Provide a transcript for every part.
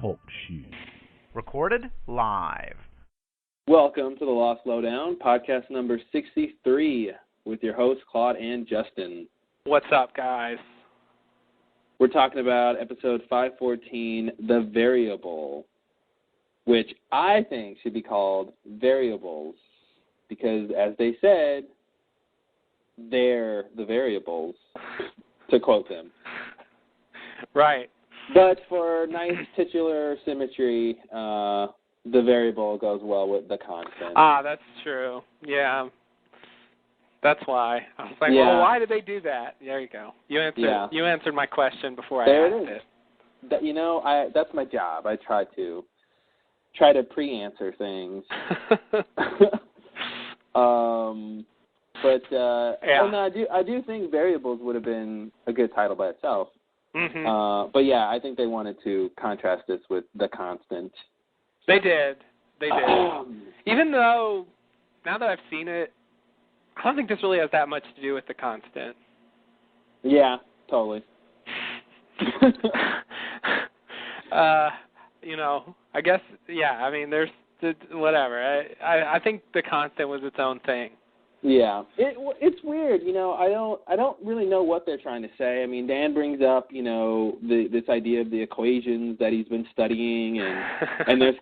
Talk Shoes. Recorded live. Welcome to the Lost Lowdown, podcast number 63, with your hosts, Claude and Justin. What's up, guys? We're talking about episode 514, The Variable, which I think should be called Variables, because as they said, they're the variables, to quote them. Right. But for nice titular symmetry, the variable goes well with the constant. Ah, that's true. Yeah. That's why. I was like, well, why did they do that? There you go. You answered my question before I asked it. That's my job. I try to pre-answer things. I do think Variables would have been a good title by itself. Mm-hmm. But yeah, I think they wanted to contrast this with The Constant. They did. Even though, now that I've seen it, I don't think this really has that much to do with The Constant. Yeah, totally. I guess, I mean, there's whatever. I think The Constant was its own thing. Yeah, it's weird. I don't really know what they're trying to say. I mean, Dan brings up, this idea of the equations that he's been studying, and there's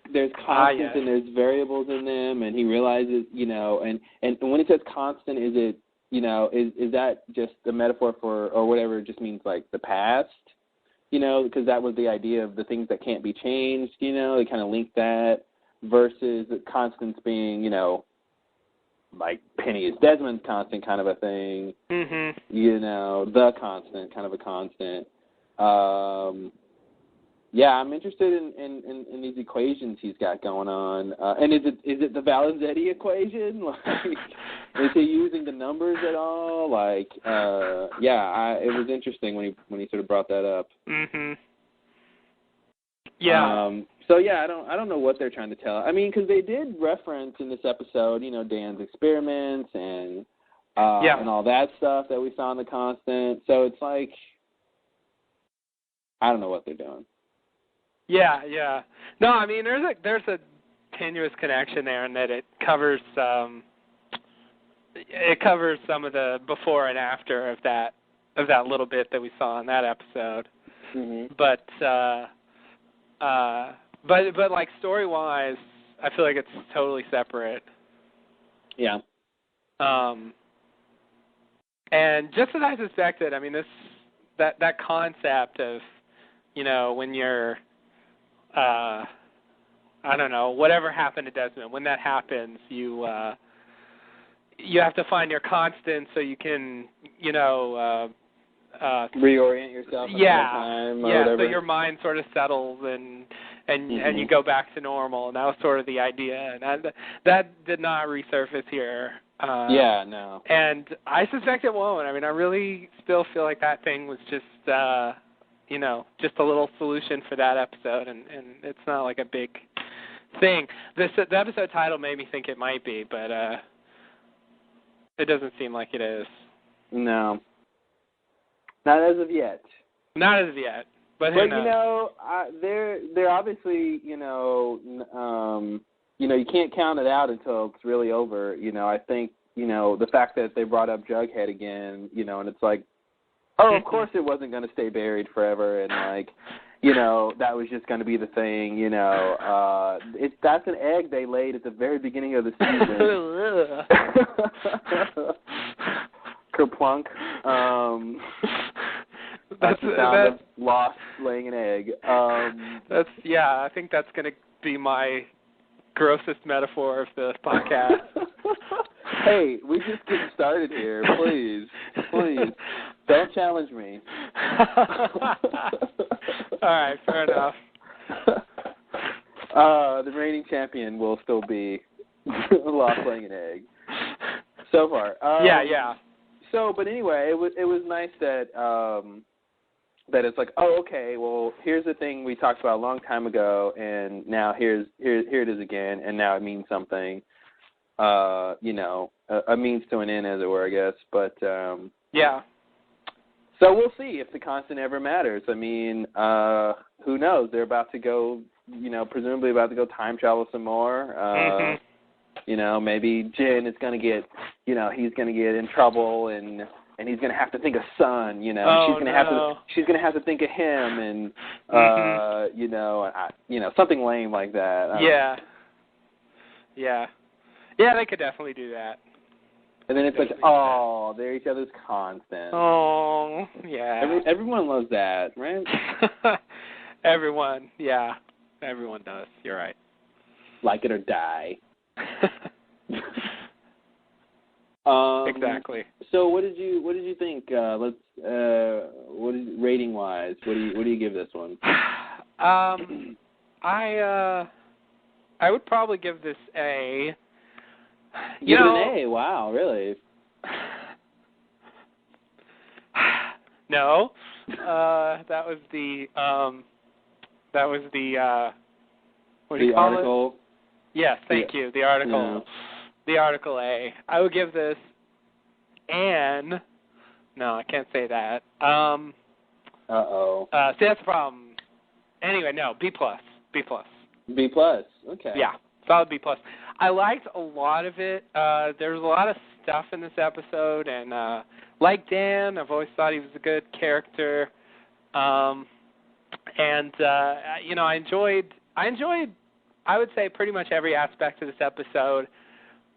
constants and there's variables in them, and he realizes, and when he says constant, is it, is that just a metaphor for, or whatever, it just means like the past, because that was the idea of the things that can't be changed, they kind of link that, versus the constants being, like Penny is Desmond's constant kind of a thing, mm-hmm. The constant, kind of a constant. I'm interested in these equations he's got going on. And is it the Valenzetti equation? Like, is he using the numbers at all? Like, it was interesting when he sort of brought that up. Mm-hmm. Yeah. I don't know what they're trying to tell. I mean, because they did reference in this episode, Dan's experiments and all that stuff that we saw in The Constant. So it's like, I don't know what they're doing. Yeah. No, I mean, there's a tenuous connection there in that it covers some of the before and after of that little bit that we saw in that episode. Mm-hmm. But like story-wise, I feel like it's totally separate. Yeah. And just as I suspected, I mean, that concept of, when you're, I don't know, whatever happened to Desmond, when that happens, you have to find your constant so you can, reorient yourself at that time or whatever. So your mind sort of settles and you go back to normal, and that was sort of the idea, and that did not resurface here. No. And I suspect it won't. I mean, I really still feel like that thing was just, just a little solution for that episode, and it's not like a big thing. The episode title made me think it might be, but it doesn't seem like it is. No. Not as of yet. Not as of yet. But they're obviously, you can't count it out until it's really over. I think, the fact that they brought up Jughead again, and it's like, of course it wasn't going to stay buried forever, and like, that was just going to be the thing, that's an egg they laid at the very beginning of the season. Kerplunk. That's the sound of Lost laying an egg. I think that's going to be my grossest metaphor of the podcast. Hey, we just getting started here. Please. Don't challenge me. All right, fair enough. The reigning champion will still be Lost laying an egg. So far. So, but anyway, it was nice that that it's like, oh, okay, well, here's the thing we talked about a long time ago, and now here it is again, and now it means something. A means to an end, as it were, I guess. But So we'll see if the constant ever matters. I mean, who knows? They're about to go presumably about to go time travel some more. Maybe Jin is going to get, he's going to get in trouble and he's going to have to think of Sun, she's going to have to think of him and, something lame like that. Yeah. Yeah, they could definitely do that. And then it's like, oh, they're each other's constant. Oh, yeah. Everyone loves that, right? Everyone, yeah. Everyone does. You're right. Like it or die. Exactly. So what did you think? Rating wise? What do you give this one? I would probably give this a. Give it an A. Wow, really? No, that was the. What do you call article? it? Yes, thank you. The article. Yeah. The article A. I would give this an. No, I can't say that. Uh-oh. See, that's the problem. Anyway, no, B+. B+. B+. Okay. Yeah, solid B+. I liked a lot of it. There's a lot of stuff in this episode, and like Dan, I've always thought he was a good character. And I enjoyed, I would say, pretty much every aspect of this episode.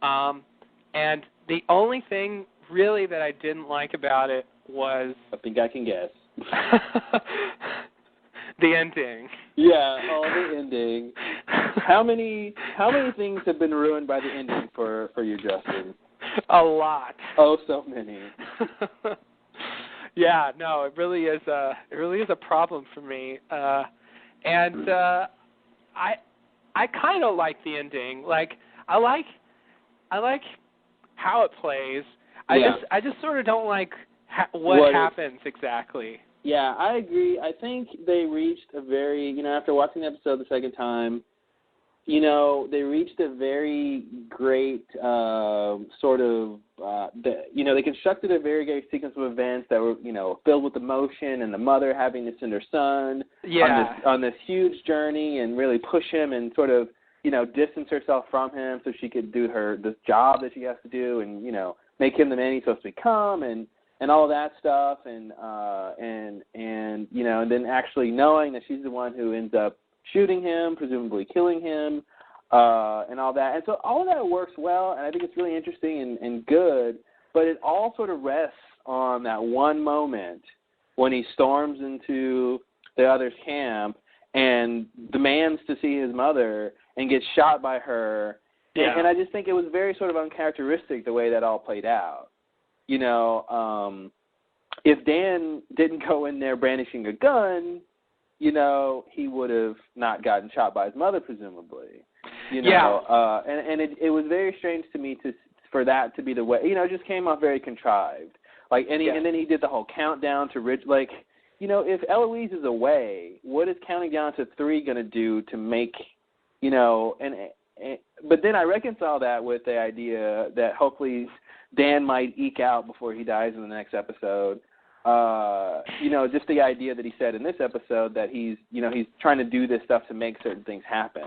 And the only thing really that I didn't like about it was... I think I can guess. The ending. Yeah, the ending. How many things have been ruined by the ending for you, Justin? A lot. Oh, so many. Yeah, no, it really is a problem for me. And I kind of like the ending. Like I like how it plays. I just sort of don't like what happens exactly. Yeah, I agree. I think they reached a very, after watching the episode the second time, they reached a very great they constructed a very great sequence of events that were, filled with emotion, and the mother having to send her son on this huge journey and really push him and sort of, distance herself from him so she could do this job that she has to do and, make him the man he's supposed to become and all of that stuff and then actually knowing that she's the one who ends up shooting him, presumably killing him, and all that. And so all of that works well, and I think it's really interesting and good, but it all sort of rests on that one moment when he storms into the other's camp and demands to see his mother and gets shot by her. Yeah. And I just think it was very sort of uncharacteristic the way that all played out. If Dan didn't go in there brandishing a gun, he would have not gotten shot by his mother, presumably. And it was very strange to me for that to be the way. It just came off very contrived. And then he did the whole countdown to Rich. If Eloise is away, what is counting down to 3 going to do to make, but then I reconcile that with the idea that hopefully Dan might eke out before he dies in the next episode. Just the idea that he said in this episode that he's trying to do this stuff to make certain things happen.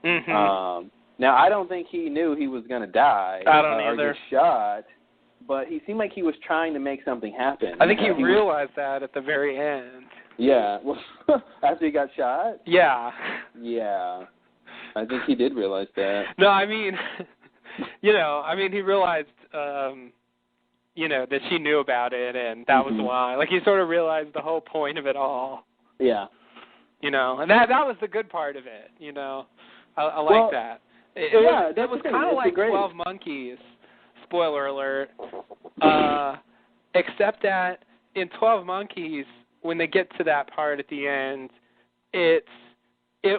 Mm-hmm. Now, I don't think he knew he was going to die or get shot, but he seemed like he was trying to make something happen. I think he realized that at the very end. Yeah. Well, after he got shot? Yeah. Yeah. I think he did realize that. No, I mean, he realized, that she knew about it, and that was why. He sort of realized the whole point of it all. Yeah. And that was the good part of it, I like that. It was kind of like 12 Monkeys, spoiler alert, except that in 12 Monkeys, when they get to that part at the end, it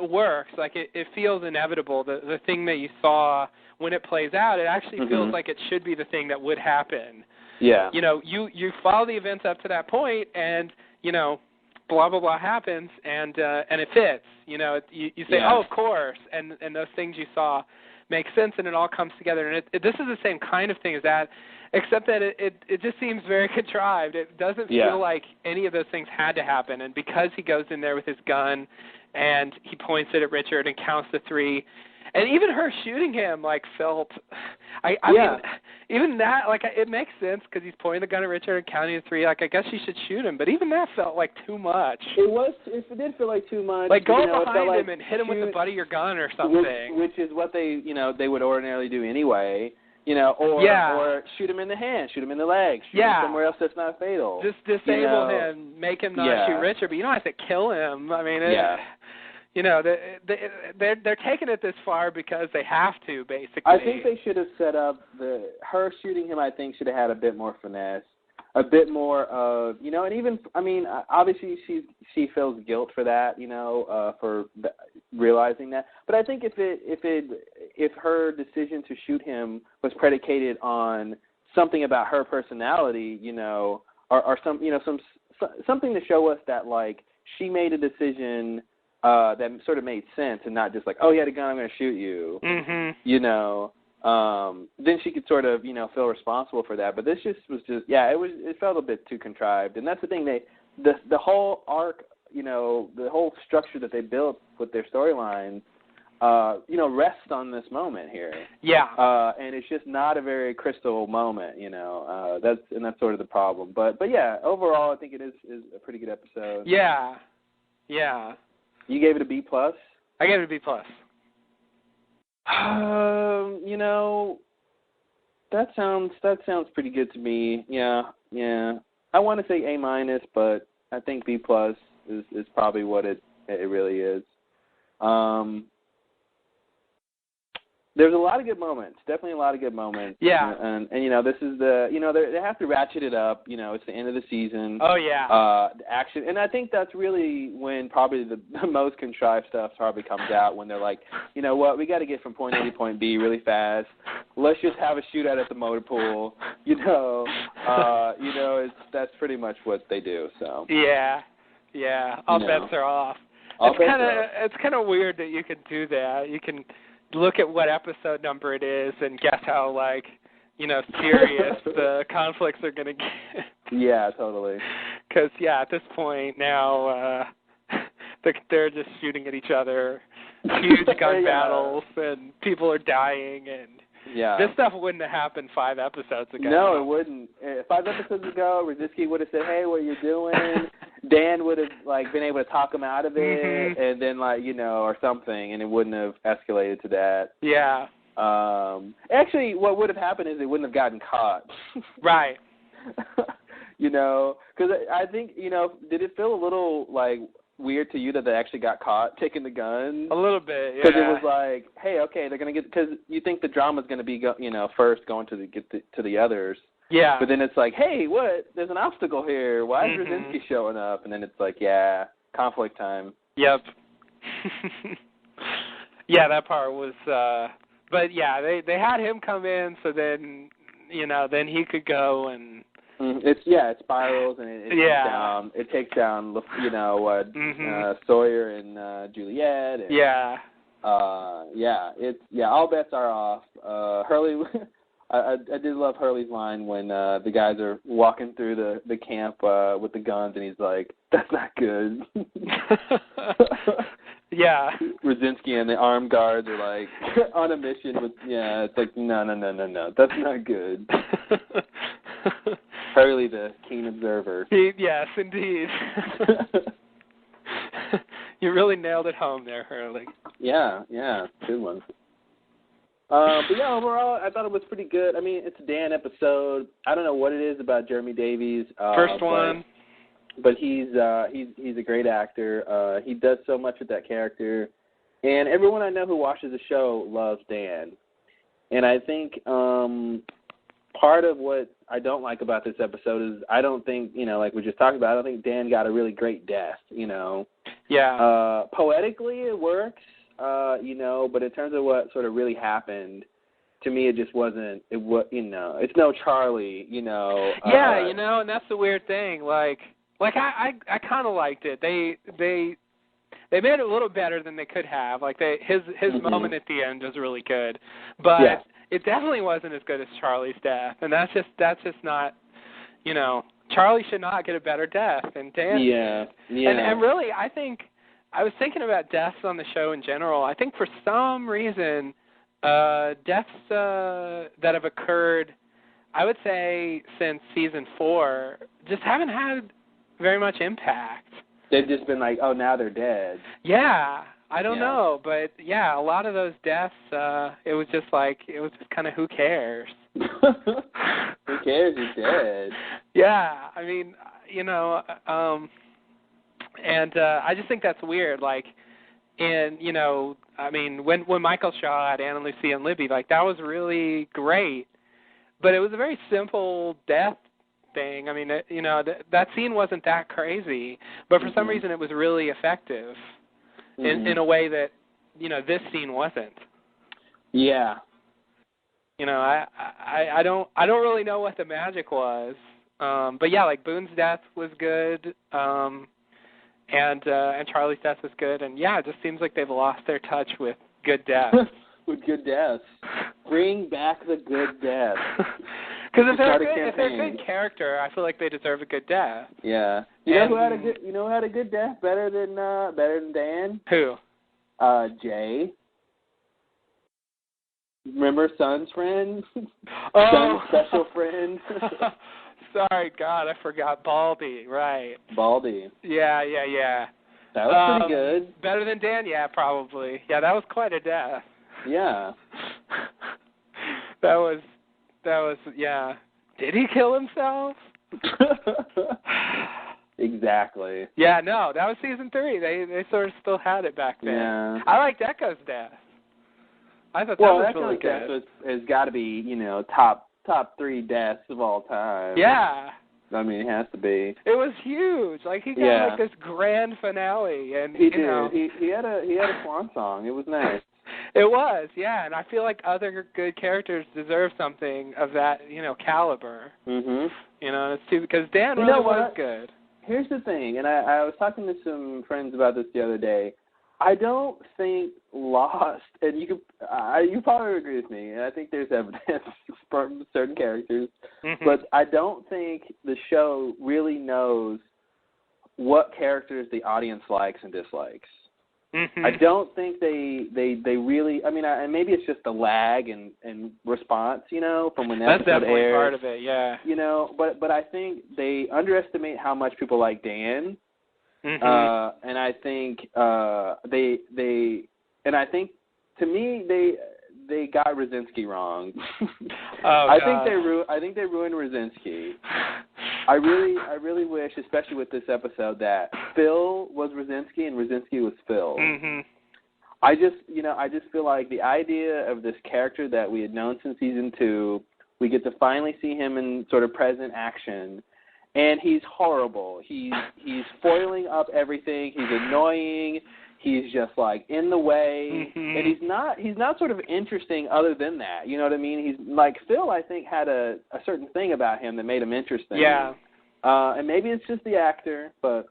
works. It feels inevitable. The thing that you saw when it plays out, it actually feels like it should be the thing that would happen. Yeah. You follow the events up to that point, and blah blah blah happens, and it fits. You say, oh, of course, and those things you saw makes sense and it all comes together. And this is the same kind of thing as that, except that it just seems very contrived. It doesn't feel like any of those things had to happen. And because he goes in there with his gun and he points it at Richard and counts to 3, and even her shooting him, like, felt, I mean, even that, like, it makes sense because he's pointing the gun at Richard and counting to 3. Like, I guess she should shoot him, but even that felt like too much. It did feel like too much. Like, go behind him and hit him with the butt of your gun or something. Which is what they would ordinarily do anyway. Or shoot him in the hand, shoot him in the leg, shoot him somewhere else that's not fatal. Just disable him, make him not shoot Richard, but you don't have to kill him. I mean, they're taking it this far because they have to, basically. I think they should have set up her shooting him. I think should have had a bit more finesse, a bit more of and even obviously she feels guilt for that, for realizing that. But I think if her decision to shoot him was predicated on something about her personality, or something to show us that, like, she made a decision that sort of made sense and not just like, oh, you had a gun, I'm going to shoot you. Mm-hmm. Then she could sort of, feel responsible for that. But this it felt a bit too contrived. And that's the thing, the whole arc, the whole structure that they built with their storylines, rests on this moment here. Yeah. And it's just not a very crystal moment, that's sort of the problem. But yeah, overall I think it is a pretty good episode. Yeah. Yeah. You gave it a B+? I gave it a B+. That sounds pretty good to me. Yeah. I want to say A-, but I think B+ is probably what it really is. There's a lot of good moments. Definitely a lot of good moments. Yeah. And this is they have to ratchet it up. It's the end of the season. Oh, yeah. The action. And I think that's really when probably the most contrived stuff probably comes out, when they're like, you know what, we got to get from point A to point B really fast. Let's just have a shootout at the motor pool. That's pretty much what they do. So. Yeah. Yeah. All bets are off. It's kind of weird that you can do that. You can look at what episode number it is and guess how, like, serious the conflicts are going to get. Yeah, totally. Because, at this point now, they're just shooting at each other, huge gun battles, and people are dying, and this stuff wouldn't have happened 5 episodes ago. No, it wouldn't. 5 episodes ago, Rositzky would have said, hey, what are you doing? Dan would have, like, been able to talk him out of it, and then, like, or something, and it wouldn't have escalated to that. Yeah. Actually, what would have happened is they wouldn't have gotten caught. Right. Because I think, did it feel a little, like, weird to you that they actually got caught taking the gun? A little bit, yeah. Because it was like, hey, okay, they're going to get, because you think the drama's going to be, first going to the others. Yeah. But then it's like, hey, what? There's an obstacle here. Why is Rositzky showing up? And then it's like, conflict time. Yep. Yeah, that part was, but yeah, they had him come in, so then, then he could go and. It spirals and it takes down, Sawyer and Juliet. And, all bets are off. Hurley. I did love Hurley's line when the guys are walking through the camp with the guns, and he's like, "That's not good." Yeah. Rositzky and the armed guards are like on a mission with. Yeah, it's like no, that's not good. Hurley, the keen observer. Yes, indeed. You really nailed it home there, Hurley. Yeah, good one. But yeah, overall, I thought it was pretty good. I mean, it's a Dan episode. I don't know what it is about Jeremy Davies. First one. But he's a great actor. He does so much with that character. And everyone I know who watches the show loves Dan. And I think part of what I don't like about this episode is I don't think, like we just talked about, I don't think Dan got a really great death, Yeah. Poetically, it works. But in terms of what sort of really happened, to me, it just wasn't. It's no Charlie. Yeah, and that's the weird thing. Like I kind of liked it. They they made it a little better than they could have. Like his moment at the end was really good, but it definitely wasn't as good as Charlie's death, and that's just not, Charlie should not get a better death, and Dan. Yeah. And really, I think I was thinking about deaths on the show in general. I think for some reason, deaths that have occurred, I would say since season 4, just haven't had very much impact. They've just been like, oh, now they're dead. Yeah, I don't know, but yeah, a lot of those deaths, it was just kind of who cares? Who cares? He's dead. Yeah, I mean, and I just think that's weird. Like, and I mean, when Michael shot Anna, Lucia, and Libby, like that was really great, but it was a very simple death thing. I mean, that scene wasn't that crazy, but for some reason it was really effective in a way that this scene wasn't. Yeah. I don't really know what the magic was, but yeah, like Boone's death was good, and Charlie's death was good, and yeah, it just seems like they've lost their touch with good deaths. With good deaths, bring back the good deaths. Because if they're a good character, I feel like they deserve a good death. Yeah. You know who had a good death better than Dan? Who? Jay. Remember Son's friend? Son's special friend? Sorry, God, I forgot. Baldy, right. Baldy. Yeah. That was pretty good. Better than Dan? Yeah, probably. Yeah, that was quite a death. Yeah. That was, yeah. Did he kill himself? Exactly. Yeah, no, that was season 3. They sort of still had it back then. Yeah. I liked Echo's death. I thought that was really good. Well, has got to be, top 3 deaths of all time. Yeah. I mean, it has to be. It was huge. Like he got this grand finale, and he did. He had a swan song. It was nice. It was, yeah, and I feel like other good characters deserve something of that, caliber. Mhm. It's too, because Dan really was good. Here's the thing, and I was talking to some friends about this the other day. I don't think Lost, and you probably agree with me, and I think there's evidence from certain characters, but I don't think the show really knows what characters the audience likes and dislikes. Mm-hmm. I don't think they really. I mean, and maybe it's just the lag and response, from when the episode airs. That's definitely part of it, yeah. But I think they underestimate how much people like Dan. Mm-hmm. And I think I think to me they got Rosinski wrong. I think they ruined Rosinski. I really wish, especially with this episode, that Phil was Rosinski and Rosinski was Phil. Mm-hmm. I just feel like the idea of this character that we had known since season 2, we get to finally see him in sort of present action. And he's horrible. He's foiling up everything. He's annoying. He's just like in the way, and he's not sort of interesting other than that. You know what I mean? He's like Phil. I think had a certain thing about him that made him interesting. Yeah. And maybe it's just the actor, but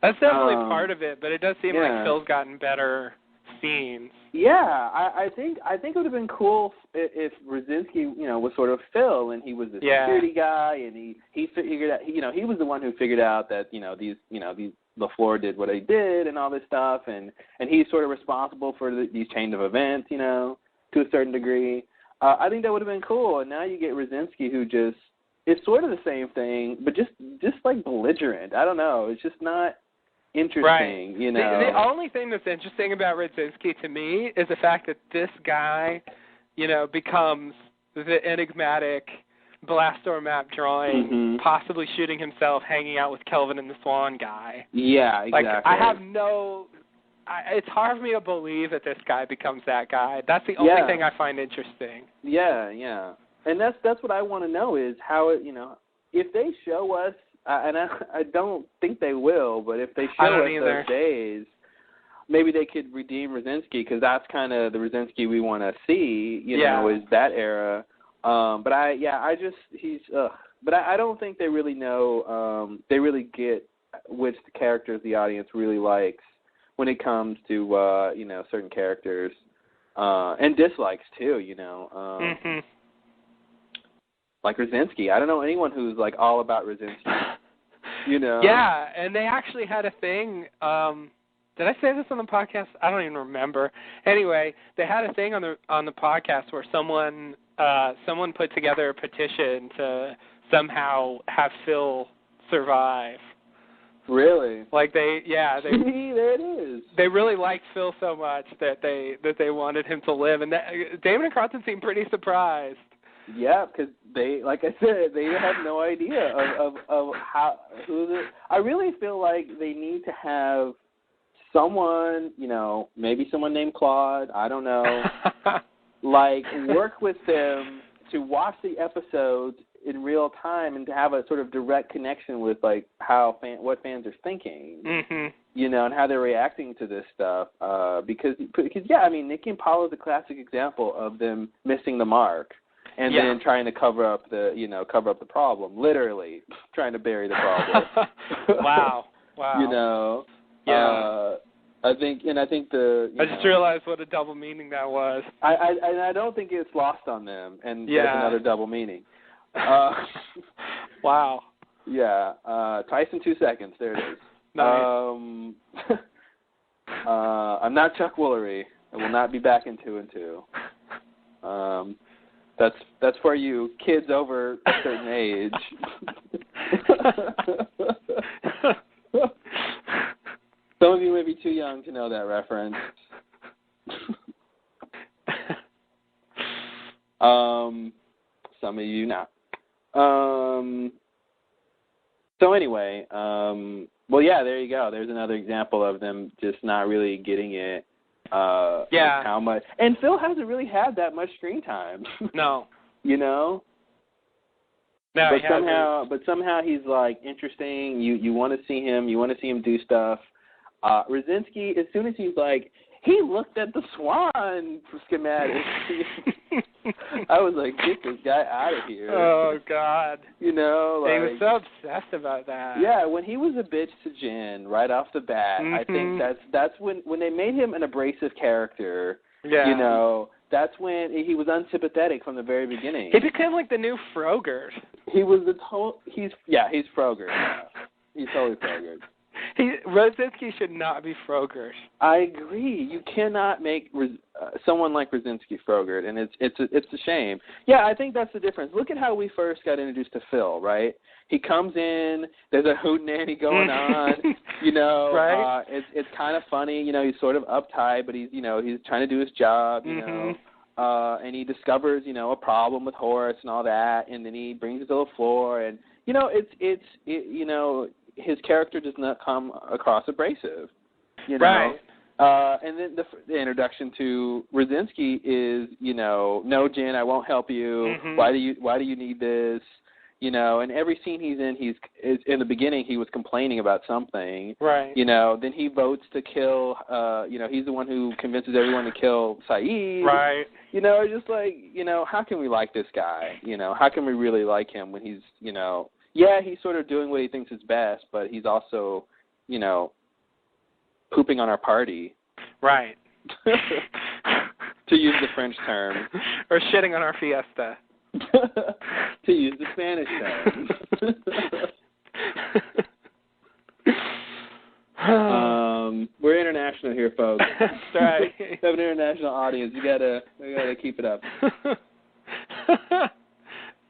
that's definitely part of it. But it does seem like Phil's gotten better scenes. Yeah, I think it would have been cool if Rosinski, was sort of Phil, and he was the security guy, and he figured out, he was the one who figured out that these LaFleur did what he did and all this stuff, and he's sort of responsible for these chain of events, to a certain degree. I think that would have been cool, and now you get Rosinski, who just is sort of the same thing, but just like belligerent. I don't know. It's just not interesting, right. The only thing that's interesting about Rosinski to me is the fact that this guy, becomes the enigmatic Blastor map drawing, possibly shooting himself, hanging out with Kelvin and the Swan guy. Yeah, exactly. Like, I have it's hard for me to believe that this guy becomes that guy. That's the only thing I find interesting. Yeah. And that's what I want to know is how it, if they show us, and I don't think they will, but if they show us those days, maybe they could redeem Rosinski, because that's kind of the Rosinski we want to see, is that era. But I don't think they really know, they really get which characters the audience really likes when it comes to certain characters and dislikes too. Like Krasinski. I don't know anyone who's like all about Krasinski. Yeah, and they actually had a thing. Did I say this on the podcast? I don't even remember. Anyway, they had a thing on the podcast where someone put together a petition to somehow have Phil survive. Really? Like there it is. They really liked Phil so much that they wanted him to live, and Damon and Carlton seemed pretty surprised. Yeah, because they, like I said, they have no idea of how I really feel like they need to have someone, maybe someone named Claude, I don't know, like work with them to watch the episodes in real time and to have a sort of direct connection with like what fans are thinking, and how they're reacting to this stuff. Because I mean, Nikki and Paolo is a classic example of them missing the mark and then trying to cover up the problem, literally trying to bury the problem. Wow. Yeah. I think I just realized what a double meaning that was. I don't think it's lost on them, and there's another double meaning. Wow. Yeah. Tyson 2 seconds. There it is. Nice. I'm not Chuck Woolery. I will not be back in 2 and 2. That's for you kids over a certain age. Some of you may be too young to know that reference. Some of you not. So anyway, there you go. There's another example of them just not really getting it. Like how much? And Phil hasn't really had that much screen time. No. No, but somehow he's like interesting. You want to see him. You want to see him do stuff. Krasinski, as soon as he's like, he looked at the swan schematic. I was like, get this guy out of here. Oh, God. He was so obsessed about that. Yeah, when he was a bitch to Jen right off the bat, I think that's when they made him an abrasive character. Yeah. That's when he was unsympathetic from the very beginning. He became like the new Frogurt. He was he's Frogurt. Yeah. He's totally Frogurt. Krasinski should not be Frogurt. I agree. You cannot make someone like Krasinski Frogurt, and it's a shame. Yeah, I think that's the difference. Look at how we first got introduced to Phil, right? He comes in, there's a hootenanny going on, right? It's kind of funny, he's sort of uptight, but he's trying to do his job, and he discovers, a problem with Horace and all that, and then he brings it to the floor, and his character does not come across abrasive, Right. And then the introduction to Krasinski is, no, Jen, I won't help you. Why do you need this? And every scene he's in the beginning he was complaining about something. Right. Then he votes to kill. He's the one who convinces everyone to kill Saeed. Right. Just like how can we like this guy? How can we really like him when he's he's sort of doing what he thinks is best, but he's also, pooping on our party. Right. To use the French term. Or shitting on our fiesta. To use the Spanish term. We're international here, folks. That's right. We have an international audience. We gotta keep it up.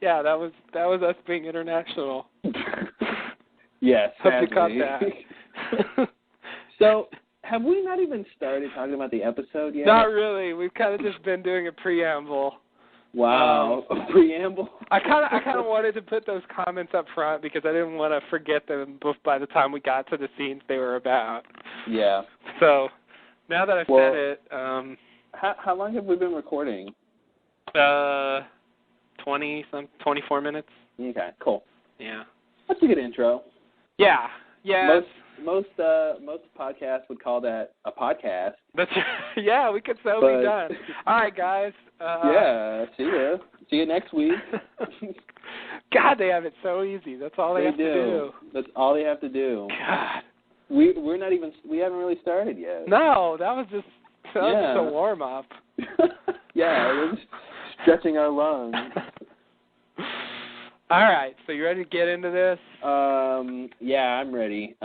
Yeah, that was us being international. Yes. Hope you caught that. So, have we not even started talking about the episode yet? Not really. We've kind of just been doing a preamble. Wow, a preamble. I kind of wanted to put those comments up front because I didn't want to forget them by the time we got to the scenes they were about. Yeah. So, now that I've said it, how long have we been recording? 24 minutes. Okay, cool. Yeah. That's a good intro. Yeah. Yeah. Most podcasts would call that a podcast. That's yeah, we could so be done. All right, guys. See ya. See you next week. God, they have it so easy. That's all they have to do. That's all they have to do. God. we haven't really started yet. No, that was just a warm up. Yeah, we're just stretching our lungs. All right, so you ready to get into this? Yeah, I'm ready.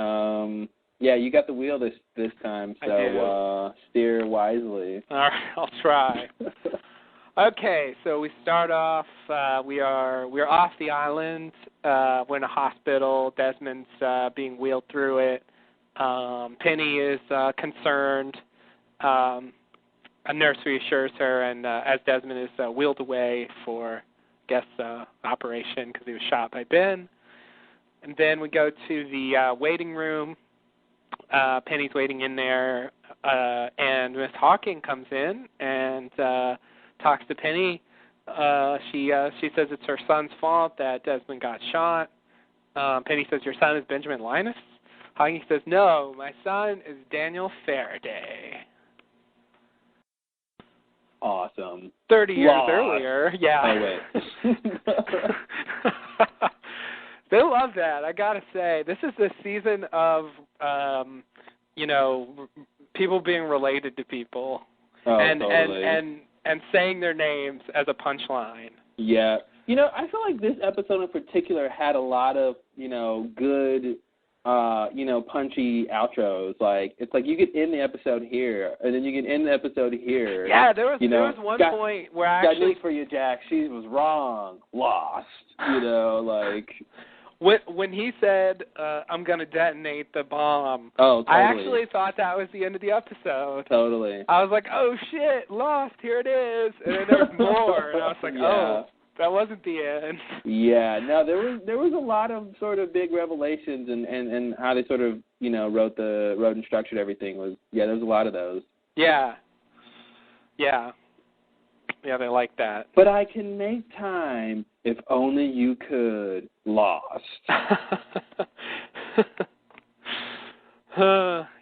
Yeah, you got the wheel this time, so steer wisely. All right, I'll try. Okay, so we start off. We're off the island. We're in a hospital. Desmond's being wheeled through it. Penny is concerned. A nurse reassures her, and as Desmond is wheeled away for, operation because he was shot by Ben. And then we go to the waiting room. Penny's waiting in there, and Miss Hawking comes in and talks to Penny. She says it's her son's fault that Desmond got shot. Penny says, your son is Benjamin Linus? Hawking says, no, my son is Daniel Faraday. Awesome. 30 years earlier. Yeah. Oh, wait. They love that. I got to say, this is the season of, people being related to people. Oh, and, totally. and saying their names as a punchline. Yeah. I feel like this episode in particular had a lot of, good, punchy outros. Like, it's like you could end the episode here, and then you can end the episode here. Yeah, there was one point where I actually... Got news for you, Jack. She was wrong. Lost. Like... When he said, I'm going to detonate the bomb, totally. I actually thought that was the end of the episode. Totally. I was like, oh, shit, lost, here it is. And then there was more, and I was like, oh, that wasn't the end. Yeah, no, there was a lot of sort of big revelations, and how they sort of, wrote and structured everything there was a lot of those. Yeah. Yeah. Yeah, they like that. But I can make time if only you could. Lost.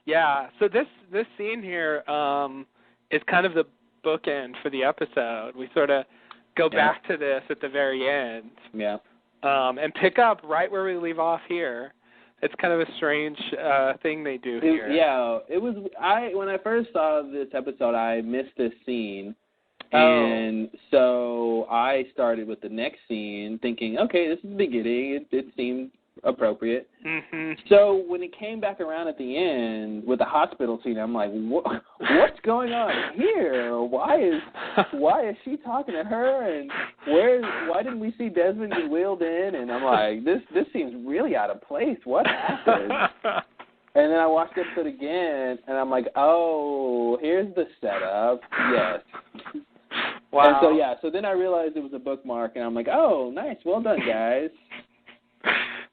Yeah. So this scene here is kind of the bookend for the episode. We sort of go back to this at the very end. Yeah. And pick up right where we leave off here. It's kind of a strange thing they do here. It was. When I first saw this episode, I missed this scene. Oh. And so I started with the next scene thinking, okay, this is the beginning. It seemed appropriate. Mm-hmm. So when it came back around at the end with the hospital scene, I'm like, what's going on here? Why is she talking to her? And why didn't we see Desmond get wheeled in? And I'm like, this seems really out of place. What happened? And then I watched the episode again, and I'm like, oh, here's the setup. Yes. Wow. And so then I realized it was a bookmark, and I'm like, oh, nice, well done, guys.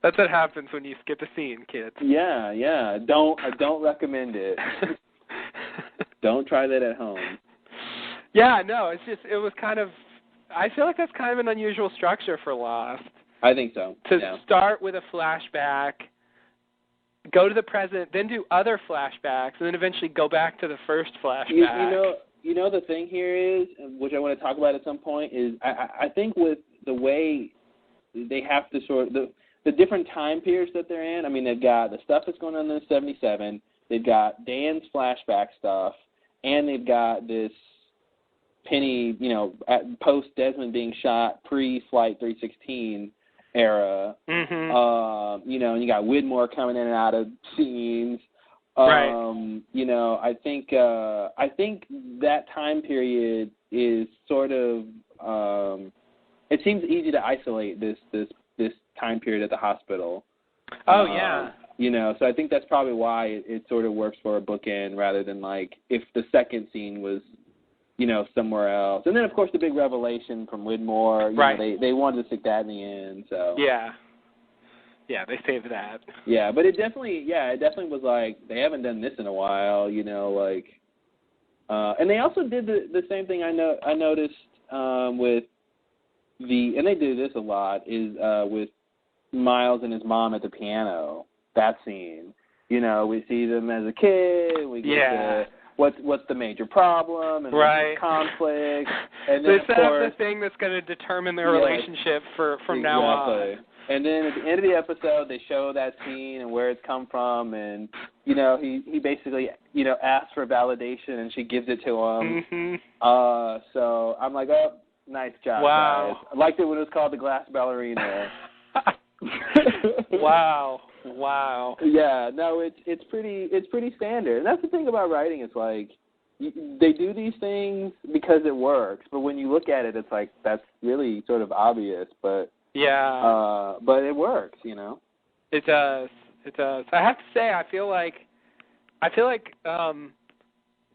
That's what happens when you skip a scene, kids. Yeah. I don't recommend it. Don't try that at home. Yeah, no, it was kind of, I feel like that's kind of an unusual structure for Lost. I think so. To start with a flashback, go to the present, then do other flashbacks, and then eventually go back to the first flashback. You know the thing here is, which I want to talk about at some point, is I think with the way they have to sort of, the different time periods that they're in, I mean, they've got the stuff that's going on in 77, they've got Dan's flashback stuff, and they've got this Penny, post Desmond being shot, pre-Flight 316 era, mm-hmm. And you got Widmore coming in and out of scenes. Right. I think that time period is sort of it seems easy to isolate this time period at the hospital. Oh yeah. So I think that's probably why it sort of works for a bookend rather than like if the second scene was somewhere else. And then of course the big revelation from Widmore, right. They wanted to stick that in the end, so. Yeah, they saved that. Yeah, but it definitely was like they haven't done this in a while, and they also did the same thing I noticed with and they do this a lot is with Miles and his mom at the piano. That scene, we see them as a kid, we get to what's the major problem and right. the conflict, and then they of set course up the thing that's going to determine their relationship from now on. And then at the end of the episode, they show that scene and where it's come from, and he basically asks for validation, and she gives it to him. Mm-hmm. So I'm like, oh, nice job, wow. guys. I liked it when it was called the Glass Ballerina. Wow. Yeah, no, it's pretty standard, and that's the thing about writing. It's like they do these things because it works, but when you look at it, it's like that's really sort of obvious, but. Yeah. But it works, It does. I have to say, I feel like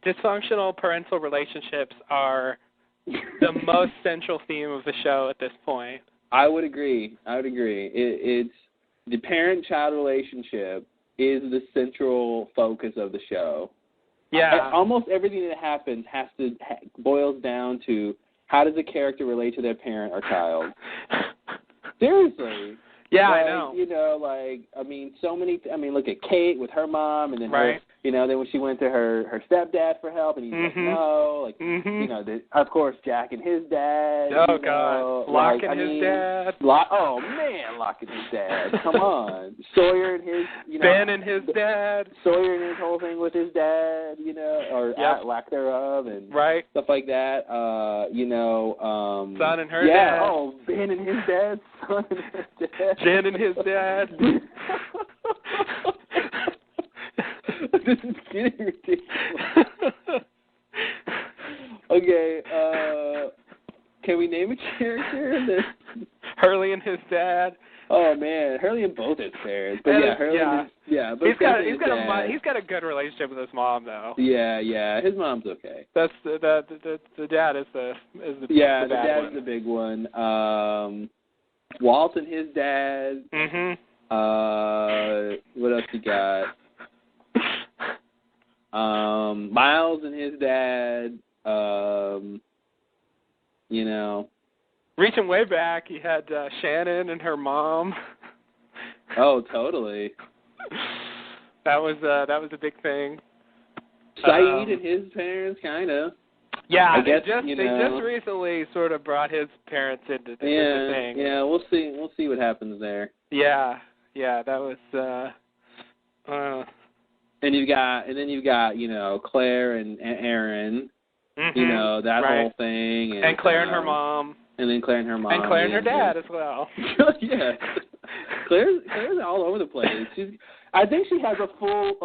dysfunctional parental relationships are the most central theme of the show at this point. I would agree. It's the parent-child relationship is the central focus of the show. Yeah. Almost everything that happens boils down to how does a character relate to their parent or child. Seriously. Yeah, like, I know. Look at Kate with her mom, and then right. Then when she went to her stepdad for help, and he's like, no, of course, Jack and his dad. Oh God, Locke and his dad. Locke and his dad. Come on, Sawyer and his, Ben and his dad. Sawyer and his whole thing with his dad, or lack thereof, and right. stuff like that. Son and her dad. Yeah, oh, Ben and his dad, son and her dad. Jen and his dad. This is getting ridiculous. Okay, can we name a character? Hurley and his dad. Oh man, Hurley and both his parents. But Hurley. But he's got a good relationship with his mom though. Yeah, his mom's okay. That's the dad is the yeah, the dad's one. the big one. Walt and his dad. Mhm. What else you got? Miles and his dad. Reaching way back, you had Shannon and her mom. Oh, totally. That was a big thing. Saeed and his parents, kind of. Yeah, I guess, they just recently sort of brought his parents into the thing. Yeah, we'll see what happens there. Yeah, that was. And then you've got Claire and Aaron. Mm-hmm. That right. whole thing. And Claire and her mom. And then Claire and her mom. And Claire and her dad as well. Yeah. Claire's all over the place. I think she has a full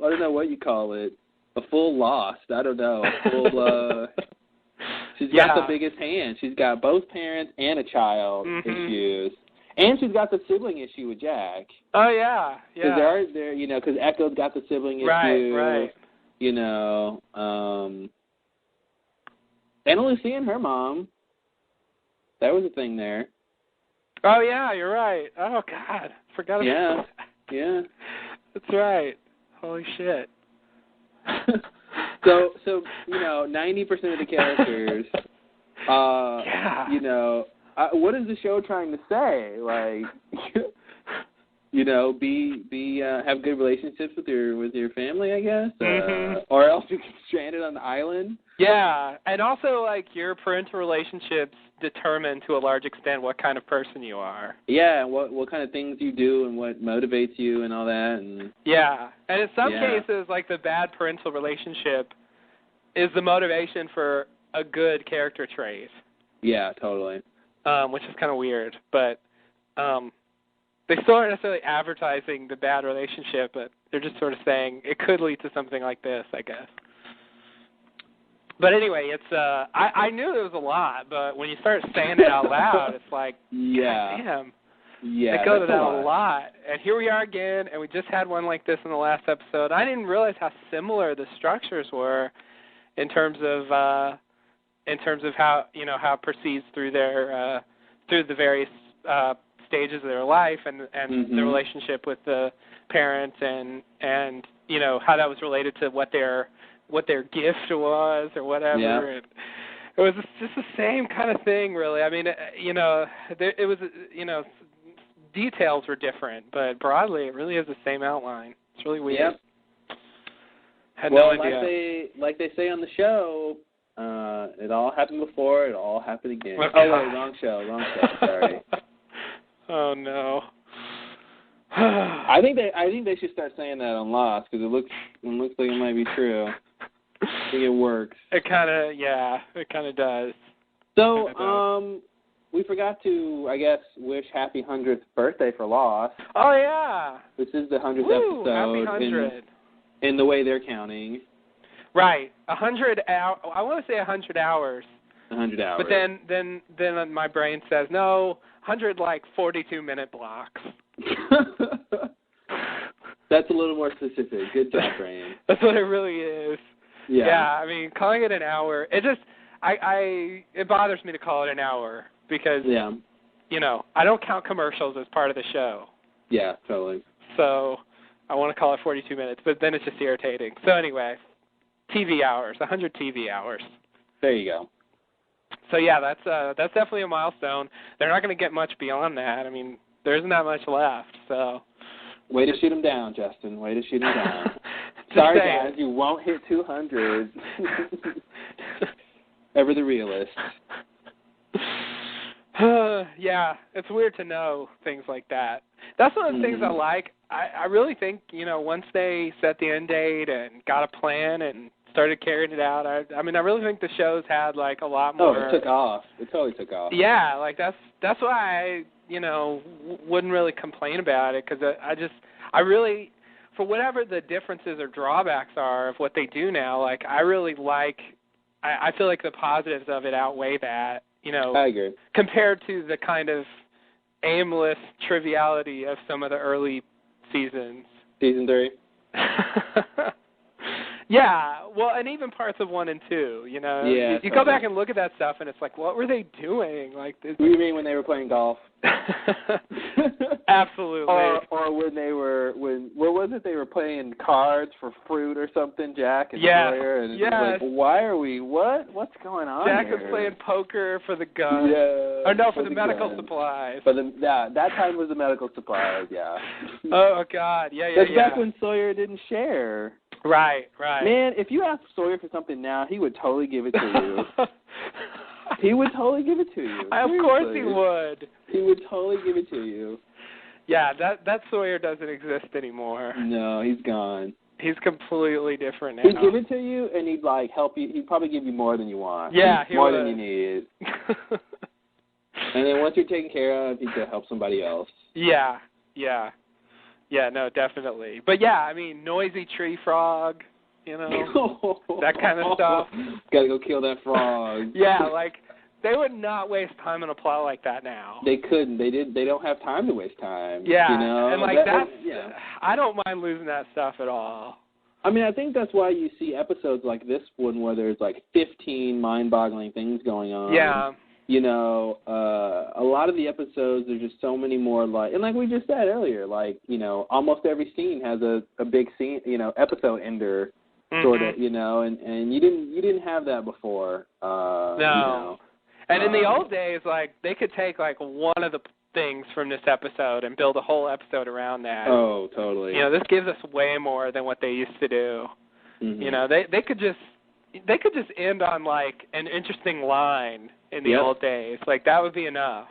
I don't know what you call it. A full lost. I don't know. A full she's got the biggest hand. She's got both parents and a child issues. And she's got the sibling issue with Jack. Oh yeah. Because because Echo's got the sibling issue. Right. And only seeing her mom. That was a thing there. Oh yeah, you're right. Oh God, forgot about that. Yeah. That's right. Holy shit. So 90% of the characters. What is the show trying to say? Like, have good relationships with your family, I guess, or else you get stranded on the island. Yeah, and also like your parental relationships determine to a large extent what kind of person you are. Yeah, and what kind of things you do and what motivates you and all that. And yeah, and in some cases, like the bad parental relationship is the motivation for a good character trait. Yeah, totally. Which is kind of weird, but they still aren't necessarily advertising the bad relationship, but they're just sort of saying it could lead to something like this, I guess. But anyway, it's I knew there was a lot, but when you start saying it out loud, it's like, God damn. Yeah, it goes out a lot. And here we are again, and we just had one like this in the last episode. I didn't realize how similar the structures were in terms of how how it proceeds through their through the various stages of their life and the relationship with the parents and how that was related to what their gift was or whatever. Yeah. And it was just the same kind of thing, really. I mean, it was details were different, but broadly it really is the same outline. It's really weird. Yep. Had no idea. Like they say on the show, it all happened before, it all happened again. Oh, wait, wrong show, sorry. Oh no. I think they should start saying that on Lost because it looks like it might be true. I think it works. It kind of does. So, we forgot to, I guess, wish happy 100th birthday for Lost. Oh yeah. This is the 100th Woo, episode. Happy 100. In the way they're counting. Right. 100 hours. I want to say 100 hours. 100 hours. But then my brain says no. 100 like 42-minute blocks. That's a little more specific. Good job, brain. That's what it really is. Yeah. Yeah, I mean, calling it an hour, it just, it bothers me to call it an hour because, I don't count commercials as part of the show. Yeah, totally. So I want to call it 42 minutes, but then it's just irritating. So anyway, TV hours, 100 TV hours. There you go. So yeah, that's definitely a milestone. They're not going to get much beyond that. I mean, there isn't that much left. So. Way to shoot him down, Justin. Way to shoot him down. Sorry, guys, you won't hit 200. Ever the realist. Yeah, it's weird to know things like that. That's one of the things I like. I really think, once they set the end date and got a plan and started carrying it out, I really think the show's had, like, a lot more. Oh, it took off. It totally took off. Yeah, like, that's why I, wouldn't really complain about it, because I really, for whatever the differences or drawbacks are of what they do now, like, I really like, I feel like the positives of it outweigh that, I agree. Compared to the kind of aimless triviality of some of the early seasons. Season 3? Yeah, well, and even parts of 1 and 2, Yeah, you go back and look at that stuff, and it's like, what were they doing? Like, what do you mean when they were playing golf? Absolutely. Or when they were what was it? They were playing cards for fruit or something. Jack and Sawyer, and like, why are we? What's going on? Jack here? was playing poker for the gun. Yeah. Or no, for the medical supplies. For that time was the medical supplies. Yeah. Oh God, yeah. That's back when Sawyer didn't share. Right. Man, if you asked Sawyer for something now, he would totally give it to you. He would totally give it to you. Of course he would. He would totally give it to you. Yeah, that Sawyer doesn't exist anymore. No, he's gone. He's completely different now. He'd give it to you, and he'd like help you. He'd probably give you more than you want. Yeah, more than you need. And then once you're taken care of, he'd go help somebody else. Yeah, no, definitely. But yeah, I mean, noisy tree frog, that kind of stuff. Gotta go kill that frog. Yeah, like, they would not waste time on a plot like that now. They couldn't. They don't have time to waste time. Yeah, and like that's I don't mind losing that stuff at all. I mean, I think that's why you see episodes like this one where there's like 15 mind-boggling things going on. Yeah. A lot of the episodes, there's just so many more, and like we just said earlier, almost every scene has a big scene, episode ender, sort of, and you didn't have that before. No. And in the old days, like, they could take, like, one of the things from this episode and build a whole episode around that. Oh, totally. This gives us way more than what they used to do. Mm-hmm. They could just end on, like, an interesting line in the old days. Like, that would be enough.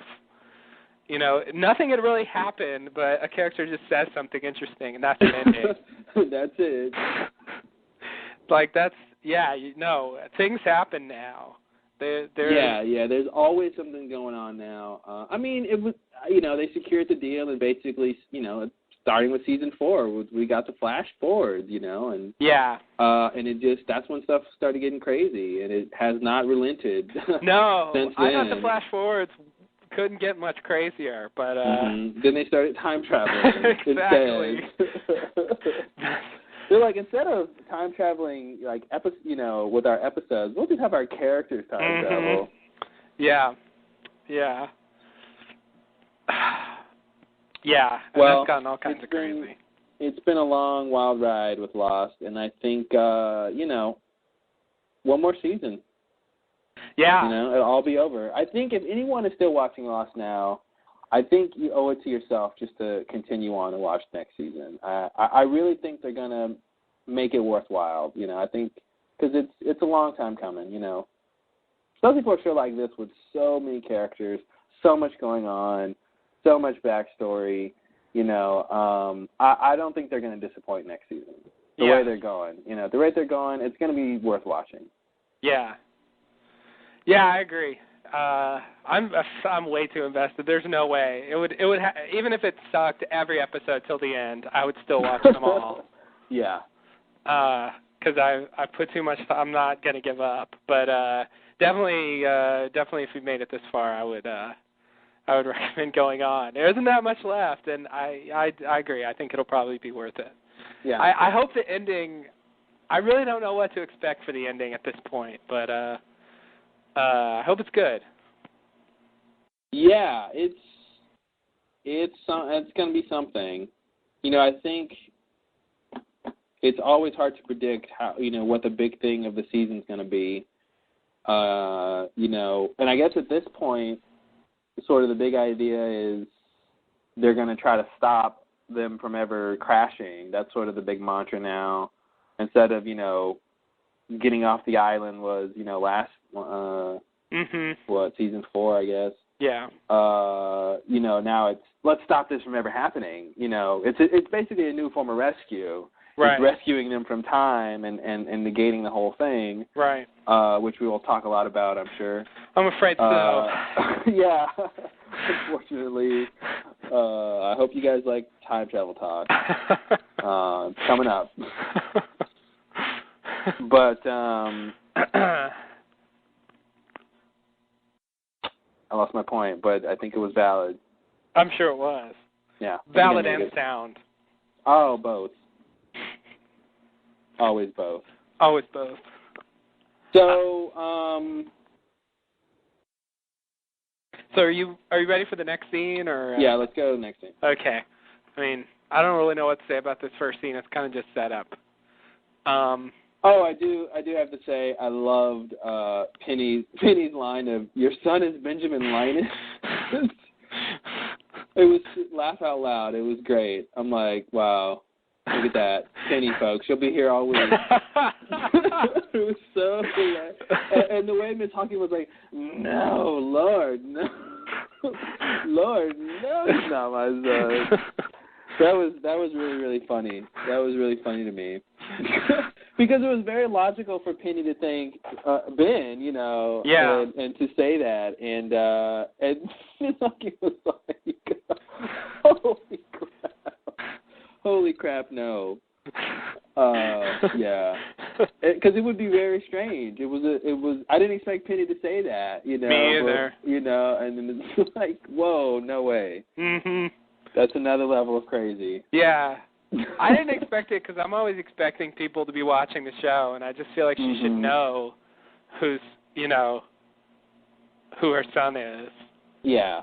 Nothing had really happened, but a character just says something interesting, and that's an ending. That's it. Like, things happen now. There's always something going on now. I mean, it was, they secured the deal, and basically, starting with season 4, we got to flash forward, and and it just, that's when stuff started getting crazy, and it has not relented. No, since then. I thought the flash forwards couldn't get much crazier, but then they started time traveling. Exactly. They're like, instead of time traveling, like, with our episodes, we'll just have our characters time travel. Yeah. Yeah, well, that's gotten all kinds of crazy. It's been a long, wild ride with Lost, and I think, one more season. Yeah. It'll all be over. I think if anyone is still watching Lost now, I think you owe it to yourself just to continue on and watch next season. I really think they're going to make it worthwhile, I think, because it's a long time coming, especially for a show like this with so many characters, so much going on, so much backstory. You know, I don't think they're going to disappoint next season. The way they're going, the rate they're going, it's going to be worth watching. Yeah. Yeah, I agree. I'm way too invested. There's no way it would even if it sucked every episode till the end, I would still watch them all. Yeah. Because I put too much. I'm not gonna give up. But definitely, if we made it this far, I would recommend going on. There isn't that much left, and I agree. I think it'll probably be worth it. Yeah. I hope the ending. I really don't know what to expect for the ending at this point, but I hope it's good. Yeah, it's going to be something. I think it's always hard to predict how what the big thing of the season's going to be. And I guess at this point, sort of the big idea is they're going to try to stop them from ever crashing. That's sort of the big mantra now. Instead of getting off the island was last season 4, I guess. Yeah. Now it's let's stop this from ever happening. It's basically a new form of rescue. Right. It's rescuing them from time and negating the whole thing. Right. Which we will talk a lot about, I'm sure. I'm afraid so. Yeah. Unfortunately. I hope you guys like time travel talk. It's coming up. But I lost my point, but I think it was valid. I'm sure it was. Yeah. Valid and sound. Oh, both. Always both. Always both. So, So are you ready for the next scene, or? Yeah, let's go to the next scene. Okay. I mean, I don't really know what to say about this first scene. It's kind of just set up. I do have to say I loved Penny's line of "Your son is Benjamin Linus." It was laugh out loud. It was great. I'm like, wow, look at that, Penny, folks. She'll be here all week. It was so hilarious. And the way Miss Hawking was like, "No, Lord, no, Lord, no, it's not my son." That was really, really funny. That was really funny to me. Because it was very logical for Penny to think Ben, Yeah. and to say that, and Miss Hawking was like, holy crap, no, yeah, because it would be very strange. It was. I didn't expect Penny to say that, Me either. But, and then it's like, whoa, no way. Mhm. That's another level of crazy. Yeah. I didn't expect it because I'm always expecting people to be watching the show, and I just feel like she should know who her son is. Yeah,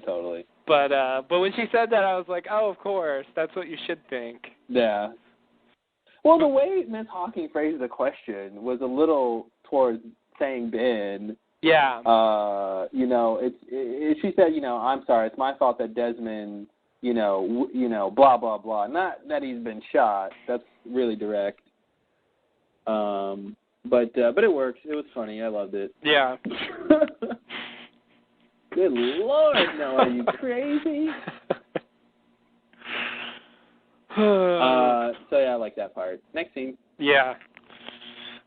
totally. But when she said that, I was like, oh, of course, that's what you should think. Yeah. Well, the way Miss Hawking phrased the question was a little towards saying Ben. Yeah. She said, I'm sorry, it's my fault that Desmond. Blah, blah, blah. Not that he's been shot. That's really direct. But it works. It was funny. I loved it. Yeah. Good Lord, no, are you crazy? So yeah, I like that part. Next scene. Yeah.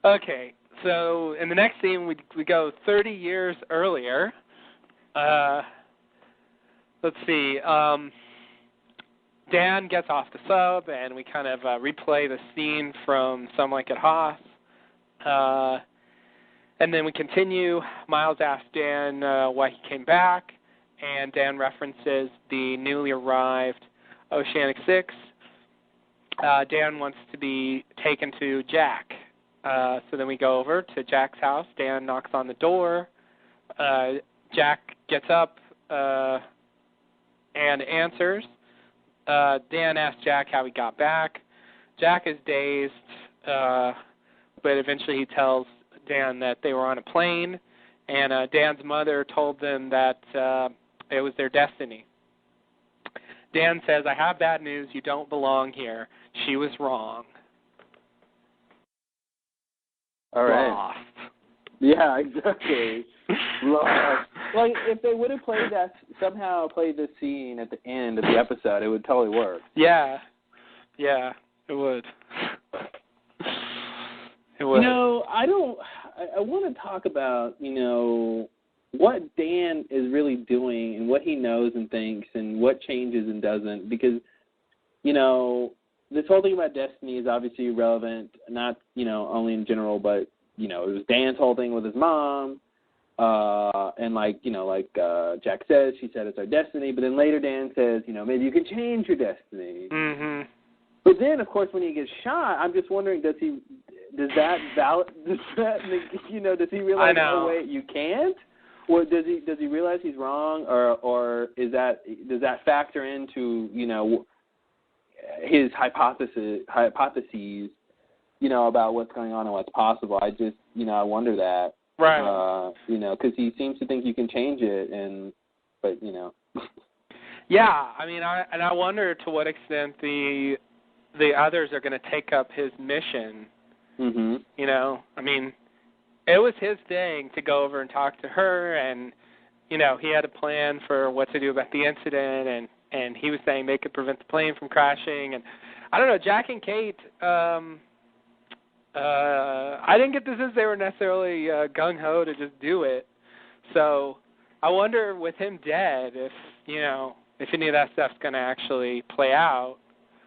Okay. So in the next scene, we go 30 years earlier. Let's see. Dan gets off the sub, and we kind of replay the scene from Some Like It Hoth. And then we continue. Miles asks Dan why he came back, and Dan references the newly arrived Oceanic 6. Dan wants to be taken to Jack. So then we go over to Jack's house. Dan knocks on the door. Jack gets up and answers. Dan asks Jack how he got back. Jack is dazed, but eventually he tells Dan that they were on a plane, and Dan's mother told them that it was their destiny. Dan says, I have bad news. You don't belong here. She was wrong. All right. Lost. Yeah, exactly. Lost. like if they would have somehow played this scene at the end of the episode, it would totally work. Yeah, it would. It would. I want to talk about, what Dan is really doing and what he knows and thinks and what changes and doesn't, because, this whole thing about destiny is obviously relevant, not, only in general, but, it was Dan's whole thing with his mom, and like Jack says, she said it's our destiny, but then later Dan says, maybe you can change your destiny. Mm-hmm. But then, of course, when he gets shot, I'm just wondering, does he realize, oh wait, you can't? Or does he realize he's wrong, or does that factor into, his hypotheses, about what's going on and what's possible? I just, I wonder that. Right. Because he seems to think you can change it, but. Yeah, I mean, I wonder to what extent the others are going to take up his mission. Mm-hmm. I mean, it was his thing to go over and talk to her, and, he had a plan for what to do about the incident, and he was saying they could prevent the plane from crashing. And I don't know, Jack and Kate, I didn't get the sense they were necessarily gung-ho to just do it. So I wonder with him dead if any of that stuff's going to actually play out.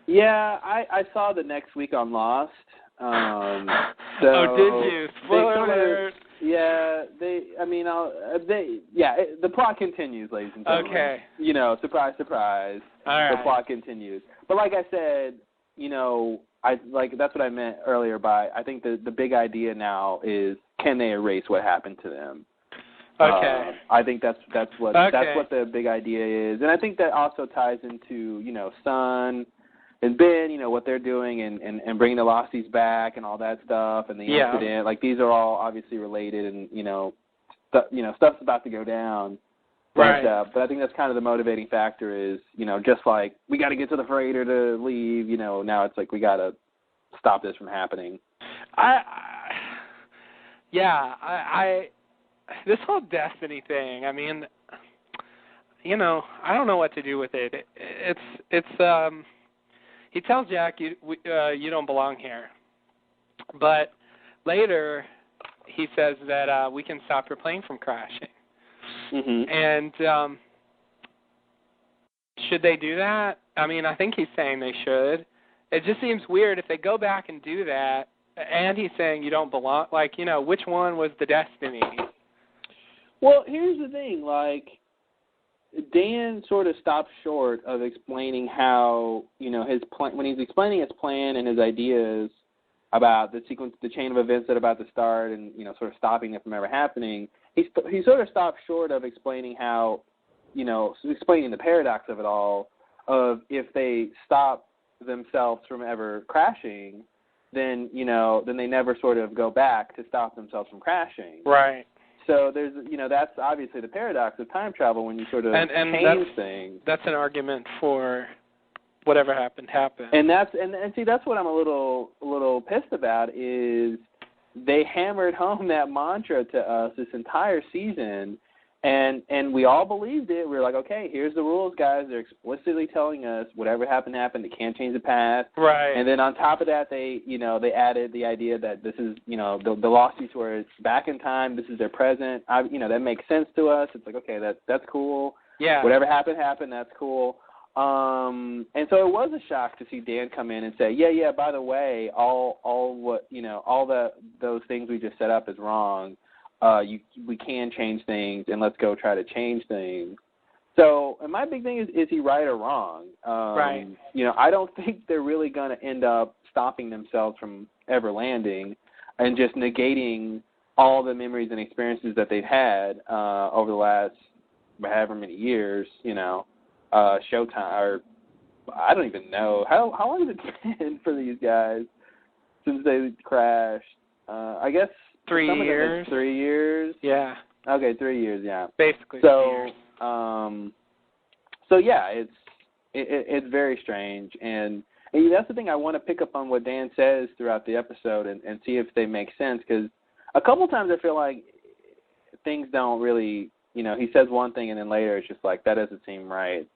Yeah, I saw the next week on Lost. Oh, did you? Spoiler alert. Yeah, the plot continues, ladies and gentlemen. Okay. Surprise, surprise. All right. The plot continues. But like I said, that's what I meant earlier by, I think the big idea now is, can they erase what happened to them? Okay. I think that's what the big idea is. And I think that also ties into, Sun and Ben, what they're doing and bringing the Losties back and all that stuff and the incident. Like, these are all obviously related and, stuff's about to go down. Right. But I think that's kind of the motivating factor is, just like we got to get to the freighter to leave, now it's like we got to stop this from happening. This whole destiny thing, I mean, I don't know what to do with it. It's he tells Jack, you don't belong here. But later he says that we can stop your plane from crashing. Mm-hmm. And should they do that? I mean, I think he's saying they should. It just seems weird if they go back and do that, and he's saying you don't belong. Like, which one was the destiny? Well, here's the thing. Like, Dan sort of stops short of explaining how, his plan, when he's explaining his plan and his ideas about the sequence, the chain of events that are about to start and, sort of stopping it from ever happening, he sort of stops short of explaining how, explaining the paradox of it all, of if they stop themselves from ever crashing, then, then they never sort of go back to stop themselves from crashing. Right. So there's, that's obviously the paradox of time travel when you sort of change things. That's an argument for whatever happened. And see, that's what I'm a little pissed about is they hammered home that mantra to us this entire season, and we all believed it. We were like, okay, here's the rules, guys. They're explicitly telling us whatever happened. They can't change the past. Right. And then on top of that, they added the idea that this is, the Losties were back in time. This is their present. That makes sense to us. It's like, okay, that's cool. Yeah. Whatever happened. That's cool. And so it was a shock to see Dan come in and say, yeah, by the way, those things we just set up is wrong. We can change things, and let's go try to change things. So, and my big thing is he right or wrong? Right. I don't think they're really going to end up stopping themselves from ever landing and just negating all the memories and experiences that they've had over the last however many years, Showtime, or I don't even know. How long has it been for these guys since they crashed? I guess 3 years. 3 years? Yeah. Okay, 3 years, yeah. Basically 3 years. So yeah, it's very strange, and that's the thing. I want to pick up on what Dan says throughout the episode and see if they make sense, because a couple times I feel like things don't really, he says one thing and then later it's just like, that doesn't seem right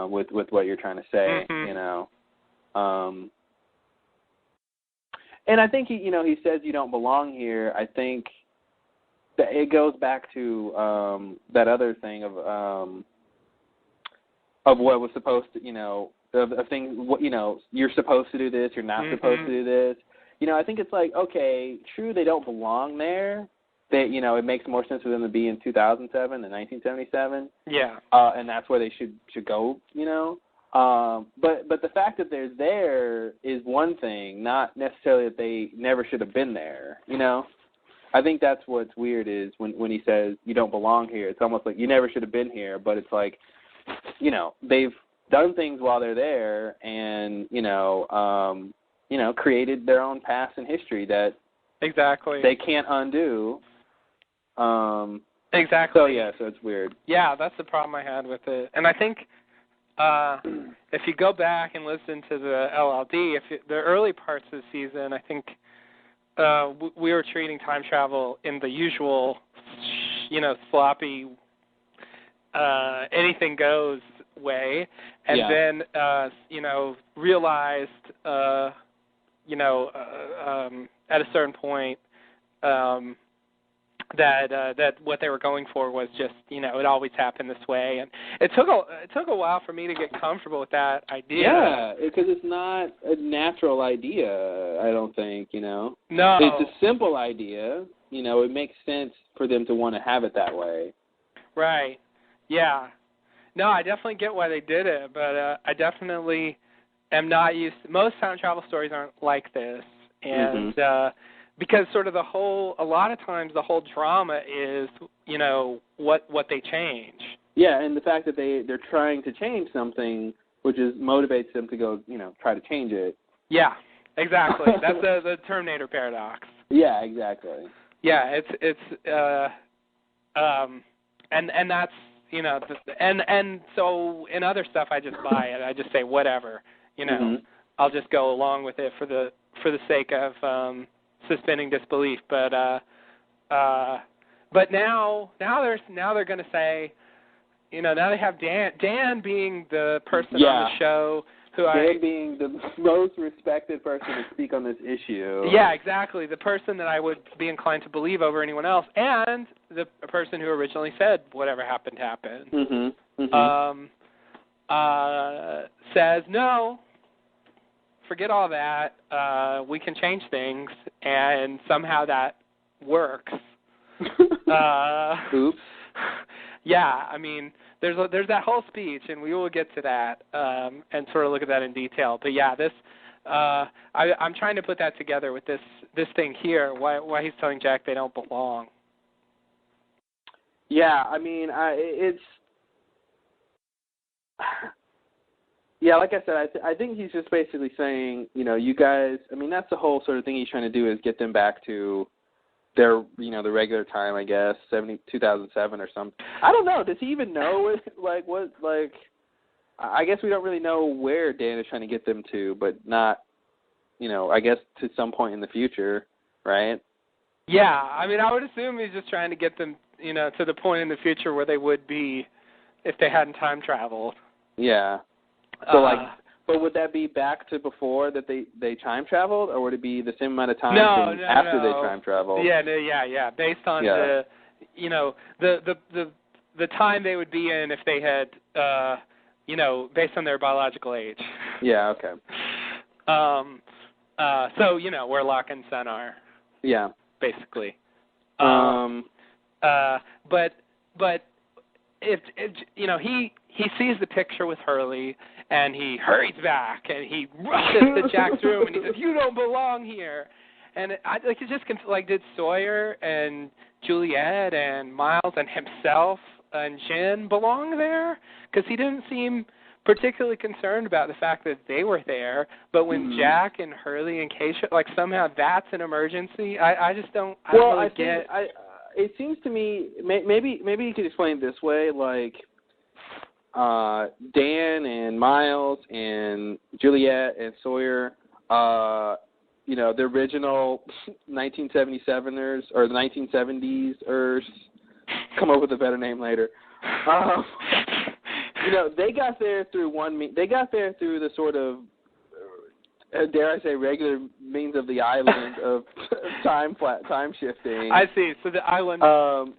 with what you're trying to say, And I think he says you don't belong here. I think that it goes back to that other thing of what was supposed to, of things. You're supposed to do this. You're not supposed to do this. I think it's like, okay, true, they don't belong there. They, it makes more sense for them to be in 2007 than 1977. Yeah. And that's where they should go. But the fact that they're there is one thing, not necessarily that they never should have been there, I think that's what's weird is when he says you don't belong here, it's almost like you never should have been here, but it's like, they've done things while they're there and, created their own past and history that exactly they can't undo. Exactly. So it's weird. Yeah, that's the problem I had with it. And I think if you go back and listen to the LLD, the early parts of the season, I think we were treating time travel in the usual, sloppy, anything goes way, and then, realized, at a certain point, that what they were going for was just, it always happened this way, and it took a while for me to get comfortable with that idea. Yeah, because it's not a natural idea, I don't think, No. It's a simple idea, it makes sense for them to want to have it that way. Right, yeah. No, I definitely get why they did it, but I definitely am not used to, most time travel stories aren't like this, and, because sort of a lot of times the whole drama is, what they change. Yeah, and the fact that they're trying to change something, which motivates them to go, try to change it. Yeah, exactly. That's the Terminator paradox. Yeah, exactly. Yeah, it's and that's, and so in other stuff I just buy it. I just say whatever, I'll just go along with it for the sake of suspending disbelief, but now they're going to say, now they have Dan being the person on the show Dan being the most respected person to speak on this issue. Yeah, exactly. The person that I would be inclined to believe over anyone else, and the person who originally said whatever happened happened. Says no. Forget all that. We can change things, and somehow that works. Oops. Yeah, I mean, there's that whole speech, and we will get to that and sort of look at that in detail. But yeah, this I'm trying to put that together with this thing here. Why he's telling Jack they don't belong. Yeah, I mean, it's. Yeah, like I said, I think he's just basically saying, you guys, I mean, that's the whole sort of thing he's trying to do is get them back to their, the regular time, I guess, 2007 or something. I don't know. Does he even know, I guess we don't really know where Dan is trying to get them to, but not, I guess to some point in the future, right? Yeah, I mean, I would assume he's just trying to get them, to the point in the future where they would be if they hadn't time traveled. Yeah. So, but would that be back to before that they time traveled, or would it be the same amount of time after they time traveled? Yeah. Based on the time they would be in if they had, based on their biological age. Yeah. Okay. So where Locke and Son are. Yeah. Basically. But if he sees the picture with Hurley. And he hurries back, and he rushes to Jack's room, and he says, "You don't belong here." And did Sawyer and Juliet and Miles and himself and Jen belong there? Because he didn't seem particularly concerned about the fact that they were there. But when Jack and Hurley and Keisha, somehow that's an emergency. I just don't. It seems to me maybe you could explain it this way, Dan and Miles and Juliet and Sawyer, the original 1977ers or the 1970s-ers, come up with a better name later. They got there through they got there through the sort of, dare I say, regular means of the island of time shifting. I see. So the island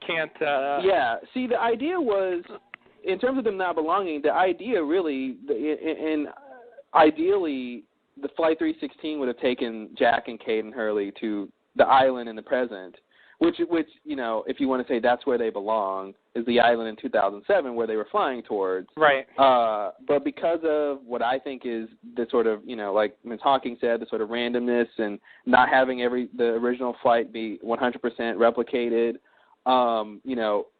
can't. Yeah. See, the idea was, in terms of them not belonging, the idea really, and ideally, the Flight 316 would have taken Jack and Kate and Hurley to the island in the present, which if you want to say that's where they belong, is the island in 2007 where they were flying towards. Right. But because of what I think is the sort of, like Ms. Hawking said, the sort of randomness and not having the original flight be 100% replicated,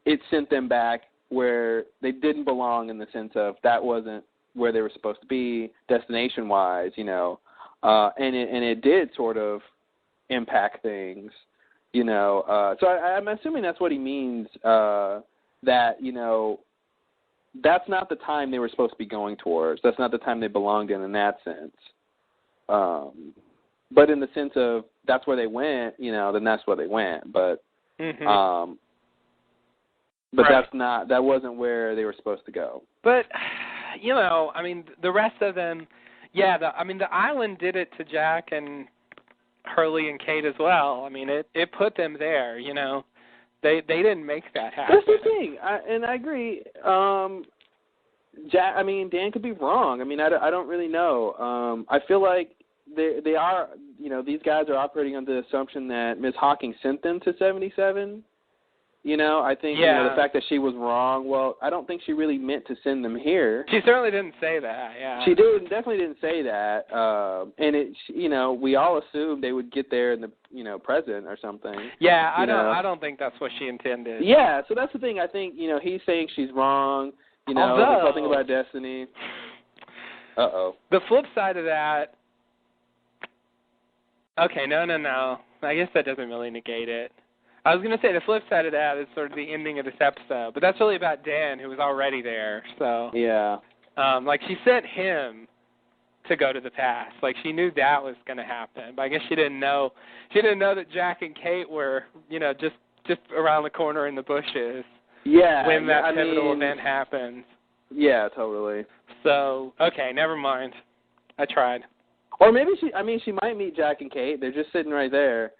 it sent them back where they didn't belong, in the sense of that wasn't where they were supposed to be destination-wise, and it did sort of impact things, So I'm assuming that's what he means, that, that's not the time they were supposed to be going towards. That's not the time they belonged in that sense. But in the sense of that's where they went, then that's where they went. But but right. that wasn't where they were supposed to go. But, the rest of them, the island did it to Jack and Hurley and Kate as well. It put them there, They didn't make that happen. That's the thing, and I agree. Dan could be wrong. I don't really know. I feel like they are, these guys are operating under the assumption that Ms. Hawking sent them to 77. I think the fact that she was wrong, well, I don't think she really meant to send them here. She certainly didn't say that, yeah. She definitely didn't say that. And we all assumed they would get there in the, present or something. Yeah, I don't think that's what she intended. Yeah, so that's the thing. I think, he's saying she's wrong, Although, something about destiny. Uh-oh. The flip side of that, okay, no. I guess that doesn't really negate it. I was going to say the flip side of that is sort of the ending of this episode, but that's really about Dan, who was already there. So yeah, she sent him to go to the past. She knew that was going to happen, but I guess she didn't know. She didn't know that Jack and Kate were, just around the corner in the bushes. Yeah, when that pivotal event happens. Yeah, totally. So okay, never mind. I tried. Or maybe she might meet Jack and Kate. They're just sitting right there.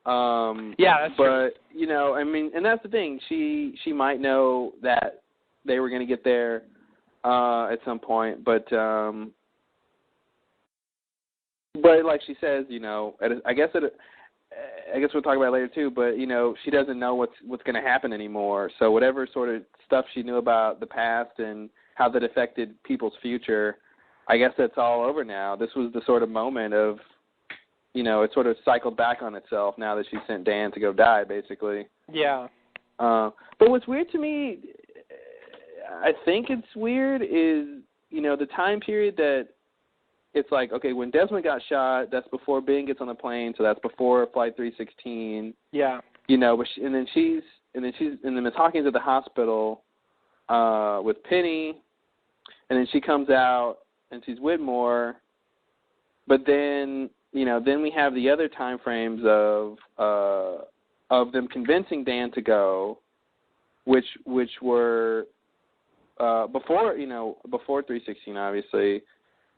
Yeah, that's true. But, and that's the thing. She might know that they were going to get there at some point. But like she says, I guess we'll talk about it later too, but, she doesn't know what's going to happen anymore. So whatever sort of stuff she knew about the past and how that affected people's future, I guess that's all over now. This was the sort of moment of, it sort of cycled back on itself now that she sent Dan to go die, basically. Yeah. But what's weird to me, I think it's weird, is, the time period that it's like, okay, when Desmond got shot, that's before Ben gets on the plane, so that's before Flight 316. Yeah. And then Miss Hawkins at the hospital with Penny, and then she comes out and she's Whitmore, but then then we have the other time frames of them convincing Dan to go, which were before 316, obviously,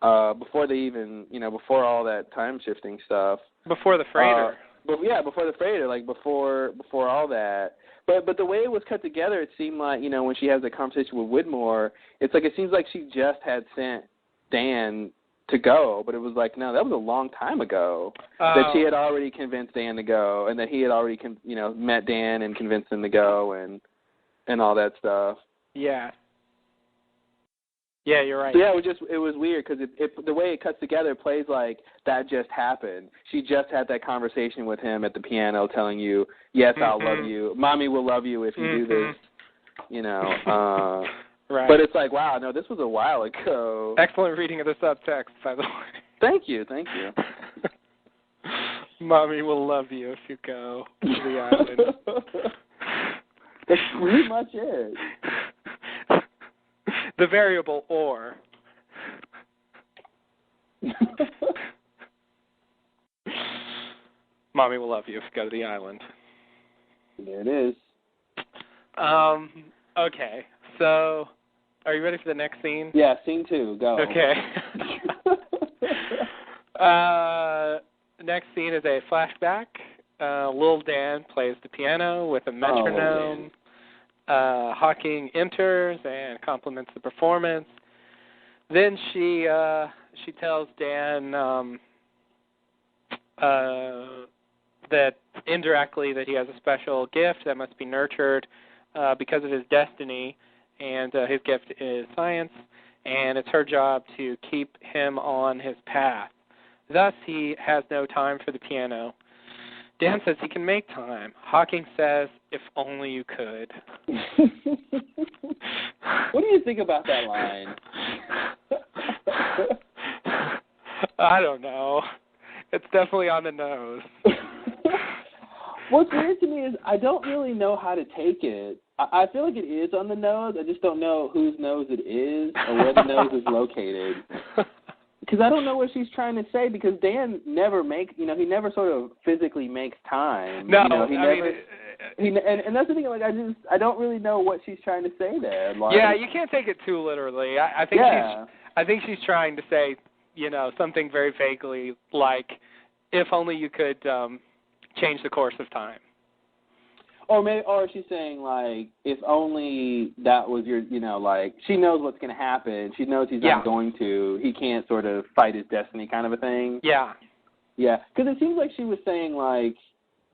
before they even before all that time shifting stuff. Before the freighter. Before the freighter, before all that. But the way it was cut together, it seemed like when she has the conversation with Whitmore, it seems like she just had sent Dan to go, but it was like, no, that was a long time ago that she had already convinced Dan to go, and that he had already met Dan and convinced him to go, and all that stuff. Yeah. Yeah, you're right. So yeah, it was weird because the way it cuts together plays like that just happened. She just had that conversation with him at the piano, telling you, yes, I'll love you. Mommy will love you if you do this. Right. But it's like, wow, no, this was a while ago. Excellent reading of the subtext, by the way. Thank you. Mommy will love you if you go to the island. That's pretty much it. The variable or. Mommy will love you if you go to the island. There it is. Okay, so are you ready for the next scene? Yeah, scene 2, go. Okay. Next scene is a flashback. Lil Dan plays the piano with a metronome. Hawking enters and compliments the performance. Then she tells Dan that indirectly that he has a special gift that must be nurtured because of his destiny, and his gift is science, and it's her job to keep him on his path. Thus, he has no time for the piano. Dan says he can make time. Hawking says, if only you could. What do you think about that line? I don't know. It's definitely on the nose. What's weird to me is I don't really know how to take it. I feel like it is on the nose. I just don't know whose nose it is or where the nose is located. Because I don't know what she's trying to say, because Dan never he never sort of physically makes time. No, and that's the thing, like, I don't really know what she's trying to say there. Like, yeah, you can't take it too literally. I think she's trying to say, something very vaguely like, if only you could change the course of time. Or she's saying, like, if only that was your, like, she knows what's going to happen. She knows he's not going to. He can't sort of fight his destiny kind of a thing. Yeah. Yeah, because it seems like she was saying, like,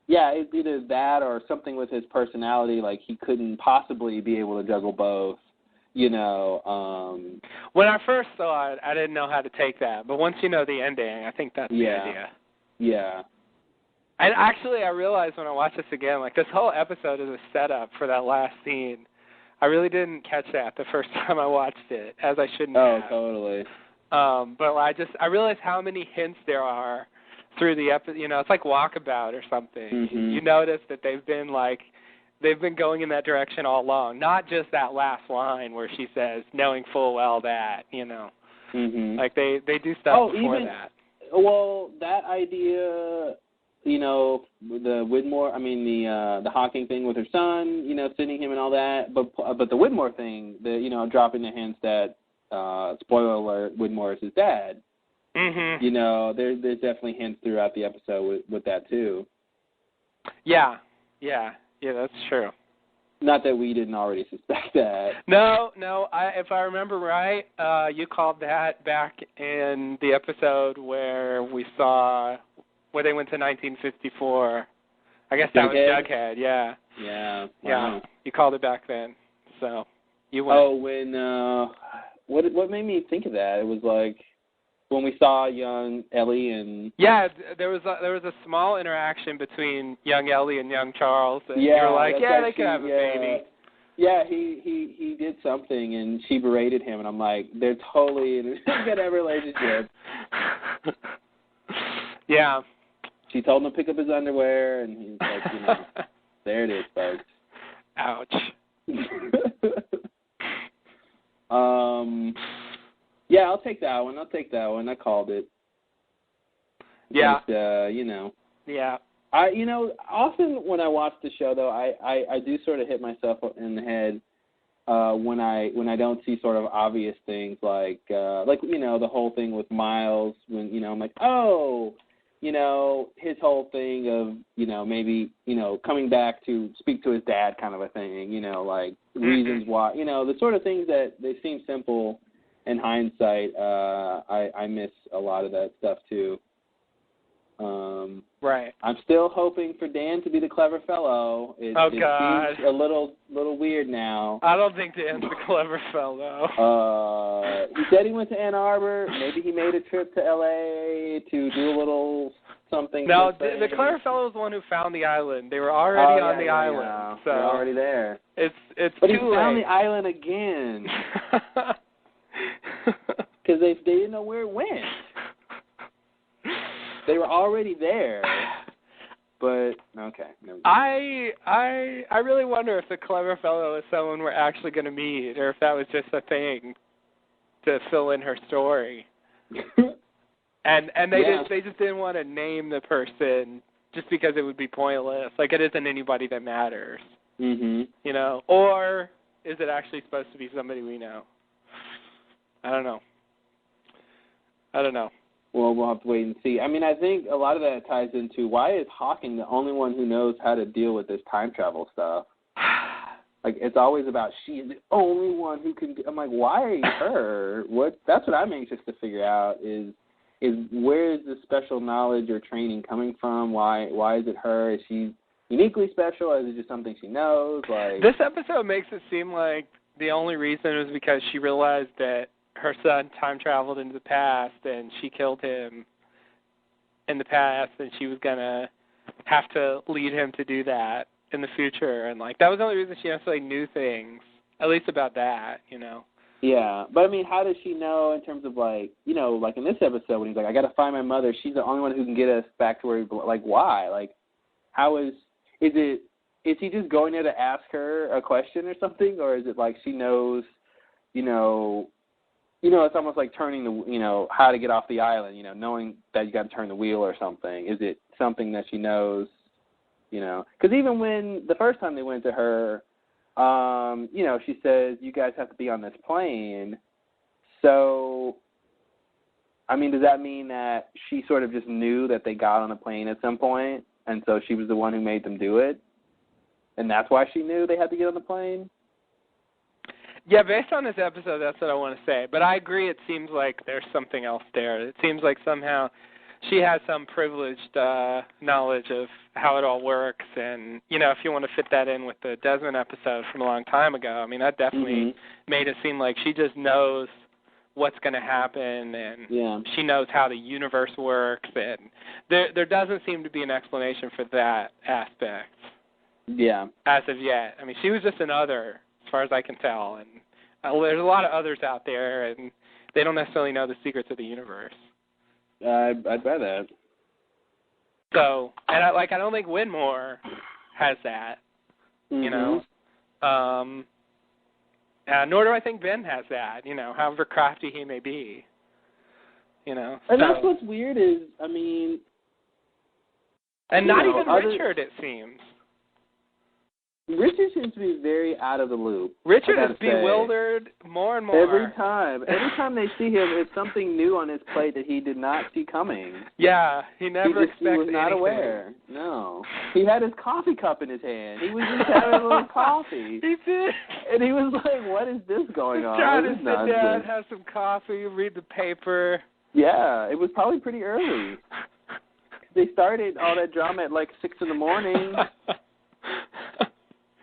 yeah, it's either that or something with his personality, like he couldn't possibly be able to juggle both, When I first saw it, I didn't know how to take that. But once you know the ending, I think that's the idea. Yeah. And actually, I realized when I watched this again, like, this whole episode is a setup for that last scene. I really didn't catch that the first time I watched it, as I shouldn't have. Oh, totally. But I realized how many hints there are through the episode. It's like Walkabout or something. Mm-hmm. You notice that they've been going in that direction all along. Not just that last line where she says, knowing full well that, Mm-hmm. Like, they do stuff before that. Well, that idea... the Widmore, the Hawking thing with her son, sending him and all that. But the Widmore thing, dropping the hints that, spoiler alert, Widmore is his dad. Mm-hmm. There's definitely hints throughout the episode with that too. Yeah, that's true. Not that we didn't already suspect that. No. If I remember right, you called that back in the episode where they went to 1954. I guess that was Jughead, yeah. Yeah. Wow. Yeah, you called it back then. So you went. Oh, when what made me think of that? It was like when we saw young Ellie and... Yeah, there was a small interaction between young Ellie and young Charles. And you were like, they could have a baby. Yeah, he did something, and she berated him, and I'm like, they're totally in a good relationship. Yeah. She told him to pick up his underwear, and he's like, there it is, folks. Ouch. Yeah, I'll take that one. I called it. Yeah. Just, Yeah. Often when I watch the show, though, I do sort of hit myself in the head when I don't see sort of obvious things like the whole thing with Miles, when I'm like, oh, his whole thing of maybe coming back to speak to his dad kind of a thing, reasons why, the sort of things that they seem simple in hindsight. I miss a lot of that stuff too. Right. I'm still hoping for Dan to be the clever fellow. It seems a little weird now. I don't think Dan's the clever fellow. He said he went to Ann Arbor. Maybe he made a trip to L.A. to do a little something. No, the clever fellow was the one who found the island. They were already on the island. Yeah. So they're already there. It's but too he found the island again. Because they didn't know where it went. They were already there, but okay. Never mind. I really wonder if the clever fellow is someone we're actually going to meet, or if that was just a thing to fill in her story. and they just didn't want to name the person just because it would be pointless. Like, it isn't anybody that matters. Mhm. You know, or is it actually supposed to be somebody we know? I don't know. Well, we'll have to wait and see. I mean, I think a lot of that ties into why is Hawking the only one who knows how to deal with this time travel stuff? Like, it's always about she's the only one who can. I'm like, why her? That's what I'm anxious to figure out is where is the special knowledge or training coming from? Why is it her? Is she uniquely special, or is it just something she knows? Like, this episode makes it seem like the only reason was because she realized that her son time traveled into the past and she killed him in the past, and she was gonna have to lead him to do that in the future, and like that was the only reason she necessarily knew things, at least about that, you know. Yeah, but I mean, how does she know in terms of like, you know, like in this episode when he's like, I got to find my mother. She's the only one who can get us back to where we belong. Like, why? Like, how is he just going there to ask her a question or something, or is it like she knows, you know, it's almost like turning the, you know, how to get off the island, you know, knowing that you got to turn the wheel or something. Is it something that she knows, you know? Because even when the first time they went to her, you know, she says, you guys have to be on this plane. So, I mean, does that mean that she sort of just knew that they got on a plane at some point, and so she was the one who made them do it? And that's why she knew they had to get on the plane? Yeah, based on this episode, that's what I want to say. But I agree, it seems like there's something else there. It seems like somehow she has some privileged knowledge of how it all works. And, you know, if you want to fit that in with the Desmond episode from a long time ago, I mean, that definitely made it seem like she just knows what's going to happen, and she knows how the universe works. And there doesn't seem to be an explanation for that aspect. Yeah. As of yet. I mean, she was just an other, as far as I can tell. And there's a lot of others out there, and they don't necessarily know the secrets of the universe. I'd bet that. So, and I don't think Winmore has that, you know. Nor do I think Ben has that, you know, however crafty he may be, you know. And that's what's weird is, I mean... And not even Richard, it seems. Richard seems to be very out of the loop. Richard is bewildered more and more. Every time they see him, it's something new on his plate that he did not see coming. Yeah, he never expected He was not anything. Aware. No. He had his coffee cup in his hand. He was just having a little coffee. He did. And he was like, what is this going on? Trying to sit down, have some coffee, read the paper. Yeah, it was probably pretty early. They started all that drama at like 6 in the morning.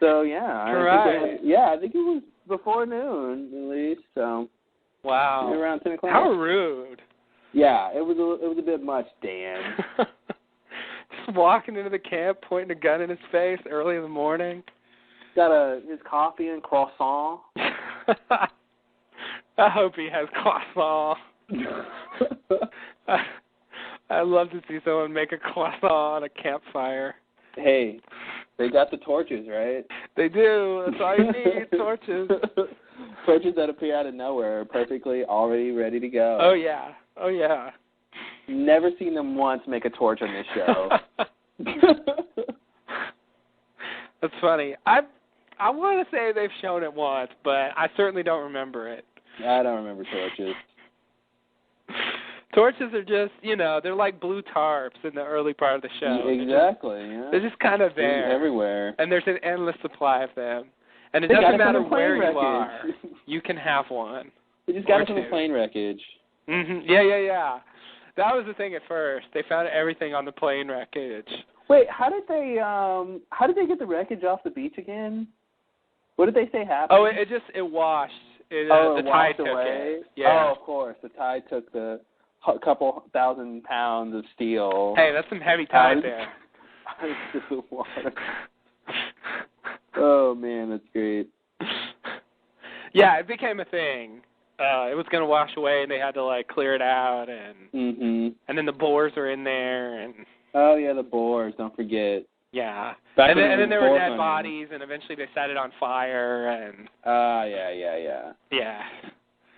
So yeah, I think it was before noon at least. So wow, around 10 o'clock. How rude! Yeah, it was a bit much, Dan. Just walking into the camp, pointing a gun in his face early in the morning. Got his coffee and croissant. I hope he has croissant. I'd love to see someone make a croissant on a campfire. Hey. They got the torches, right? They do. That's all you need, torches. Torches that appear out of nowhere, perfectly already ready to go. Oh, yeah. Oh, yeah. Never seen them once make a torch on this show. That's funny. I want to say they've shown it once, but I certainly don't remember it. I don't remember torches. Torches are just, you know, they're like blue tarps in the early part of the show. Exactly, yeah. They're just kind of there. Everywhere. And there's an endless supply of them. And it doesn't matter where you are. You can have one. They just got it from the plane wreckage. Yeah. That was the thing at first. They found everything on the plane wreckage. Wait, how did they get the wreckage off the beach again? What did they say happened? Oh, it washed. The tide took it. Yeah. Oh, of course. The tide took the couple 1,000 pounds of steel. Hey, that's some heavy tide there. Out of the water. Oh, man, that's great. Yeah, it became a thing. It was going to wash away, and they had to, like, clear it out. And and then the boars are in there. And oh, yeah, the boars. Don't forget. Yeah. And then there were dead bodies, and eventually they set it on fire. And yeah. Yeah.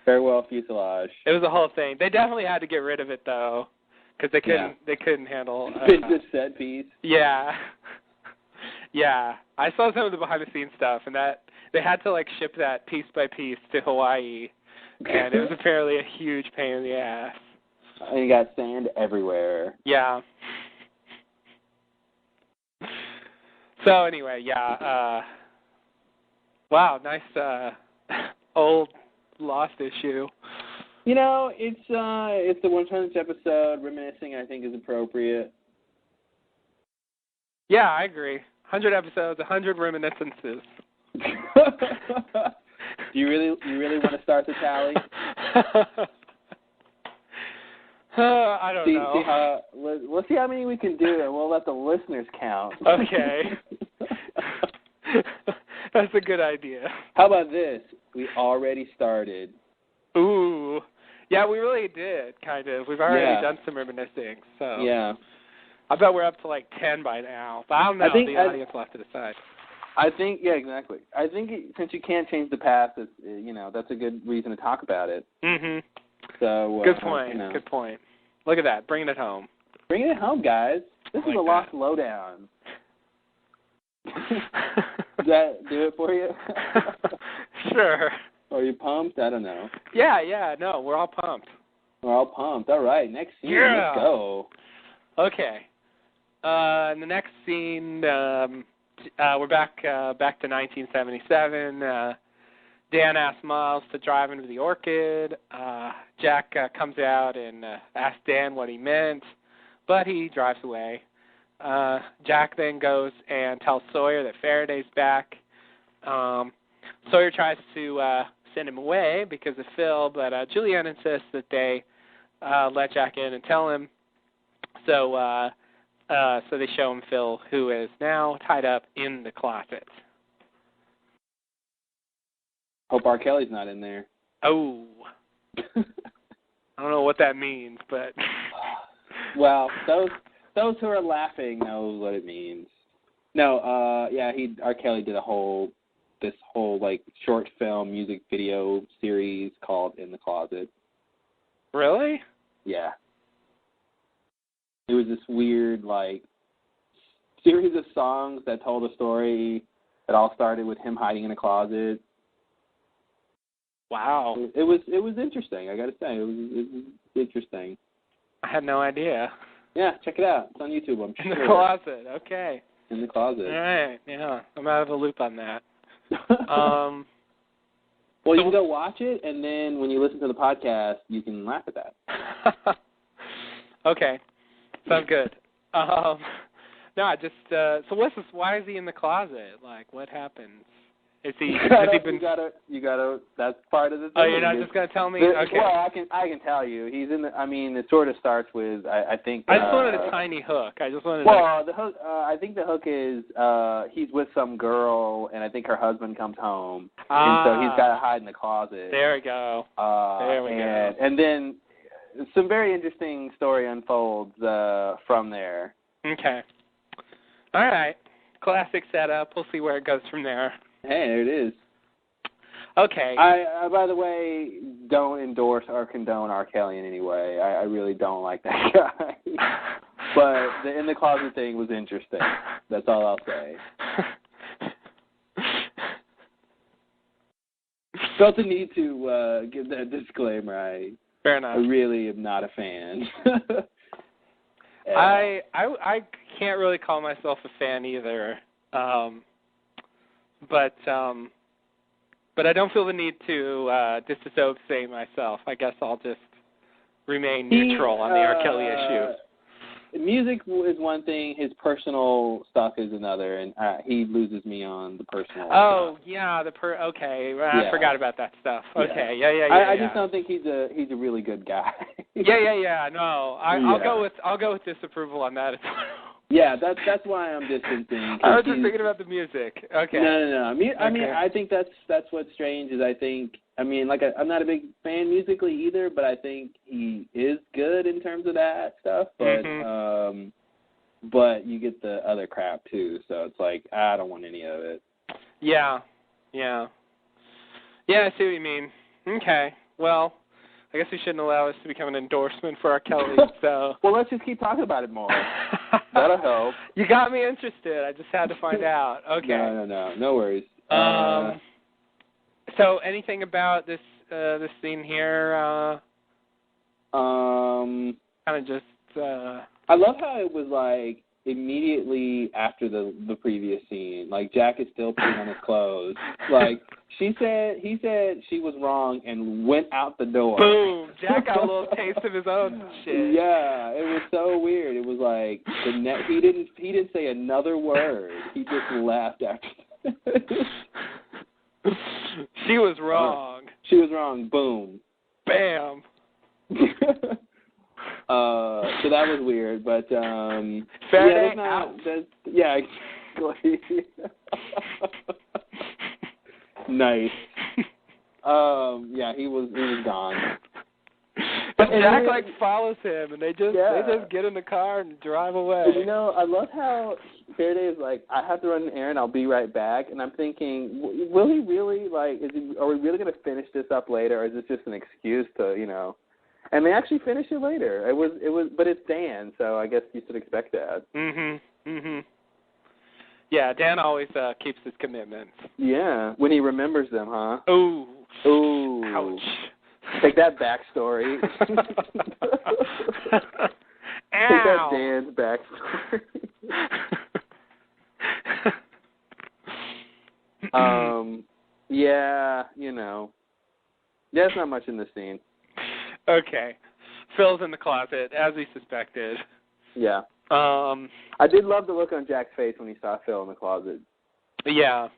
Farewell fuselage. It was a whole thing. They definitely had to get rid of it though, because they couldn't handle. It's a set piece. Yeah. Yeah, I saw some of the behind-the-scenes stuff, and that they had to like ship that piece by piece to Hawaii, and it was apparently a huge pain in the ass. And you got sand everywhere. Yeah. So anyway, yeah. Wow, nice old lost issue. You know, it's the 100th episode. Reminiscing, I think, is appropriate. Yeah, I agree. 100 episodes, 100 reminiscences. Do you really want to start the tally? I don't know. We'll see how many we can do, and we'll let the listeners count. Okay. That's a good idea. How about this? We already started. Ooh. Yeah, we really did, kind of. We've already done some reminiscing, so. Yeah. I bet we're up to like 10 by now. But I don't know. The audience will have to decide. I think, yeah, exactly. I think since you can't change the past, it's, that's a good reason to talk about it. Mm-hmm. So good point. Good point. Look at that. Bringing it home. Bringing it home, guys. This is a lost Lowdown. Does that do it for you? Sure. Are you pumped? I don't know. Yeah. No, we're all pumped. We're all pumped. All right. Next scene. Yeah. Let's go. Okay. In the next scene, we're back to 1977. Dan asks Miles to drive into the Orchid. Jack comes out and asks Dan what he meant, but he drives away. Jack then goes and tells Sawyer that Faraday's back. Sawyer tries to send him away because of Phil, but Julianne insists that they let Jack in and tell him. So they show him Phil, who is now tied up in the closet. Hope R. Kelly's not in there. Oh. I don't know what that means, but... Well, those who are laughing know what it means. No, R. Kelly did this whole like short film music video series called In the Closet. Really? Yeah. It was this weird like series of songs that told a story that all started with him hiding in a closet. Wow. It was interesting, I got to say. It was interesting. I had no idea. Yeah, check it out. It's on YouTube, I'm sure. In the closet, okay. In the closet. All right, yeah. I'm out of the loop on that. Well, you can go watch it, and then when you listen to the podcast, you can laugh at that. Okay. Sounds good. No, I just, so what's this, why is he in the closet? Like, what happens? Has he been... You gotta, that's part of the thing. Oh, you're not just going to tell me? Okay. Well, I can tell you. He's in it sort of starts with, I think... I just wanted a tiny hook. The hook, I think the hook is, he's with some girl, and I think her husband comes home, and so he's got to hide in the closet. There we go. There we go. And then some very interesting story unfolds from there. Okay. All right. Classic setup. We'll see where it goes from there. Hey, there it is. Okay. I by the way, don't endorse or condone R. Kelly in any way. I really don't like that guy. But the In the Closet thing was interesting. That's all I'll say. Felt the need to give that disclaimer. Fair enough. I really am not a fan. I can't really call myself a fan either. But I don't feel the need to disassociate myself. I guess I'll just remain neutral on the R. Kelly issue. Music is one thing. His personal stuff is another, and he loses me on the personal stuff. Yeah, okay. I forgot about that stuff. Okay, yeah. I just don't think he's a really good guy. Yeah. No, I'll go with disapproval on that as well. Yeah, that's why I'm distancing. I was just thinking about the music. Okay. No. I mean, I think that's what's strange is I'm not a big fan musically either, but I think he is good in terms of that stuff. But but you get the other crap too, so it's like I don't want any of it. Yeah, I see what you mean. Okay, well, I guess we shouldn't allow this to become an endorsement for R. Kelly, so... Well, let's just keep talking about it more. That'll help. You got me interested. I just had to find out. Okay. No worries. So, anything about this scene here? Kind of just... I love how it was like immediately after the previous scene. Like Jack is still putting on his clothes. Like he said she was wrong and went out the door. Boom! Jack got a little taste of his own shit. Yeah, it was so weird. It was like he didn't say another word. He just left after that. She was wrong. She was wrong. Boom. Bam. So that was weird, but Faraday out. Yeah, exactly. Nice. Yeah, he was gone. But Jack follows him, and they just get in the car and drive away. You know, I love how Faraday is like, I have to run an errand. I'll be right back. And I'm thinking, will he really are we really going to finish this up later, or is this just an excuse to, you know? And they actually finished it later. It was, but it's Dan, so I guess you should expect that. Yeah, Dan always keeps his commitments. Yeah, when he remembers them, huh? Ooh. Ouch. Take that backstory. Take that Dan's backstory. Yeah, you know. There's not much in this scene. Okay. Phil's in the closet, as we suspected. Yeah. I did love the look on Jack's face when he saw Phil in the closet. Yeah.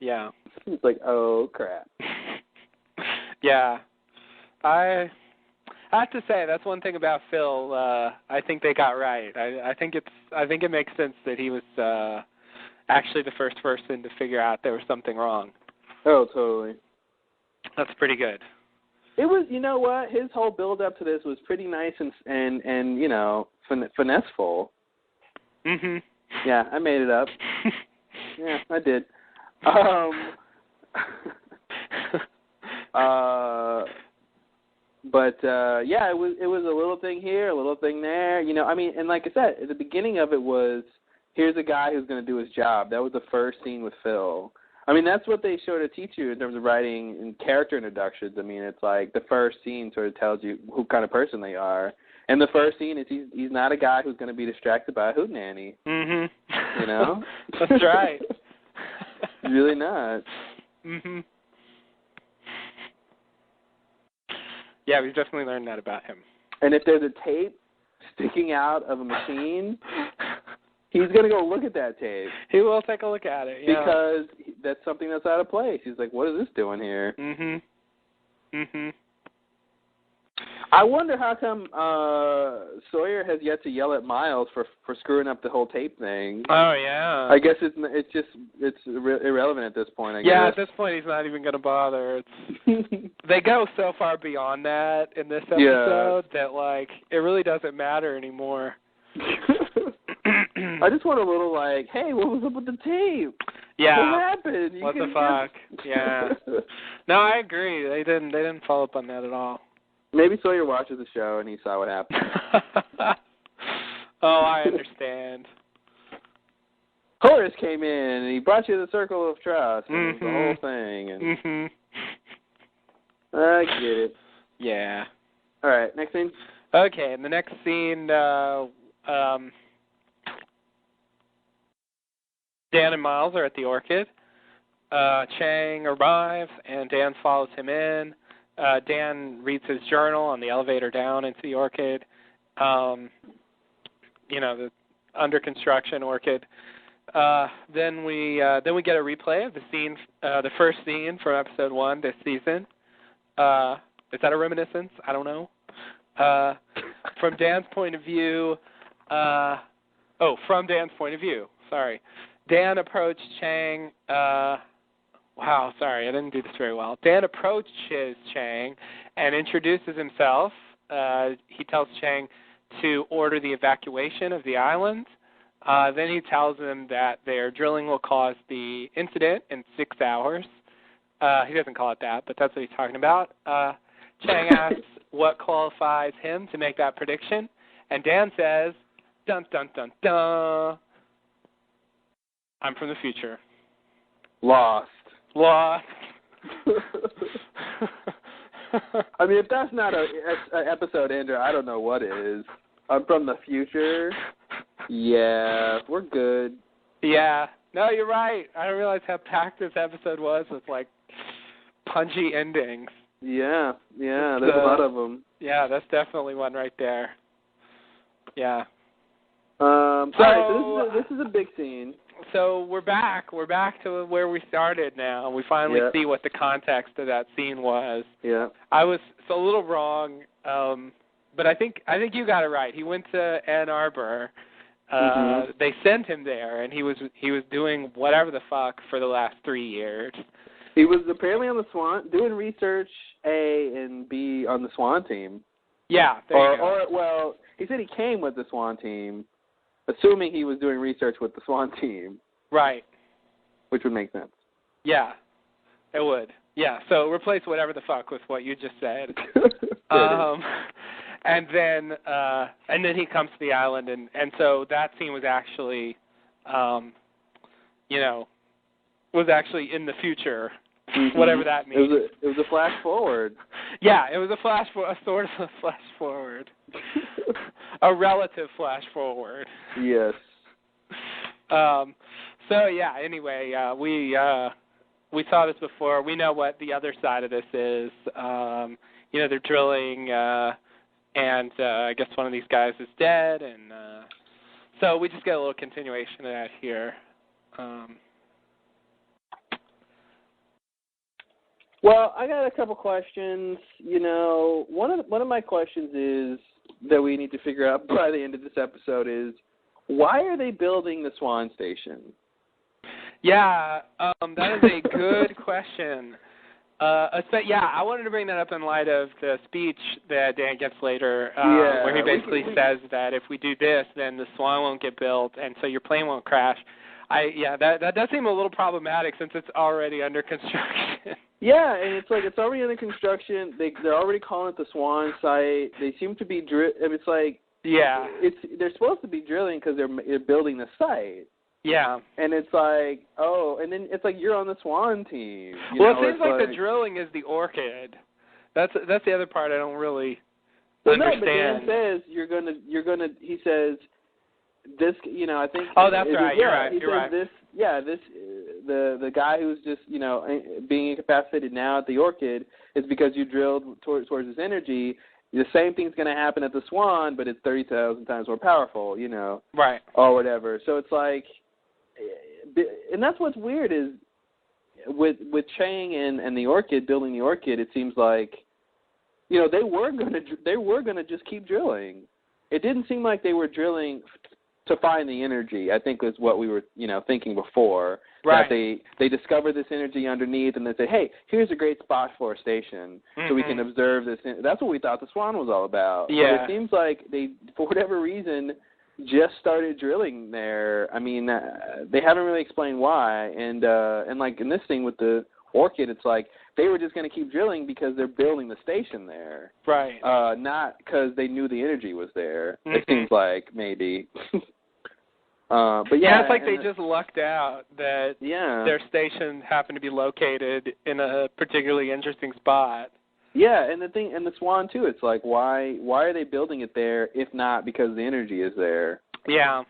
Yeah. He's like, oh, crap. Yeah. I have to say, that's one thing about Phil I think they got right. I think it makes sense that he was actually the first person to figure out there was something wrong. Oh, totally. That's pretty good. It was, you know what? His whole build up to this was pretty nice and you know, finesseful. Yeah, I made it up. Yeah, I did. But yeah, it was a little thing here, a little thing there. You know, I mean, and like I said, at the beginning of it was, here's a guy who's going to do his job. That was the first scene with Phil. I mean, that's what they sort of teach you in terms of writing and character introductions. I mean, it's like the first scene sort of tells you who kind of person they are. And the first scene is he's not a guy who's going to be distracted by a hootenanny. You know? That's right. Really not. Yeah, we've definitely learned that about him. And if there's a tape sticking out of a machine, he's going to go look at that tape. He will take a look at it, yeah. Because that's something that's out of place. He's like, what is this doing here? I wonder how come Sawyer has yet to yell at Miles for screwing up the whole tape thing. Oh, yeah. I guess it's irrelevant at this point, I guess. Yeah, at this point he's not even going to bother. They go so far beyond that in this episode that, like, it really doesn't matter anymore. I just want a little like, hey, what was up with the tape? Yeah. What happened? What the fuck? Yeah. No, I agree. They didn't follow up on that at all. Maybe Sawyer watches the show and he saw what happened. Oh, I understand. Horace came in and he brought you the circle of trust and the whole thing. And I get it. Yeah. All right, next scene. Okay, in the next scene, Dan and Miles are at the Orchid. Chang arrives, and Dan follows him in. Dan reads his journal on the elevator down into the Orchid. You know, the under construction Orchid. Then we get a replay of the scene, the first scene from episode 1 this season. Is that a reminiscence? I don't know. From Dan's point of view, from Dan's point of view. Sorry. Dan approached Chang. Wow, sorry, I didn't do this very well. Dan approaches Chang and introduces himself. He tells Chang to order the evacuation of the island. Then he tells him that their drilling will cause the incident in 6 hours. He doesn't call it that, but that's what he's talking about. Chang asks what qualifies him to make that prediction, and Dan says, dun, dun, dun, dun, I'm from the future. Lost. I mean, if that's not an episode ender, I don't know what is. I'm from the future. Yeah, we're good. Yeah. No, you're right. I didn't realize how packed this episode was with, like, punchy endings. Yeah, there's a lot of them. Yeah, that's definitely one right there. Yeah. All right, so this is a big scene. So we're back. We're back to where we started now. We finally see what the context of that scene was. Yeah. I was a little wrong, but I think you got it right. He went to Ann Arbor. They sent him there, and he was doing whatever the fuck for the last 3 years. He was apparently on the Swan, doing research A and B on the Swan team. Yeah, there you go. Well, he said he came with the Swan team, assuming he was doing research with the Swan team. Right. Which would make sense. Yeah, it would. Yeah, so replace whatever the fuck with what you just said. And then he comes to the island, and so that scene was actually, was actually in the future, whatever that means. It was a flash forward. Yeah, it was a sort of a flash forward. A relative flash forward. Yes. So yeah. Anyway, we saw this before. We know what the other side of this is. They're drilling, and I guess one of these guys is dead, and so we just get a little continuation of that here. Well, I got a couple questions. One of my questions is that we need to figure out by the end of this episode is, why are they building the Swan Station? Yeah, that is a good question. I wanted to bring that up in light of the speech that Dan gives later, where he basically says that if we do this, then the Swan won't get built, and so your plane won't crash. That does seem a little problematic since it's already under construction. Yeah, and it's already under construction. They're already calling it the Swan site. They seem to be it's like they're supposed to be drilling because they're building the site. Yeah. And it's like, and then it's like you're on the Swan team. It seems like the drilling is the Orchid. That's the other part I don't really understand. No, but Dan says you're gonna. He says this. I think. Oh, that's right. You're right. He says this. The guy who's just being incapacitated now at the Orchid is because you drilled towards this energy. The same thing's going to happen at the Swan, but it's 30,000 times more powerful. Right. Or whatever. So it's like. And that's what's weird is with Chang and the Orchid building the Orchid, it seems like they were gonna just keep drilling. It didn't seem like they were drilling to find the energy. I think was what we were thinking before. Right. That they discovered this energy underneath, and they say, hey, here's a great spot for a station, so we can observe this. That's what we thought the Swan was all about. Yeah. But it seems like they, for whatever reason, just started drilling there. I mean, they haven't really explained why. And like in this thing with the Orchid, it's like they were just going to keep drilling because they're building the station there. Right. Not because they knew the energy was there. It seems like maybe. But it's like they just lucked out that their station happened to be located in a particularly interesting spot. Yeah, and the Swan too. It's like why are they building it there if not because the energy is there? Yeah.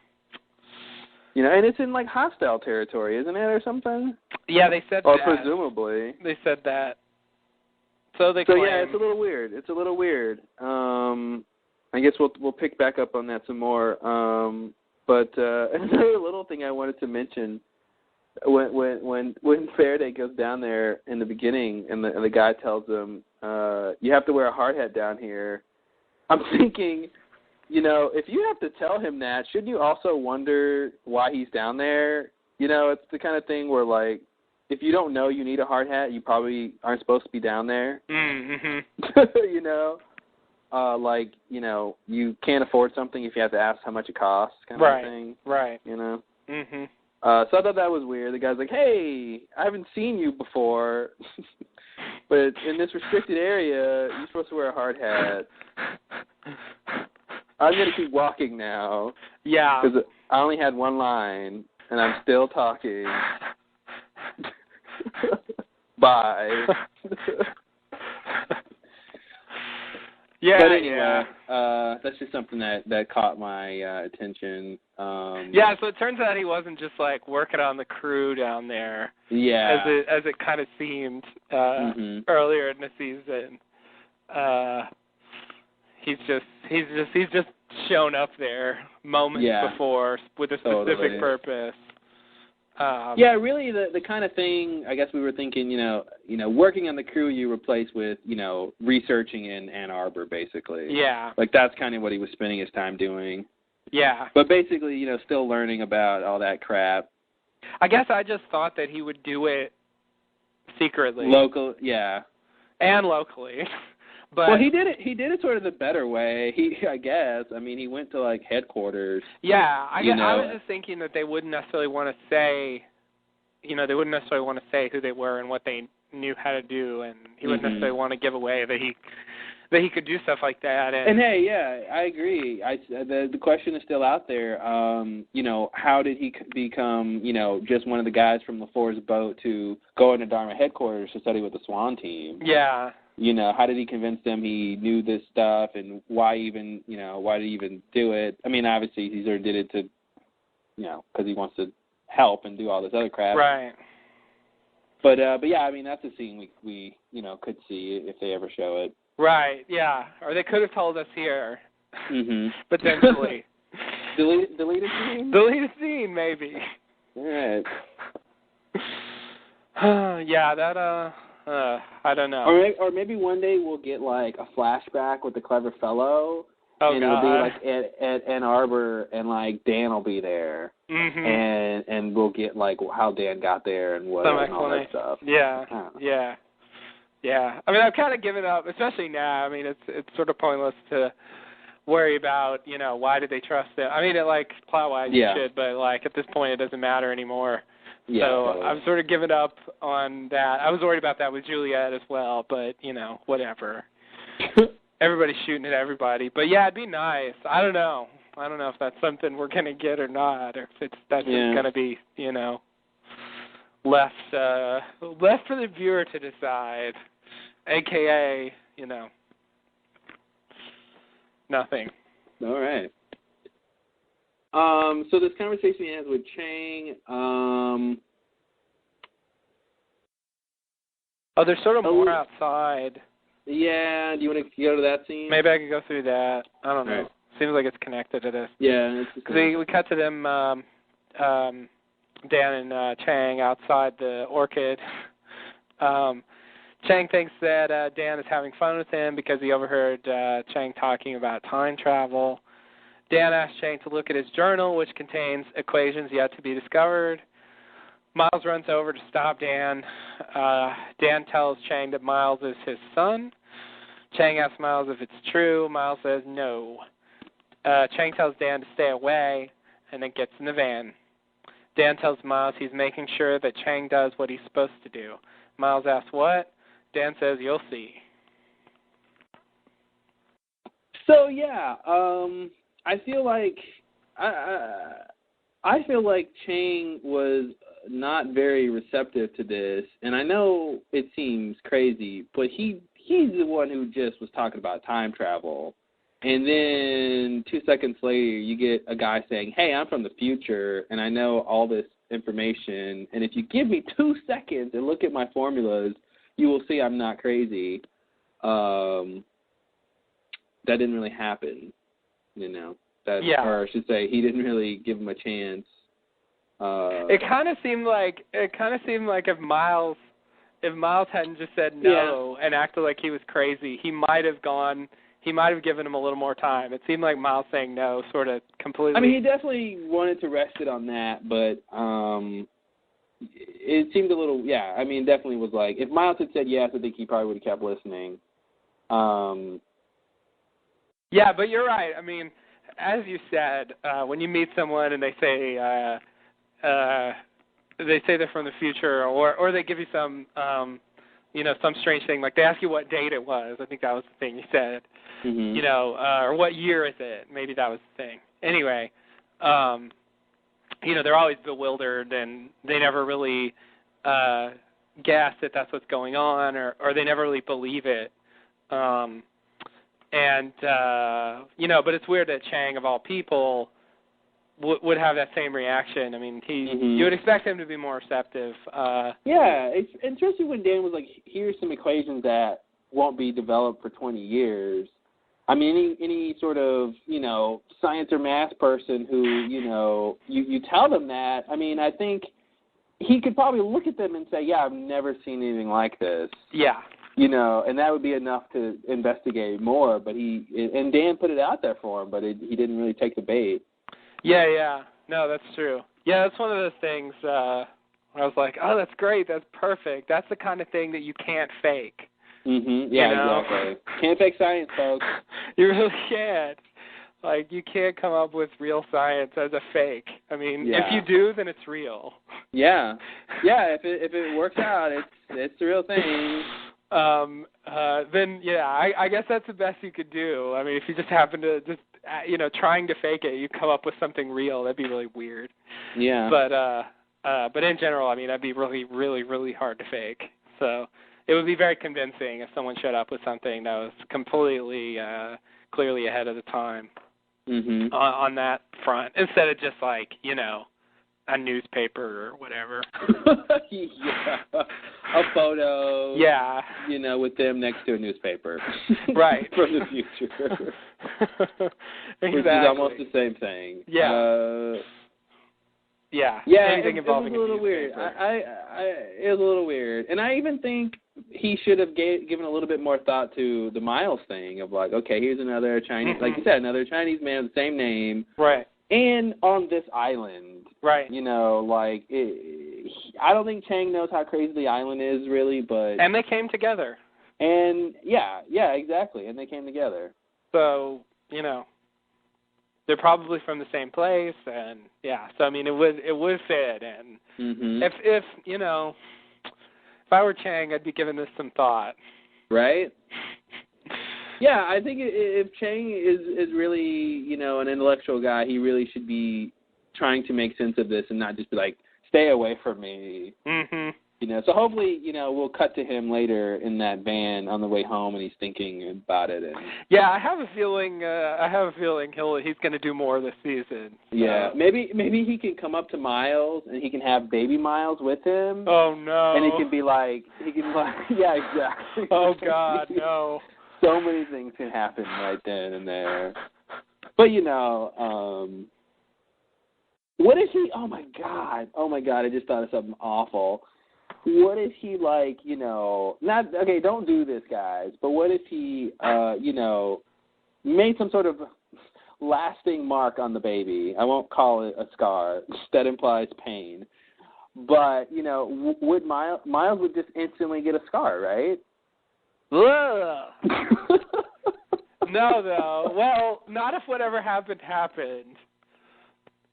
And it's in like hostile territory, isn't it, or something? Yeah, they said or that. Or presumably. They said that. So they claim. Yeah, it's a little weird. I guess we'll pick back up on that some more. But another little thing I wanted to mention. When Faraday goes down there in the beginning and the guy tells him, you have to wear a hard hat down here, I'm thinking, if you have to tell him that, shouldn't you also wonder why he's down there? It's the kind of thing where, like, if you don't know you need a hard hat, you probably aren't supposed to be down there. Mm-hmm. You can't afford something if you have to ask how much it costs, kind of thing. Right. Mm-hmm. So I thought that was weird. The guy's like, hey, I haven't seen you before. But in this restricted area, you're supposed to wear a hard hat. I'm going to keep walking now. Yeah. Because I only had one line, and I'm still talking. Bye. Yeah, but anyway, that's just something that caught my attention. Yeah, so it turns out he wasn't just like working on the crew down there. Yeah. As it kind of seemed earlier in the season. He's just shown up there moments before with a specific purpose. Yeah, really the kind of thing I guess we were thinking, working on the crew you replace with, researching in Ann Arbor basically. Yeah. Like that's kind of what he was spending his time doing. Yeah. But basically, still learning about all that crap. I guess I just thought that he would do it secretly. And locally. But well, he did it sort of the better way. I guess. I mean, he went to like headquarters. Yeah, I was just thinking that they wouldn't necessarily want to say, they wouldn't necessarily want to say who they were and what they knew how to do, and he wouldn't necessarily want to give away that he could do stuff like that. And hey, yeah, I agree. The question is still out there. How did he become, just one of the guys from LaFleur's boat to go into Dharma headquarters to study with the Swan team? Yeah. How did he convince them he knew this stuff, and why did he even do it? I mean, obviously he sort of did it to, because he wants to help and do all this other crap. Right. But yeah, I mean, that's a scene we could see if they ever show it. Right, yeah. Or they could have told us here. Mm-hmm. Potentially. Deleted scene? Deleted scene, maybe. All right. Yeah, that, I don't know. Or maybe one day we'll get, like, a flashback with the clever fellow. Oh, and it'll be, like, at Ann Arbor, and, like, Dan will be there. Mm-hmm. And we'll get, like, how Dan got there and what and all that stuff. Yeah, yeah. I mean, I've kind of given up, especially now. I mean, it's sort of pointless to worry about, why did they trust it. I mean, plot-wise you should, but, like, at this point it doesn't matter anymore. Yeah, so totally. I've sort of given up on that. I was worried about that with Juliet as well, but, whatever. Everybody's shooting at everybody. But, yeah, it'd be nice. I don't know if that's something we're going to get or not, or if that's just going to be, left for the viewer to decide, a.k.a., nothing. All right. So this conversation he has with Chang, there's sort of more outside. Yeah, do you want to go to that scene? Maybe I could go through that. I don't know. Right. Seems like it's connected to this. Yeah. Because we cut to them, Dan and Chang outside the Orchid. Chang thinks that Dan is having fun with him because he overheard Chang talking about time travel. Dan asks Chang to look at his journal, which contains equations yet to be discovered. Miles runs over to stop Dan. Dan tells Chang that Miles is his son. Chang asks Miles if it's true. Miles says no. Chang tells Dan to stay away and then gets in the van. Dan tells Miles he's making sure that Chang does what he's supposed to do. Miles asks what? Dan says, you'll see. So, yeah, I feel like Chang was not very receptive to this, and I know it seems crazy, but he's the one who just was talking about time travel, and then 2 seconds later you get a guy saying, hey, I'm from the future, and I know all this information, and if you give me 2 seconds and look at my formulas, you will see I'm not crazy. That didn't really happen, Or I should say, he didn't really give him a chance. It kind of seemed like if Miles hadn't just said no and acted like he was crazy, he might have given him a little more time. It seemed like Miles saying no sort of completely. I mean, he definitely wanted to rest it on that, but it seemed a little, I mean, definitely was like, if Miles had said yes, I think he probably would have kept listening. Yeah, but you're right. I mean, as you said, when you meet someone and they say they're from the future, or they give you some some strange thing. Like, they ask you what date it was. I think that was the thing you said. Mm-hmm. Or what year is it? Maybe that was the thing. Anyway, they're always bewildered, and they never really guess that that's what's going on, or they never really believe it. But it's weird that Chang, of all people, would have that same reaction. I mean, you would expect him to be more receptive. It's especially when Dan was like, here's some equations that won't be developed for 20 years. I mean, any sort of, science or math person who, you tell them that, I mean, I think he could probably look at them and say, yeah, I've never seen anything like this. Yeah. And that would be enough to investigate more. But and Dan put it out there for him, but he didn't really take the bait. Yeah. No, that's true. Yeah, that's one of those things where I was like, oh, that's great. That's perfect. That's the kind of thing that you can't fake. Mm-hmm. Yeah, exactly. Can't fake science, folks. You really can't. Like, you can't come up with real science as a fake. I mean, if you do, then it's real. Yeah. Yeah, if it works out, it's the real thing. Then, I guess that's the best you could do. I mean, if you just happen to trying to fake it, you come up with something real, that'd be really weird. Yeah. But in general, I mean, that'd be really, really, really hard to fake. So it would be very convincing if someone showed up with something that was completely, clearly ahead of the time on that front, instead of just like, a newspaper or whatever. A photo. Yeah. With them next to a newspaper. Right. From the future. Exactly. Which is almost the same thing. Yeah. Yeah. Anything involving it was a little weird. It was a little weird. And I even think he should have given a little bit more thought to the Miles thing of like, okay, here's another Chinese, like you said, another Chinese man with the same name. Right. And on this island. Right. I don't think Chang knows how crazy the island is really, but... And they came together. And, yeah, exactly. And they came together. So, they're probably from the same place, and, so, I mean, it would fit, and if I were Chang, I'd be giving this some thought. Right? Yeah, I think if Chang is really, an intellectual guy, he really should be trying to make sense of this and not just be like, stay away from me. Mm-hmm. So hopefully, we'll cut to him later in that van on the way home, and he's thinking about it. And yeah, I have a feeling he's going to do more this season. So. Yeah, maybe he can come up to Miles and he can have baby Miles with him. Oh no! And he can be like, yeah, exactly. Oh God, no! So many things can happen right then and there. But what if he? Oh my God! I just thought of something awful. What if he not okay? Don't do this, guys. But what if he made some sort of lasting mark on the baby? I won't call it a scar. That implies pain. But would Miles would just instantly get a scar, right? No, though. Well, not if whatever happened.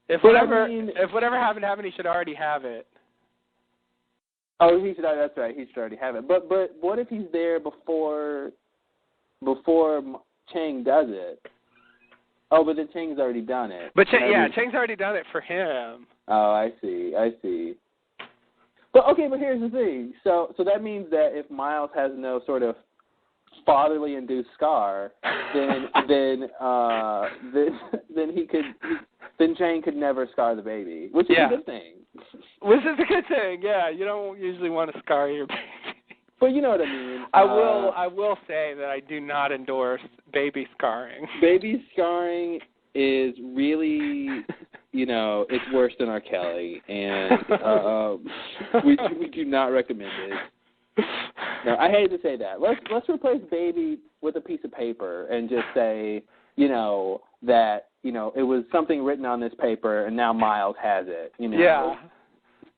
If whatever happened, he should already have it. Oh, that's right. He should already have it. But what if he's there before Chang does it? Oh, but then Chang's already done it. But Chang's already done it for him. Oh, I see. But here's the thing. So that means that if Miles has no sort of fatherly induced scar, then Chang could never scar the baby, which is a good thing. Which is a good thing, yeah. You don't usually want to scar your baby. But you know what I mean. I will say that I do not endorse baby scarring. Baby scarring is really, it's worse than R. Kelly, and we do not recommend it. No, I hate to say that. Let's replace baby with a piece of paper and just say, that it was something written on this paper, and now Miles has it. Yeah.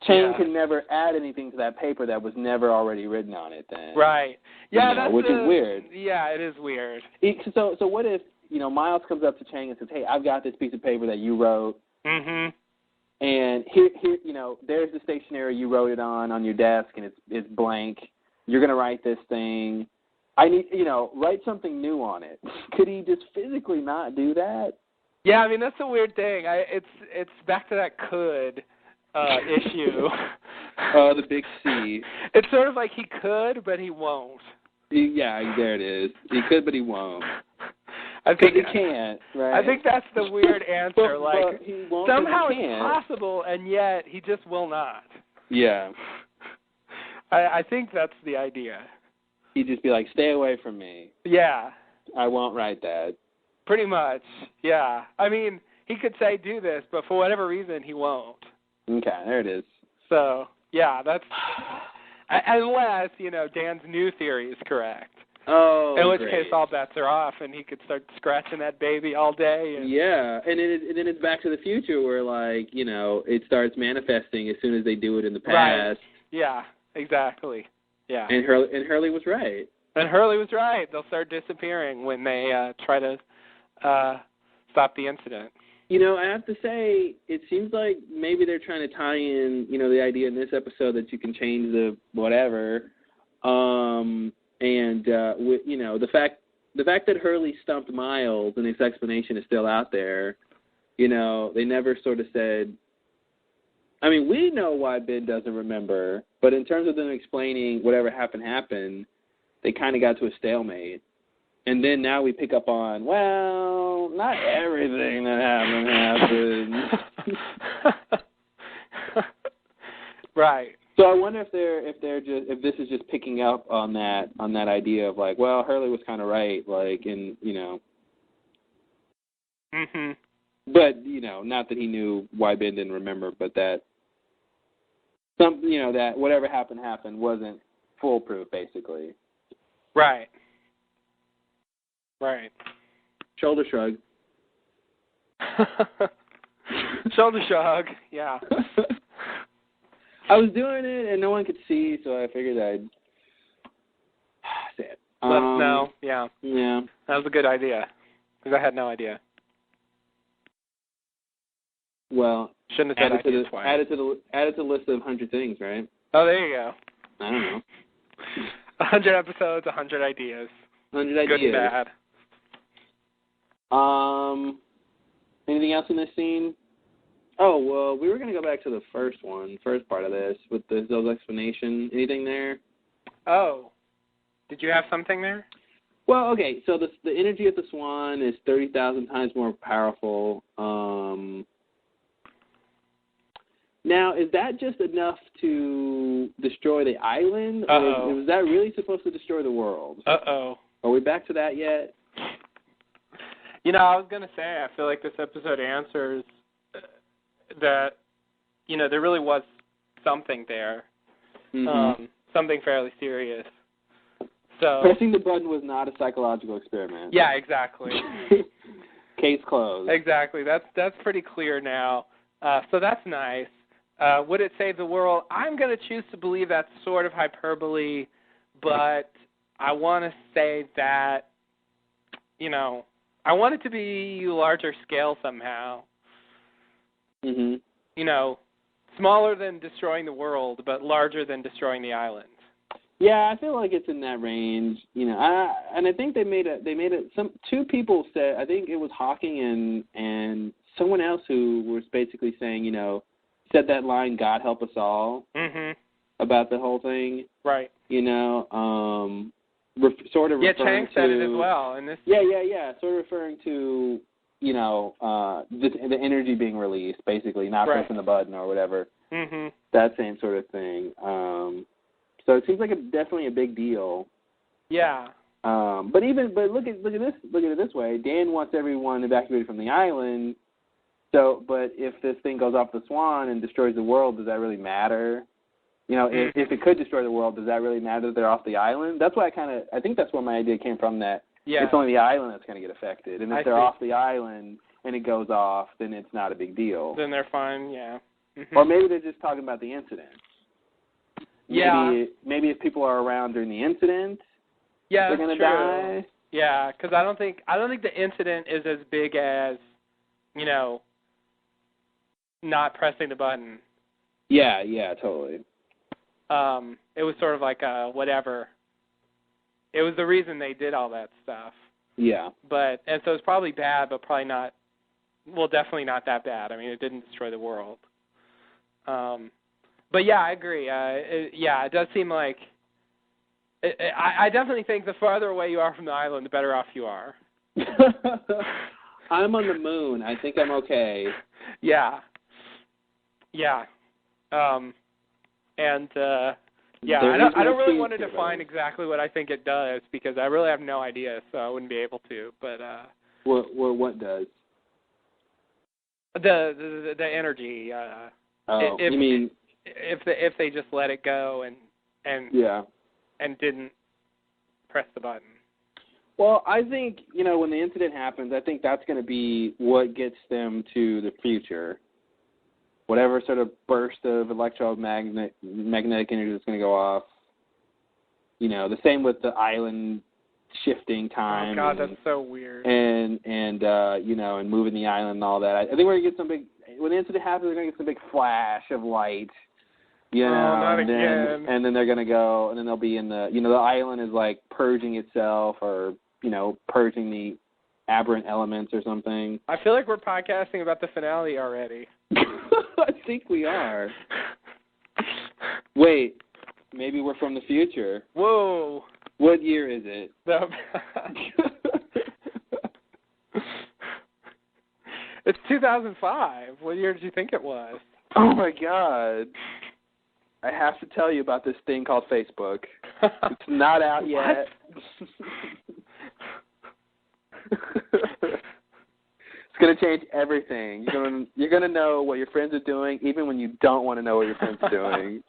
Chang can never add anything to that paper that was never already written on it. Then. Right. Yeah, which is weird. Yeah, it is weird. So what if Miles comes up to Chang and says, "Hey, I've got this piece of paper that you wrote." Mm-hmm. And here, there's the stationery you wrote it on your desk, and it's blank. you're going to write this thing. I need, write something new on it. Could he just physically not do that? Yeah, I mean, that's a weird thing. It's back to that could issue. Oh, the big C. It's sort of like he could, but he won't. Yeah, there it is. He could, but he won't. I think he can't, right? I think that's the weird answer. But he won't, somehow he it's possible, and yet he just will not. Yeah. I think that's the idea. He'd just be like, stay away from me. Yeah. I won't write that. Pretty much, yeah. I mean, he could say do this, but for whatever reason, he won't. Okay, there it is. So, yeah, that's... unless, Dan's new theory is correct. Oh, in which great. case all bets are off, and he could start scratching that baby all day. And... Yeah, and then it's Back to the Future where, it starts manifesting as soon as they do it in the past. Right. Yeah, exactly. Yeah. And Hurley was right. And Hurley was right. They'll start disappearing when they try to stop the incident. I have to say, it seems like maybe they're trying to tie in, the idea in this episode that you can change the whatever, the fact that Hurley stumped Miles and his explanation is still out there. They never sort of said. I mean, we know why Ben doesn't remember, but in terms of them explaining whatever happened, they kind of got to a stalemate. And then now we pick up on, well, not everything that happened. Right. So I wonder if this is just picking up on that idea of well, Hurley was kind of right, Mhm. But not that he knew why Ben didn't remember, but that that whatever happened wasn't foolproof, basically. Right. Right. Shoulder shrug. Shoulder shrug, yeah. I was doing it and no one could see, so I figured I'd say it. Let us know, yeah. Yeah. That was a good idea, because I had no idea. Well, shouldn't have said idea twice. Add it to the list of 100 things, right? Oh, there you go. I don't know. 100 episodes, 100 ideas. 100 ideas. Good and bad. Anything else in this scene? Oh, well, we were going to go back to the first part of this, with the Zill's explanation. Anything there? Oh. Did you have something there? Well, okay, so the energy of the Swan is 30,000 times more powerful. Now, is that just enough to destroy the island? Uh-oh. Or was that really supposed to destroy the world? Uh-oh. Are we back to that yet? I was going to say, I feel like this episode answers that, there really was something there. Mm-hmm. Something fairly serious. So pressing the button was not a psychological experiment. Yeah, exactly. Case closed. Exactly. That's pretty clear now. So that's nice. Would it save the world? I'm going to choose to believe that's sort of hyperbole, but I want to say that, I want it to be larger scale somehow. Mm-hmm. Smaller than destroying the world, but larger than destroying the island. Yeah, I feel like it's in that range. And I think they made it. Two people said, I think it was Hawking and someone else who was basically saying, said that line, "God help us all," mm-hmm. about the whole thing. Right. Sort of. Yeah, referring Chang said it as well. In this. Yeah. Sort of referring to, the energy being released, basically, not right. pressing the button or whatever. Mm-hmm. That same sort of thing. So it seems like definitely a big deal. Yeah. But look at it this way. Dan wants everyone evacuated from the island. So, but if this thing goes off the Swan and destroys the world, does that really matter? If it could destroy the world, does that really matter that they're off the island? That's why I think that's where my idea came from, that it's only the island that's going to get affected. And if they're off the island and it goes off, then it's not a big deal. Then they're fine, yeah. Mm-hmm. Or maybe they're just talking about the incident. Yeah. Maybe if people are around during the incident, they're going to die. Yeah, because I don't think the incident is as big as, not pressing the button. Yeah, totally. it was sort of like a whatever. It was the reason they did all that stuff. Yeah. And so it's probably bad, but probably not. Well, definitely not that bad. I mean, it didn't destroy the world. But yeah, I agree. It does seem like. I definitely think the farther away you are from the island, the better off you are. I'm on the moon. I think I'm okay. Yeah. Yeah. I don't really want to define exactly what I think it does because I really have no idea, so I wouldn't be able to. But what does? The energy. You mean if they just let it go and didn't press the button? Well, I think, when the incident happens, I think that's going to be what gets them to the future. Whatever sort of burst of electromagnetic energy that's going to go off. The same with the island shifting time. Oh, God, that's so weird. And moving the island and all that. I think we're going to get some big, when the incident happens, we're going to get some big flash of light. Not and again. Then they're going to go, and then they'll be in the, the island is like purging itself or, purging the aberrant elements or something. I feel like we're podcasting about the finale already. I think we are. Wait, maybe we're from the future. Whoa. What year is it? It's 2005. What year did you think it was? Oh, my God. I have to tell you about this thing called Facebook. It's not out yet. It's going to change everything. You're going to know what your friends are doing, even when you don't want to know what your friends are doing.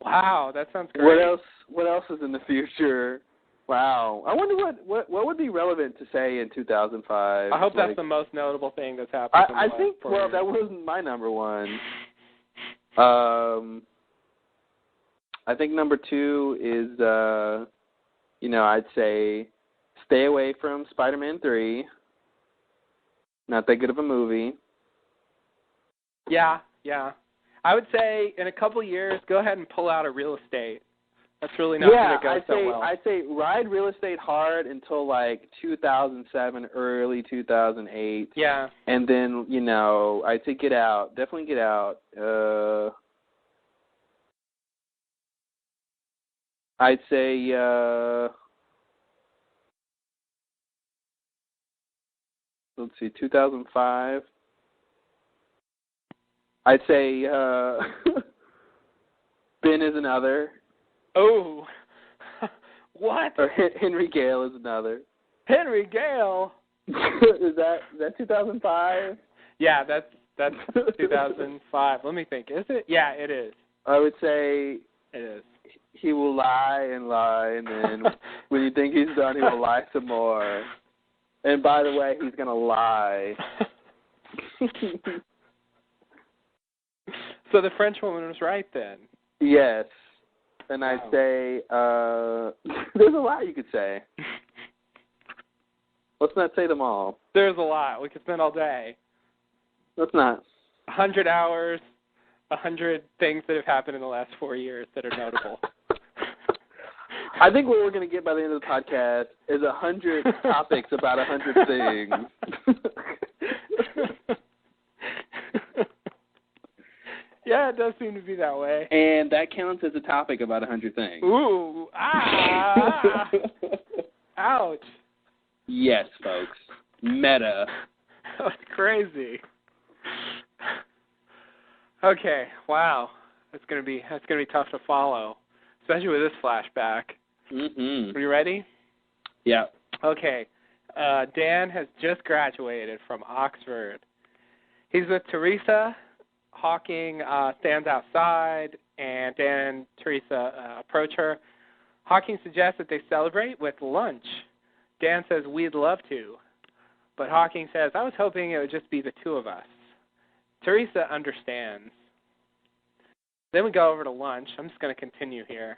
Wow, that sounds great. What else is in the future? Wow. I wonder what would be relevant to say in 2005. I hope that's the most notable thing that's happened. I think, that wasn't my number one. I think number two is, I'd say stay away from Spider-Man 3. Not that good of a movie. Yeah. I would say in a couple of years, go ahead and pull out of real estate. That's really not going to go so well. I'd say ride real estate hard until like 2007, early 2008. Yeah. And then, I'd say get out. Definitely get out. I'd say, let's see, 2005. I'd say Ben is another. Oh, what? Or Henry Gale is another. Henry Gale? Is that 2005? Yeah, that's 2005. Let me think. Is it? Yeah, it is. I would say it is. He will lie, and then when you think he's done, he will lie some more. And by the way, he's going to lie. So the French woman was right then. Yes. And I'd say, there's a lot you could say. Let's not say them all. There's a lot. We could spend all day. Let's not. 100 hours, 100 things that have happened in the last 4 years that are notable. I think what we're going to get by the end of the podcast is 100 topics about 100 things. Yeah, it does seem to be that way. And that counts as a topic about 100 things. Ooh, ouch. Yes, folks. Meta. That's crazy. Okay, wow. That's gonna be tough to follow, especially with this flashback. Mm-hmm. Are you ready? Yeah. Okay. Dan has just graduated from Oxford. He's with Teresa. Hawking stands outside, and Dan and Teresa approach her. Hawking suggests that they celebrate with lunch. Dan says, we'd love to. But Hawking says, I was hoping it would just be the two of us. Teresa understands. Then we go over to lunch. I'm just going to continue here.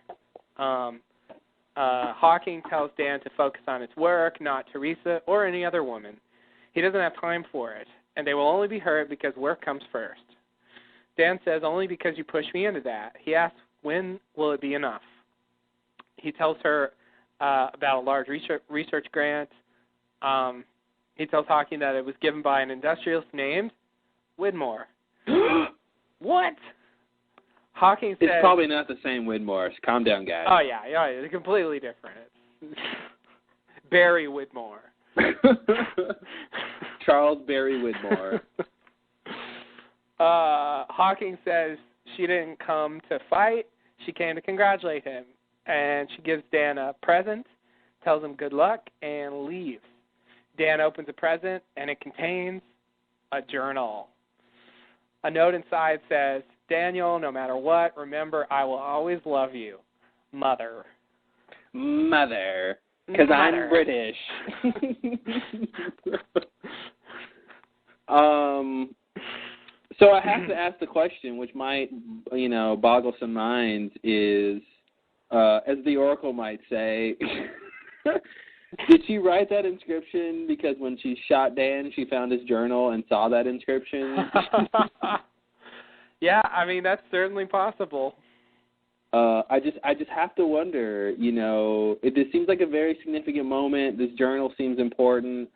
Hawking tells Dan to focus on his work, not Teresa or any other woman. He doesn't have time for it, and they will only be hurt because work comes first. Dan says, only because you pushed me into that. He asks, when will it be enough? He tells her about a large research grant. He tells Hawking that it was given by an industrialist named Widmore. What? Hawking says... It's probably not the same Widmore. Calm down, guys. Oh, yeah, it's completely different. It's Barry Widmore. Charles Barry Widmore. Hawking says she didn't come to fight. She came to congratulate him. And she gives Dan a present, tells him good luck, and leaves. Dan opens the present, and it contains a journal. A note inside says, Daniel, no matter what, remember, I will always love you. Mother. Mother. Because I'm British. So I have to ask the question, which might, boggle some minds, is, as the Oracle might say, did she write that inscription because when she shot Dan, she found his journal and saw that inscription? Yeah, I mean, that's certainly possible. I just have to wonder, this seems like a very significant moment. This journal seems important.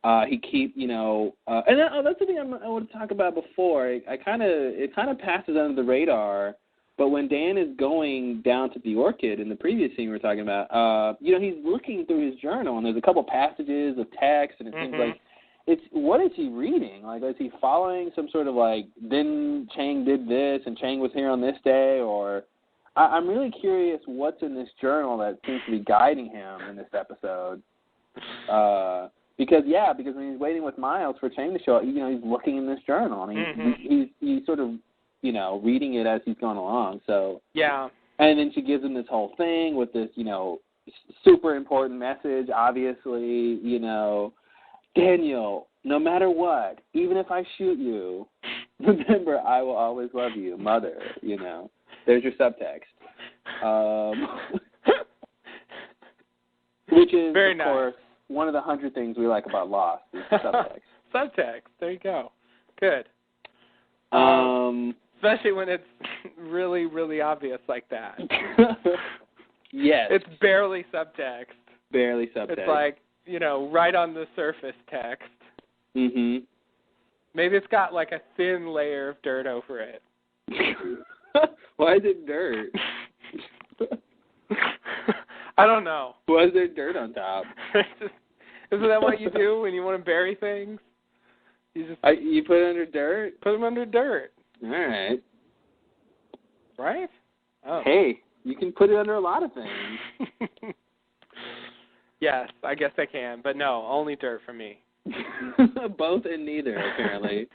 And that's the thing I want to talk about before. It kind of passes under the radar. But when Dan is going down to the Orchid in the previous scene we were talking about, he's looking through his journal, and there's a couple passages of text, and it seems like what is he reading? Like, is he following some sort of then Chang did this, and Chang was here on this day, or I'm really curious what's in this journal that seems to be guiding him in this episode. Because when he's waiting with Miles for Chang to show up, he's looking in this journal, and he's sort of, reading it as he's going along. So yeah. And then she gives him this whole thing with this, super important message, obviously, Daniel, no matter what, even if I shoot you, remember, I will always love you, mother, There's your subtext. Which is, very of nice. course, one of the 100 things we like about Lost is subtext. Subtext. There you go. Good. Especially when it's really, really obvious like that. Yes. It's barely subtext. Barely subtext. It's like, right on the surface text. Mm-hmm. Maybe it's got like a thin layer of dirt over it. Why is it dirt? I don't know. Why is there dirt on top? Isn't that what you do when you want to bury things? You put it under dirt? Put them under dirt. All right. Right? Oh. Hey, you can put it under a lot of things. Yes, I guess I can, but no, only dirt for me. Both and neither, apparently.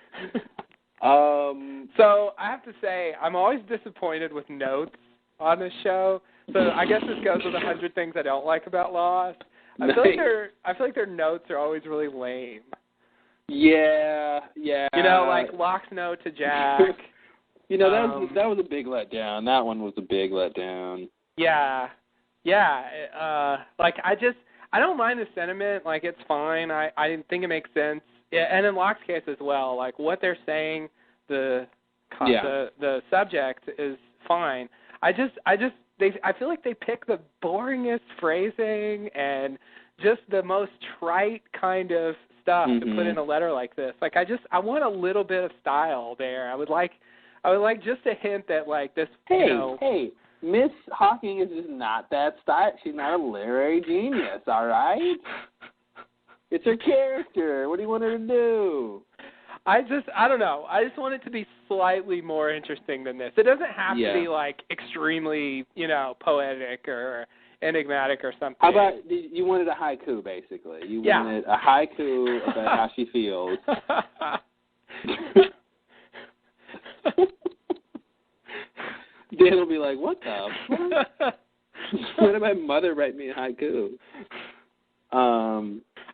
So I have to say, I'm always disappointed with notes on this show. So I guess this goes with 100 things I don't like about Lost. I feel like their notes are always really lame. Yeah. Like Locke's note to Jack. that was a big letdown. That one was a big letdown. Yeah. I don't mind the sentiment. Like, it's fine. I think it makes sense. Yeah, and in Locke's case as well. Like, what they're saying, the subject is fine. I feel like they pick the boringest phrasing and just the most trite kind of stuff to put in a letter like this. Like, I want a little bit of style there. I would like just a hint that, like, this. Hey, Miss Hawking is just not that style. She's not a literary genius. All right. It's her character. What do you want her to do? I don't know. I just want it to be slightly more interesting than this. It doesn't have to be, like, extremely, poetic or enigmatic or something. How about you wanted a haiku, basically? You wanted a haiku about how she feels. Dan will be like, what the fuck? Why did my mother write me a haiku?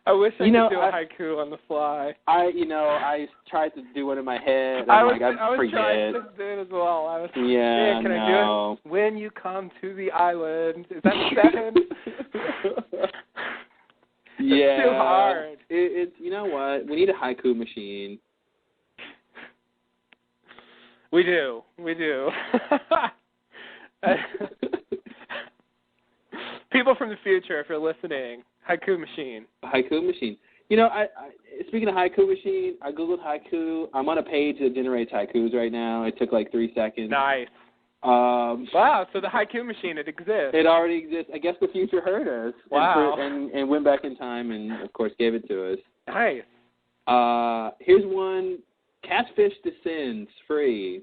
I wish I could do a haiku on the fly. I tried to do one in my head. I was forget. trying to do it as well. I do it? When you come to the island. Is that 7? It's too hard. You know what? We need a haiku machine. We do. People from the future, if you're listening, haiku machine. Haiku machine. You know, I speaking of haiku machine, I googled haiku. I'm on a page that generates haikus right now. It took like 3 seconds. Nice. Wow, so the haiku machine, it exists. It already exists. I guess the future heard us. Wow. And went back in time and, of course, gave it to us. Nice. Here's one. Catfish descends, free.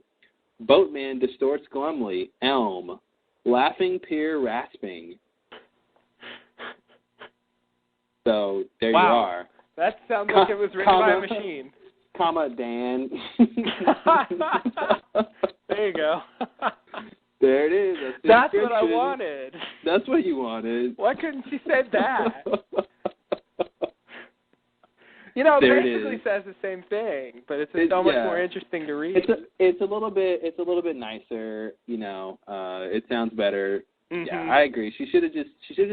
Boatman distorts glumly, elm. Laughing pier rasping. So, there you are. That sounds like it was written by a machine. Comma, Dan. There you go. There it is. That's what I wanted. That's what you wanted. Why couldn't she say that? You know, it basically says the same thing, but it's so much more interesting to read. It's a little bit nicer. You know, it sounds better. Mm-hmm. Yeah, I agree. She should have just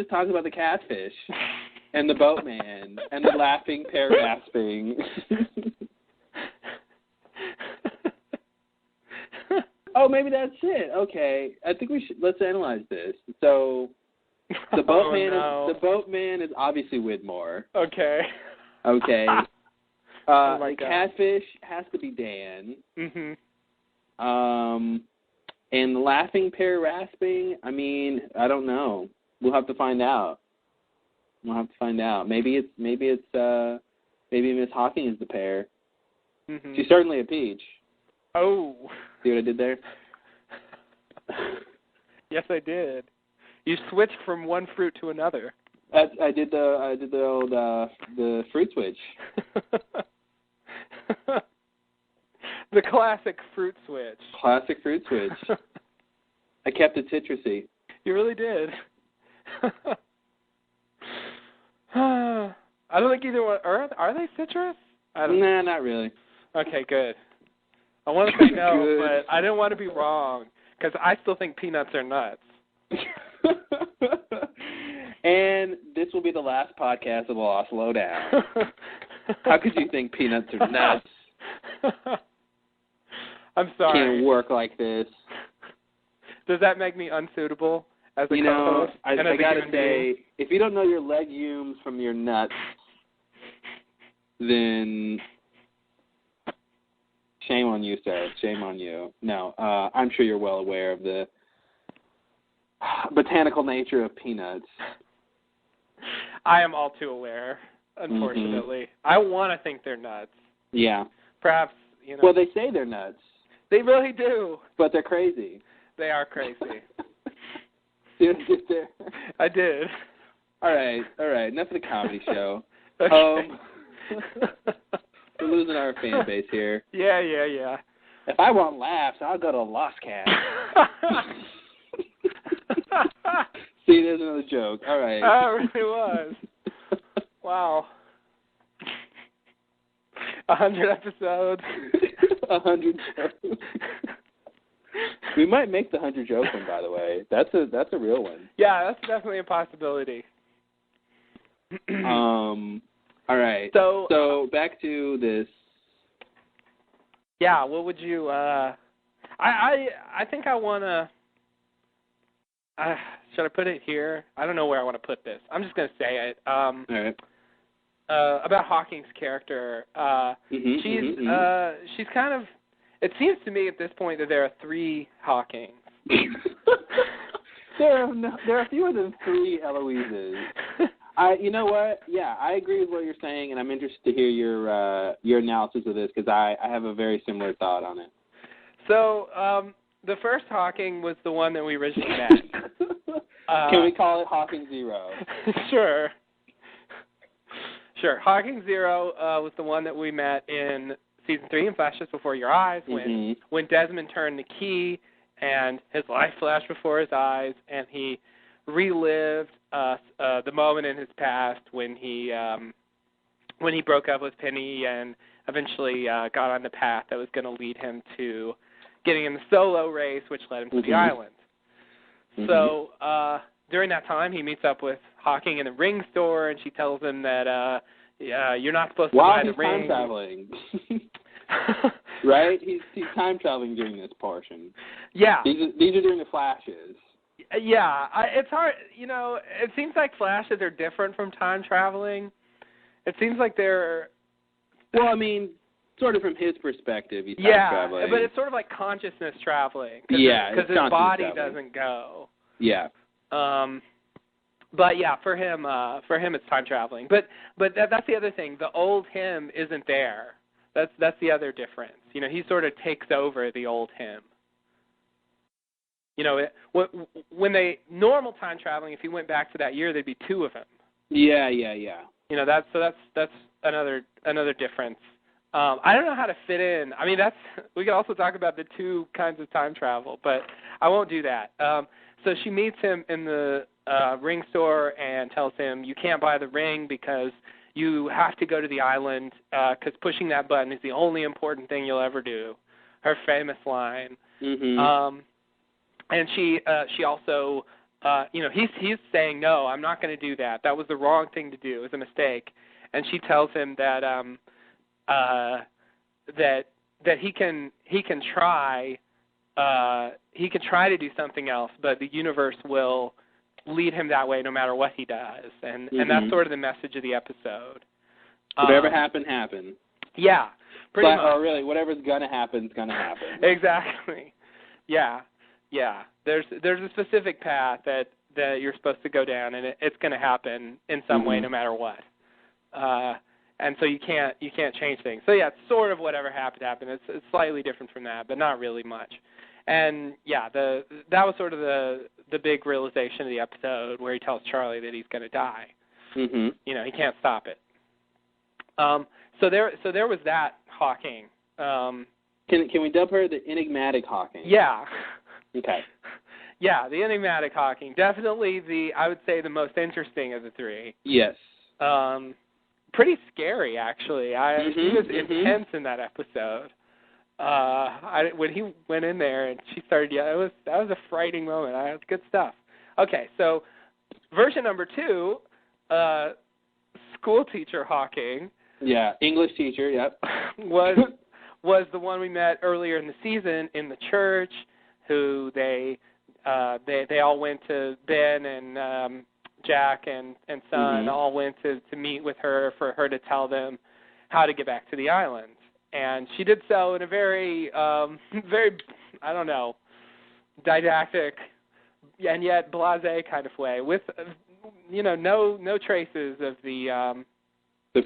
talked about the catfish and the boatman and the laughing pear rasping. Oh, maybe that's it. Okay, I think let's analyze this. So, the boatman is obviously Widmore. Okay. Okay. Oh the catfish has to be Dan. Mhm. And the laughing pear rasping, I mean, I don't know. We'll have to find out. Maybe Miss Hawking is the pear. Mm-hmm. She's certainly a peach. Oh. See what I did there? Yes, I did. You switched from one fruit to another. I did the old the fruit switch. The classic fruit switch. Classic fruit switch. I kept it citrusy. You really did. I don't think either one. Are they citrus? Nah, not really. Okay, good. I want to say no, but I didn't want to be wrong because I still think peanuts are nuts. And this will be the last podcast of the Lost Lowdown. How could you think peanuts are nuts? I'm sorry. Can't work like this. Does that make me unsuitable as a co-host? I gotta say, if you don't know your legumes from your nuts, then shame on you, sir. Shame on you. No, I'm sure you're well aware of the botanical nature of peanuts. I am all too aware, unfortunately. Mm-hmm. I want to think they're nuts. Yeah. Perhaps, Well, they say they're nuts. They really do. But they're crazy. They are crazy. See what I did there? I did. All right. Enough of the comedy show. Okay. We're losing our fan base here. Yeah. If I want laughs, I'll go to Lost Cat. See, there's another joke. All right. Oh, it really was. Wow. 100 episodes. 100 jokes. We might make the 100 joke one, by the way. That's a real one. Yeah, that's definitely a possibility. All right. So back to this. Yeah. What would you? I think I want to. Should I put it here? I don't know where I want to put this. I'm just going to say it. All right. About Hawking's character. She's kind of. It seems to me at this point that there are 3 Hawkings. There are fewer than 3 Eloises. You know what? Yeah, I agree with what you're saying, and I'm interested to hear your analysis of this because I have a very similar thought on it. So the first Hawking was the one that we originally met. Can we call it Hawking Zero? Sure. Hawking Zero was the one that we met in Season 3 in Flashes Before Your Eyes when Desmond turned the key and his life flashed before his eyes and he relived the moment in his past when he broke up with Penny and eventually got on the path that was going to lead him to getting in the solo race, which led him to the island. So during that time, he meets up with Hawking in the ring store, and she tells him that you're not supposed to buy the ring. While he's time traveling. right? He's time traveling during this portion. Yeah. These are during the flashes. Yeah, it's hard. It seems like flashes are different from time traveling. It seems like they're. Well, I mean, sort of from his perspective, he's time traveling. Yeah, but it's sort of like consciousness traveling. Because his body doesn't go. Yeah. But yeah, for him, it's time traveling. But that's the other thing. The old him isn't there. That's the other difference. He sort of takes over the old him. When they normal time traveling, if he went back to that year, there'd be two of him. Yeah. That's another difference. I don't know how to fit in. I mean, we could also talk about the two kinds of time travel, but I won't do that. So she meets him in the ring store and tells him you can't buy the ring because you have to go to the island because pushing that button is the only important thing you'll ever do. Her famous line. Mm-hmm. And she also, he's saying, no, I'm not going to do that. That was the wrong thing to do. It was a mistake. And she tells him that that he can try to do something else, but the universe will lead him that way no matter what he does. And that's sort of the message of the episode. Whatever happened, happened. Yeah, pretty much. Or really, whatever's gonna happen is gonna happen. Exactly. Yeah. There's a specific path that you're supposed to go down, and it's going to happen in some way, no matter what. And so you can't change things. So yeah, it's sort of whatever happened. It's slightly different from that, but not really much. And yeah, that was sort of the big realization of the episode where he tells Charlie that he's going to die. Mm-hmm. He can't stop it. So there was that Hawking. Can we dub her the enigmatic Hawking? Yeah. Okay. Yeah, the enigmatic Hawking. Definitely I would say the most interesting of the three. Yes. Pretty scary, actually. She was intense in that episode. When he went in there and she started yelling, that was a frightening moment. It's good stuff. Okay, so version number 2, school teacher Hawking. Yeah, English teacher, yep. was the one we met earlier in the season in the church, who they all went to Ben and Jack and Son all went to meet with her for her to tell them how to get back to the island. And she did so in a very, very, I don't know, didactic and yet blasé kind of way, with, no traces of the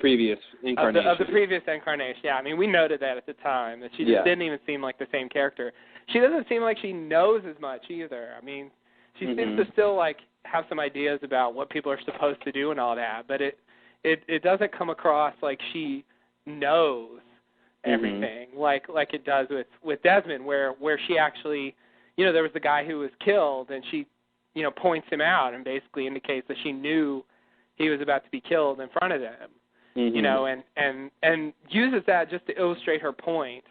previous incarnation. Of the previous incarnation, yeah. I mean, we noted that at the time, that she just didn't even seem like the same character. She doesn't seem like she knows as much either. I mean, she seems to still, have some ideas about what people are supposed to do and all that, but it doesn't come across like she knows everything, like it does with Desmond, where she actually, there was the guy who was killed, and she, points him out and basically indicates that she knew he was about to be killed in front of them. And uses that just to illustrate her point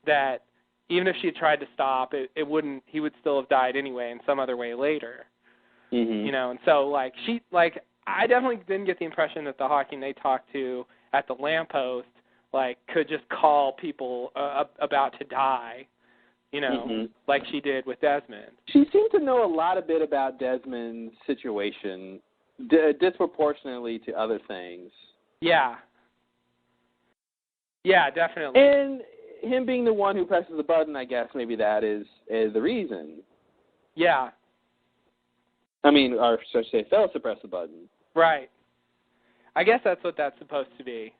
that even if she had tried to stop, he would still have died anyway in some other way later. And so I definitely didn't get the impression that the Hawking they talked to at the lamppost could just call people about to die, like she did with Desmond. She seemed to know a bit about Desmond's situation, disproportionately to other things. Yeah. Yeah, definitely. And him being the one who presses the button, I guess maybe that is the reason. Yeah. I mean, or should I say, fails to press the button. Right. I guess that's what that's supposed to be.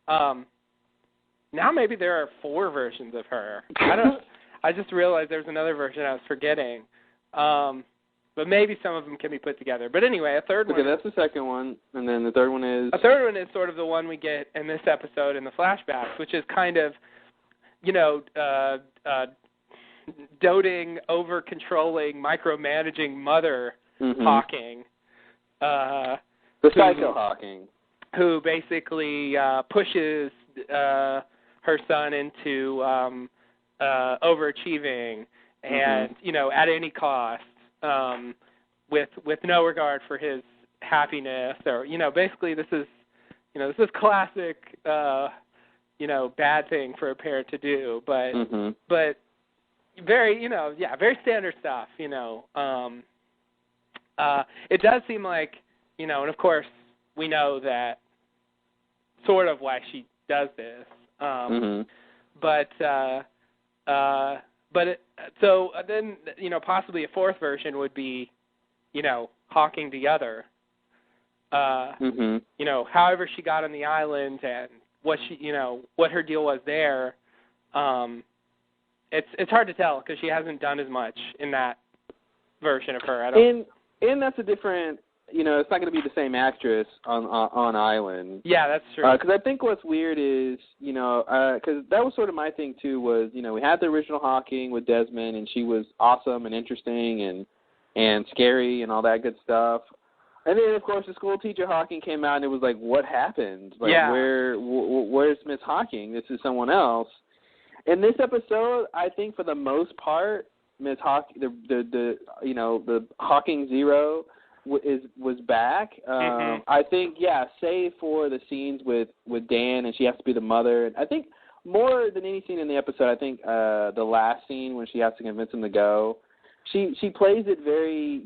Now maybe there are 4 versions of her. I just realized there's another version I was forgetting. But maybe some of them can be put together. But anyway, a third one. Okay, that's the second one, and then the third one is... A third one is sort of the one we get in this episode in the flashbacks, which is kind of, doting, over-controlling, micromanaging mother Hawking. The psycho Hawking. Who basically pushes her son into overachieving and, at any cost. With no regard for his happiness, or basically this is classic bad thing for a parent to do, but Mhm. but very, very standard stuff, it does seem like, and of course we know that sort of why she does this, but so then, possibly a fourth version would be, Hawking together, however she got on the island and what what her deal was there. It's hard to tell because she hasn't done as much in that version of her. And that's a different, it's not going to be the same actress on Island. Yeah, that's true. Because I think what's weird is, because that was sort of my thing too, was, we had the original Hawking with Desmond, and she was awesome and interesting and scary and all that good stuff. And then, of course, the school teacher Hawking came out, and it was like, what happened? Like, where's Miss Hawking? This is someone else. In this episode, I think for the most part, Miss Hawking, the Hawking Zero was back. I think, save for the scenes with Dan, and she has to be the mother. And I think more than any scene in the episode, I think the last scene when she has to convince him to go, she plays it very,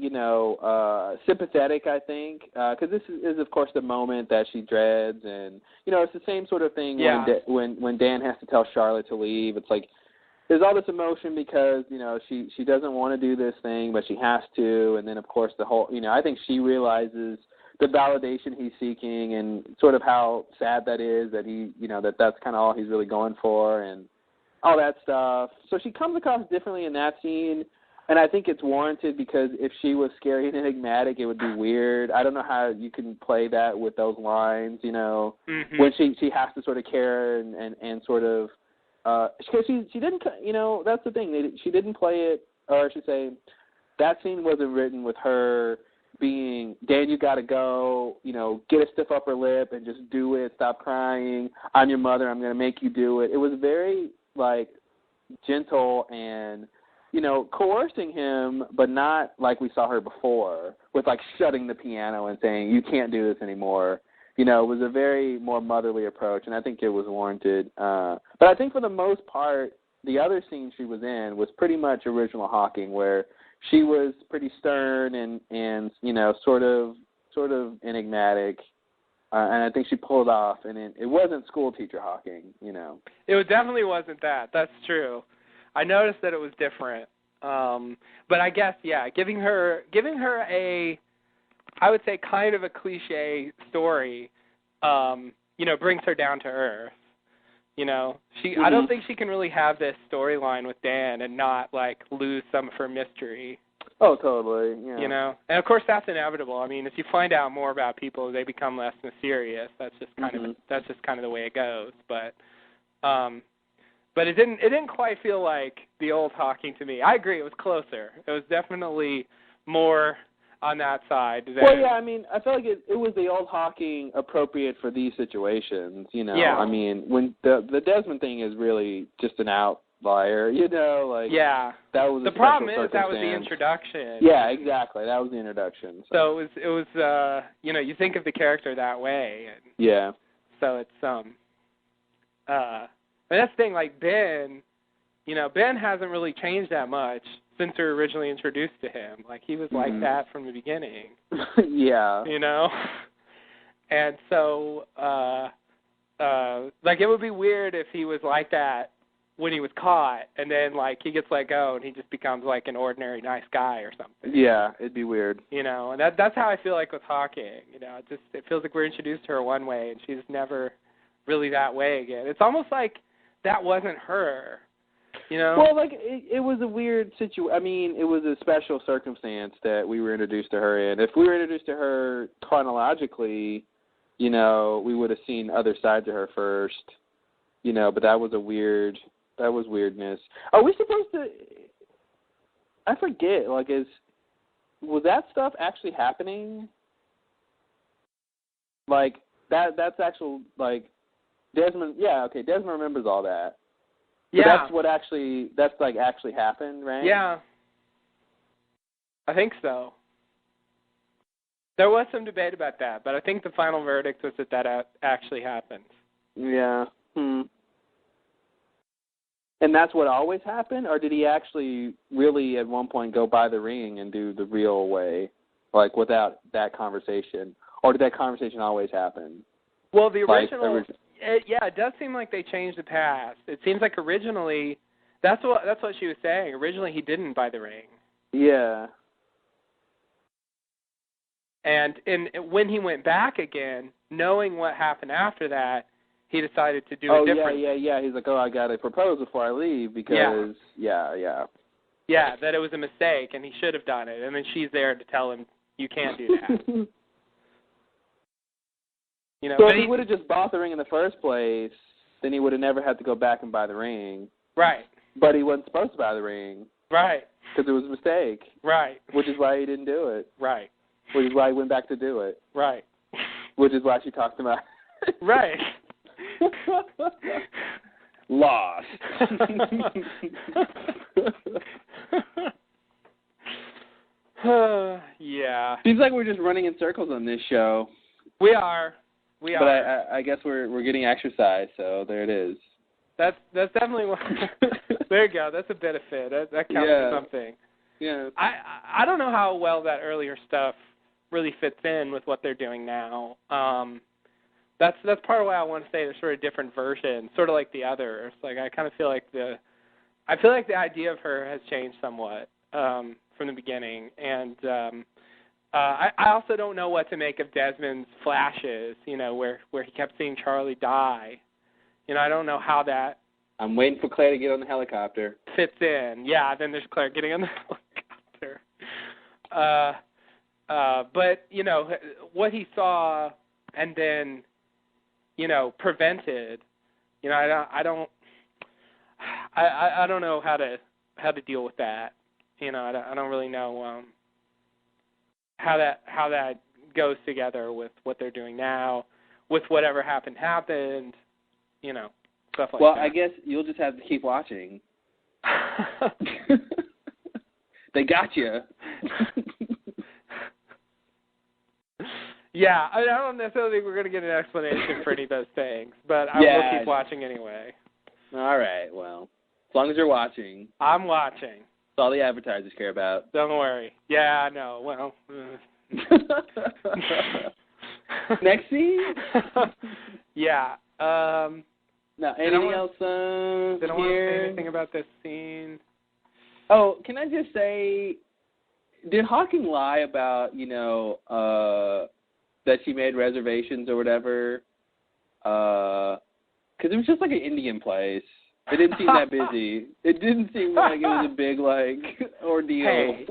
sympathetic, I think, because this is, of course, the moment that she dreads, and, it's the same sort of thing when Dan has to tell Charlotte to leave. It's like, there's all this emotion because, she doesn't want to do this thing, but she has to, and then, of course, the whole, I think she realizes the validation he's seeking and sort of how sad that is, that he, that's kind of all he's really going for, and all that stuff. So she comes across differently in that scene. And I think it's warranted because if she was scary and enigmatic, it would be weird. I don't know how you can play that with those lines, when she has to sort of care and sort of, because she didn't, that's the thing. She didn't play it, or I should say, that scene wasn't written with her being, Dan, you got to go, get a stiff upper lip and just do it, stop crying, I'm your mother, I'm going to make you do it. It was very, gentle and, coercing him, but not like we saw her before, with shutting the piano and saying, you can't do this anymore. It was a very more motherly approach, and I think it was warranted. But I think for the most part, the other scene she was in was pretty much original Hawking, where she was pretty stern and sort of enigmatic. And I think she pulled off, and it wasn't school teacher Hawking, It definitely wasn't that. That's true. I noticed that it was different, but I guess giving her a, I would say, kind of a cliche story, brings her down to earth. I don't think she can really have this storyline with Dan and not lose some of her mystery. Oh, totally. Yeah. And of course that's inevitable. I mean, if you find out more about people, they become less mysterious. That's just kind of the way it goes. But it didn't quite feel like the old Hawking to me. I agree, it was closer. It was definitely more on that side. Well, yeah, I mean, I felt like it was the old Hawking appropriate for these situations, Yeah. I mean, when the Desmond thing is really just an outlier, Yeah. That was the problem is that was the introduction. Yeah, exactly. That was the introduction. So it was you think of the character that way. And yeah. So it's and that's the thing, Ben, Ben hasn't really changed that much since we were originally introduced to him. He was like that from the beginning. Yeah. And so, it would be weird if he was like that when he was caught, and then, he gets let go, and he just becomes, an ordinary nice guy or something. Yeah, it'd be weird. And that's how I feel with Hawking. It feels like we're introduced to her one way, and she's never really that way again. It's almost like that wasn't her, Well, it was a weird situation. I mean, it was a special circumstance that we were introduced to her in. If we were introduced to her chronologically, we would have seen other sides of her first, but that was weirdness. Are we supposed to, I forget, was that stuff actually happening? That's actual, Desmond, Desmond remembers all that. Yeah. But that's actually happened, right? Yeah. I think so. There was some debate about that, but I think the final verdict was that actually happened. Yeah. And that's what always happened, or did he actually really at one point go by the ring and do the real way, like without that conversation? Or did that conversation always happen? Well, the original, it does seem like they changed the past. It seems like originally, that's what she was saying. Originally, he didn't buy the ring. Yeah. And when he went back again, knowing what happened after that, he decided to do it differently. Yeah. He's like, I got to propose before I leave because, yeah, that it was a mistake and he should have done it. And then she's there to tell him, you can't do that. So if he would have just bought the ring in the first place, then he would have never had to go back and buy the ring. Right. But he wasn't supposed to buy the ring. Right. Because it was a mistake. Right. Which is why he didn't do it. Right. Which is why he went back to do it. Right. Which is why she talked about it. Right. Lost. Yeah. Seems like we're just running in circles on this show. We are. But I guess we're getting exercise, so there it is. That's definitely one. There you go. That's a benefit. That counts for something. Yeah. I don't know how well that earlier stuff really fits in with what they're doing now. That's part of why I want to say there's sort of different versions, sort of like the others. Like I kind of feel like the idea of her has changed somewhat from the beginning, and I also don't know what to make of Desmond's flashes. Where he kept seeing Charlie die. I don't know how that. I'm waiting for Claire to get on the helicopter. Fits in. Yeah, then there's Claire getting on the helicopter. But, what he saw and then, prevented, I don't know how to deal with that. I don't really know how that goes together with what they're doing now, with whatever happened, stuff like that. Well, I guess you'll just have to keep watching. They got you. Yeah, I don't necessarily think we're going to get an explanation for any of those things, but I will keep watching anyway. All right, well, as long as you're watching. I'm watching. That's all the advertisers care about. Don't worry. Yeah, I know. Well. Next scene? Yeah. No, anything else did I want to say anything about this scene? Oh, can I just say, did Hawking lie about, that she made reservations or whatever? Because it was just like an Indian place. It didn't seem that busy. It didn't seem like it was a big, ordeal. Hey,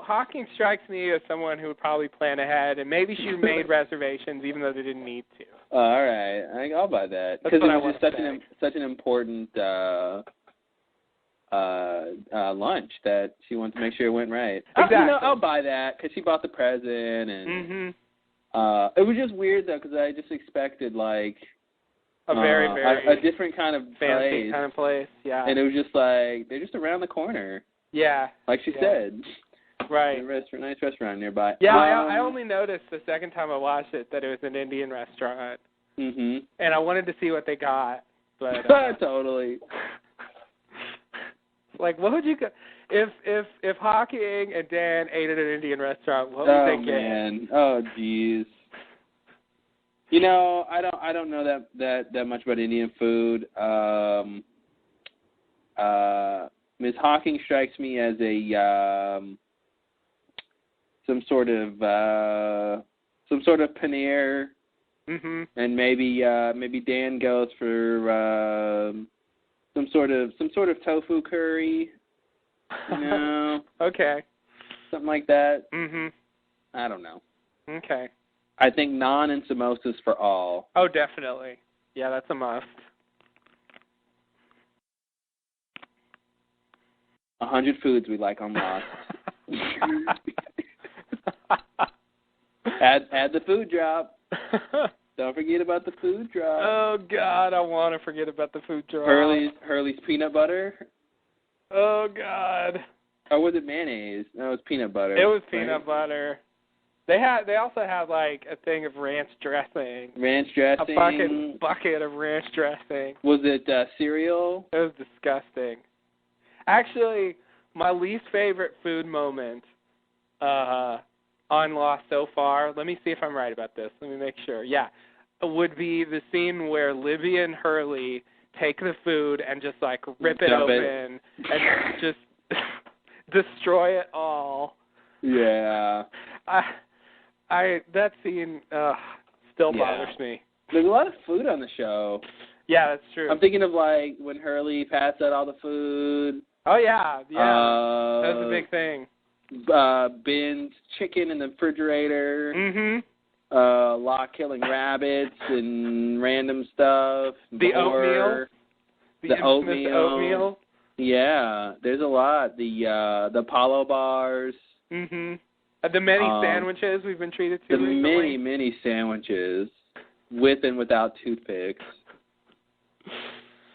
Hawking strikes me as someone who would probably plan ahead, and maybe she made reservations even though they didn't need to. All right. I'll buy that. Because it was just such an important lunch that she wanted to make sure it went right. Exactly. I'll buy that because she bought the present. And it was just weird, though, because I just expected, a very, very a different kind of fancy place. kind of place, yeah. And it was just they're just around the corner. Yeah. Like she said. Right. Nice restaurant nearby. Yeah, I only noticed the second time I watched it that it was an Indian restaurant. Mm-hmm. And I wanted to see what they got. But totally. What would you if Hawking and Dan ate at an Indian restaurant, what would they get? Oh man. Oh jeez. I don't know that much about Indian food. Ms. Hawking strikes me as a some sort of paneer, and maybe Dan goes for some sort of tofu curry. Okay. Something like that. I don't know. Okay. I think naan and samosas for all. Oh, definitely. Yeah, that's a must. 100 foods we like on Lost. add the food drop. Don't forget about the food drop. Oh God, I want to forget about the food drop. Hurley's peanut butter. Oh God. Or was it mayonnaise? No, it was peanut butter. It was peanut butter. They also had like a thing of ranch dressing. Ranch dressing. A bucket of ranch dressing. Was it cereal? It was disgusting. Actually, my least favorite food moment on Lost so far, let me see if I'm right about this. Let me make sure. Yeah. Would be the scene where Libby and Hurley take the food and just like rip it open and just destroy it all. Yeah. That scene still bothers me. There's a lot of food on the show. Yeah, that's true. I'm thinking of like when Hurley passed out all the food. Oh yeah. That was a big thing. Ben's chicken in the refrigerator. Mhm. Locke killing rabbits and random stuff. The oatmeal. The oatmeal. Yeah, there's a lot. The Apollo bars. Mhm. The many sandwiches we've been treated to. The recently. many sandwiches, with and without toothpicks.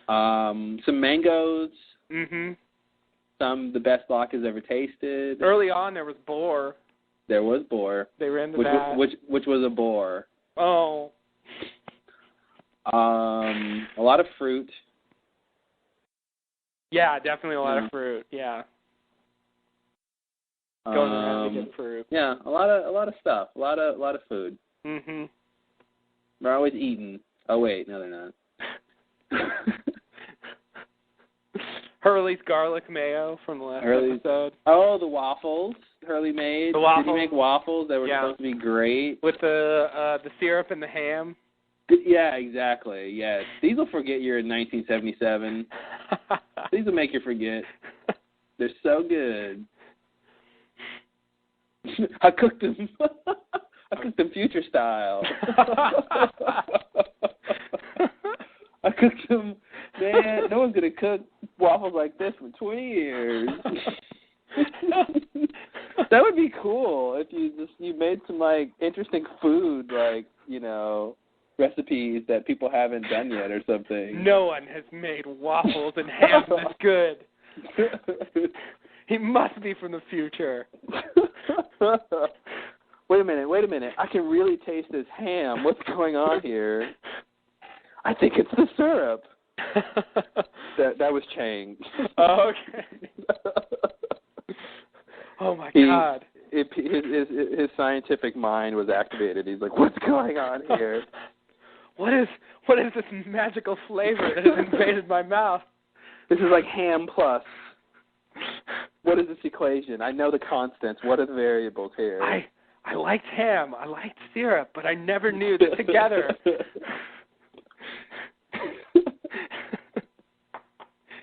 Some mangoes. Mhm. The best Locke has ever tasted. Early on, there was boar. There was boar. They ran to that. Which was a boar. Oh. A lot of fruit. Yeah, definitely a lot of fruit. Yeah. Going around to get fruit. Yeah, a lot of stuff. A lot of food. Mhm. They're always eating. Oh wait, no, they're not. Hurley's garlic mayo from the last episode. Oh, the waffles Hurley made. The waffles. Did he make waffles that were supposed to be great? With the syrup and the ham. Yeah, exactly. Yes. These will forget you're in 1977. These will make you forget. They're so good. I cooked them. I cooked them future style. I cooked them. Man, no one's gonna cook waffles like this for 20 years. That would be cool if you made some like interesting food, like recipes that people haven't done yet or something. No one has made waffles and ham this good. He must be from the future. Wait a minute. I can really taste this ham. What's going on here? I think it's the syrup. That was Chang. Oh, okay. Oh my God. His scientific mind was activated. He's like, what's going on here? What is this magical flavor that has invaded my mouth? This is like ham plus. What is this equation? I know the constants. What are the variables here? I liked ham. I liked syrup, but I never knew that together.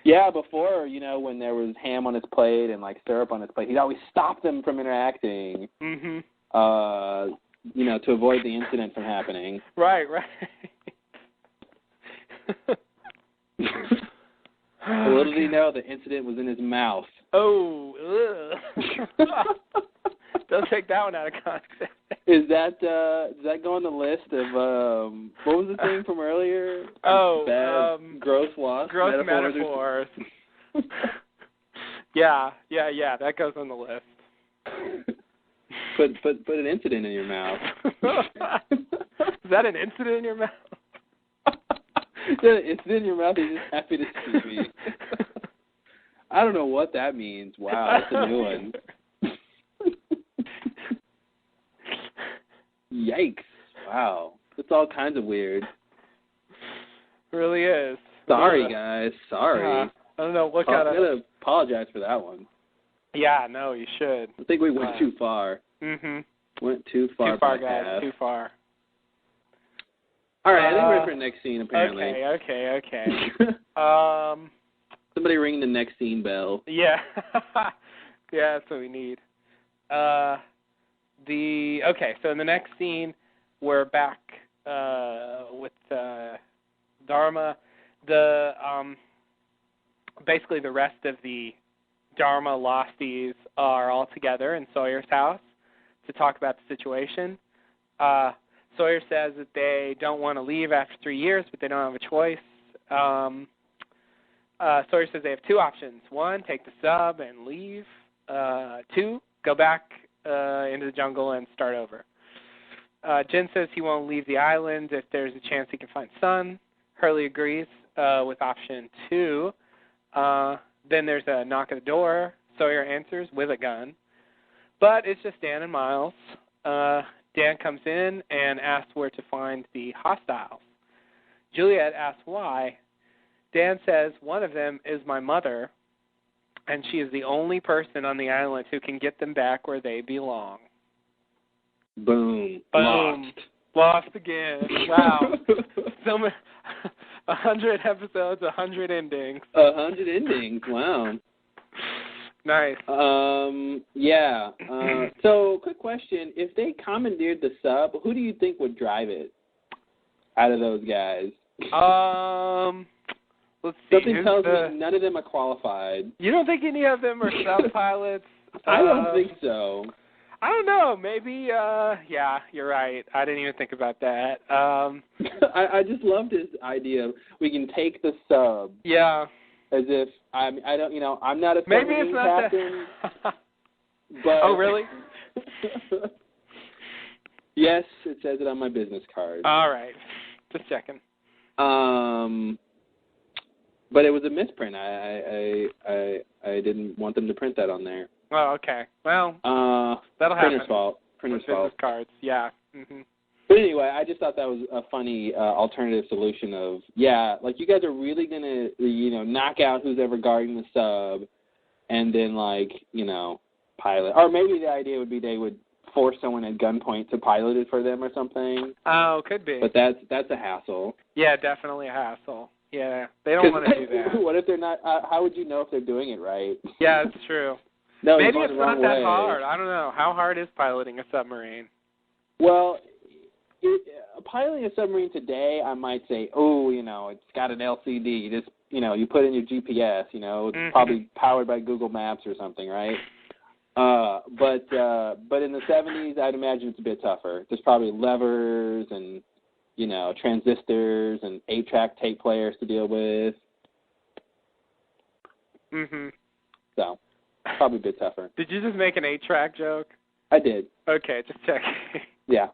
Yeah, before, when there was ham on his plate and like syrup on his plate, he'd always stop them from interacting. Mhm. To avoid the incident from happening. Right. Little did he know the incident was in his mouth. Oh, don't take that one out of context. Does that go on the list of what was the thing from earlier? Oh, gross lost gross metaphors. Yeah, that goes on the list. Put an incident in your mouth. Is that an incident in your mouth? It's in your mouth. You're just happy to see me. I don't know what that means. Wow, that's a new one. Yikes! Wow, it's all kinds of weird. It really is. Sorry, guys. Sorry. I don't know what I'm gonna apologize for that one. Yeah, no, you should. I think we went too far. Mhm. Went too far. Too far, guys. Too far. All right, I think we're ready for the next scene, apparently. Okay. Somebody ring the next scene bell. Yeah. Yeah, that's what we need. So in the next scene, we're back with Dharma. Basically the rest of the Dharma Losties are all together in Sawyer's house to talk about the situation. Sawyer says that they don't want to leave after 3 years, but they don't have a choice. Sawyer says they have two options. 1, take the sub and leave. 2, go back into the jungle and start over. Jin says he won't leave the island if there's a chance he can find Sun. Hurley agrees with option 2. Then there's a knock at the door. Sawyer answers with a gun. But it's just Dan and Miles. Dan comes in and asks where to find the hostiles. Juliet asks why. Dan says one of them is my mother, and she is the only person on the island who can get them back where they belong. Boom. Boom. Lost again. Wow. 100 episodes, 100 endings. 100 endings. Wow. Nice. Yeah. So, quick question: if they commandeered the sub, who do you think would drive it? Out of those guys. Let's see. Something tells me none of them are qualified. You don't think any of them are sub pilots? I don't think so. I don't know. Maybe. Yeah, you're right. I didn't even think about that. I just love this idea of we can take the sub. Yeah. As if I don't, I'm not a submarine captain. But oh, really? Yes, it says it on my business card. All right, just checking. But it was a misprint. I didn't want them to print that on there. Oh, okay. Well, that'll happen. Printer's fault. Cards, yeah. Mm-hmm. But anyway, I just thought that was a funny alternative solution of, like you guys are really going to, knock out who's ever guarding the sub and then, pilot. Or maybe the idea would be they would force someone at gunpoint to pilot it for them or something. Oh, could be. But that's a hassle. Yeah, definitely a hassle. Yeah, they don't want to do that. What if they're not, how would you know if they're doing it right? Yeah, it's true. No, maybe it's not that hard. I don't know. How hard is piloting a submarine? Well, piloting a submarine today, I might say, it's got an LCD. You just, you put in your GPS, it's probably powered by Google Maps or something, right? But in the 70s, I'd imagine it's a bit tougher. There's probably levers and, transistors and 8-track tape players to deal with. Mm-hmm. So, probably a bit tougher. Did you just make an 8-track joke? I did. Okay, just checking. Yeah.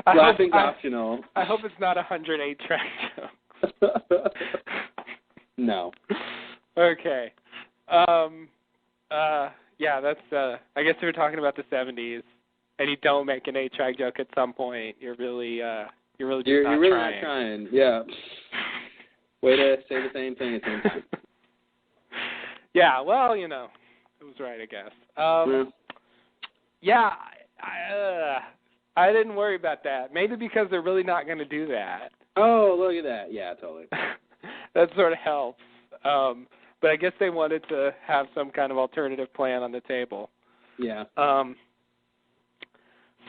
Laughing's optional. I hope it's not 100 8-track jokes. No. Okay. Yeah, that's. I guess we were talking about the 70s, and you don't make an 8-track joke at some point. You're really not trying. Yeah. Way to say the same thing at the same time. Yeah. Well, it was right, I guess. Yeah. I didn't worry about that. Maybe because they're really not going to do that. Oh, look at that. Yeah, totally. That sort of helps. But I guess they wanted to have some kind of alternative plan on the table. Yeah.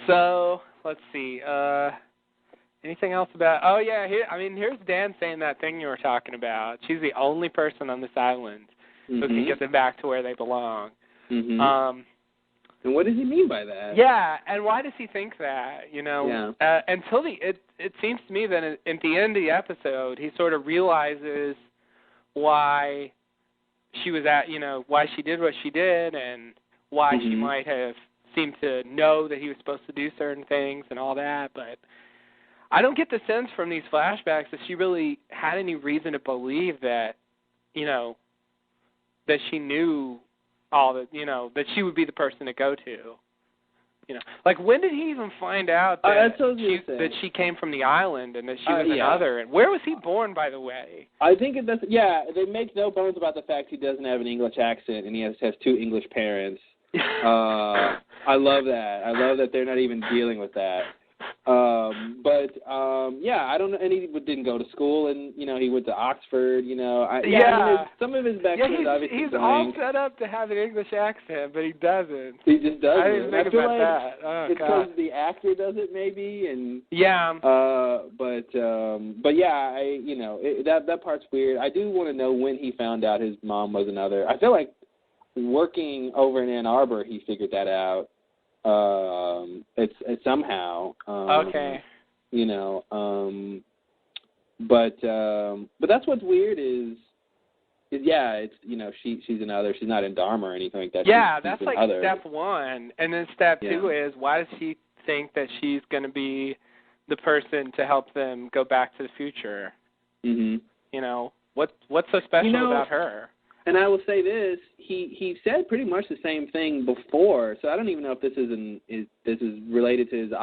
So, let's see. Anything else about... Oh, yeah, here's Dan saying that thing you were talking about. She's the only person on this island who can get them back to where they belong. Mm-hmm. And what does he mean by that? Yeah, and why does he think that? Yeah. Until it seems to me that at the end of the episode, he sort of realizes why she was why she did what she did and why she might have seemed to know that he was supposed to do certain things and all that. But I don't get the sense from these flashbacks that she really had any reason to believe that, that she knew all that, that she would be the person to go to. When did he even find out that she came from the island and that she was another? And where was he born, by the way? I think they make no bones about the fact he doesn't have an English accent and he has 2 English parents. I love that. I love that they're not even dealing with that. I don't know. And he didn't go to school, and he went to Oxford. Some of his background is obviously he's all set up to have an English accent, but he doesn't. He just doesn't. I didn't think about that. Oh, it's because the actor does it, maybe, and that part's weird. I do want to know when he found out his mom was another. I feel like working over in Ann Arbor, he figured that out. It's somehow. Okay. But that's what's weird is, it's she's another. She's not in Dharma or anything like that. Yeah, she's that's an like other. step one, and then step two is why does he think that she's going to be the person to help them go back to the future? Mhm. What's so special about her? And I will say this: he said pretty much the same thing before. So I don't even know if this is related to his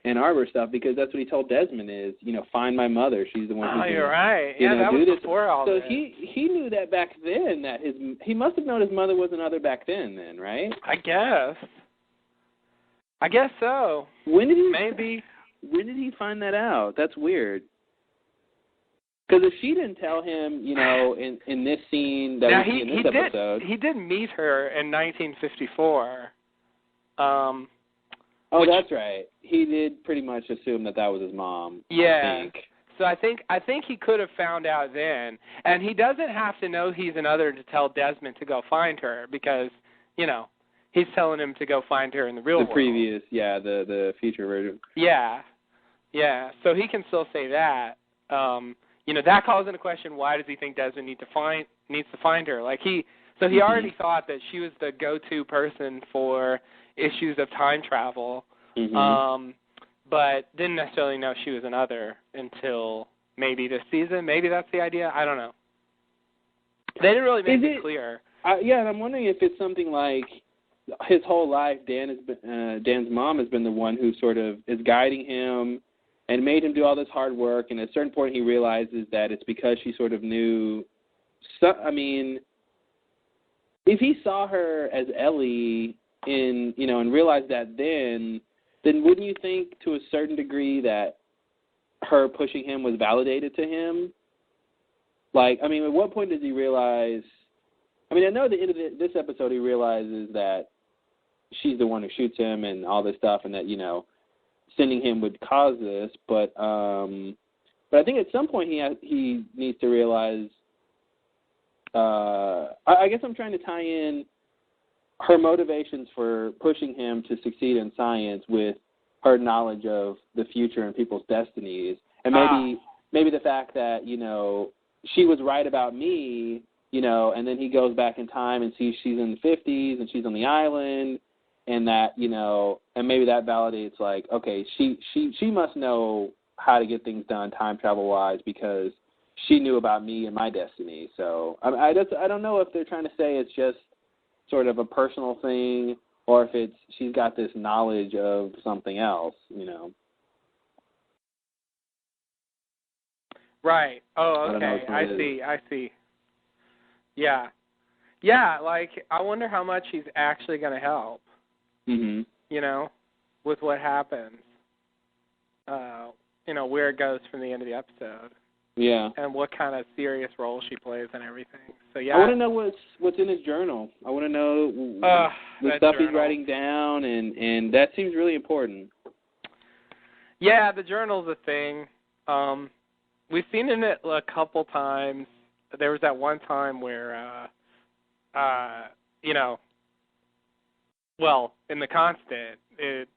Ann Arbor stuff, because that's what he told Desmond is, find my mother. She's the one who can. You're right. Yeah, that was before all so this. So he knew that back then, that he must have known his mother was another back then, right? I guess so. When did he? Maybe. When did he find that out? That's weird. Because if she didn't tell him, in this scene that we see in this episode, he did meet her in 1954. That's right. He did pretty much assume that was his mom. Yeah. I think. So I think he could have found out then, and he doesn't have to know he's another to tell Desmond to go find her, because he's telling him to go find her in the real world. The previous, the future version. Yeah. So he can still say that. That calls into question, why does he think Desmond needs to find her? Like he already thought that she was the go-to person for issues of time travel, but didn't necessarily know she was another until maybe this season. Maybe that's the idea. I don't know. They didn't really make it clear. And I'm wondering if it's something like his whole life, Dan's mom has been the one who sort of is guiding him and made him do all this hard work, and at a certain point he realizes that it's because she sort of knew. If he saw her as Ellie and realized that then wouldn't you think to a certain degree that her pushing him was validated to him? Like, at what point does he realize? I know at the end of this episode he realizes that she's the one who shoots him and all this stuff, and that sending him would cause this, but I think at some point he needs to realize. I guess I'm trying to tie in her motivations for pushing him to succeed in science with her knowledge of the future and people's destinies, and maybe the fact that she was right about me, and then he goes back in time and sees she's in the 50s and she's on the island. And that, and maybe that validates, like, okay, she must know how to get things done time travel wise, because she knew about me and my destiny. So I don't know if they're trying to say it's just sort of a personal thing, or if she's got this knowledge of something else, Right. Oh, okay. I see. Yeah. Yeah. Like, I wonder how much he's actually going to help. With what happens, where it goes from the end of the episode. Yeah. And what kind of serious role she plays and everything. So, yeah. I want to know what's in his journal. I want to know the stuff he's writing down, and that seems really important. Yeah, the journal's a thing. We've seen it a couple times. There was that one time where, well, in the constant, if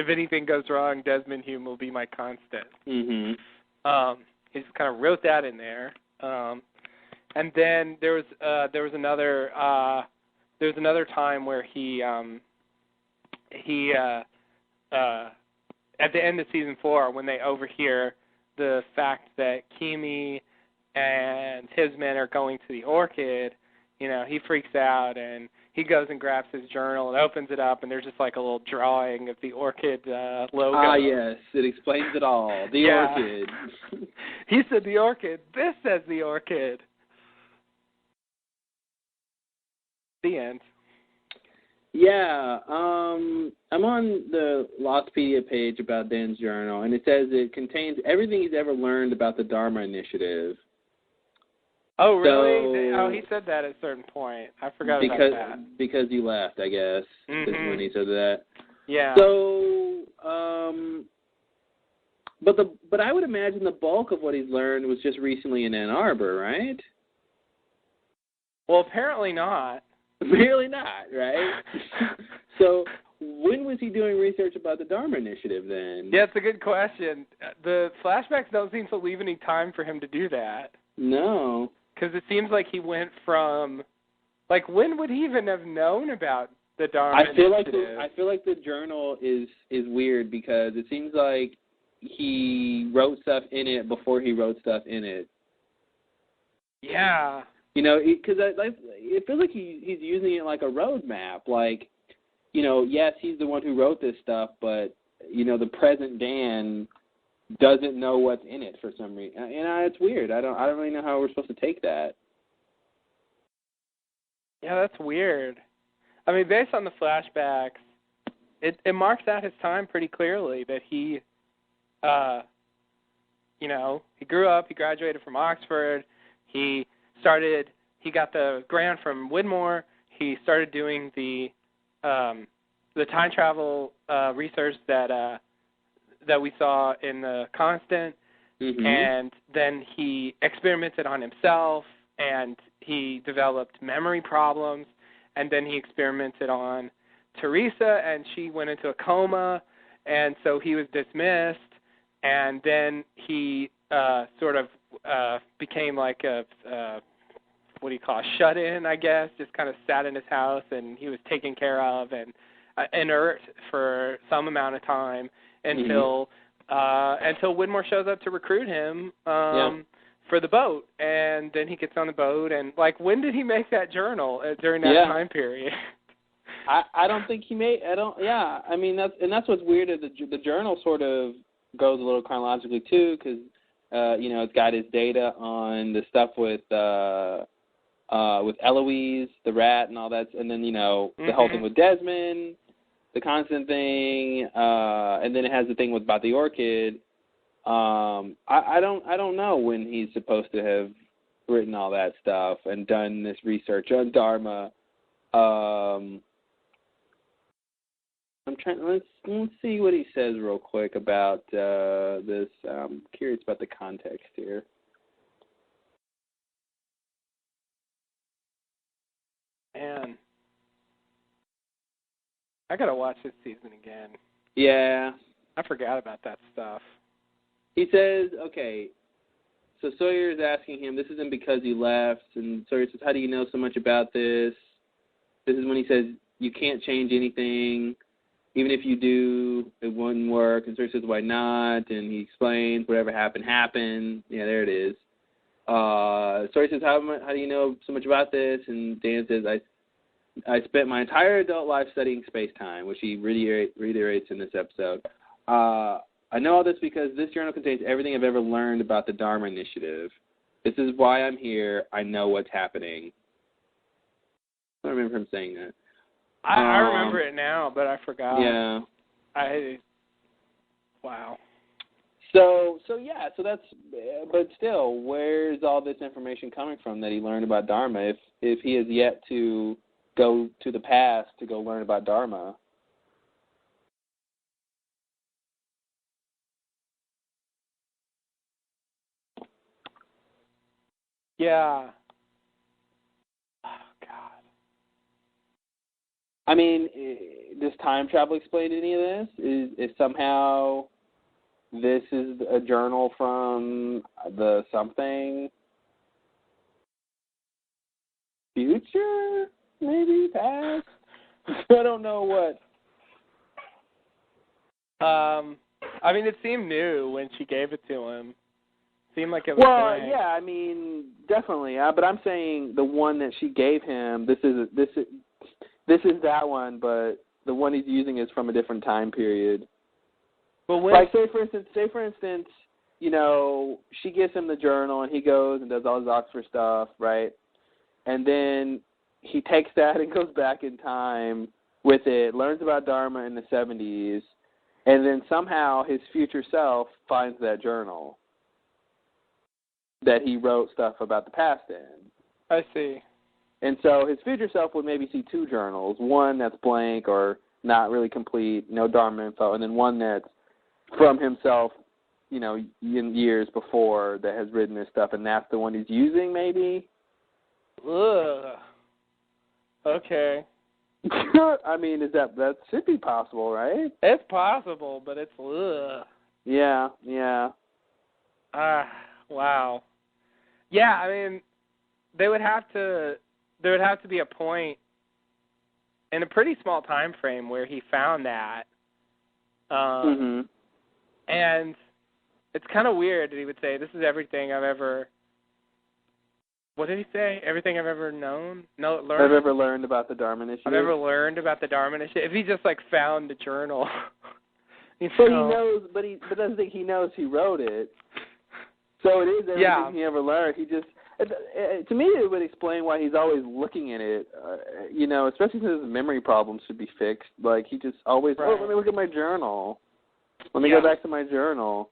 anything goes wrong, Desmond Hume will be my constant. He just kind of wrote that in there. And then there was another time where he at the end of season 4, when they overhear the fact that Kimi and his men are going to the Orchid, he freaks out and he goes and grabs his journal and opens it up, and there's just like a little drawing of the Orchid logo. Ah, yes. It explains it all. The Orchid. He said the Orchid. This says the Orchid. The end. Yeah. I'm on the Lostpedia page about Dan's journal, and it says it contains everything he's ever learned about the Dharma Initiative. Oh, really? So, he said that at a certain point. I forgot about that. Because you left, I guess, is when he said that. Yeah. So, but I would imagine the bulk of what he's learned was just recently in Ann Arbor, right? Well, apparently not. Apparently not, right? So, when was he doing research about the Dharma Initiative then? Yeah, it's a good question. The flashbacks don't seem to leave any time for him to do that. No. Because it seems like he went from, like, when would he even have known about the Dharma I feel like the journal is weird because it seems like he wrote stuff in it before he wrote stuff in it. Yeah. You know, because it feels like he's using it like a roadmap. Like, you know, yes, he's the one who wrote this stuff, but, you know, the present Dan doesn't know what's in it for some reason. And it's weird. I don't really know how we're supposed to take that. Yeah, that's weird. I mean, based on the flashbacks, it marks out his time pretty clearly that he, you know, he grew up, he graduated from Oxford, he got the grant from Widmore, he started doing the time travel research that we saw in the Constant, and then he experimented on himself, and he developed memory problems, and then he experimented on Teresa, and she went into a coma, and so he was dismissed, and then he sort of became like a what do you call it, shut-in, I guess, just kind of sat in his house, and he was taken care of and inert for some amount of time until Widmore shows up to recruit him for the boat, and then he gets on the boat, and, like, when did he make that journal during that time period? I don't think he made. I mean, that's what's weird. The journal sort of goes a little chronologically too, because you know, it's got his data on the stuff with Eloise, the rat, and all that, and then, you know, the whole thing with Desmond, the Constant thing, and then it has the thing about the orchid. I don't know when he's supposed to have written all that stuff and done this research on Dharma. I'm trying. Let's see what he says real quick about this. I'm curious about the context here. Man, I gotta watch this season again. Yeah, I forgot about that stuff. He says, okay, so Sawyer is asking him, this isn't because he left, and Sawyer says, how do you know so much about this? This is when he says, you can't change anything. Even if you do, it wouldn't work. And Sawyer says, why not? And he explains, whatever happened, happened. Yeah, there it is. Sawyer says, how do you know so much about this? And Dan says, I spent my entire adult life studying space-time, which he reiterates in this episode. I know all this because this journal contains everything I've ever learned about the Dharma Initiative. This is why I'm here. I know what's happening. I don't remember him saying that. I remember it now, but I forgot. Yeah. Wow. So that's, but still, where's all this information coming from that he learned about Dharma if he has yet to go to the past to go learn about Dharma? Yeah. Oh, God. I mean, does time travel explain any of this? Is somehow this is a journal from the something future, maybe past? I don't know what. I mean, it seemed new when she gave it to him. Seemed like it was blank. Yeah, I mean, definitely. But I'm saying the one that she gave him. This is that one, but the one he's using is from a different time period. But when, like, say for instance, you know, she gives him the journal and he goes and does all his Oxford stuff, right? And then he takes that and goes back in time with it, learns about Dharma in the 70s, and then somehow his future self finds that journal that he wrote stuff about the past in. I see. And so his future self would maybe see two journals, one that's blank or not really complete, no Dharma info, and then one that's from himself, you know, in years before that has written this stuff, and that's the one he's using, maybe? Ugh. Okay. I mean, that should be possible, right? It's possible, but it's ugh. Yeah. Wow. Yeah, I mean, there would have to be a point in a pretty small time frame where he found that. And it's kind of weird that he would say, "This is everything I've ever." What did he say? Everything I've ever known? No, learned. I've ever learned about the Dharma Initiative. I've ever learned about the Dharma Initiative. If he just like found the journal. But he knows. But doesn't think he knows he wrote it. So it is everything he ever learned. He just. To me, it would explain why he's always looking at it. Especially since his memory problems should be fixed. Like he just always. Right. Oh, let me look at my journal. Let me go back to my journal.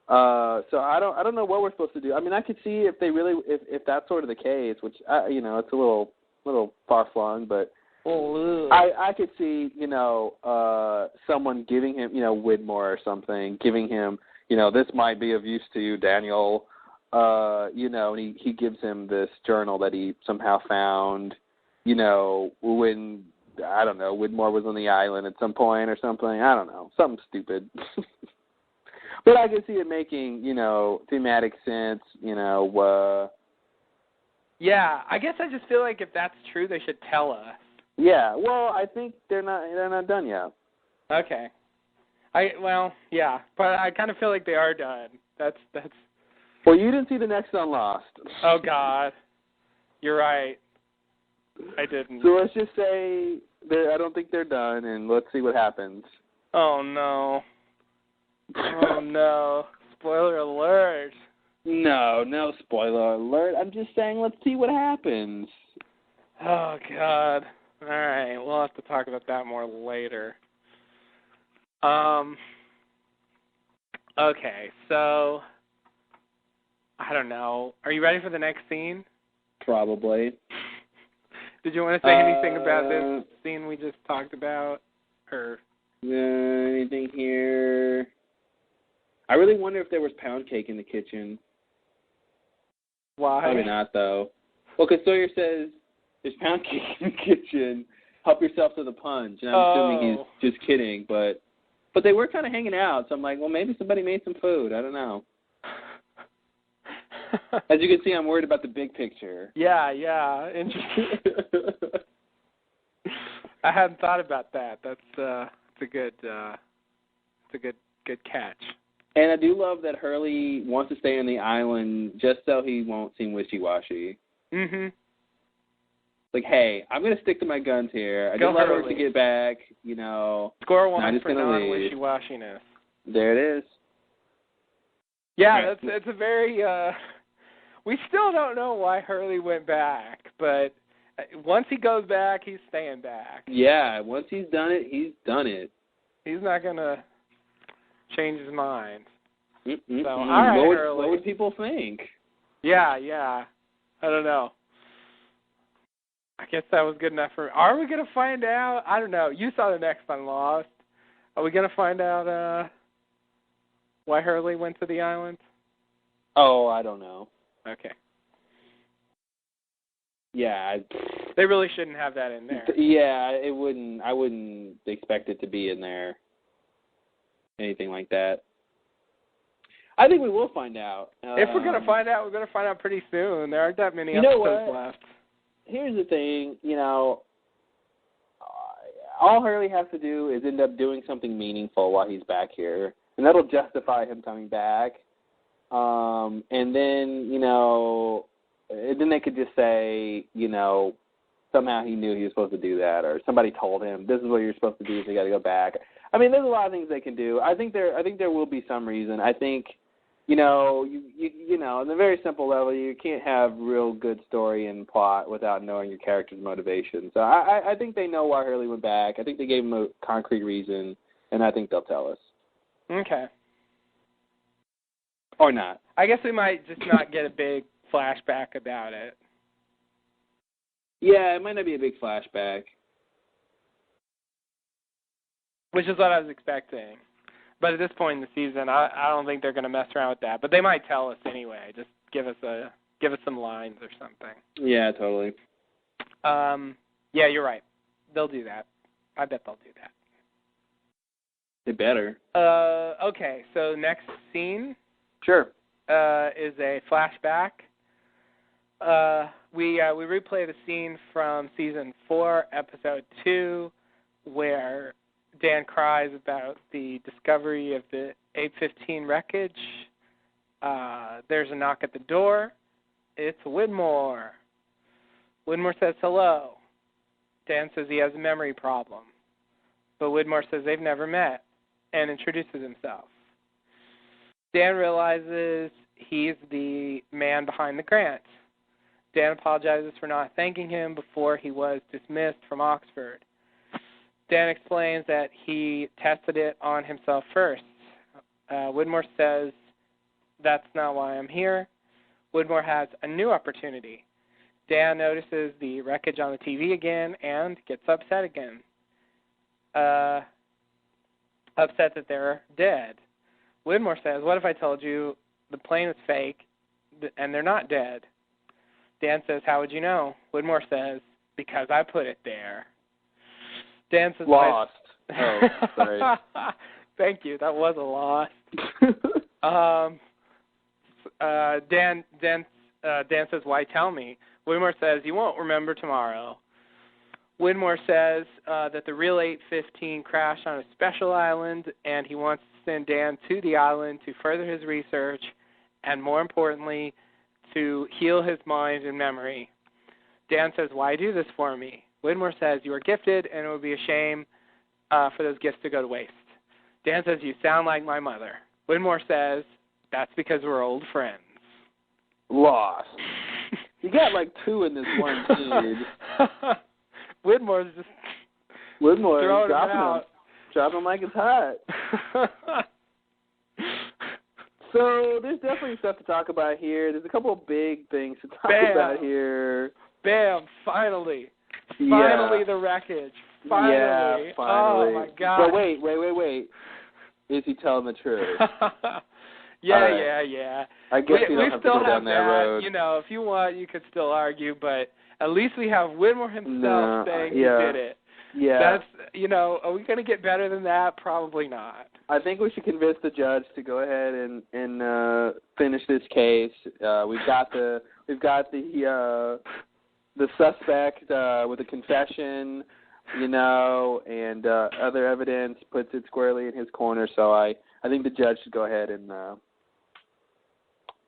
So I don't know what we're supposed to do. I mean, I could see if they really, if that's sort of the case, which it's a little far flung, but I could see someone giving him Widmore or something, giving him this might be of use to you, Daniel. And he gives him this journal that he somehow found. When I don't know, Widmore was on the island at some point or something. I don't know, something stupid. But I can see it making, thematic sense, Yeah, I guess I just feel like if that's true, they should tell us. Yeah, well, I think they're not done yet. Okay. Yeah, but I kind of feel like they are done. That's. Well, you didn't see the next on Lost. Oh God, you're right. I didn't. So let's just say I don't think they're done, and let's see what happens. Oh no. Oh no! Spoiler alert! No spoiler alert. I'm just saying, let's see what happens. Oh God! All right, we'll have to talk about that more later. Okay, so I don't know. Are you ready for the next scene? Probably. Did you want to say anything about this scene we just talked about, or anything here? I really wonder if there was pound cake in the kitchen. Why? Probably not, though. Well, because Sawyer says, there's pound cake in the kitchen. Help yourself to the punch. And I'm assuming he's just kidding. But they were kind of hanging out. So I'm like, well, maybe somebody made some food. I don't know. As you can see, I'm worried about the big picture. Yeah. Interesting. I hadn't thought about that. That's a good catch. And I do love that Hurley wants to stay on the island just so he won't seem wishy-washy. Mhm. Like, hey, I'm going to stick to my guns here. I just let her to get back, Score one for non-wishy-washiness. There it is. Yeah, it's a very. We still don't know why Hurley went back, but once he goes back, he's staying back. Yeah, once he's done it, he's done it. He's not going to change his mind. So, all right, Hurley. What would people think? Yeah. I don't know. I guess that was good enough for. Are we going to find out? I don't know. You saw the next on Lost. Are we going to find out why Hurley went to the island? Oh, I don't know. Okay. Yeah. They really shouldn't have that in there. Yeah, it wouldn't. I wouldn't expect it to be in there. Anything like that. I think we will find out. If we're going to find out, we're going to find out pretty soon. There aren't that many episodes left. Here's the thing, all Hurley has to do is end up doing something meaningful while he's back here, and that'll justify him coming back. And then, then they could just say, somehow he knew he was supposed to do that, or somebody told him, this is what you're supposed to do, so you got to go back. I mean, there's a lot of things they can do. I think there will be some reason. I think, in a very simple level, you can't have real good story and plot without knowing your character's motivation. So I think they know why Hurley went back. I think they gave him a concrete reason, and I think they'll tell us. Okay. Or not. I guess we might just not get a big flashback about it. Yeah, it might not be a big flashback. Which is what I was expecting. But at this point in the season, I don't think they're going to mess around with that. But they might tell us anyway. Just give us some lines or something. Yeah, totally. Yeah, you're right. They'll do that. I bet they'll do that. They better. Okay, so next scene. Sure. Is a flashback we replay the scene from season 4, episode 2, where Dan cries about the discovery of the 815 wreckage. There's a knock at the door. It's Widmore. Widmore says hello. Dan says he has a memory problem. But Widmore says they've never met and introduces himself. Dan realizes he's the man behind the grant. Dan apologizes for not thanking him before he was dismissed from Oxford. Dan explains that he tested it on himself first. Widmore says, that's not why I'm here. Widmore has a new opportunity. Dan notices the wreckage on the TV again and gets upset again. Upset that they're dead. Widmore says, what if I told you the plane was fake and they're not dead? Dan says, how would you know? Widmore says, because I put it there. Dan says, lost. Oh, sorry. Thank you. That was a loss. Dan says, why tell me? Widmore says, you won't remember tomorrow. Widmore says that the real 815 crashed on a special island, and he wants to send Dan to the island to further his research and, more importantly, to heal his mind and memory. Dan says, why do this for me? Widmore says, you are gifted, and it would be a shame for those gifts to go to waste. Dan says, you sound like my mother. Widmore says, that's because we're old friends. Lost. You got like 2 in this one scene. Widmore's just throwing dropping him like it's hot. So there's definitely stuff to talk about here. There's a couple of big things to talk about here. Bam! Finally the wreckage. Finally. Yeah, finally. Oh my God. But wait. Is he telling the truth? Yeah. I guess we don't have to go down that road. You know, if you want, you could still argue, but at least we have Widmore himself saying he did it. Yeah. That's, are we going to get better than that? Probably not. I think we should convince the judge to go ahead and finish this case. We've got the suspect with a confession, and other evidence puts it squarely in his corner. So I think the judge should go ahead and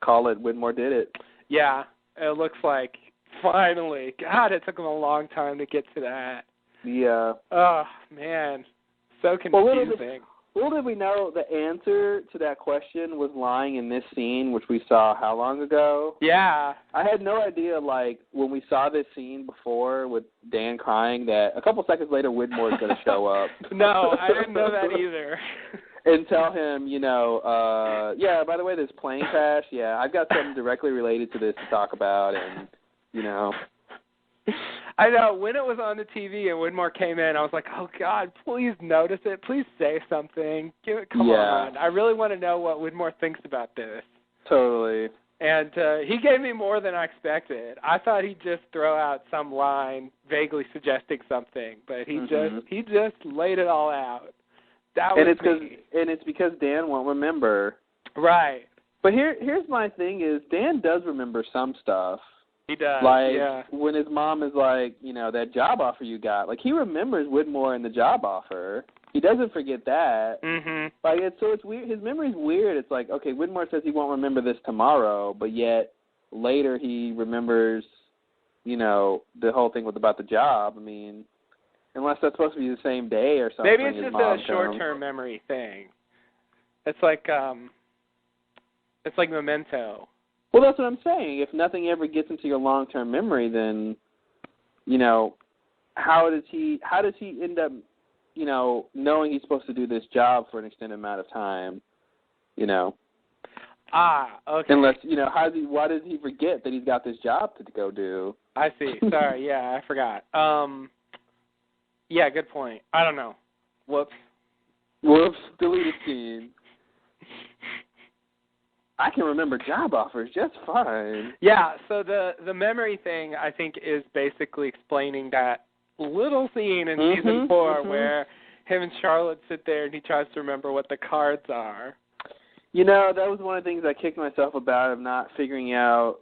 call it Widmore did it. Yeah, it looks like finally. God, it took him a long time to get to that. Yeah. Oh, man. So confusing. Little did we know the answer to that question was lying in this scene, which we saw how long ago? Yeah. I had no idea, when we saw this scene before with Dan crying, that a couple seconds later Widmore is going to show up. No, I didn't know that either. And tell him, by the way, this plane crash, I've got something directly related to this to talk about, and, I know. When it was on the TV and Widmore came in, I was like, oh, God, please notice it. Please say something. Come on. I really want to know what Widmore thinks about this. Totally. And he gave me more than I expected. I thought he'd just throw out some line vaguely suggesting something, but he just laid it all out. That was and it's because Dan won't remember. Right. But here's my thing is Dan does remember some stuff. He does. When his mom is that job offer you got. He remembers Widmore and the job offer. He doesn't forget that. Mm-hmm. It's weird. His memory's weird. It's okay, Widmore says he won't remember this tomorrow, but yet later he remembers, the whole thing about the job. I mean, unless that's supposed to be the same day or something. Maybe it's just a short-term memory thing. It's like Memento. Well, that's what I'm saying. If nothing ever gets into your long-term memory, then, how does he end up, knowing he's supposed to do this job for an extended amount of time, Ah, okay. Unless, why does he forget that he's got this job to go do? I see. Sorry, I forgot. Yeah, good point. I don't know. Whoops. Deleted scene. I can remember job offers just fine. Yeah, so the memory thing, I think, is basically explaining that little scene in season 4 where him and Charlotte sit there and he tries to remember what the cards are. That was one of the things I kicked myself about of not figuring out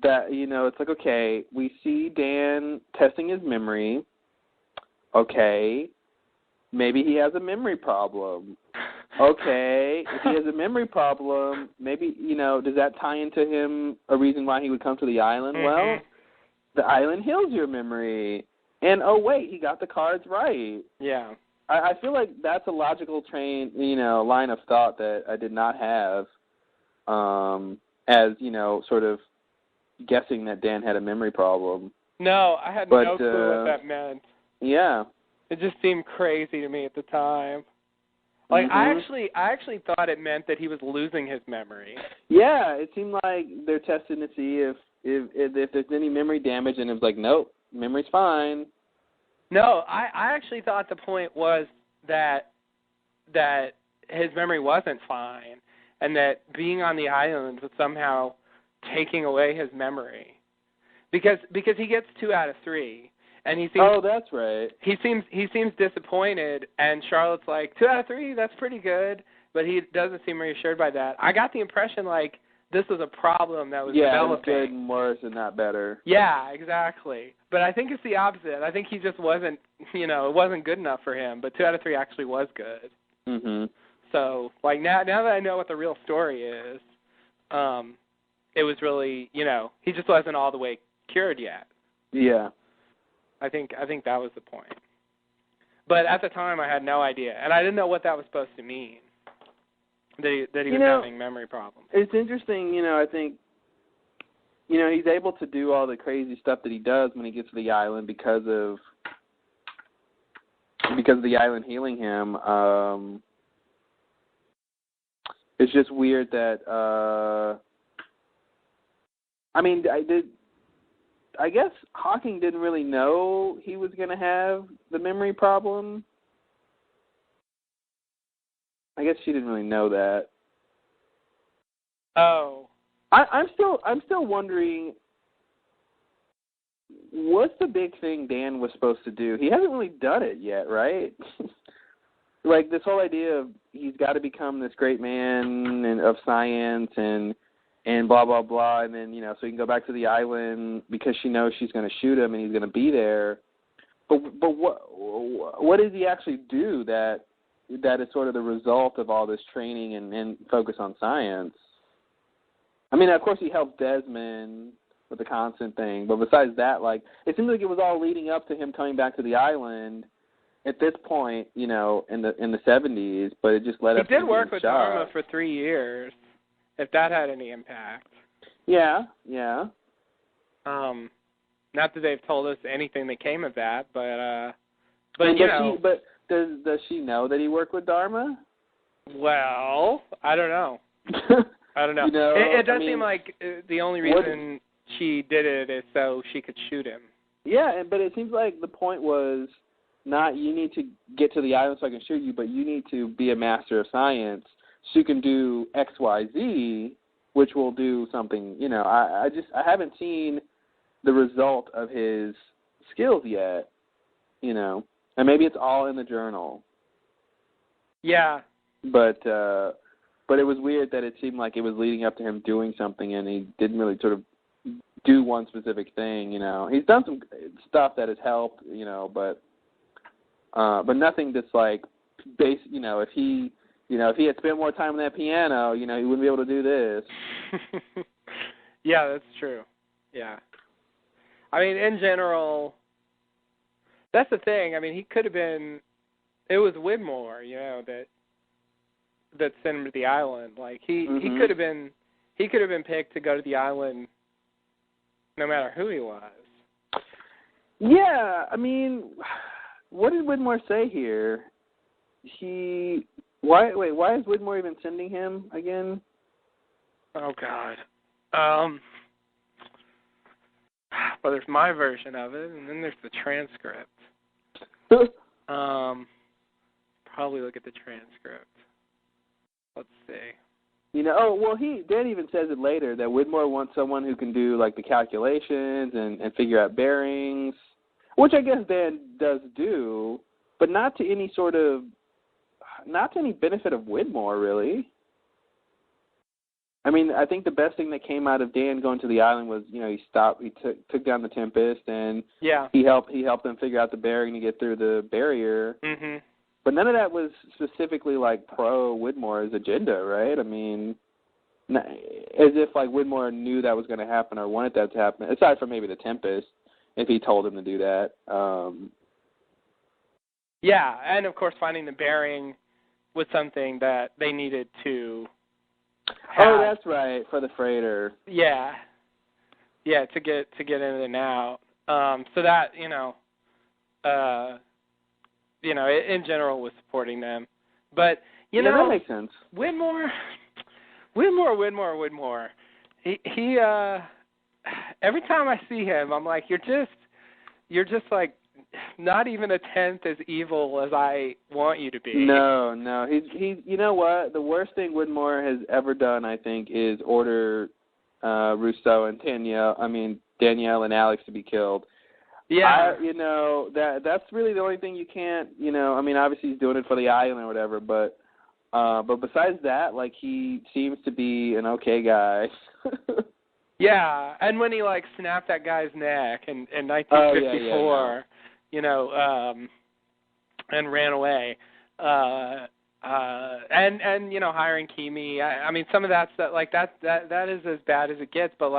that, it's like, okay, we see Dan testing his memory. Okay, maybe he has a memory problem. Okay, if he has a memory problem, maybe, does that tie into him a reason why he would come to the island? Mm-hmm. Well, the island heals your memory. And, oh, wait, he got the cards right. Yeah. I feel like that's a logical line of thought that I did not have as, sort of guessing that Dan had a memory problem. No, I had no clue what that meant. Yeah. It just seemed crazy to me at the time. Like, mm-hmm. I actually thought it meant that he was losing his memory. Yeah, it seemed like they're testing to see if there's any memory damage, and it was like, nope, memory's fine. No, I actually thought the point was that his memory wasn't fine, and that being on the island was somehow taking away his memory, because he gets 2 out of 3, and he seems. Oh, that's right. He seems disappointed, and Charlotte's like, 2 out of 3, that's pretty good, but he doesn't seem reassured by that. I got the impression like this was a problem that was developing. Yeah, good and worse and not better. Yeah, exactly. But I think it's the opposite. I think he just wasn't, it wasn't good enough for him. But 2 out of 3 actually was good. Mhm. So, like now that I know what the real story is, it was really, he just wasn't all the way cured yet. Yeah. I think that was the point. But at the time, I had no idea, and I didn't know what that was supposed to mean. That he was having memory problems. It's interesting, I think, he's able to do all the crazy stuff that he does when he gets to the island because of the island healing him. It's just weird that, I guess Hawking didn't really know he was going to have the memory problem. I guess she didn't really know that. Oh. I'm still wondering, what's the big thing Dan was supposed to do? He hasn't really done it yet, right? Like this whole idea of he's got to become this great man of science and blah blah blah, and then so he can go back to the island because she knows she's going to shoot him and he's going to be there. But what does he actually do that is sort of the result of all this training and focus on science? I mean, of course he helped Desmond with the constant thing, but besides that, like, it seems like it was all leading up to him coming back to the island at this point, in the 70s, but it just led up to him. He did work with shot. Dharma for 3 years, if that had any impact. Yeah. Not that they've told us anything that came of that, but does she know that he worked with Dharma? Well, I don't know. I don't know. It does seem like the only reason she did it is so she could shoot him. Yeah, but it seems like the point was not you need to get to the island so I can shoot you, but you need to be a master of science so you can do X, Y, Z, which will do something. I haven't seen the result of his skills yet. And maybe it's all in the journal. Yeah. But it was weird that it seemed like it was leading up to him doing something, and he didn't really sort of do one specific thing. He's done some stuff that has helped, but nothing that's like base. If he had spent more time on that piano, he wouldn't be able to do this. Yeah, that's true. Yeah. I mean, in general, that's the thing. I mean, he could have been. It was Widmore, that sent him to the island. Like he could have been picked to go to the island, no matter who he was. Yeah, I mean, what did Widmore say here? Why is Widmore even sending him again? Oh God. Well, there's my version of it, and then there's the transcript. Probably look at the transcript. Let's see. Dan even says it later that Widmore wants someone who can do like the calculations and figure out bearings, which I guess Dan does do, but not to any benefit of Widmore, really. I mean, I think the best thing that came out of Dan going to the island was, he took down the Tempest, and he helped them figure out the bearing to get through the barrier. Mm-hmm. But none of that was specifically like pro Widmore's agenda, right? I mean, as if like Widmore knew that was going to happen or wanted that to happen. Aside from maybe the Tempest, if he told him to do that. Yeah, and of course finding the bearing was something that they needed to have. Oh, that's right, for the freighter. Yeah, to get in and out. So that in general was supporting them. But that makes sense. Widmore. He every time I see him, I'm like, you're just like not even a tenth as evil as I want you to be. No. He's you know what? The worst thing Widmore has ever done, I think, is order Rousseau and Danielle and Alex to be killed. Yeah. That's really the only thing you can't, obviously he's doing it for the island or whatever, but besides that, like, he seems to be an okay guy. Yeah, and when he snapped that guy's neck in 1954, and ran away, and hiring Kimi. I mean, some of that stuff that is as bad as it gets, but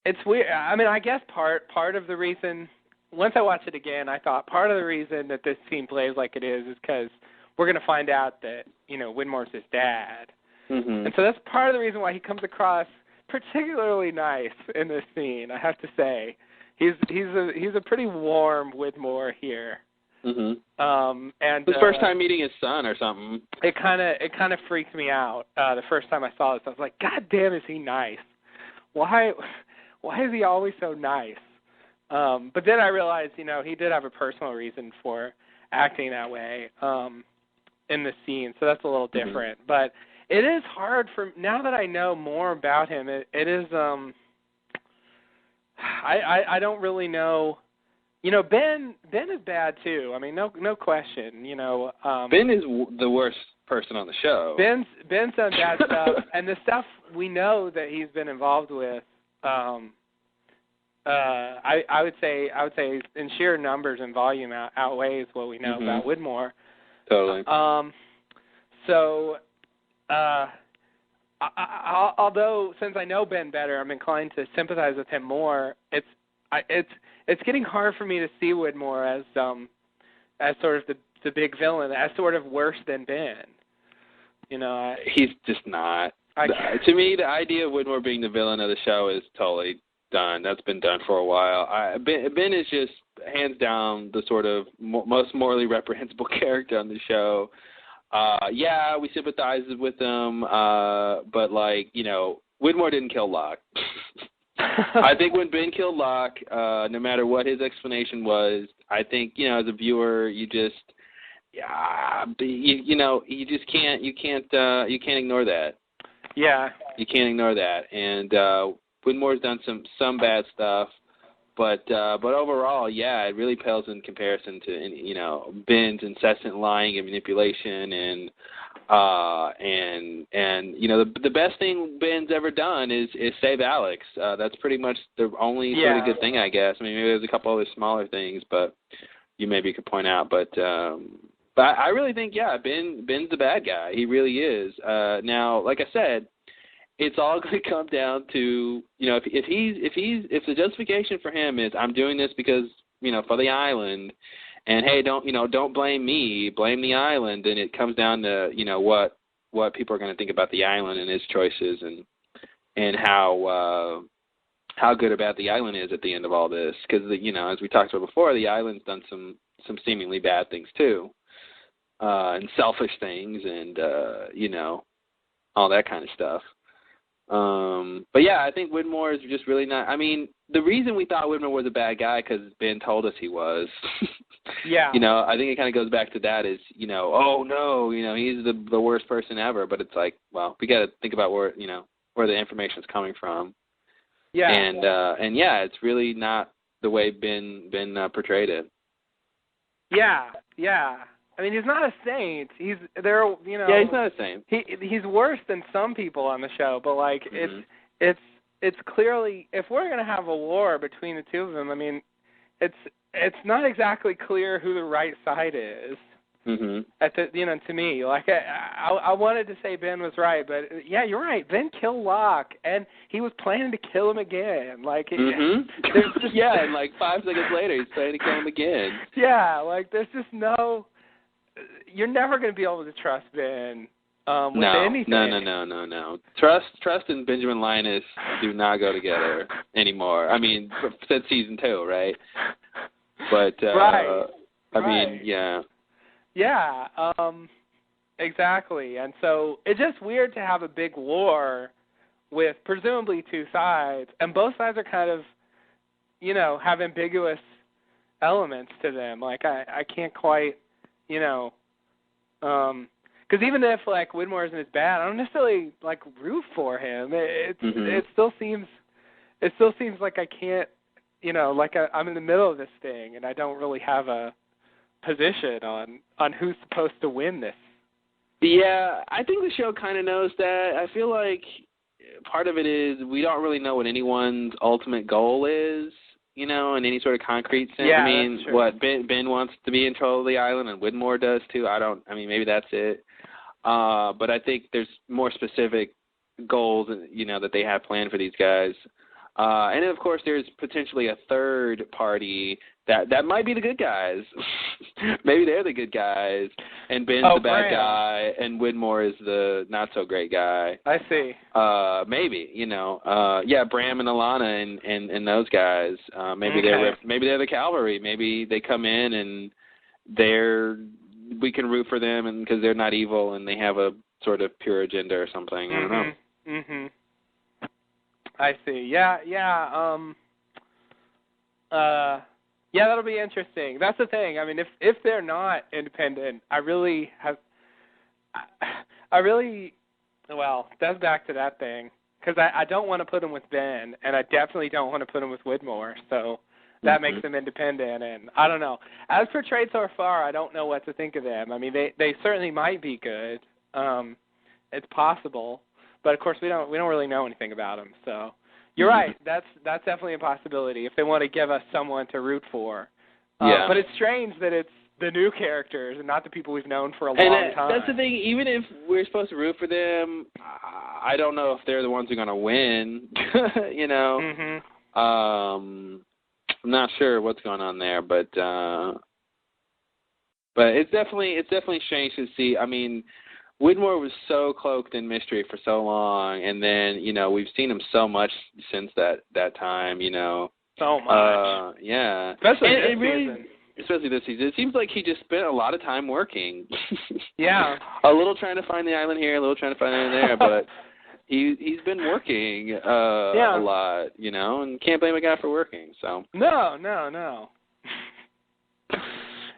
it's weird. I mean, I guess part of the reason, once I watched it again, I thought part of the reason that this scene plays like it is because we're going to find out that Widmore's his dad, and so that's part of the reason why he comes across particularly nice in this scene. I have to say, he's a pretty warm Widmore here. And his first time meeting his son or something. It kind of freaked me out the first time I saw this. I was like, God damn, is he nice? Why is he always so nice? But then I realized, he did have a personal reason for acting that way in the scene, so that's a little different. But it is hard now that I know more about him. It is I don't really know. Ben is bad too. I mean, no question. Ben is the worst person on the show. Ben's done bad stuff, and the stuff we know that he's been involved with. I would say in sheer numbers and volume outweighs what we know about Widmore. Totally. So, although since I know Ben better, I'm inclined to sympathize with him more. It's getting hard for me to see Widmore as sort of the big villain, as sort of worse than Ben. He's just not. To me, the idea of Widmore being the villain of the show is totally done. That's been done for a while. Ben is just hands down the sort of most morally reprehensible character on the show. We sympathize with him, but Widmore didn't kill Locke. I think when Ben killed Locke, no matter what his explanation was, I think as a viewer, you just you can't ignore that. Yeah, you can't ignore that, and Widmore's done some bad stuff. But overall, it really pales in comparison to Ben's incessant lying and manipulation, and the best thing Ben's ever done is save Alex. That's pretty much the only sort of good thing, I guess. I mean, maybe there's a couple other smaller things, but you maybe could point out. But I really think Ben's the bad guy. He really is. Now, like I said, it's all going to come down to, if the justification for him is I'm doing this because, for the island, and hey, don't blame me, blame the island, then it comes down to, what people are going to think about the island and his choices and how good or bad the island is at the end of all this. Because, as we talked about before, the island's done some seemingly bad things too, and selfish things and, all that kind of stuff. But I think Widmore is just really not. I mean, the reason we thought Widmore was a bad guy because Ben told us he was. Yeah. I think it kind of goes back to that is, oh no, he's the worst person ever. But it's like, well, we got to think about where the information's coming from. Yeah. And it's really not the way Ben portrayed it. Yeah. I mean, he's not a saint. He's there. You know. Yeah, he's not a saint. He's worse than some people on the show, but like it's clearly, if we're gonna have a war between the two of them, I mean, it's not exactly clear who the right side is. To me, like I wanted to say Ben was right, but yeah, you're right. Ben killed Locke, and he was planning to kill him again. Like, there's just, yeah, and like 5 seconds later, he's planning to kill him again. Yeah, like there's just no. You're never going to be able to trust Ben with anything. No. Trust and Benjamin Linus do not go together anymore. I mean, since season 2, right? But right. I mean, yeah. Yeah, exactly. And so it's just weird to have a big war with presumably 2 sides, and both sides are kind of, have ambiguous elements to them. Like, I can't quite, because even if, like, Widmore isn't as bad, I don't necessarily, like, root for him. It still seems like I can't, like I'm in the middle of this thing, and I don't really have a position on who's supposed to win this. Yeah, I think the show kind of knows that. I feel like part of it is we don't really know what anyone's ultimate goal is, in any sort of concrete sense. Yeah, I mean, that's true. what Ben wants to be in control of the island, and Widmore does too. Maybe that's it. But I think there's more specific goals, that they have planned for these guys. And then, of course, there's potentially a third party that might be the good guys. Maybe they're the good guys, and Ben's the bad guy, and Widmore is the not-so-great guy. I see. Maybe, Bram and Alana and those guys. Maybe they're the cavalry. Maybe they come in and we can root for them, and because they're not evil and they have a sort of pure agenda or something. I don't know. Mm-hmm. I see. Yeah. Yeah, that'll be interesting. That's the thing. I mean, if they're not independent, that's back to that thing. Because I don't want to put them with Ben, and I definitely don't want to put them with Widmore. So that makes them independent, and I don't know. As portrayed so far, I don't know what to think of them. I mean, they certainly might be good. It's possible. But of course, we don't really know anything about them. So you're right. That's definitely a possibility if they want to give us someone to root for. Yeah. But it's strange that it's the new characters and not the people we've known for a long time. That's the thing. Even if we're supposed to root for them, I don't know if they're the ones who are going to win. I'm not sure what's going on there, but it's definitely strange to see. I mean, Widmore was so cloaked in mystery for so long, and then, we've seen him so much since that time, So much. Yeah. Especially this season. It seems like he just spent a lot of time working. Yeah. A little trying to find the island here, a little trying to find the island there, but he's been working a lot, and can't blame a guy for working, so. No.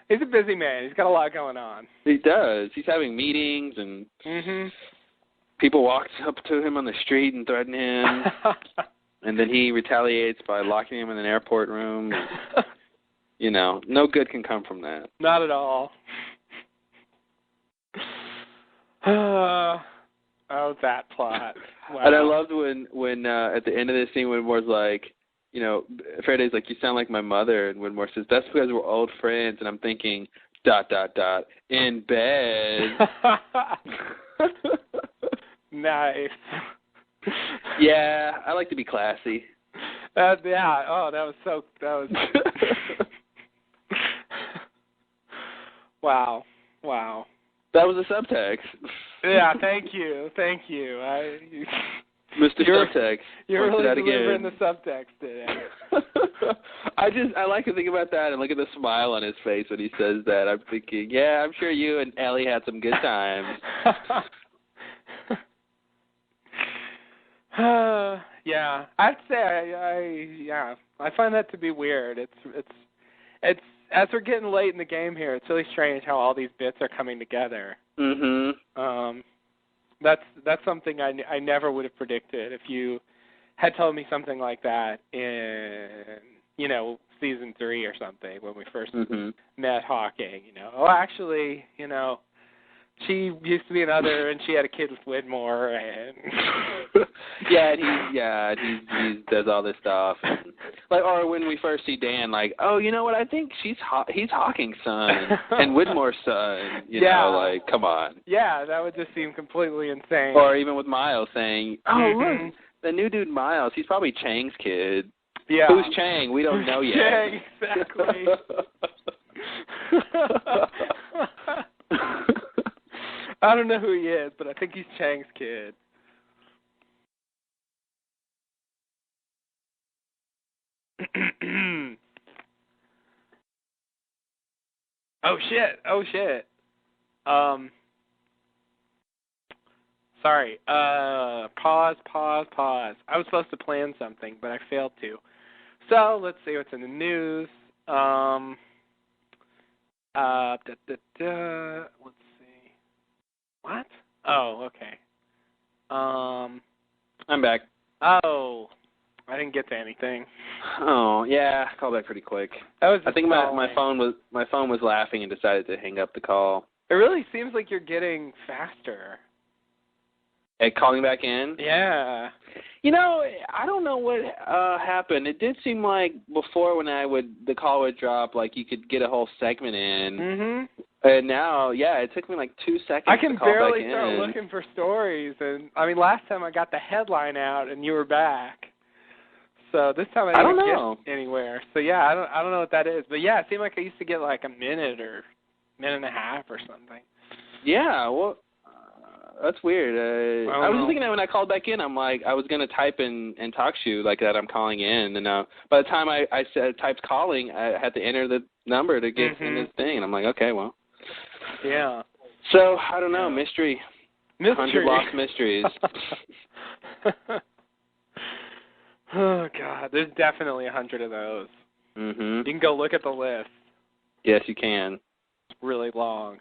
He's a busy man. He's got a lot going on. He does. He's having meetings, and people walk up to him on the street and threaten him, and then he retaliates by locking him in an airport room. No good can come from that. Not at all. Oh, that plot. Wow. And I loved when at the end of this scene, Widmore's like, Faraday's like, you sound like my mother, and Widmore says, that's because we're old friends, and I'm thinking, ... in bed. Nice. Yeah, I like to be classy. Yeah, that was Wow. That was a subtext. Yeah, thank you. Mr. Subtext. You're really delivering the subtext today. I like to think about that and look at the smile on his face when he says that. I'm thinking, yeah, I'm sure you and Ellie had some good times. Yeah, I'd say I find that to be weird. It's as we're getting late in the game here, it's really strange how all these bits are coming together. That's something I never would have predicted if you had told me something like that in season 3 or something when we first Mm-hmm. met Hawking. Oh, actually, she used to be another, and she had a kid with Widmore, and he does all this stuff, or when we first see Dan, oh, you know what? I think he's Hawking's son and Widmore's son. You know, come on. Yeah, that would just seem completely insane. Or even with Miles saying, "Oh, look, the new dude Miles. He's probably Chang's kid." Yeah. Who's Chang? We don't know yet. Chang, exactly. I don't know who he is, but I think he's Chang's kid. Oh shit. Sorry. Pause. I was supposed to plan something, but I failed to. So let's see what's in the news. Let's see. What? Oh, okay. I'm back. Oh, I didn't get to anything. Oh, yeah, I called back pretty quick. I think my phone was laughing and decided to hang up the call. It really seems like you're getting faster. At calling back in? Yeah. I don't know what happened. It did seem like before when the call would drop, you could get a whole segment in. Mm-hmm. And now, it took me 2 seconds I can to call barely back start in. looking for stories, and last time I got the headline out and you were back. So this time I didn't get anywhere. So I don't know what that is, but it seemed like I used to get a minute or minute and a half or something. Yeah, well, that's weird. I was thinking that when I called back in, I'm like, I was going to type in and talk to you that I'm calling in. And by the time I typed calling, I had to enter the number to get in this thing. And I'm like, okay, well. Yeah. So, I don't know, mystery. 100 lost mysteries. Oh, God. There's definitely 100 of those. Mm-hmm. You can go look at the list. Yes, you can. It's really long.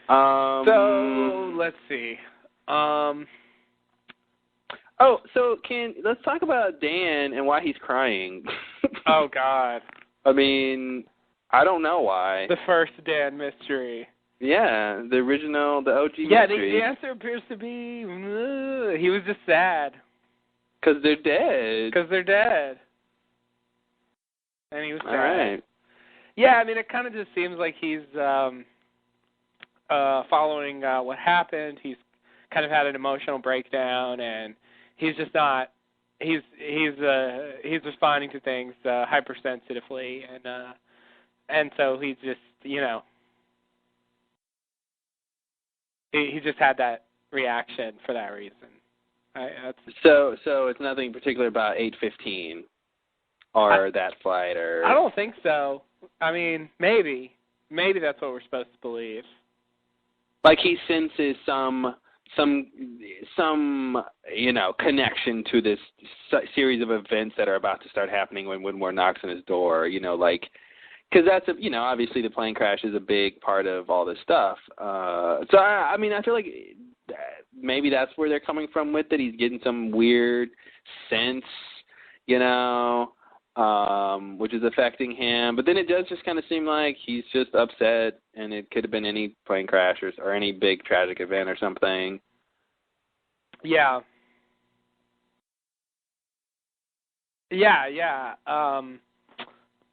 So let's see. Let's talk about Dan and why he's crying. Oh God. I mean, I don't know why. The first Dan mystery. Yeah, the OG mystery. Yeah, the answer appears to be he was just sad. 'Cause they're dead. And he was sad. All right. Yeah, it kind of just seems like he's following what happened. He's kind of had an emotional breakdown, and he's just not. He's responding to things hypersensitively, and so he's just he just had that reaction for that reason. So it's nothing particular about 8:15 or that flight, or I don't think so. Maybe that's what we're supposed to believe. He senses some connection to this series of events that are about to start happening when Widmore knocks on his door. Because that's obviously the plane crash is a big part of all this stuff. So I feel like maybe that's where they're coming from with it. He's getting some weird sense, which is affecting him. But then it does just kind of seem like he's just upset, and it could have been any plane crash or any big tragic event or something. Yeah. Yeah.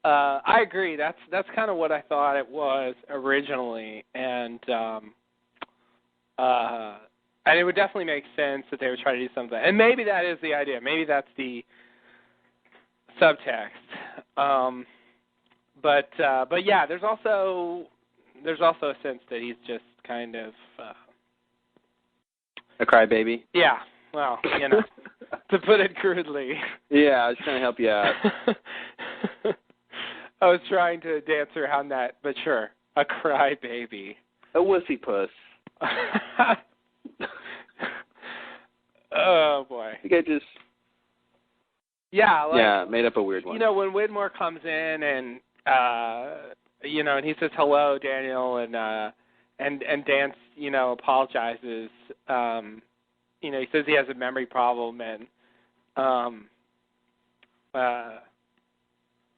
I agree. That's kind of what I thought it was originally, and it would definitely make sense that they would try to do something. And maybe that is the idea. Maybe that's the subtext. But yeah, there's also a sense that he's just kind of a crybaby. Yeah. Well, to put it crudely. Yeah, I was trying to help you out. I was trying to dance around that, but sure, a crybaby. A wussy puss. Oh boy. I think I just. Yeah, made up a weird one. When Widmore comes in and and he says hello, Daniel, and Dan, apologizes. He says he has a memory problem, and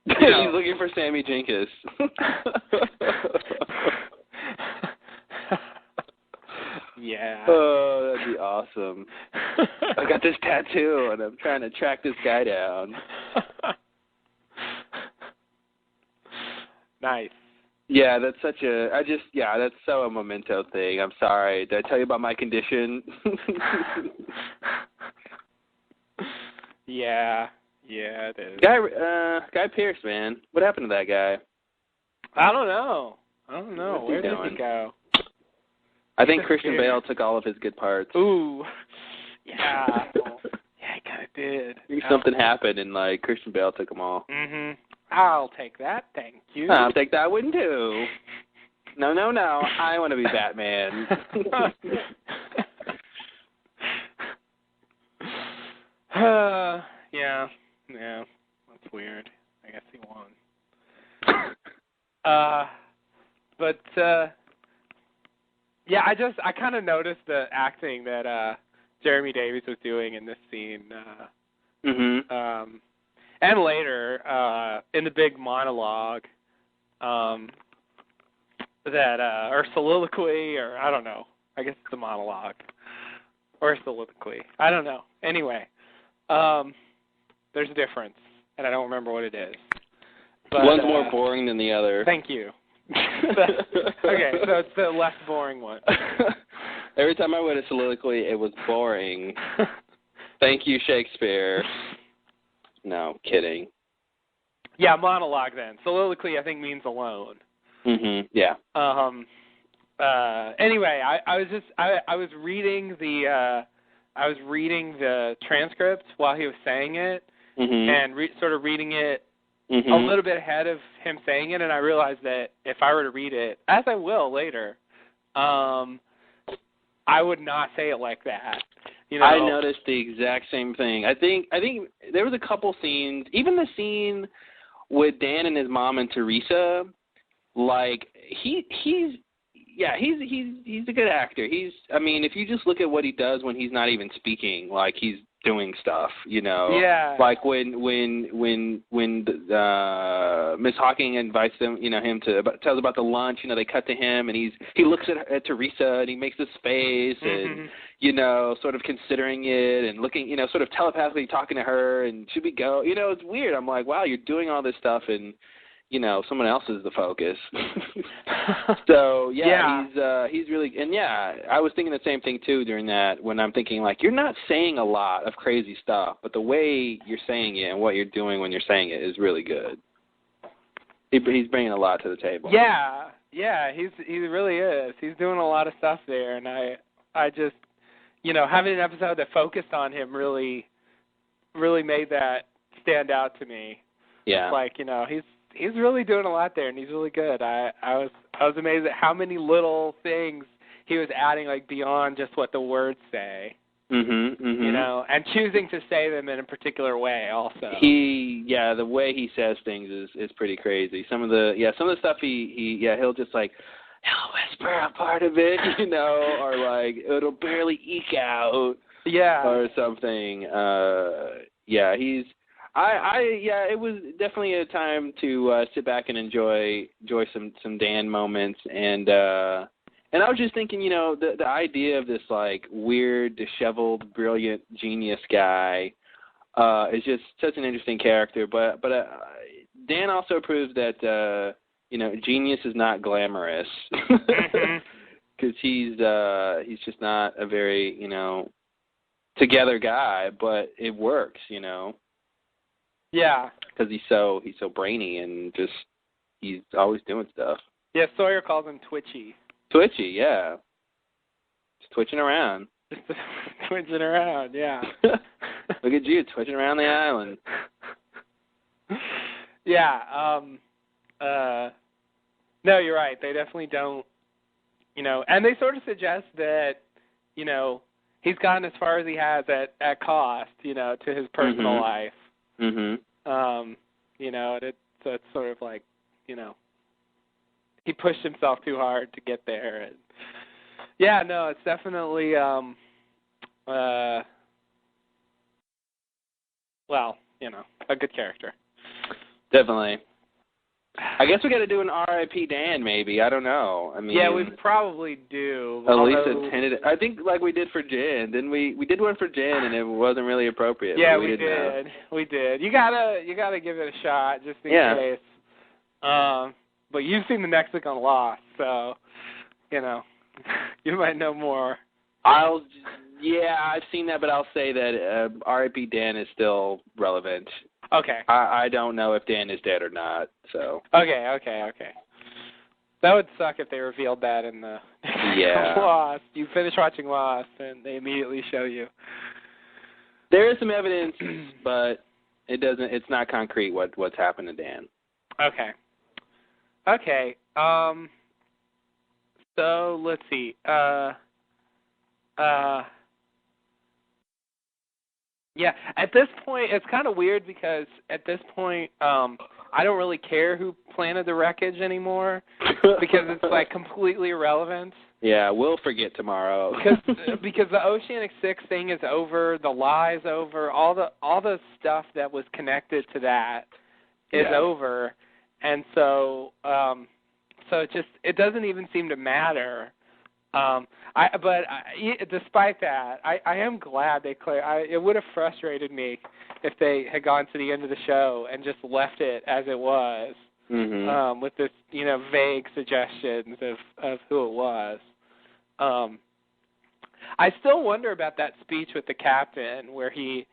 He's looking for Sammy Jenkins. Yeah. Oh, that'd be awesome. I got this tattoo, and I'm trying to track this guy down. Nice. Yeah, that's such a. That's so a Memento thing. I'm sorry. Did I tell you about my condition? Yeah, it is. Guy Pearce, man. What happened to that guy? I don't know. Where did he go? I think Christian Bale took all of his good parts. Ooh. Yeah. Yeah, he kind of did. Something happened, and Christian Bale took them all. Mhm. I'll take that. Thank you. I'll take that one too. No. I want to be Batman. Yeah. That's weird. I guess he won. But yeah, I kind of noticed the acting that Jeremy Davies was doing in this scene. And later, in the big monologue, or soliloquy, or I don't know. I guess it's a monologue. Or a soliloquy. I don't know. Anyway, there's a difference, and I don't remember what it is. But, one's more boring than the other. Thank you. Okay, so it's the less boring one. Every time I went to soliloquy, it was boring. Thank you, Shakespeare. No, kidding. Yeah, monologue then. Soliloquy, I think, means alone. Yeah. Anyway, I was reading the transcript while he was saying it, and sort of reading it a little bit ahead of him saying it, and I realized that if I were to read it, as I will later, I would not say it like that. You know? I noticed the exact same thing. I think there was a couple scenes, even the scene with Dan and his mom and Teresa. He's a good actor. If you just look at what he does when he's not even speaking, he's doing stuff, Yeah. Like when Miss Hawking invites him tells about the lunch, they cut to him and he looks at Teresa and he makes this face and sort of considering it and looking, sort of telepathically talking to her and should we go? It's weird. I'm like, wow, you're doing all this stuff and someone else is the focus. So, he's really, and I was thinking the same thing, too, during that, when I'm thinking, you're not saying a lot of crazy stuff, but the way you're saying it and what you're doing when you're saying it is really good. He's bringing a lot to the table. Yeah, he really is. He's doing a lot of stuff there, and I just, having an episode that focused on him really made that stand out to me. Yeah. He's really doing a lot there, and he's really good. I was amazed at how many little things he was adding, beyond just what the words say. And choosing to say them in a particular way, also. The way he says things is pretty crazy. Some of the stuff he'll just he'll whisper a part of it, or it'll barely eke out, or something. It was definitely a time to sit back and enjoy some Dan moments, and I was just thinking, the idea of this weird, disheveled, brilliant genius guy is just such an interesting character. But Dan also proves that genius is not glamorous, because he's just not a very together guy, but it works, Yeah. Because he's so brainy and he's always doing stuff. Yeah, Sawyer calls him twitchy. Twitchy, yeah. Just twitching around. Just twitching around, yeah. Look at you, twitching around the island. Yeah, no, you're right. They definitely don't, and they sort of suggest that, he's gotten as far as he has at cost, to his personal life. So it's sort of he pushed himself too hard to get there. And it's definitely, a good character. Definitely. I guess we got to do an R.I.P. Dan, maybe. I don't know. I mean, yeah, we probably do. At least intended. I think like we did for Jen. Didn't we? We did one for Jen, and it wasn't really appropriate. Yeah, we did. We did. You gotta give it a shot just in case. But you've seen the Mexican Lost, so you might know more. Yeah, I've seen that, but I'll say that R.I.P. Dan is still relevant. Okay. I don't know if Dan is dead or not, so. Okay. That would suck if they revealed that in the Lost. You finish watching Lost, and they immediately show you. There is some evidence, but it's not concrete what's happened to Dan. Okay. So let's see. Yeah, at this point, it's kind of weird because at this point, I don't really care who planted the wreckage anymore because it's like completely irrelevant. Yeah, we'll forget tomorrow. because the Oceanic 6 thing is over, the lie's over, all the stuff that was connected to that is over, and so it doesn't even seem to matter. Despite that, I am glad they clear. It would have frustrated me if they had gone to the end of the show and just left it as it was, with this, vague suggestions of who it was. I still wonder about that speech with the captain where he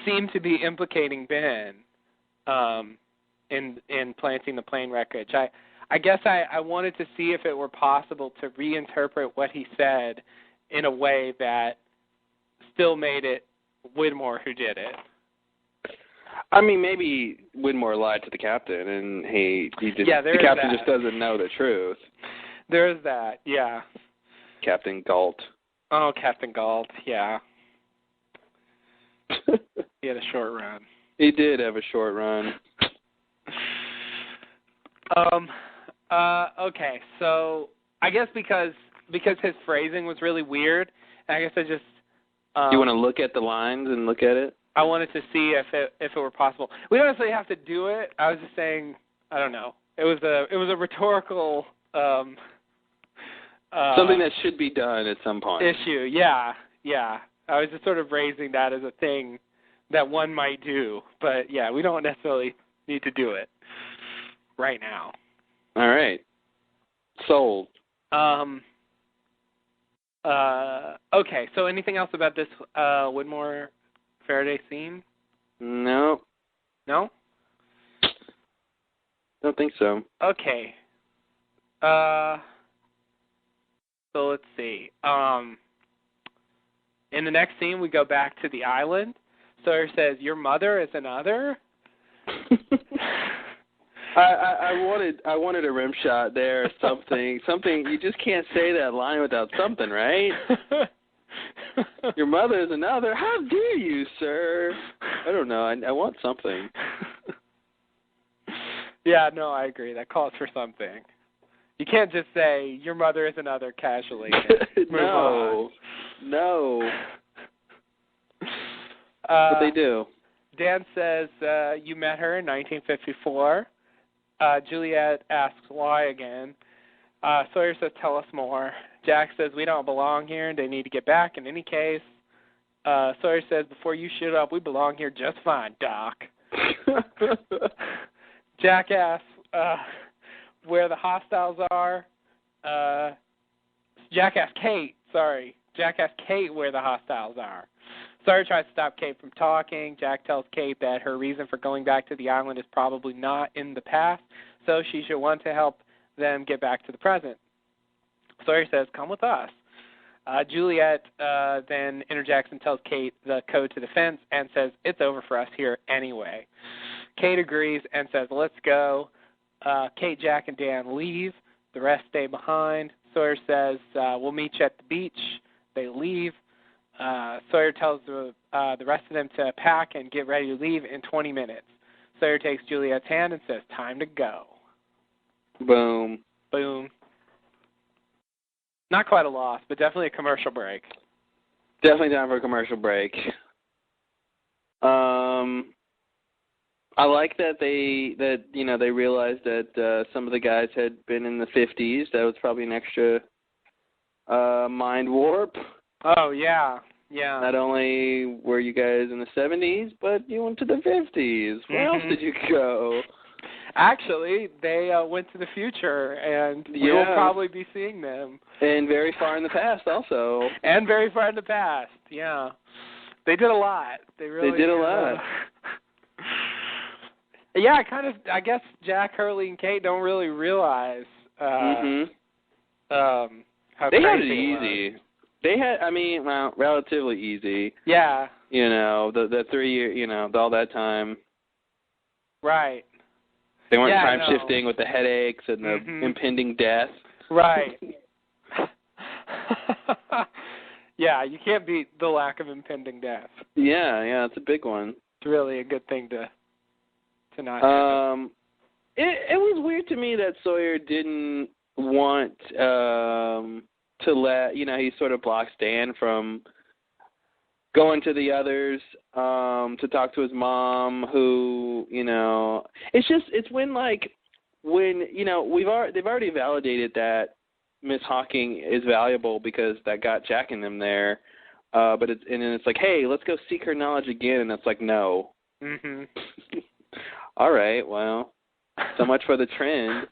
seemed to be implicating Ben in planting the plane wreckage. I guess I wanted to see if it were possible to reinterpret what he said in a way that still made it Widmore who did it. I mean, maybe Widmore lied to the captain, and the captain just doesn't know the truth. There is that, yeah. Captain Galt. Oh, Captain Galt, yeah. He had a short run. He did have a short run. Okay, so I guess because his phrasing was really weird, I guess I just... Do you want to look at the lines and look at it? I wanted to see if it were possible. We don't necessarily have to do it. I was just saying, I don't know. It was a rhetorical... something that should be done at some point. Issue, yeah. I was just sort of raising that as a thing that one might do. But, yeah, we don't necessarily need to do it right now. All right. Sold. Okay, so anything else about this Widmore Faraday scene? No. No? Don't think so. Okay. So let's see. In the next scene, we go back to the island. Sawyer says, "Your mother is another?" I wanted a rim shot there, something. You just can't say that line without something, right? Your mother is another. How dare you, sir? I don't know. I want something. Yeah, no, I agree. That calls for something. You can't just say your mother is another casually. No. What they do. Dan says you met her in 1954. Juliet asks why again. Sawyer says, tell us more. Jack says, we don't belong here and they need to get back in any case. Sawyer says, before you shoot up, we belong here just fine, Doc. Jack asks where the hostiles are. Jack asks Kate where the hostiles are. Sawyer tries to stop Kate from talking. Jack tells Kate that her reason for going back to the island is probably not in the past, so she should want to help them get back to the present. Sawyer says, come with us. Juliet then interjects and tells Kate the code to the fence and says, it's over for us here anyway. Kate agrees and says, let's go. Kate, Jack, and Dan leave. The rest stay behind. Sawyer says, we'll meet you at the beach. They leave. Sawyer tells the rest of them to pack and get ready to leave in 20 minutes. Sawyer takes Juliet's hand and says, time to go. Boom. Boom. Not quite a loss, but definitely a commercial break. Definitely time for a commercial break. I like that they realized that some of the guys had been in the 50s. That was probably an extra mind warp. Oh, yeah. Yeah. Not only were you guys in the 70s, but you went to the 50s. Where else did you go? Actually, they went to the future, and we will probably be seeing them. And very far in the past, also. And very far in the past, yeah. They did a lot. They did a lot. Yeah, I guess Jack, Hurley, and Kate don't really realize how they crazy had it easy. They had, relatively easy. Yeah. You know, the 3 year, all that time. Right. They weren't time shifting with the headaches and the impending death. Right. Yeah, you can't beat the lack of impending death. Yeah, it's a big one. It's really a good thing to not have. It was weird to me that Sawyer didn't want to let, he sort of blocks Dan from going to the others to talk to his mom, who, it's when they've already validated that Miss Hawking is valuable because that got Jack and them there, but it's like, hey, let's go seek her knowledge again, and it's like, no. All right, well, so much for the trend.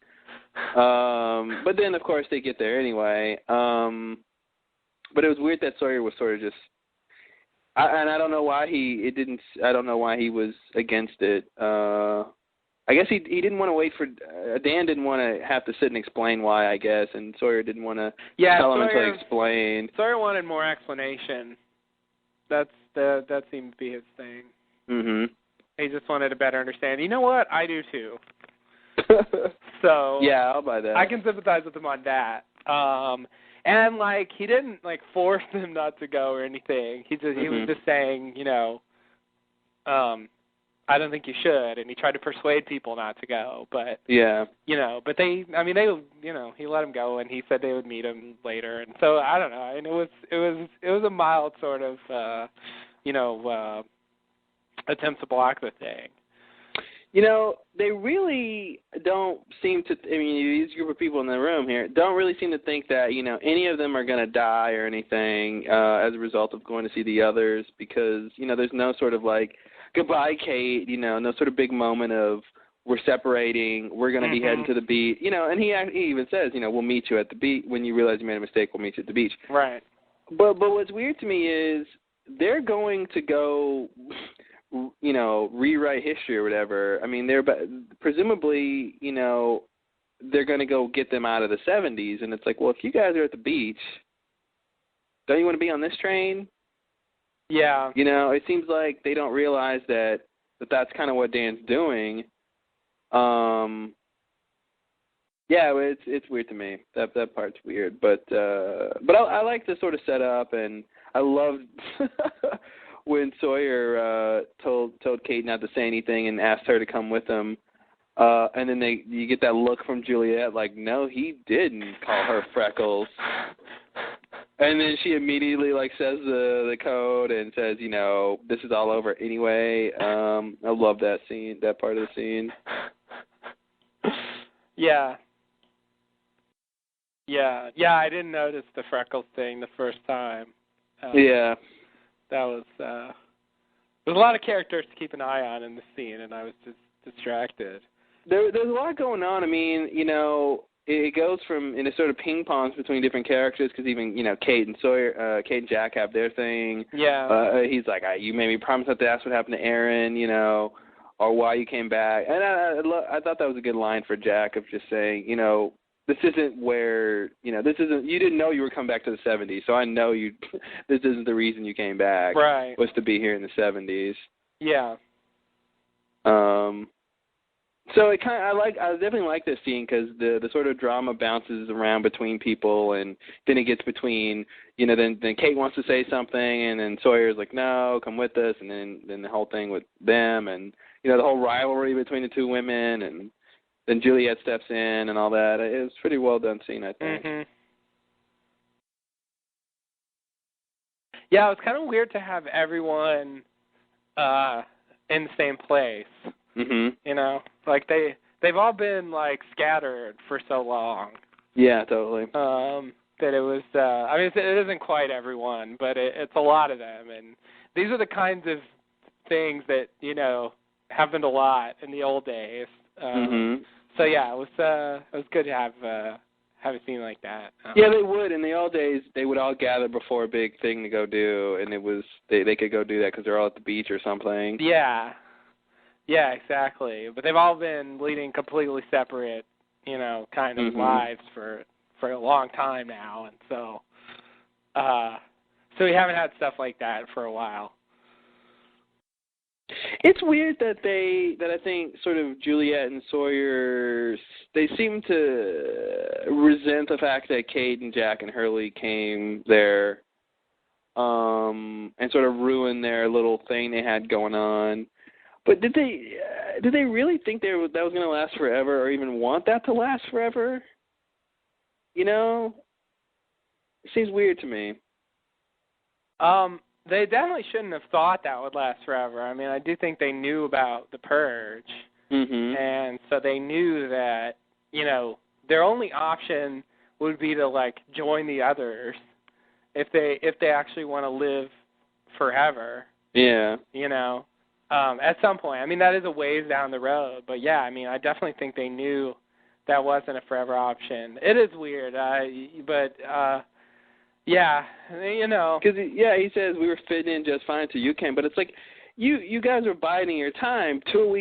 But then, of course, they get there anyway. But it was weird that Sawyer was sort of just, and I don't know why I don't know why he was against it. I guess he didn't want to wait for, Dan didn't want to have to sit and explain why, I guess, and Sawyer didn't want to tell him until he explained. Sawyer wanted more explanation. That seemed to be his thing. He just wanted a better understanding. You know what? I do too. So yeah, I'll buy that. I can sympathize with him on that. And he didn't force them not to go or anything. He was just saying, I don't think you should, and he tried to persuade people not to go, but but they he let him go, and he said they would meet him later, and so I don't know. I mean, it was a mild sort of attempt to block the thing. They really don't seem to, these group of people in the room here don't really seem to think that, any of them are going to die or anything as a result of going to see the others, because, there's no sort of goodbye, Kate, no sort of big moment of we're separating, we're going to be heading to the beach, and he even says, we'll meet you at the beach. When you realize you made a mistake, we'll meet you at the beach. Right. But what's weird to me is they're going to go, rewrite history or whatever. They're presumably, they're going to go get them out of the 70s, and it's like, well, if you guys are at the beach, don't you want to be on this train? Yeah. It seems like they don't realize that that's kind of what Dan's doing. Yeah, it's weird to me. That part's weird, but I like the sort of setup, and I loved when Sawyer told Kate not to say anything and asked her to come with him, and then you get that look from Juliet, like, no, he didn't call her Freckles. And then she immediately says the code and says, this is all over anyway. I love that scene, that part of the scene. Yeah. I didn't notice the Freckles thing the first time. Yeah. That was there's a lot of characters to keep an eye on in the scene, and I was just distracted. There's a lot going on. It goes from, and it sort of ping pongs between different characters, because even, Kate and Jack have their thing. Yeah. He's like, you made me promise not to ask what happened to Aaron, or why you came back. And I thought that was a good line for Jack, of just saying, this isn't where, this isn't, you didn't know you were coming back to the 70s, so I know this isn't the reason you came back. Right. Was to be here in the 70s. Yeah. So I definitely like this scene, because the sort of drama bounces around between people, and then it gets between, then Kate wants to say something, and then Sawyer's like, no, come with us, and then the whole thing with them, and the whole rivalry between the two women, and then Juliet steps in and all that. It was a pretty well done scene, I think. Yeah, it was kind of weird to have everyone in the same place. Mhm. You know, like they've all been like scattered for so long. Yeah, totally. That it was. I mean, it isn't quite everyone, but it's a lot of them, and these are the kinds of things that happened a lot in the old days. So yeah, it was good to have a scene like that. Yeah, they would. In the old days, they would all gather before a big thing to go do, and it was they could go do that because they're all at the beach or something. Yeah, exactly. But they've all been leading completely separate, kind of lives for a long time now, and so we haven't had stuff like that for a while. It's weird that I think sort of Juliet and Sawyer, they seem to resent the fact that Kate and Jack and Hurley came there, and sort of ruined their little thing they had going on. But did they really think that was going to last forever, or even want that to last forever? It seems weird to me. They definitely shouldn't have thought that would last forever. I mean, I do think they knew about the purge, and so they knew that their only option would be to like join the others if they actually want to live forever. Yeah. At some point. I mean, that is a ways down the road, but yeah, I mean, I definitely think they knew that wasn't a forever option. It is weird, but. Yeah, Because, he says we were fitting in just fine till you came, but it's like you guys were biding your time till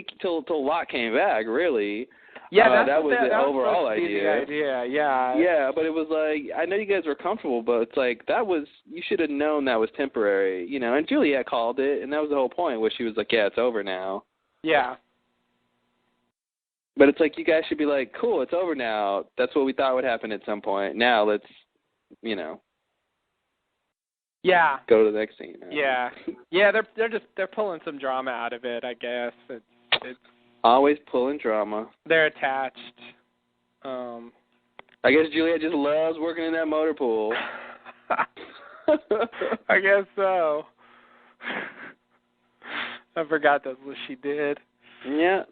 Locke came back, really. Yeah, that was the overall idea. Yeah. Yeah, but it was like, I know you guys were comfortable, but it's like, you should have known that was temporary, and Juliet called it, and that was the whole point, where she was like, yeah, it's over now. Yeah. But it's like, you guys should be like, cool, it's over now. That's what we thought would happen at some point. Now let's, Yeah. go to the next scene. Yeah. They're pulling some drama out of it, I guess. It's always pulling drama. They're attached. I guess Juliet just loves working in that motor pool. I guess so. I forgot that's what she did. Yeah.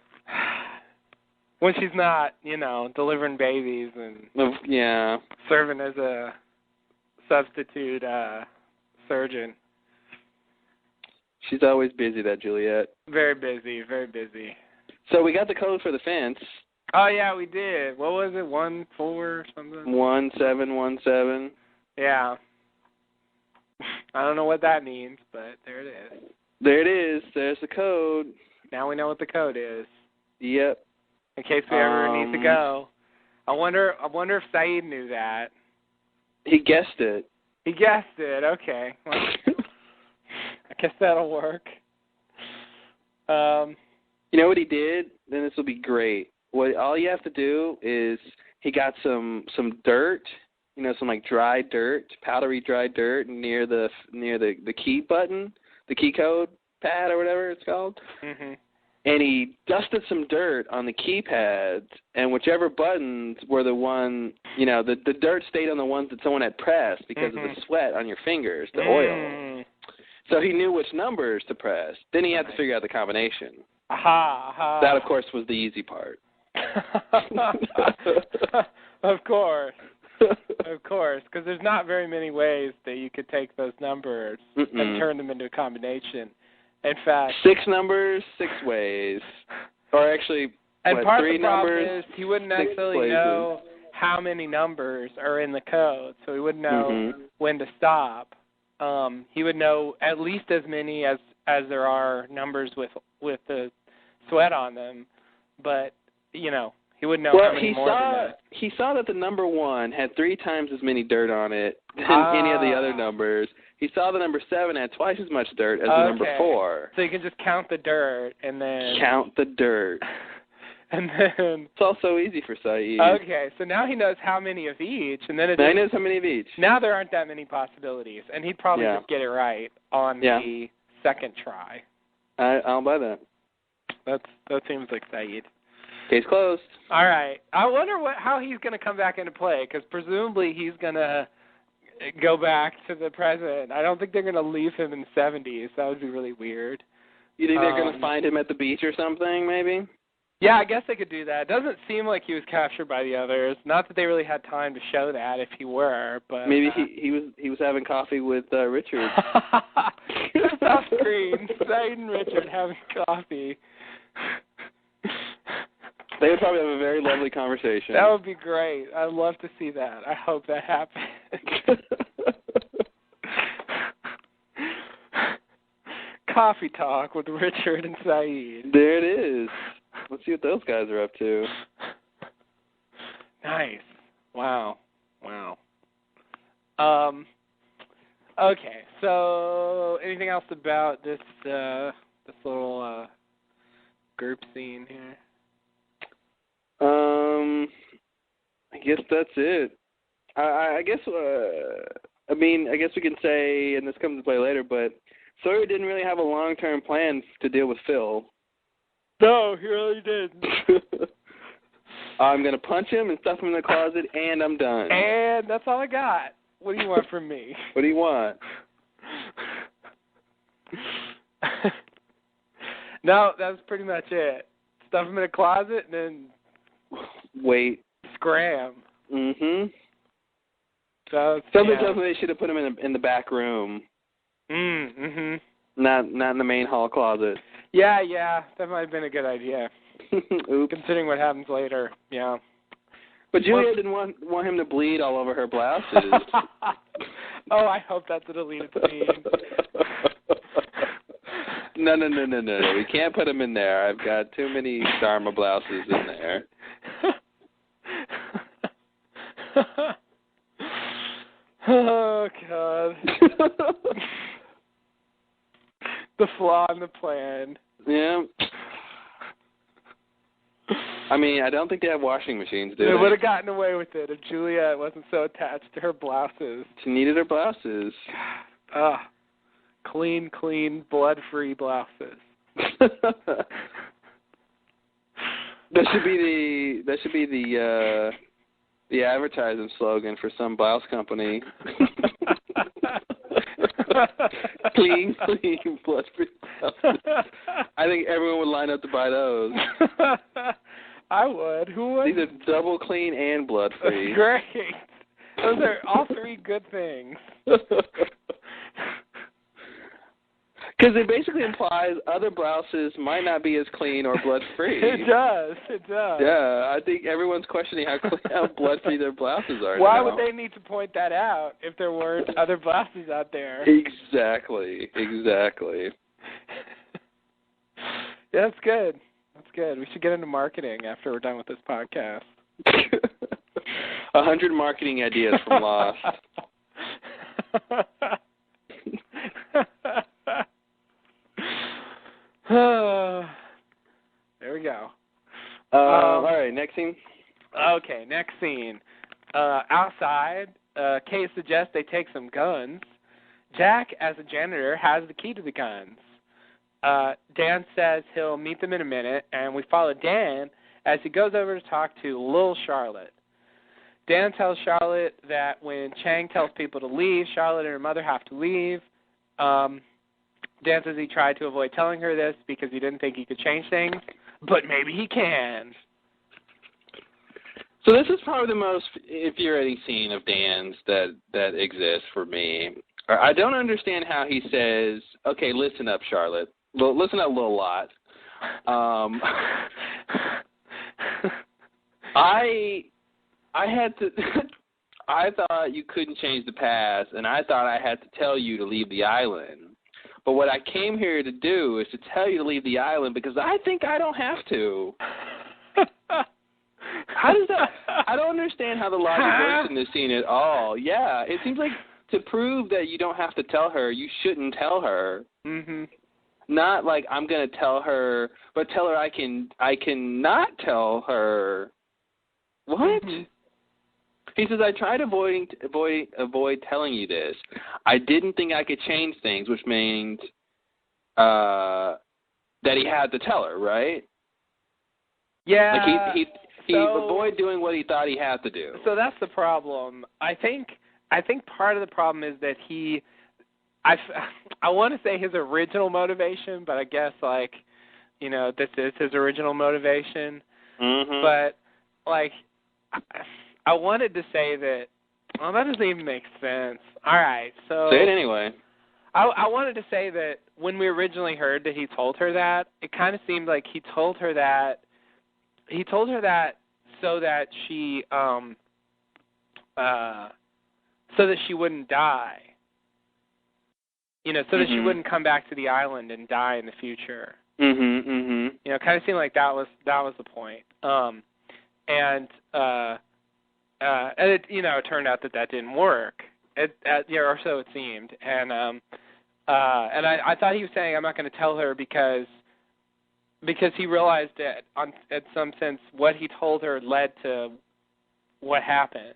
When she's not, delivering babies and serving as a substitute surgeon. She's always busy, that Juliet. Very busy, very busy. So we got the code for the fence. Oh, yeah, we did. What was it, 14 or something? 1717. Yeah. I don't know what that means, but there it is. There it is. There's the code. Now we know what the code is. Yep. In case we ever need to go. I wonder if Saeed knew that. He guessed it. He guessed it. Okay. Well, I guess that'll work. You know what he did? Then this will be great. All you have to do is he got some dirt, some like dry dirt, powdery dry dirt near the key button, the key code pad or whatever it's called. Mm-hmm. And he dusted some dirt on the keypads, and whichever buttons were the one, the dirt stayed on the ones that someone had pressed because of the sweat on your fingers, the oil. So he knew which numbers to press. Then he had to figure out the combination. Aha. That, of course, was the easy part. Of course. Of course, because there's not very many ways that you could take those numbers and turn them into a combination. In fact, 6 numbers, 6 ways. Or actually, and part 3 of the problem numbers, is he wouldn't necessarily know how many numbers are in the code, so he wouldn't know when to stop. He would know at least as many as there are numbers with the sweat on them, but he wouldn't know how many more than that. He saw that the number 1 had 3 times as many dirt on it than any of the other numbers. He saw the number 7 had twice as much dirt as the number 4. So you can just count the dirt and then... Count the dirt. And then... It's all so easy for Saeed. Okay, so now he knows how many of each, and then now he knows how many of each. Now there aren't that many possibilities, and he'd probably just get it right on the second try. I'll buy that. That seems like Saeed. Case closed. All right. I wonder how he's going to come back into play, because presumably he's going to go back to the present. I don't think they're going to leave him in the 70s. That would be really weird. You think they're going to find him at the beach or something, maybe? Yeah, I guess they could do that. It doesn't seem like he was captured by the others. Not that they really had time to show that if he were, but maybe he was having coffee with Richard. Just off screen, Saeed and Richard having coffee. They would probably have a very lovely conversation. That would be great. I'd love to see that. I hope that happens. Coffee talk with Richard and Saeed. There it is. Let's see what those guys are up to. Nice. Wow. Okay. So, anything else about this little group scene here? I guess that's it. I guess. I guess we can say, and this comes into play later, but Sawyer didn't really have a long-term plan to deal with Phil. No, he really didn't. I'm going to punch him and stuff him in the closet, and I'm done. And that's all I got. What do you want from me? What do you want? No, that's pretty much it. Stuff him in a closet and then wait. Scram. Mm-hmm. So somebody tells me they should have put him in the back room. Mm-hmm. Not in the main hall closet. Yeah, that might have been a good idea. Oops. Considering what happens later, yeah. But Julia didn't want him to bleed all over her blouses. Oh, I hope that's a deleted scene. No. We can't put him in there. I've got too many Dharma blouses in there. Oh, God. The flaw in the plan. Yeah. I don't think they have washing machines, do they? They would have gotten away with it if Juliet wasn't so attached to her blouses. She needed her blouses. Clean, blood-free blouses. That should be the advertising slogan for some blouse company. Clean, blood-free blouses. I think everyone would line up to buy those. I would. Who would? These are double clean and blood-free. Great. Those are all three good things. Because it basically implies other blouses might not be as clean or blood-free. It does. Yeah, I think everyone's questioning how blood-free their blouses are. Why now. would they need to point that out if there weren't other blouses out there? Exactly. Yeah, that's good. We should get into marketing after we're done with this podcast. 100 marketing ideas from Lost. There we go. All right, next scene. Okay, next scene. Outside, Kay suggests they take some guns. Jack, as a janitor, has the key to the guns. Dan says he'll meet them in a minute, and we follow Dan as he goes over to talk to Lil Charlotte. Dan tells Charlotte that when Chang tells people to leave, Charlotte and her mother have to leave. Dan says he tried to avoid telling her this because he didn't think he could change things, but maybe he can. So this is probably the most infuriating scene of Dan's that exists for me. I don't understand how he says, okay, listen up, Charlotte. Well, listen up a little lot. I had to... I thought you couldn't change the past, and I thought I had to tell you to leave the island. But what I came here to do is to tell you to leave the island because I think I don't have to. How does that... I don't understand how the logic works in this scene at all. Yeah, it seems like to prove that you don't have to tell her, you shouldn't tell her. Mm-hmm. Not like I'm going to tell her, but tell her I can not tell her. What? Mm-hmm. He says, I tried avoid telling you this. I didn't think I could change things, which means that he had to tell her, right? Yeah. Like he avoided doing what he thought he had to do. So that's the problem. I think part of the problem is that he I want to say his original motivation, but I guess like, you know, this is his original motivation. Mm-hmm. But like, I wanted to say that. Well, that doesn't even make sense. All right, so say it anyway. I wanted to say that when we originally heard that he told her that, it kind of seemed like he told her that so that she so that she wouldn't die. You know, so that she wouldn't come back to the island and die in the future. Mhm. Mhm. You know, it kind of seemed like that was the point. And it, you know, it turned out that didn't work. Or so it seemed. And I thought he was saying, I'm not going to tell her because he realized that in some sense what he told her led to what happened.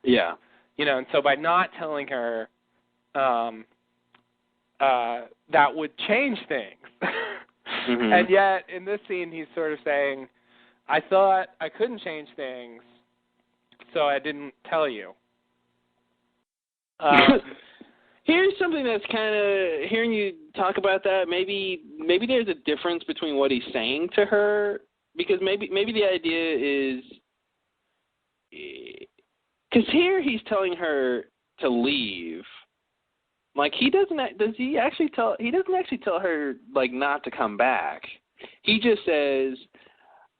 Yeah. You know, and so by not telling her, that would change things. Mm-hmm. And yet, in this scene, he's sort of saying, I thought I couldn't change things, so I didn't tell you. Here's something that's kind of, hearing you talk about that, maybe there's a difference between what he's saying to her, because maybe the idea is, because here he's telling her to leave. Like, he doesn't actually tell her, like, not to come back. He just says,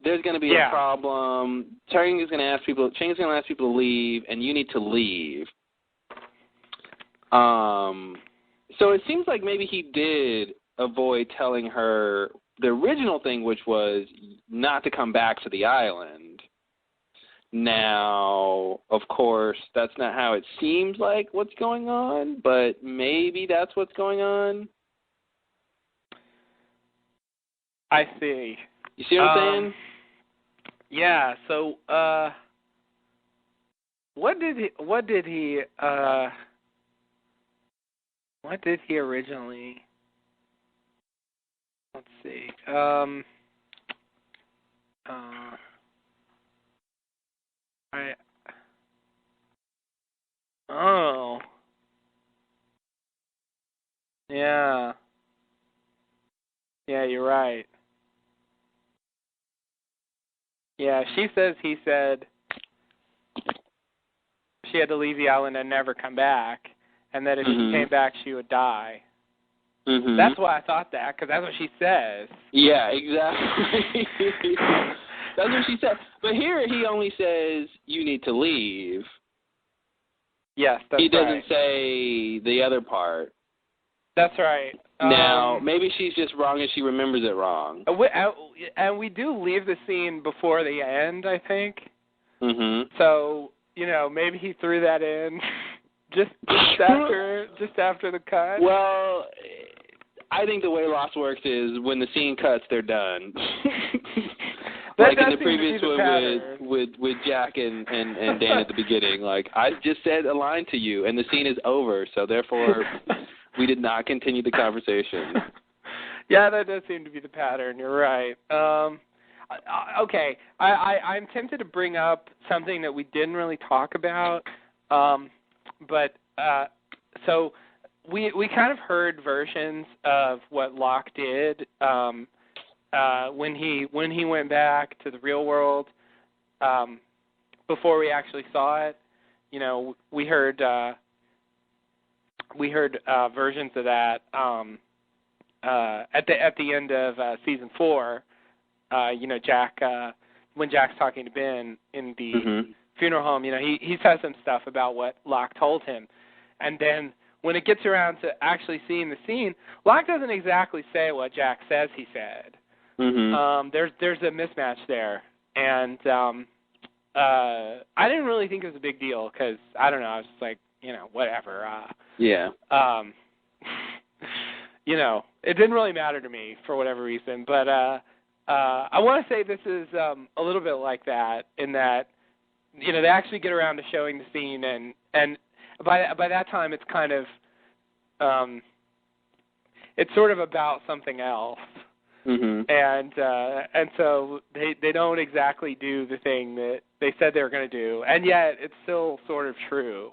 there's going to be a problem, Chang's going to ask people to leave, and you need to leave. So it seems like maybe he did avoid telling her the original thing, which was not to come back to the island. Now, of course, that's not how it seems like what's going on, but maybe that's what's going on. I see. You see what I'm saying? Yeah, so what did he originally, let's see. Yeah. Yeah, you're right. Yeah, she says he said she had to leave the island and never come back, and that if she came back, she would die. Mm-hmm. That's why I thought that, because that's what she says. Yeah, exactly. That's what she said. But here he only says, you need to leave. Yes, that's right. He doesn't say the other part. That's right. Now, maybe she's just wrong and she remembers it wrong. And we do leave the scene before the end, I think. Mm-hmm. So, you know, maybe he threw that in just after the cut. Well, I think the way Lost works is when the scene cuts, they're done. Like in the previous one with Jack and Dan at the beginning. Like, I just said a line to you, and the scene is over, so therefore we did not continue the conversation. Yeah, that does seem to be the pattern. You're right. Okay, I'm tempted to bring up something that we didn't really talk about, but so we kind of heard versions of what Locke did when he went back to the real world before we actually saw it. You know, we heard versions of that at the end of season 4. You know, Jack when Jack's talking to Ben in the funeral home, you know, he says some stuff about what Locke told him, and then when it gets around to actually seeing the scene, Locke doesn't exactly say what Jack says he said. There's a mismatch there, and I didn't really think it was a big deal because I don't know, I was just like, you know, whatever. Yeah. You know, it didn't really matter to me for whatever reason, but I want to say this is a little bit like that in that, you know, they actually get around to showing the scene, and by that time it's kind of it's sort of about something else. And so they don't exactly do the thing that they said they were going to do, and yet it's still sort of true.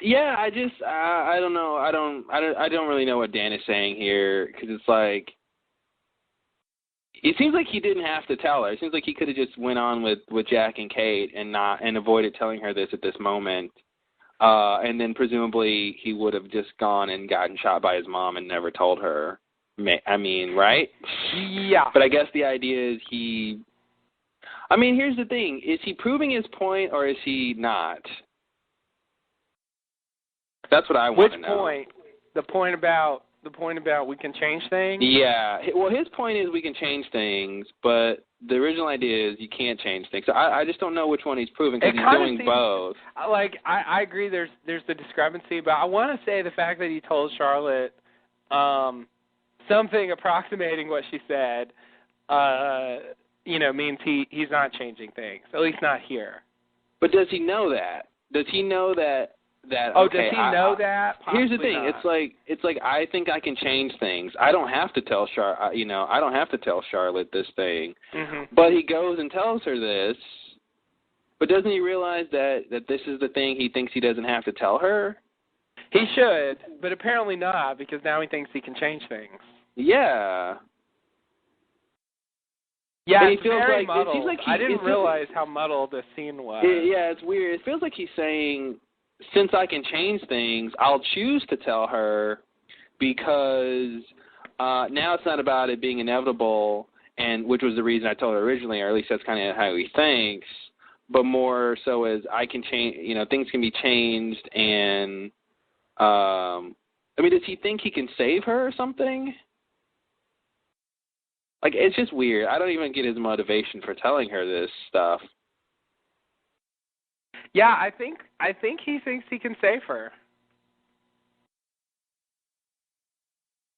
Yeah, I don't know. I don't really know what Dan is saying here, because it's like, it seems like he didn't have to tell her. It seems like he could have just went on with Jack and Kate and avoided telling her this at this moment. And then presumably he would have just gone and gotten shot by his mom and never told her. I mean, right? Yeah. But I guess the idea is here's the thing. Is he proving his point or is he not? That's what I want to know. Which point? The point about we can change things? Yeah. Well, his point is we can change things, but the original idea is you can't change things. So I just don't know which one he's proving, because he's doing both. Like, I agree there's the discrepancy, but I want to say the fact that he told Charlotte something approximating what she said, means he's not changing things, at least not here. But does he know that? Does he know that? Does he know that? Possibly here's the thing. Not. It's like I think I can change things. I don't have to tell I don't have to tell Charlotte this thing. Mm-hmm. But he goes and tells her this. But doesn't he realize that this is the thing he thinks he doesn't have to tell her? He should, but apparently not, because now he thinks he can change things. Yeah. Yeah, and it's very muddled. It seems like I didn't realize how muddled this scene was. Yeah, it's weird. It feels like he's saying, since I can change things, I'll choose to tell her, because now it's not about it being inevitable, and which was the reason I told her originally, or at least that's kind of how he thinks, but more so as I can change, things can be changed, and, does he think he can save her or something? Like, it's just weird. I don't even get his motivation for telling her this stuff. Yeah, I think he thinks he can save her.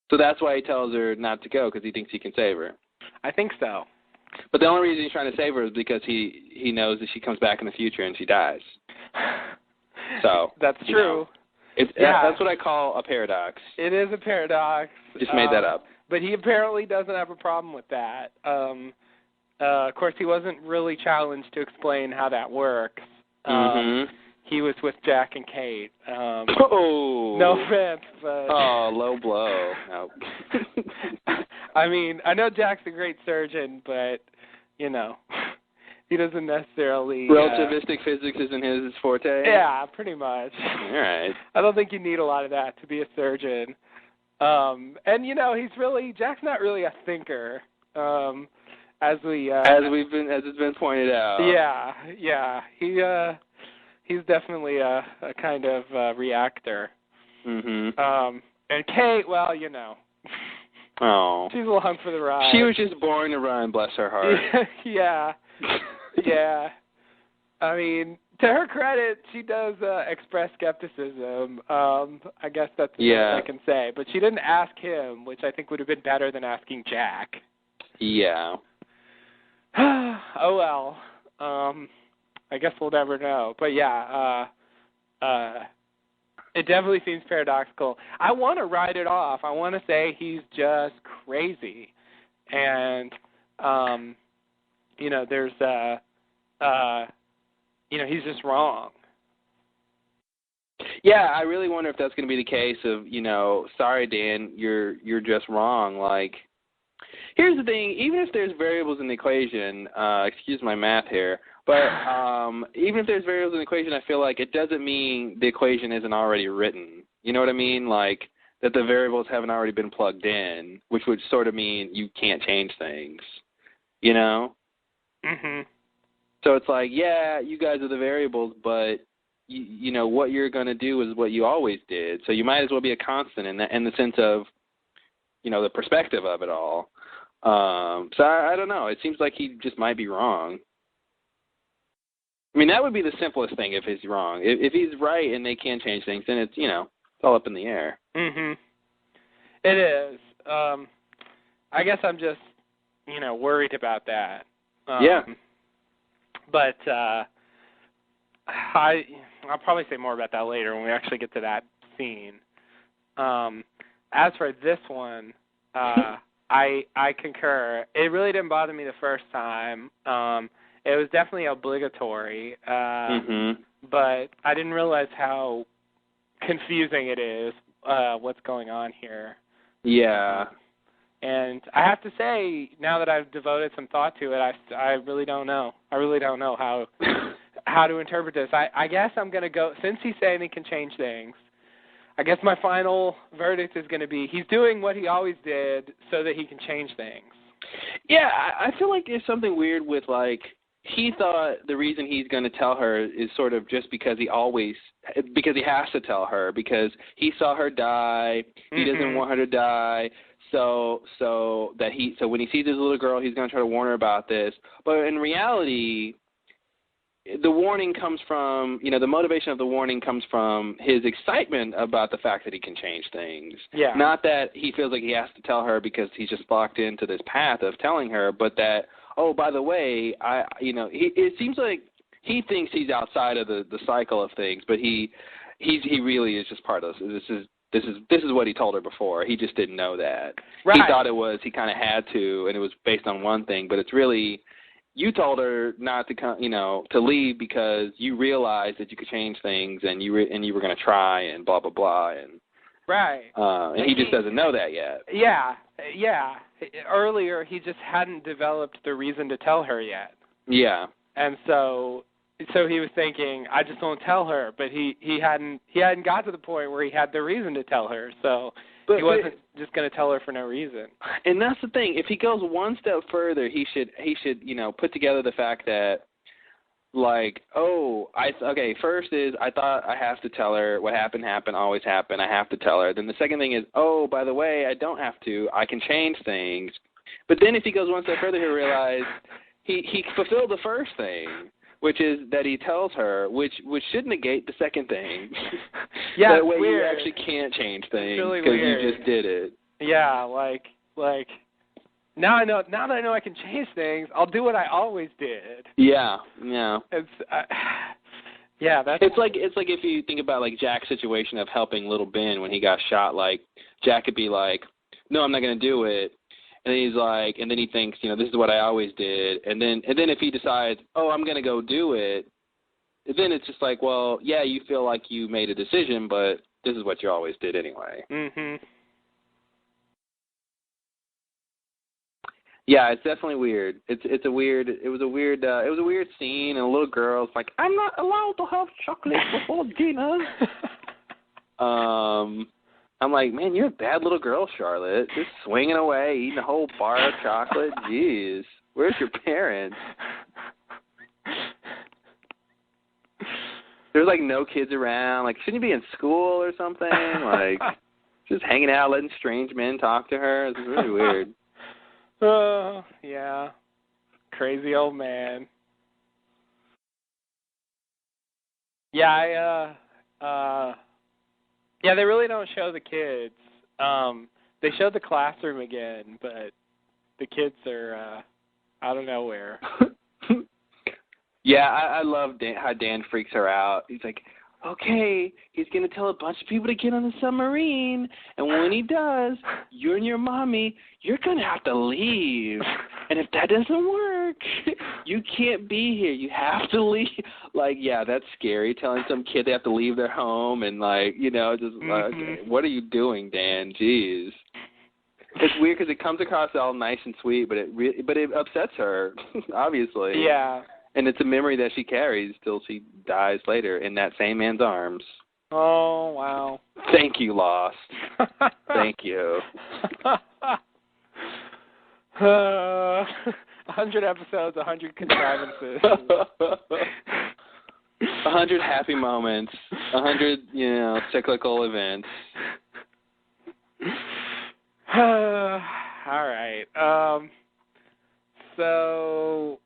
So that's why he tells her not to go, because he thinks he can save her. I think so. But the only reason he's trying to save her is because he knows that she comes back in the future and she dies. So that's true. That's what I call a paradox. It is a paradox. Just made that up. But he apparently doesn't have a problem with that. Of course, he wasn't really challenged to explain how that works. He was with Jack and Kate. No offense, but... Oh, low blow. Nope. I mean, I know Jack's a great surgeon, but, he doesn't necessarily... Relativistic physics isn't his forte? Yeah, pretty much. All right. I don't think you need a lot of that to be a surgeon. And, Jack's not really a thinker, as it's been pointed out. Yeah. He's definitely a kind of reactor. Mm-hmm. And Kate, well, Oh. she's along for the ride. She was just born to run, bless her heart. Yeah. I mean, to her credit, she does express skepticism. I guess that's the best I can say. But she didn't ask him, which I think would have been better than asking Jack. Yeah. Oh, well. I guess we'll never know. But, yeah, it definitely seems paradoxical. I want to write it off. I want to say he's just crazy. And, there's he's just wrong. Yeah, I really wonder if that's going to be the case of, sorry, Dan, you're just wrong. Like, here's the thing, even if there's variables in the equation, excuse my math here, but even if there's variables in the equation, I feel like it doesn't mean the equation isn't already written. You know what I mean? Like, that the variables haven't already been plugged in, which would sort of mean you can't change things, Mm-hmm. So it's like, yeah, you guys are the variables, but what you're going to do is what you always did. So you might as well be a constant in the sense of, the perspective of it all. So I don't know. It seems like he just might be wrong. I mean, that would be the simplest thing if he's wrong. If he's right and they can change things, then it's, it's all up in the air. Mm-hmm. It is. I guess I'm just, worried about that. Yeah. But I'll probably say more about that later when we actually get to that scene. As for this one, I concur. It really didn't bother me the first time. It was definitely obligatory, but I didn't realize how confusing it is, what's going on here. Yeah. And I have to say, now that I've devoted some thought to it, I really don't know. I really don't know how to interpret this. I guess I'm going to go, since he's saying he can change things, I guess my final verdict is going to be he's doing what he always did so that he can change things. Yeah, I feel like there's something weird with, like, he thought the reason he's going to tell her is sort of just because he has to tell her, because he saw her die, he doesn't want her to die, so when he sees his little girl, he's going to try to warn her about this. But in reality, the warning comes from, the motivation of the warning comes from his excitement about the fact that he can change things. Yeah. Not that he feels like he has to tell her because he's just locked into this path of telling her, but that, oh, by the way, it seems like he thinks he's outside of the cycle of things, but he really is just part of this. This is what he told her before. He just didn't know that. Right. He thought it was, he kind of had to, and it was based on one thing, but it's really, you told her not to come, to leave because you realized that you could change things, and you were going to try, and blah blah blah, and right. And he just doesn't know that yet. Yeah. Earlier, he just hadn't developed the reason to tell her yet. Yeah. And so he was thinking, I just won't tell her, but he hadn't got to the point where he had the reason to tell her, so he wasn't just going to tell her for no reason. And that's the thing. If he goes one step further, he should put together the fact that, like, first is I thought I have to tell her what happened, always happened, I have to tell her. Then the second thing is, oh, by the way, I don't have to, I can change things. But then if he goes one step further, he'll realize he fulfilled the first thing, which is that he tells her, which should negate the second thing. Yeah, that way weird. you actually can't change things because really you just did it. Yeah, like now that I know I can change things, I'll do what I always did. Yeah. It's that's. It's like if you think about like Jack's situation of helping little Ben when he got shot. Like Jack could be like, no, I'm not going to do it. And he's like, and then he thinks, this is what I always did. And then if he decides, oh, I'm going to go do it, then it's just like, well, yeah, you feel like you made a decision, but this is what you always did anyway. Mhm. Yeah, it's definitely weird. It was a weird scene, and a little girl's like, I'm not allowed to have chocolate before dinner. I'm like, man, you're a bad little girl, Charlotte. Just swinging away, eating a whole bar of chocolate. Jeez, where's your parents? There's like no kids around. Like, shouldn't you be in school or something? Like, just hanging out, letting strange men talk to her. It's really weird. Oh, yeah. Crazy old man. Yeah, yeah, they really don't show the kids. They showed the classroom again, but the kids are out of nowhere. Yeah, I love how Dan freaks her out. He's like, okay, he's going to tell a bunch of people to get on the submarine, and when he does, you and your mommy, you're going to have to leave. And if that doesn't work, you can't be here. You have to leave. Like, yeah, that's scary, telling some kid they have to leave their home and, like, just like, okay, what are you doing, Dan? Jeez. It's weird because it comes across all nice and sweet, but it upsets her, obviously. Yeah. And it's a memory that she carries till she dies later in that same man's arms. Oh, wow. Thank you, Lost. Thank you. 100 episodes, 100 contrivances. 100 happy moments. 100, cyclical events. All right. So...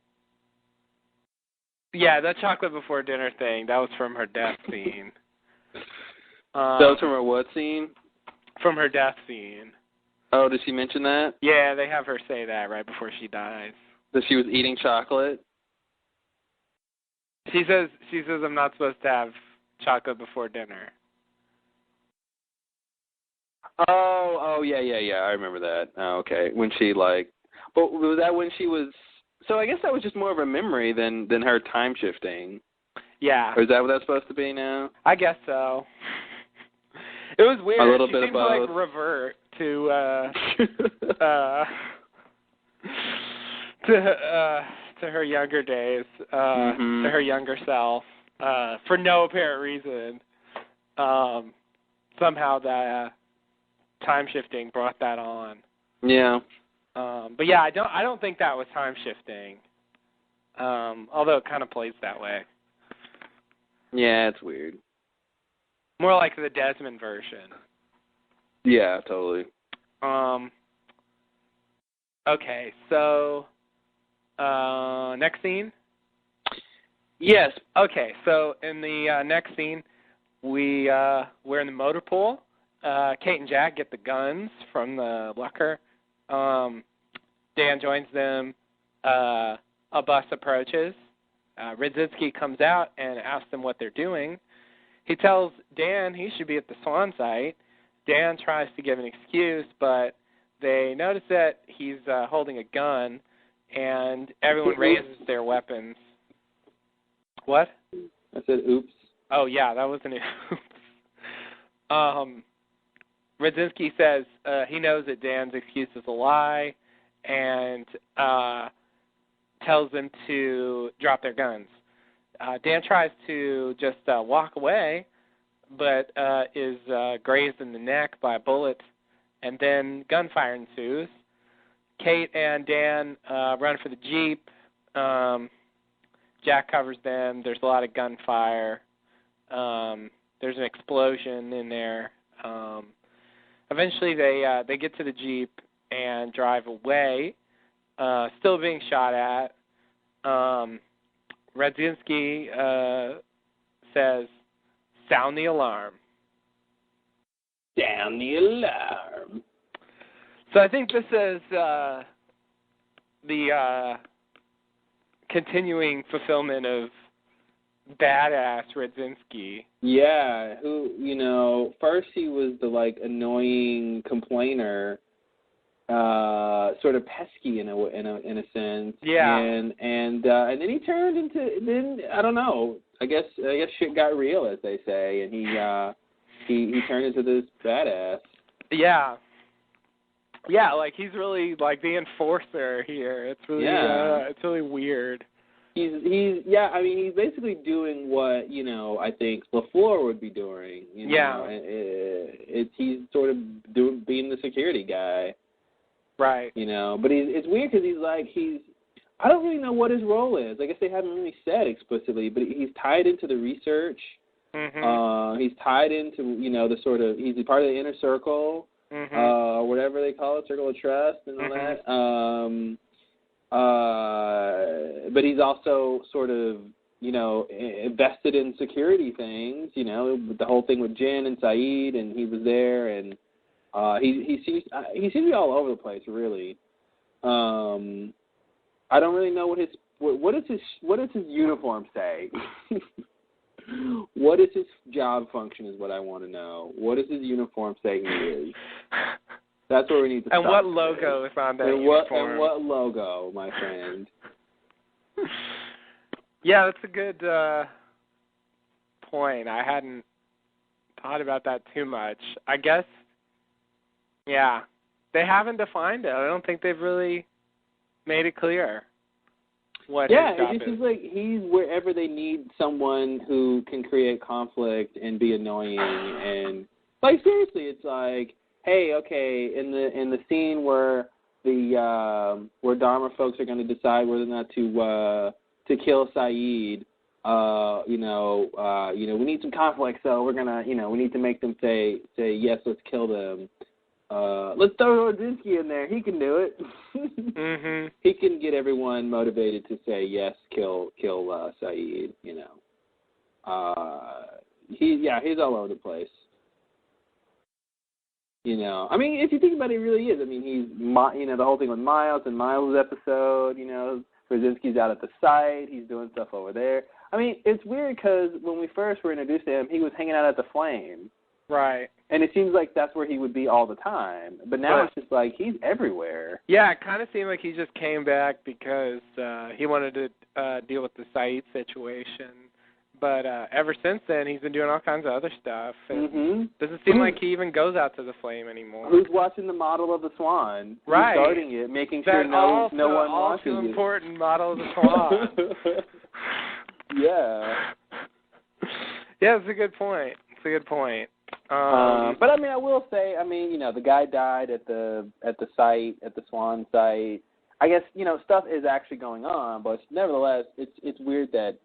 yeah, that chocolate before dinner thing, that was from her death scene. That was from her what scene? From her death scene. Oh, did she mention that? Yeah, they have her say that right before she dies. That she was eating chocolate? She says I'm not supposed to have chocolate before dinner. Oh, yeah, I remember that. Oh, okay. When she, but was that when she was... So I guess that was just more of a memory than her time shifting. Yeah. Or is that what that's supposed to be now? I guess so. It was weird. A little she bit of seemed to like both. revert to to her younger days, to her younger self, for no apparent reason. Somehow that time shifting brought that on. Yeah. But yeah, I don't think that was time shifting. Although it kind of plays that way. Yeah, it's weird. More like the Desmond version. Yeah, totally. Okay, so next scene? Yes. Okay, so in the next scene, we're in the motor pool. Kate and Jack get the guns from the locker. Dan joins them. A bus approaches. Radzinski comes out and asks them what they're doing. He tells Dan he should be at the Swan site. Dan tries to give an excuse, but they notice that he's holding a gun, and everyone raises their weapons. What? I said oops. Oh, yeah, that was an oops. Radzinski says he knows that Dan's excuse is a lie, and tells them to drop their guns. Dan tries to just walk away, but is grazed in the neck by a bullet, and then gunfire ensues. Kate and Dan run for the Jeep. Jack covers them. There's a lot of gunfire. There's an explosion in there. Eventually, they get to the Jeep and drive away, still being shot at. Radzinski says, "Sound the alarm." Sound the alarm. So I think this is the continuing fulfillment of badass Radzinski. Yeah, who, first he was the annoying complainer, sort of pesky in a sense. Yeah. And then he turned into, I don't know. I guess shit got real, as they say, and he turned into this badass. Yeah. Yeah, he's really the enforcer here. It's really it's really weird. He's basically doing what, I think LaFleur would be doing. He's sort of being the security guy. Right. But it's weird because I don't really know what his role is. I guess they haven't really said explicitly, but he's tied into the research. Mm-hmm. He's tied into, the sort of, he's part of the inner circle, whatever they call it, circle of trust and all that. But he's also sort of, invested in security things, the whole thing with Jen and Saeed, and he was there, and he seems to be all over the place, really. I don't really know what does his uniform say? What is his job function is what I want to know. What does his uniform say he is? That's where we need to start. And what logo is on that uniform? And what logo, my friend? Yeah, that's a good point. I hadn't thought about that too much. I guess, yeah, they haven't defined it. I don't think they've really made it clear what his job it just seems like he's wherever they need someone who can create conflict and be annoying. And, seriously, it's hey, okay, in the scene where where Dharma folks are going to decide whether or not to kill Saeed, we need some conflict, so we're gonna, we need to make them say yes, let's kill them. Let's throw Radzinski in there. He can do it. Mm-hmm. He can get everyone motivated to say yes, kill Saeed. He's all over the place. If you think about it, he really is. He's, the whole thing with Miles and Miles' episode, Radzinski's out at the site. He's doing stuff over there. It's weird because when we first were introduced to him, he was hanging out at the Flame. Right. And it seems like that's where he would be all the time. But now it's just he's everywhere. Yeah, it kind of seemed like he just came back because he wanted to deal with the site situation. But ever since then, he's been doing all kinds of other stuff. And doesn't seem like he even goes out to the flame anymore. Who's watching the model of the Swan? Right. Who's starting it, making sure that no one all watches too it. important model of the Swan. Yeah. Yeah, it's a good point. But I mean, I will say, the guy died at the site, at the Swan site. I guess, stuff is actually going on, but nevertheless, it's weird that,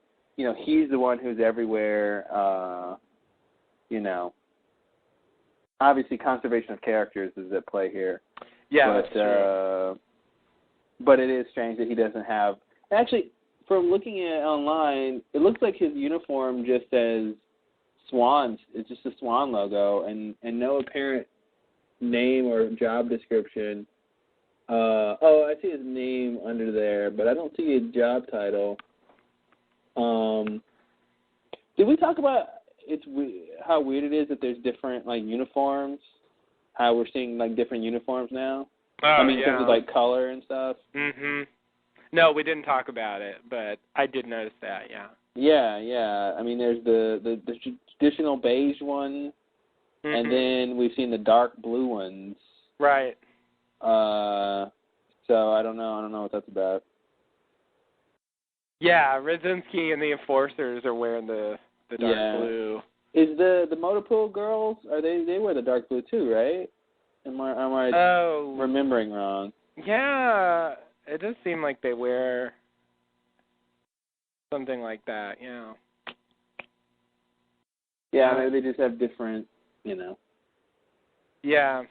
he's the one who's everywhere. Obviously, conservation of characters is at play here. Yeah, but, that's true. But it is strange that he doesn't have. Actually, from looking at it online, it looks like his uniform just says Swans. It's just a Swan logo and no apparent name or job description. I see his name under there, but I don't see a job title. Did we talk about how weird it is that there's different uniforms? How we're seeing different uniforms now? In terms of color and stuff. Mhm. No, we didn't talk about it, but I did notice that. Yeah. Yeah. There's the traditional beige one, and then we've seen the dark blue ones. Right. So I don't know what that's about. Yeah, Rydzinski and the Enforcers are wearing the dark blue. Is the motor pool girls? They wear the dark blue too, right? Am I remembering wrong? Yeah, it does seem like they wear something like that. Yeah. Yeah, maybe they just have different, Yeah.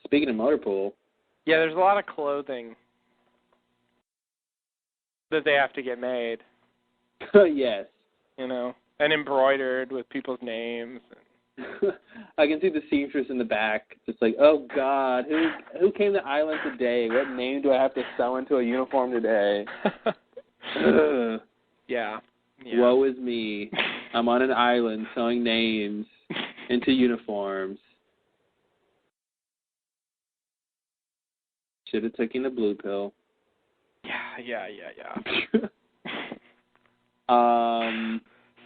Speaking of motor pool. Yeah, there's a lot of clothing that they have to get made. Yes. And embroidered with people's names. I can see the seamstress in the back, just like, oh God, who came to Island today? What name do I have to sew into a uniform today? Yeah. Woe is me. I'm on an island sewing names into uniforms. Should have taken the blue pill. Yeah.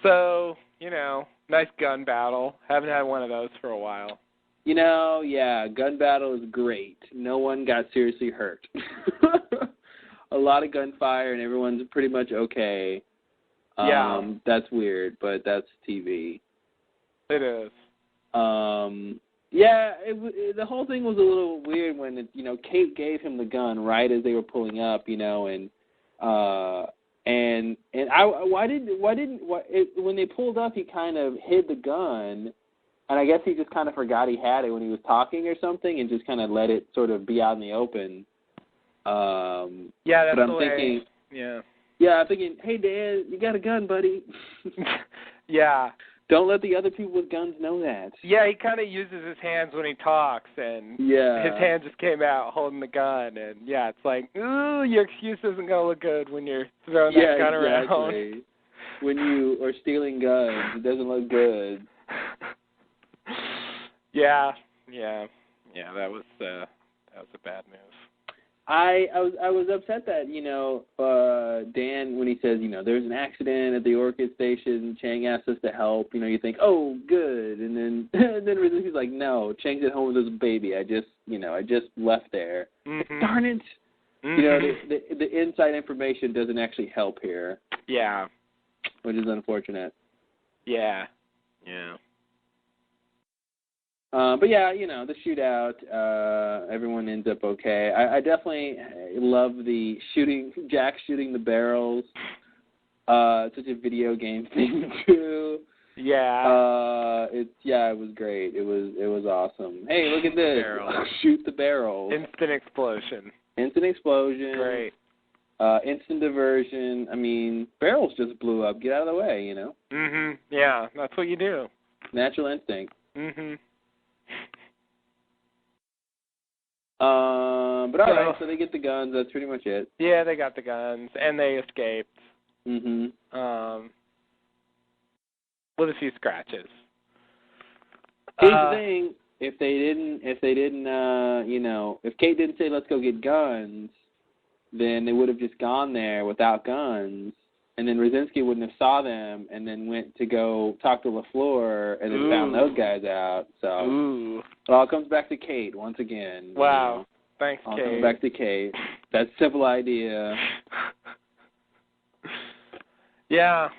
So, nice gun battle. Haven't had one of those for a while. Gun battle is great. No one got seriously hurt. A lot of gunfire and everyone's pretty much okay. That's weird, but that's TV. It is. The whole thing was a little weird when Kate gave him the gun right as they were pulling up, when they pulled up he kind of hid the gun, and I guess he just kind of forgot he had it when he was talking or something, and just kind of let it sort of be out in the open. That's but I'm the way. Thinking, yeah, I'm thinking, hey Dan, you got a gun, buddy. Yeah. Don't let the other people with guns know that. Yeah, he kind of uses his hands when he talks, and his hand just came out holding the gun, and it's like, ooh, your excuse isn't going to look good when you're throwing that gun around. When you are stealing guns, it doesn't look good. Yeah, that was a bad move. I was upset that Dan, when he says there's an accident at the Orchid Station, Chang asked us to help. You think, oh good, and then he's like, no, Chang's at home with his baby. I just left there. Mm-hmm. Darn it. Mm-hmm. The inside information doesn't actually help here. Yeah, which is unfortunate. Yeah. But the shootout, everyone ends up okay. I definitely love the shooting, Jack shooting the barrels. Such a video game thing too. Yeah. It was great. It was awesome. Hey, look at this. Shoot the barrels. Instant explosion. Great. Instant diversion. Barrels just blew up. Get out of the way, Mhm. Yeah, that's what you do. Natural instinct. Mhm. But all right, so they get the guns. That's pretty much it. Yeah, they got the guns and they escaped. Mhm. With a few scratches. Here's the thing: if Kate didn't say let's go get guns, then they would have just gone there without guns, and then Rosinski wouldn't have saw them, and then went to go talk to LaFleur, and then found those guys out. So it all comes back to Kate once again. Wow. You know. Thanks, all Kate. comes back to Kate. That simple idea. Yeah.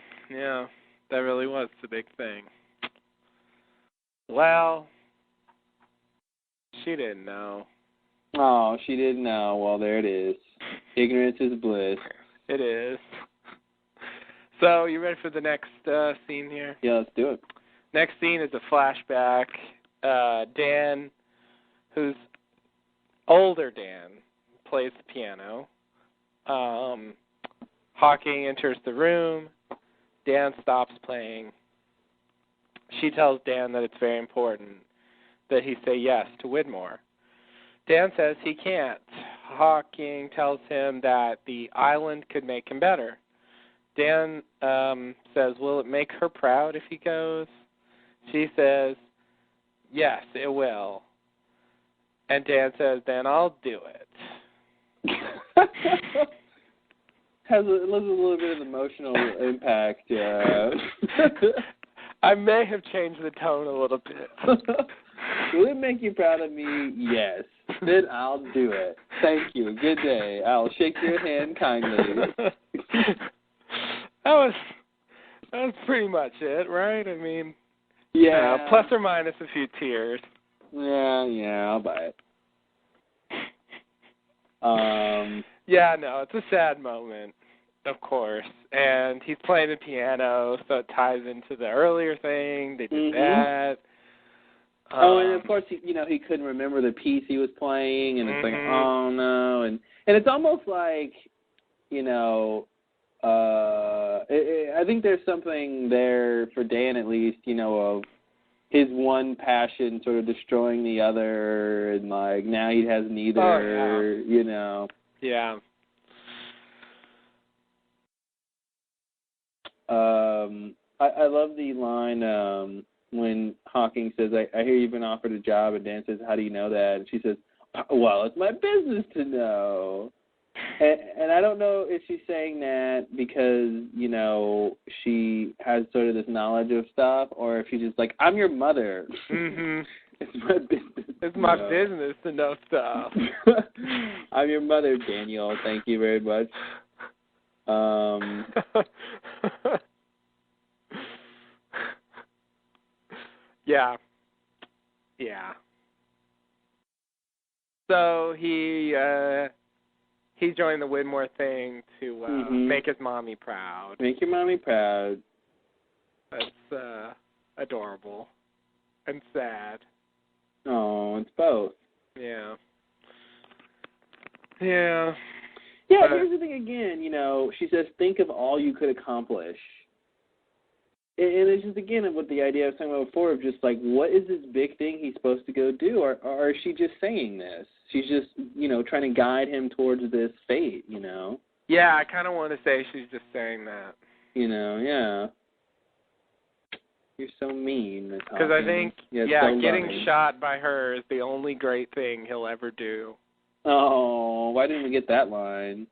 That really was the big thing. Well, she didn't know. Oh, she didn't know. Well, there it is. Ignorance is bliss. It is. So, you ready for the next scene here? Yeah, let's do it. Next scene is a flashback. Dan, who's older Dan, plays the piano. Hawking enters the room. Dan stops playing. She tells Dan that it's very important that he say yes to Widmore. Dan says he can't. Hawking tells him that the island could make him better. Dan says, will it make her proud if he goes? She says, yes, it will. And Dan says, then I'll do it. Has a little bit of emotional impact. Yeah. I may have changed the tone a little bit. Will it make you proud of me? Yes. Then I'll do it. Thank you. Good day. I'll shake your hand kindly. That was pretty much it, right? I mean, yeah. Plus or minus a few tears. Yeah, I'll buy it. Yeah, no, it's a sad moment, of course. And he's playing the piano, so it ties into the earlier thing. They did that. And of course, he couldn't remember the piece he was playing, and it's like, oh no, and it's almost like, I think there's something there for Dan at least, of his one passion sort of destroying the other, and like now he has neither, Yeah. I love the line when Hawking says, I hear you've been offered a job, and Dan says, how do you know that? And she says, well, it's my business to know. And I don't know if she's saying that because, she has sort of this knowledge of stuff, or if she's just like, I'm your mother. Mm-hmm. It's my business. It's my business to know stuff. I'm your mother, Daniel. Thank you very much. Yeah. So he joined the Widmore thing to make his mommy proud. Make your mommy proud. That's adorable and sad. Oh, it's both. Yeah. Yeah, here's the thing again, she says, think of all you could accomplish. And it's just, again, with the idea I was talking about before of just, like, what is this big thing he's supposed to go do? Or is she just saying this? She's just, trying to guide him towards this fate, Yeah, I kind of want to say she's just saying that. Yeah. You're so mean. Because I think, so getting loving. shot by her is the only great thing he'll ever do. Oh, why didn't we get that line?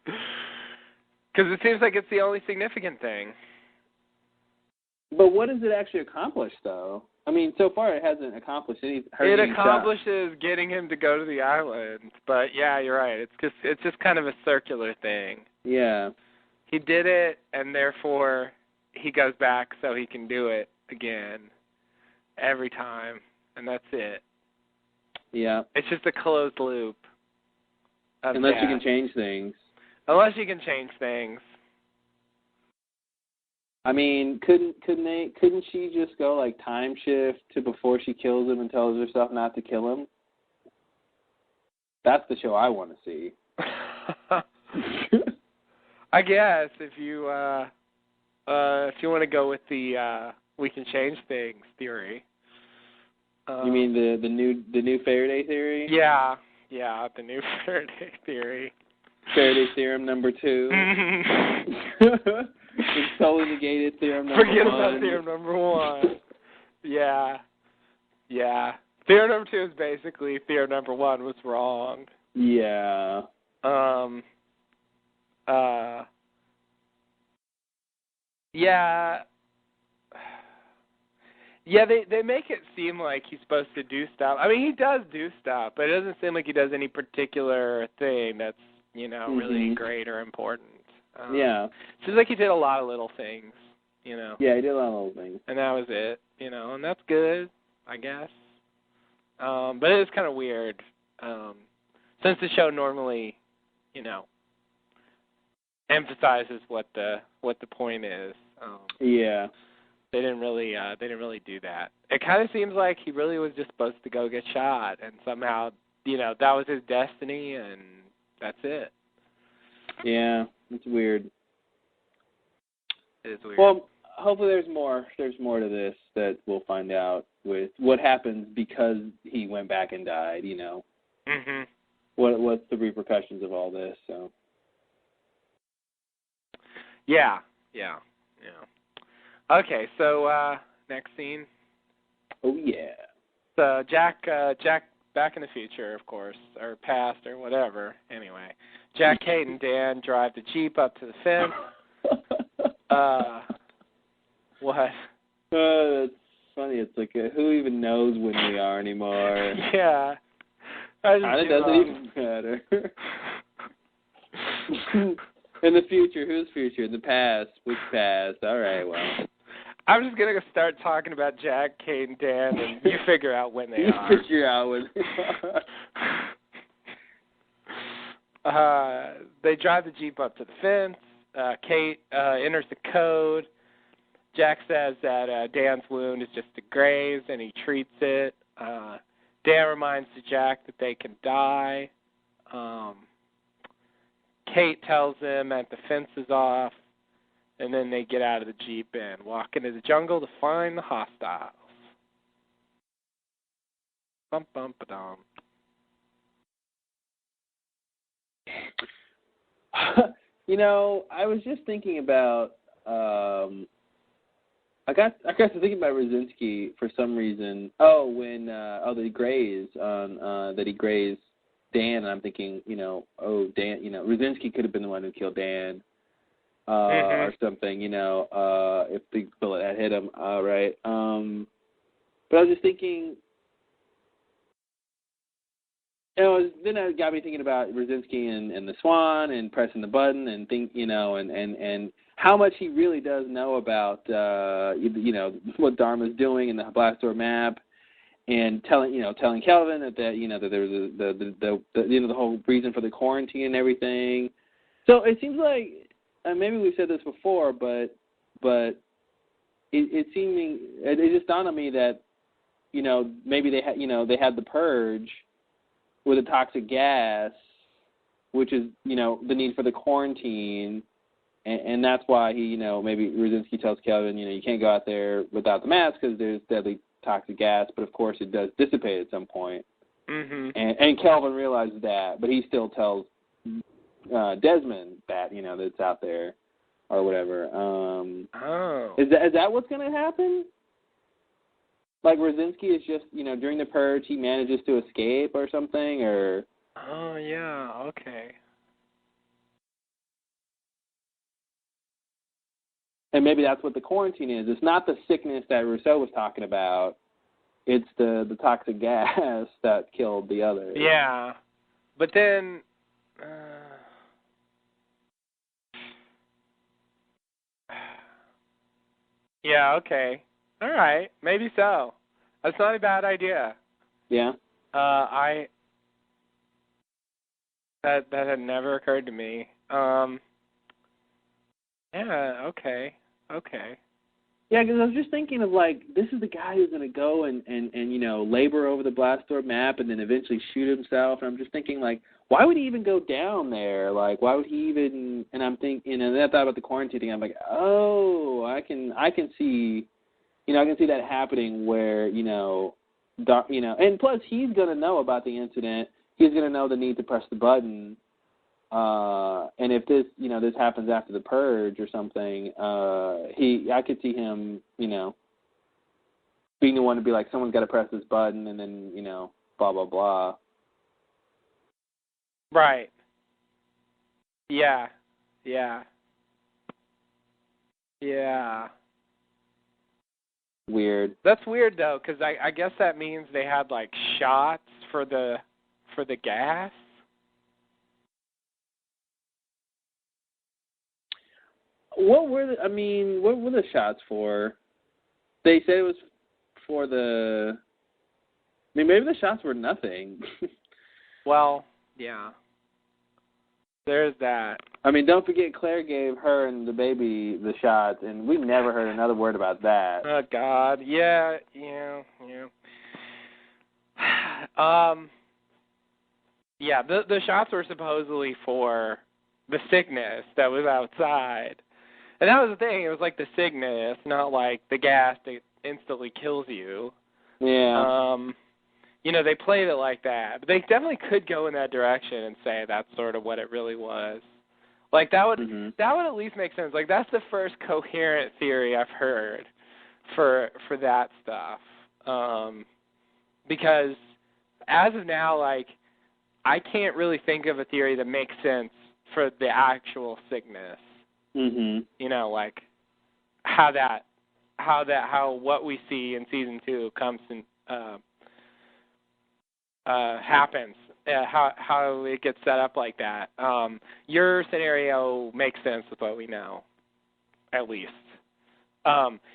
Because it seems like it's the only significant thing. But what does it actually accomplish, though? I mean, so far it hasn't accomplished anything. It accomplishes getting him to go to the island. But, yeah, you're right. It's just kind of a circular thing. Yeah. He did it, and therefore he goes back so he can do it again every time. And that's it. Yeah. It's just a closed loop. Unless you can change things. Unless you can change things. I mean, couldn't she just go like time shift to before she kills him and tells herself not to kill him? That's the show I want to see. I guess if you want to go with the we can change things theory. You mean the new Faraday theory? Yeah, the new Faraday theory. Faraday theorem number 2. It's totally negated theorem number 1. Forget about theorem number 1. Yeah. Theorem number 2 is basically theorem number 1 was wrong. Yeah. Yeah. Yeah, they make it seem like he's supposed to do stuff. I mean, he does do stuff, but it doesn't seem like he does any particular thing that's, really great or important. Yeah. Seems like he did a lot of little things, Yeah, he did a lot of little things. And that was it, and that's good, I guess. But it is kind of weird, since the show normally, emphasizes what the point is. Yeah. They didn't really do that. It kind of seems like he really was just supposed to go get shot, and somehow, that was his destiny, and that's it. Yeah, it's weird. It is weird. Well, hopefully there's more to this that we'll find out with what happens because he went back and died, Mhm. What's the repercussions of all this, so. Yeah. Okay, so next scene. Oh yeah. So Jack back in the future, of course, or past or whatever. Anyway, Jack, Kate, and Dan drive the Jeep up to the fence. What? That's funny. It's like who even knows when we are anymore? Yeah. It doesn't even matter. In the future, whose future? In the past, which past? All right, well. I'm just going to start talking about Jack, Kate, and Dan, and you figure out when they are. You figure out when they are. They drive the Jeep up to the fence. Kate enters the code. Jack says that Dan's wound is just a graze, and he treats it. Dan reminds Jack that they can die. Kate tells him that the fence is off. And then they get out of the Jeep and walk into the jungle to find the hostiles. Bum, bum, ba-dum. I was just thinking about, I got to thinking about Rosinski for some reason. That he grazed Dan, and I'm thinking, Dan, Rosinski could have been the one who killed Dan. Or something, if the bullet had hit him, right? But I was just thinking, then it got me thinking about Rosinski and the Swan and pressing the button and and how much he really does know about, what Dharma's doing in the Blastor map, and telling Kelvin that there was the whole reason for the quarantine and everything. So it seems like. Maybe we've said this before, but it just dawned on me that maybe they had the purge with the toxic gas, which is the need for the quarantine, and that's why he maybe Rosinski tells Kelvin you can't go out there without the mask because there's deadly toxic gas, but of course it does dissipate at some point. Mm-hmm. And Kelvin realizes that, but he still tells Desmond that that's out there or whatever. Is that what's going to happen? Like Rosinski is just during the purge he manages to escape or something, or oh yeah, okay. And maybe that's what the quarantine is. It's not the sickness that Rousseau was talking about. It's the toxic gas that killed the others. Yeah, but then. Yeah, okay. All right, maybe so. That's not a bad idea. Yeah? That had never occurred to me. Yeah, okay. Yeah, because I was just thinking of, this is the guy who's going to go and labor over the Blastor map and then eventually shoot himself. And I'm just thinking, why would he even go down there? Why would he even? And I'm thinking, and then I thought about the quarantine thing. I'm like, oh, I can see, I can see that happening where, and plus he's going to know about the incident. He's going to know the need to press the button. And if this, this happens after the purge or something, I could see him, being the one to be like, someone's got to press this button, and then, blah blah blah. Right. Yeah. Yeah. Yeah. Weird. That's weird though, because I guess that means they had like shots for the gas. What were what were the shots for? They said it was for the. I mean, maybe the shots were nothing. Well, yeah. There's that. I mean, don't forget Claire gave her and the baby the shots, and we never heard another word about that. Oh God, yeah. Yeah, the shots were supposedly for the sickness that was outside. And that was the thing, it was like the sickness, not like the gas that instantly kills you. Yeah. They played it like that. But they definitely could go in that direction and say that's sort of what it really was. Like that would at least make sense. Like that's the first coherent theory I've heard for that stuff. Because as of now, like I can't really think of a theory that makes sense for the actual sickness. Like how what we see in season 2 comes and happens. How it gets set up like that. Your scenario makes sense with what we know, at least.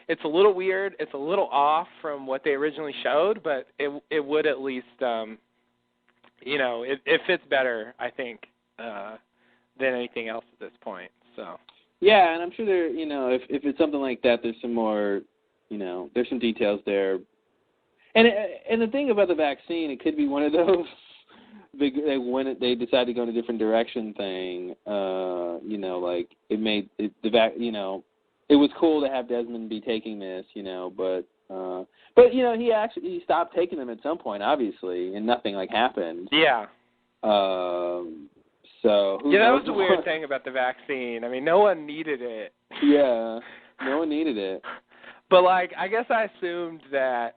It's a little weird. It's a little off from what they originally showed, but it would at least, it fits better, I think, than anything else at this point. So. Yeah, and I'm sure there, if it's something like that, there's some more, there's some details there. And the thing about the vaccine, it could be one of those. When they decide to go in a different direction thing, like it made it, it was cool to have Desmond be taking this, but he stopped taking them at some point, obviously, and nothing like happened. Yeah. So that was the weird thing about the vaccine. I mean, no one needed it. Yeah, no one needed it. But I guess I assumed that.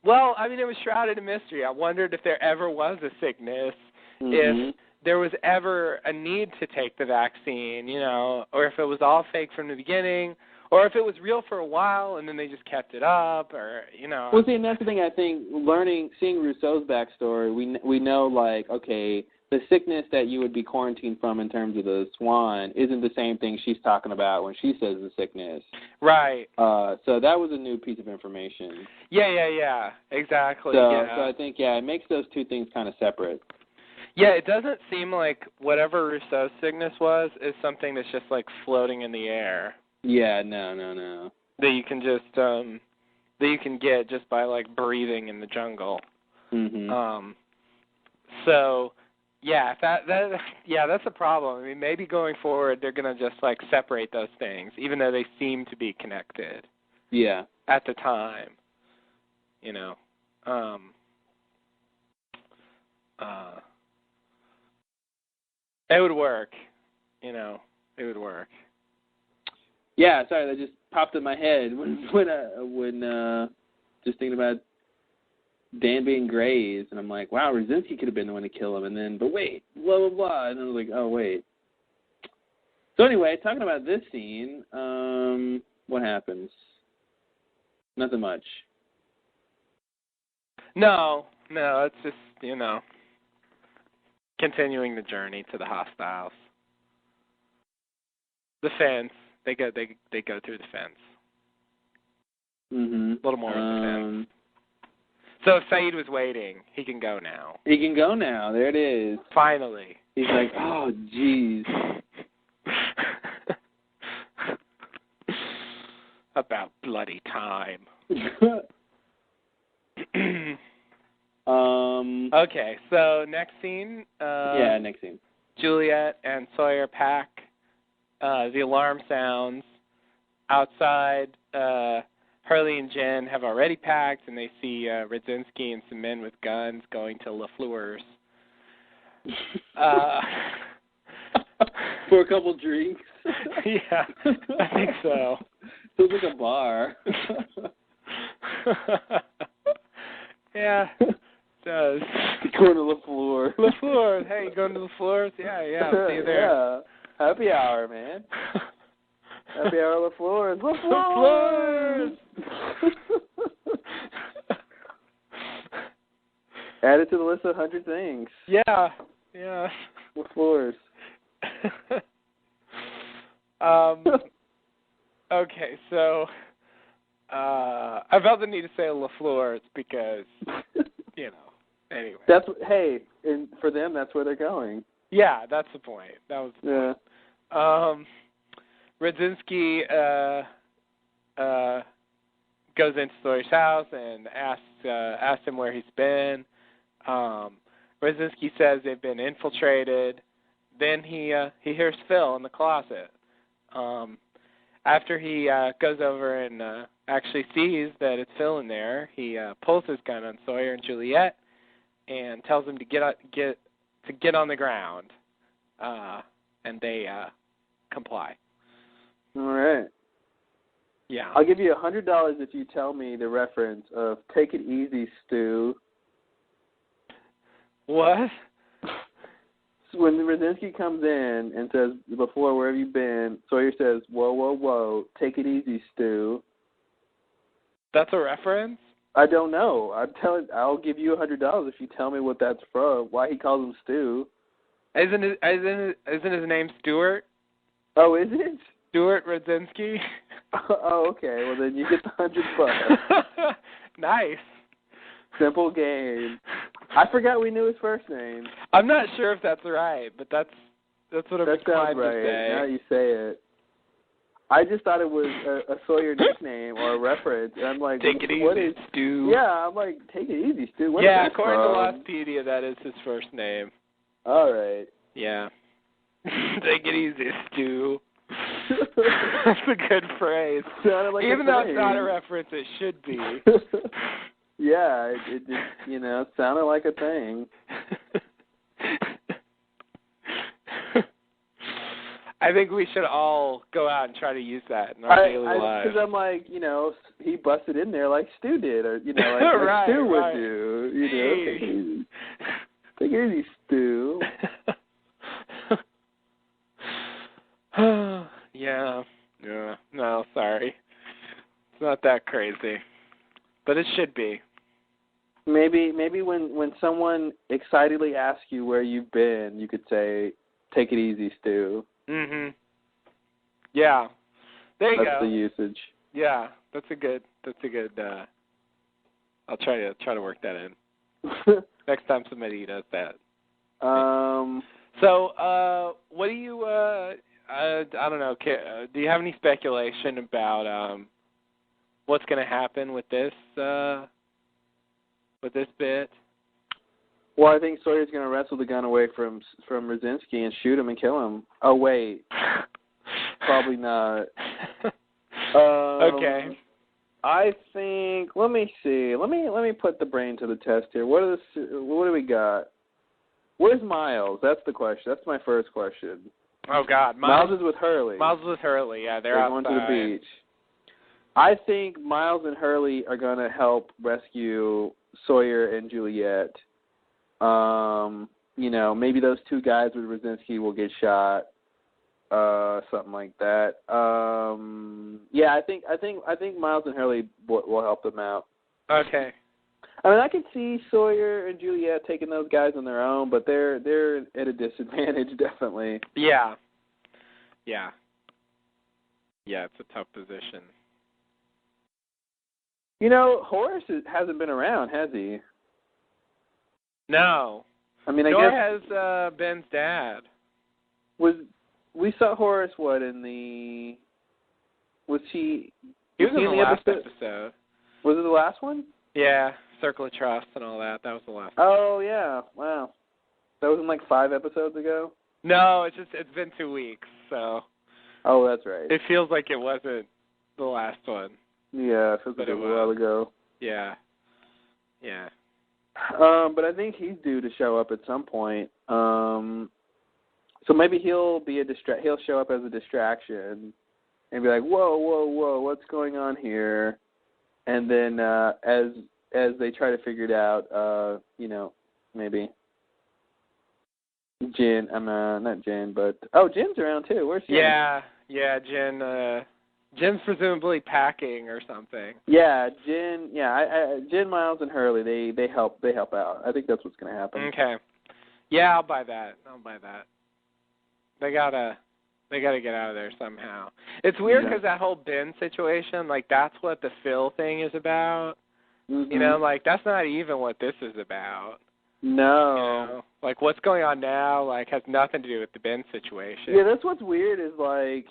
Well, I mean, it was shrouded in mystery. I wondered if there ever was a sickness, if there was ever a need to take the vaccine, or if it was all fake from the beginning, or if it was real for a while and then they just kept it up, or. Well, see, and that's the thing. I think seeing Rousseau's backstory, we know okay, the sickness that you would be quarantined from in terms of the swan isn't the same thing she's talking about when she says the sickness. Right. So that was a new piece of information. Yeah, exactly. So I think, it makes those two things kind of separate. Yeah, it doesn't seem like whatever Rousseau's sickness was is something that's just floating in the air. Yeah, no. That you can just, that you can get just by breathing in the jungle. So... Yeah, that's a problem. I mean, maybe going forward they're gonna just separate those things, even though they seem to be connected. Yeah. At the time, It would work. It would work. Yeah, sorry, that just popped in my head when just thinking about Dan being grazed, and I'm like, wow, Rosinski could have been the one to kill him, and then, but wait, blah, blah, blah, and I was like, oh, wait. So anyway, talking about this scene, what happens? Nothing much. No, it's just, continuing the journey to the hostiles. The fence, they go through the fence. A little more with the fence. So if Saeed was waiting, he can go now. He can go now. There it is. Finally. He's like, oh, jeez. About bloody time. Okay, so next scene. Next scene. Juliet and Sawyer pack. The alarm sounds. Outside, Hurley and Jen have already packed, and they see Radzinski and some men with guns going to LaFleur's. For a couple drinks? Yeah, I think so. Feels like a bar. Yeah, it does. Going to LaFleur. LaFleur, hey, You going to the floors? Yeah, I'll see you there. Yeah. Happy hour, man. Happy hour on the floors. The floors! Add it to the list of 100 things. Yeah. The floors. Okay, so I felt the need to say LaFleur's because, anyway. And for them, that's where they're going. Yeah, that's the point. That was the point. Radzinski goes into Sawyer's house and asks him where he's been. Radzinski says they've been infiltrated. Then he hears Phil in the closet. After he goes over and actually sees that it's Phil in there, he pulls his gun on Sawyer and Juliet and tells them to get on the ground, and they comply. All right. Yeah. I'll give you $100 if you tell me the reference of "Take It Easy, Stu." What? So when Radzinski comes in and says, "Before, where have you been?" Sawyer says, "Whoa, whoa, whoa, take it easy, Stu." That's a reference? I don't know. I'll give you $100 if you tell me what that's from. Why he calls him Stu? Isn't his name Stuart? Oh, is it? Stuart Radzinski? Oh, okay. Well, then you get the $100. Nice. Simple game. I forgot we knew his first name. I'm not sure if that's right, but that's what I'm inclined to say. Now you say it. I just thought it was a Sawyer nickname or a reference, and I'm like, take it easy, Stu. Yeah, I'm like, take it easy, Stu. What yeah, is that according from? to Wikipedia, that is his first name. All right. Yeah. Take it easy, Stu. That's a good phrase. Like even though it's not a reference, it should be. Yeah, it just, sounded like a thing. I think we should all go out and try to use that in our daily lives. Because I'm like, he busted in there like Stu did, or, like, right, Stu would right. do. Hey. Take it easy, Stu. Yeah. No, sorry. It's not that crazy. But it should be. Maybe when someone excitedly asks you where you've been, you could say, "Take it easy, Stu." Mhm. Yeah. There you go. That's the usage. Yeah, that's a good I'll try to work that in. Next time somebody does that. So, what do you I don't know, do you have any speculation about what's going to happen with this bit? Well, I think Sawyer's going to wrestle the gun away from Radzinski and shoot him and kill him. Oh, wait. Probably not. Okay. I think, let me see. Let me put the brain to the test here. What do we got? Where's Miles? That's the question. That's my first question. Oh, God. Miles is with Hurley. Miles is with Hurley, yeah. They're going to the beach. I think Miles and Hurley are going to help rescue Sawyer and Juliet. Maybe those two guys with Radzinski will get shot. Something like that. Yeah, I think Miles and Hurley will help them out. Okay. I mean, I could see Sawyer and Juliet taking those guys on their own, but they're at a disadvantage, definitely. Yeah. Yeah, it's a tough position. Horace hasn't been around, has he? No. I mean, Nor guess has Ben's dad. We saw Horace in the? Was he? He was in the last episode. Was it the last one? Yeah, Circle of Trust and all that. That was the last one. Oh yeah, wow. That was in 5 episodes ago. No, it's been 2 weeks, so. Oh, that's right. It feels like it wasn't the last one. Yeah, it feels like it was a while ago. Yeah. But I think he's due to show up at some point. So maybe he'll show up as a distraction and be like, whoa, what's going on here? And then as they try to figure it out, maybe. Jen, not Jen, but Jen's around too. Where's Jen? Yeah, Jen. Jen's presumably packing or something. Yeah, Jen. Yeah, Jen, Miles, and Hurley. They help out. I think that's what's going to happen. Okay. Yeah, I'll buy that. They gotta get out of there somehow. It's weird because that whole Ben situation, like that's what the Phil thing is about. Mm-hmm. You know, like that's not even what this is about. No. You know? Like what's going on now, like has nothing to do with the Ben situation. Yeah, that's what's weird is like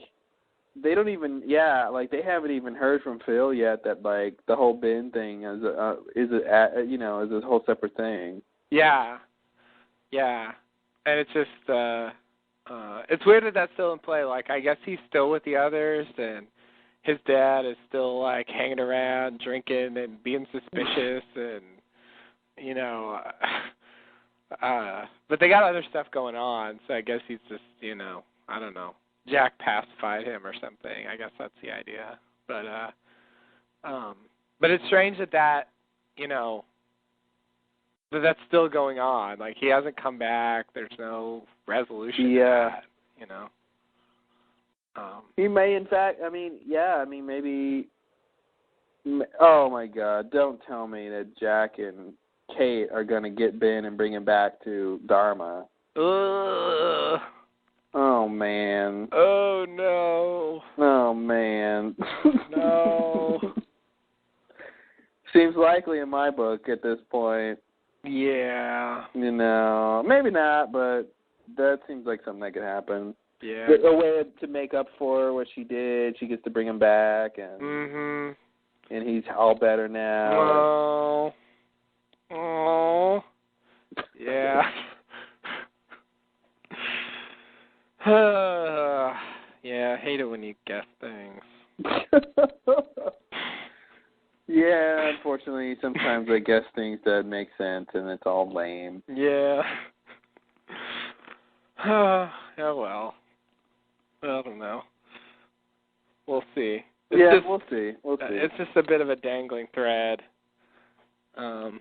they don't even they haven't even heard from Phil yet that like the whole Ben thing is a whole separate thing. Yeah. And it's just it's weird that that's still in play. Like I guess he's still with the others and his dad is still like hanging around drinking and being suspicious and you know but they got other stuff going on, so I guess he's just, you know, I don't know. Jack pacified him or something. I guess that's the idea. But it's strange that you know, that's still going on. Like he hasn't come back. There's no resolution to that, you know. He may, in fact. Maybe. Oh my God! Don't tell me that Jack and Kate are going to get Ben and bring him back to Dharma. Ugh. Oh man. Oh no. Oh man. No. Seems likely in my book at this point. Yeah. You know, maybe not, but that seems like something that could happen. Yeah. A way to make up for what she did. She gets to bring him back, and and he's all better now. Oh. Yeah. Yeah, I hate it when you guess things. Yeah, unfortunately, sometimes I guess things that make sense, and it's all lame. Yeah. Oh, well. I don't know. We'll see. We'll see. It's just a bit of a dangling thread. And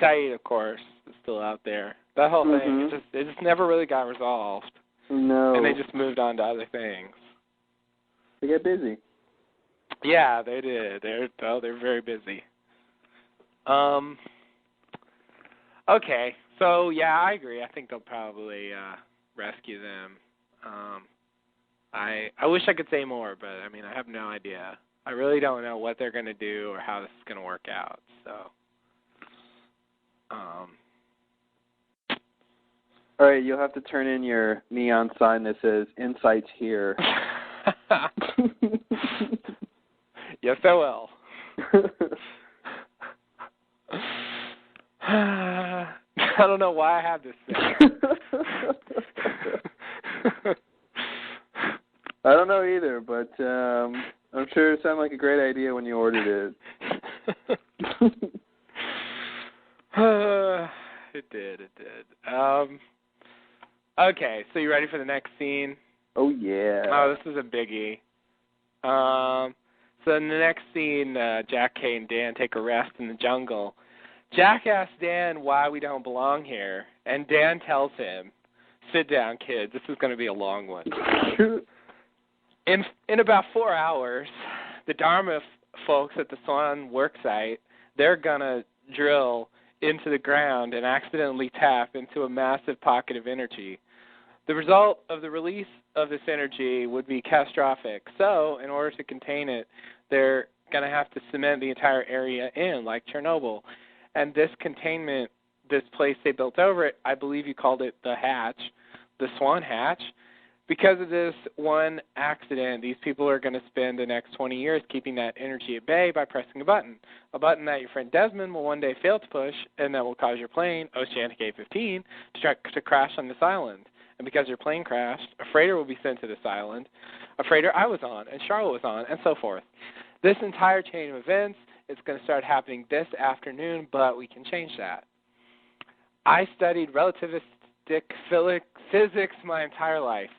Saeed, of course, is still out there. That whole thing, it just never really got resolved. No. And they just moved on to other things. They get busy. Yeah, they did. They're very busy. Okay, so yeah, I agree. I think they'll probably rescue them. I wish I could say more, but I mean, I have no idea. I really don't know what they're going to do or how this is going to work out. So, all right, you'll have to turn in your neon sign that says "Insights Here." Yes, I will. I don't know why I have this thing. I don't know either, but I'm sure it sounded like a great idea when you ordered it. It did. Okay, so you ready for the next scene? Oh, yeah. Oh, this is a biggie. So in the next scene, Jack, Kay, and Dan take a rest in the jungle. Jack asks Dan why we don't belong here, and Dan tells him, "Sit down, kids. This is going to be a long one." In about 4 hours, the Dharma folks at the Swan worksite, they're going to drill into the ground and accidentally tap into a massive pocket of energy. The result of the release of this energy would be catastrophic. So, in order to contain it, they're going to have to cement the entire area in, like Chernobyl. And this containment, this place they built over it, I believe you called it the hatch, the Swan Hatch. Because of this one accident, these people are going to spend the next 20 years keeping that energy at bay by pressing a button that your friend Desmond will one day fail to push, and that will cause your plane, Oceanic A-15, to crash on this island. And because your plane crashed, a freighter will be sent to this island, a freighter I was on, and Charlotte was on, and so forth. This entire chain of events is going to start happening this afternoon, but we can change that. I studied relativistic physics my entire life.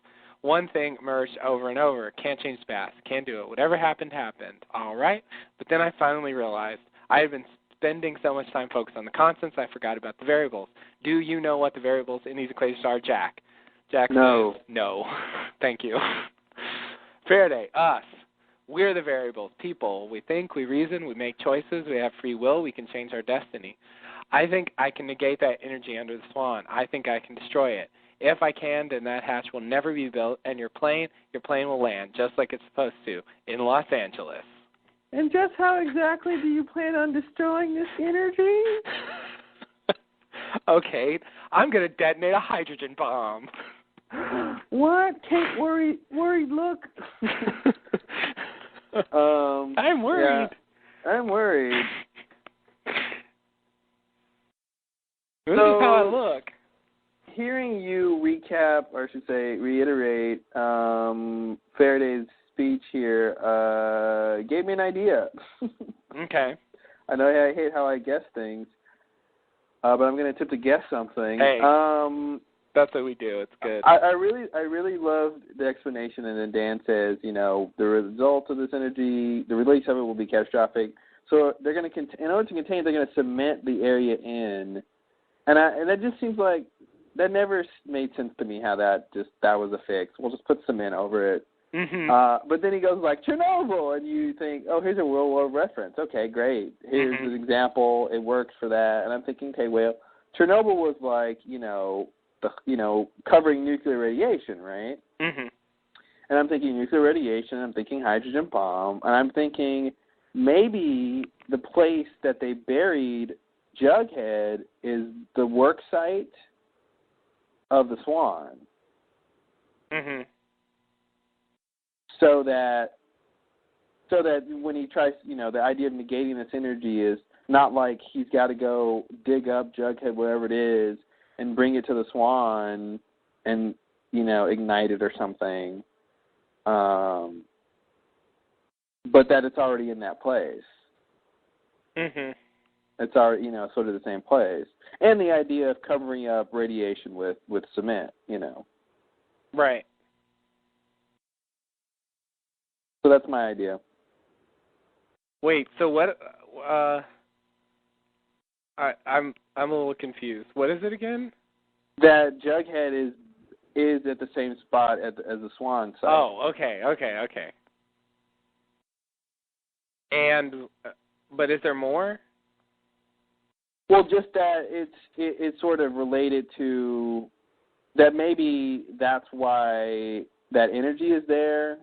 One thing emerged over and over. Can't change the past. Can't do it. Whatever happened, happened. All right? But then I finally realized I had been spending so much time focused on the constants, I forgot about the variables. Do you know what the variables in these equations are, Jack? Jack No. says no. Thank you. Faraday, us. We're the variables. People. We think, we reason, we make choices, we have free will, we can change our destiny. I think I can negate that energy under the swan. I think I can destroy it. If I can, then that hatch will never be built, and your plane will land just like it's supposed to in Los Angeles. And just how exactly do you plan on destroying this energy? Okay, I'm going to detonate a hydrogen bomb. What? Kate, worried look. I'm worried. Yeah, I'm worried. This is how I look. Hearing you recap, or I should say reiterate, Faraday's speech here gave me an idea. Okay. I know I hate how I guess things, but I'm going to attempt to guess something. Hey, that's what we do. It's good. I really loved the explanation, and then Dan says, the result of this energy, the release of it will be catastrophic. So they're going to, in order to contain, they're going to cement the area in, and that just seems like that never made sense to me. How that was a fix. We'll just put cement over it. Mm-hmm. But then he goes like Chernobyl, and you think, oh, here's a World War reference. Okay, great. Here's an example. It works for that. And I'm thinking, okay, well, Chernobyl was like, covering nuclear radiation, right? Mm-hmm. And I'm thinking nuclear radiation. I'm thinking hydrogen bomb, and I'm thinking maybe the place that they buried Jughead is the work site of the Swan. Mm-hmm. So that when he tries, the idea of negating this energy is not like he's got to go dig up Jughead, whatever it is, and bring it to the Swan and, ignite it or something. But that it's already in that place. Mm-hmm. It's already, sort of the same place. And the idea of covering up radiation with cement, Right. So that's my idea. Wait, so what? I'm a little confused. What is it again? That Jughead is at the same spot as the Swan site. Oh, okay. And, but is there more? Well, just that it's sort of related to that. Maybe that's why that energy is there,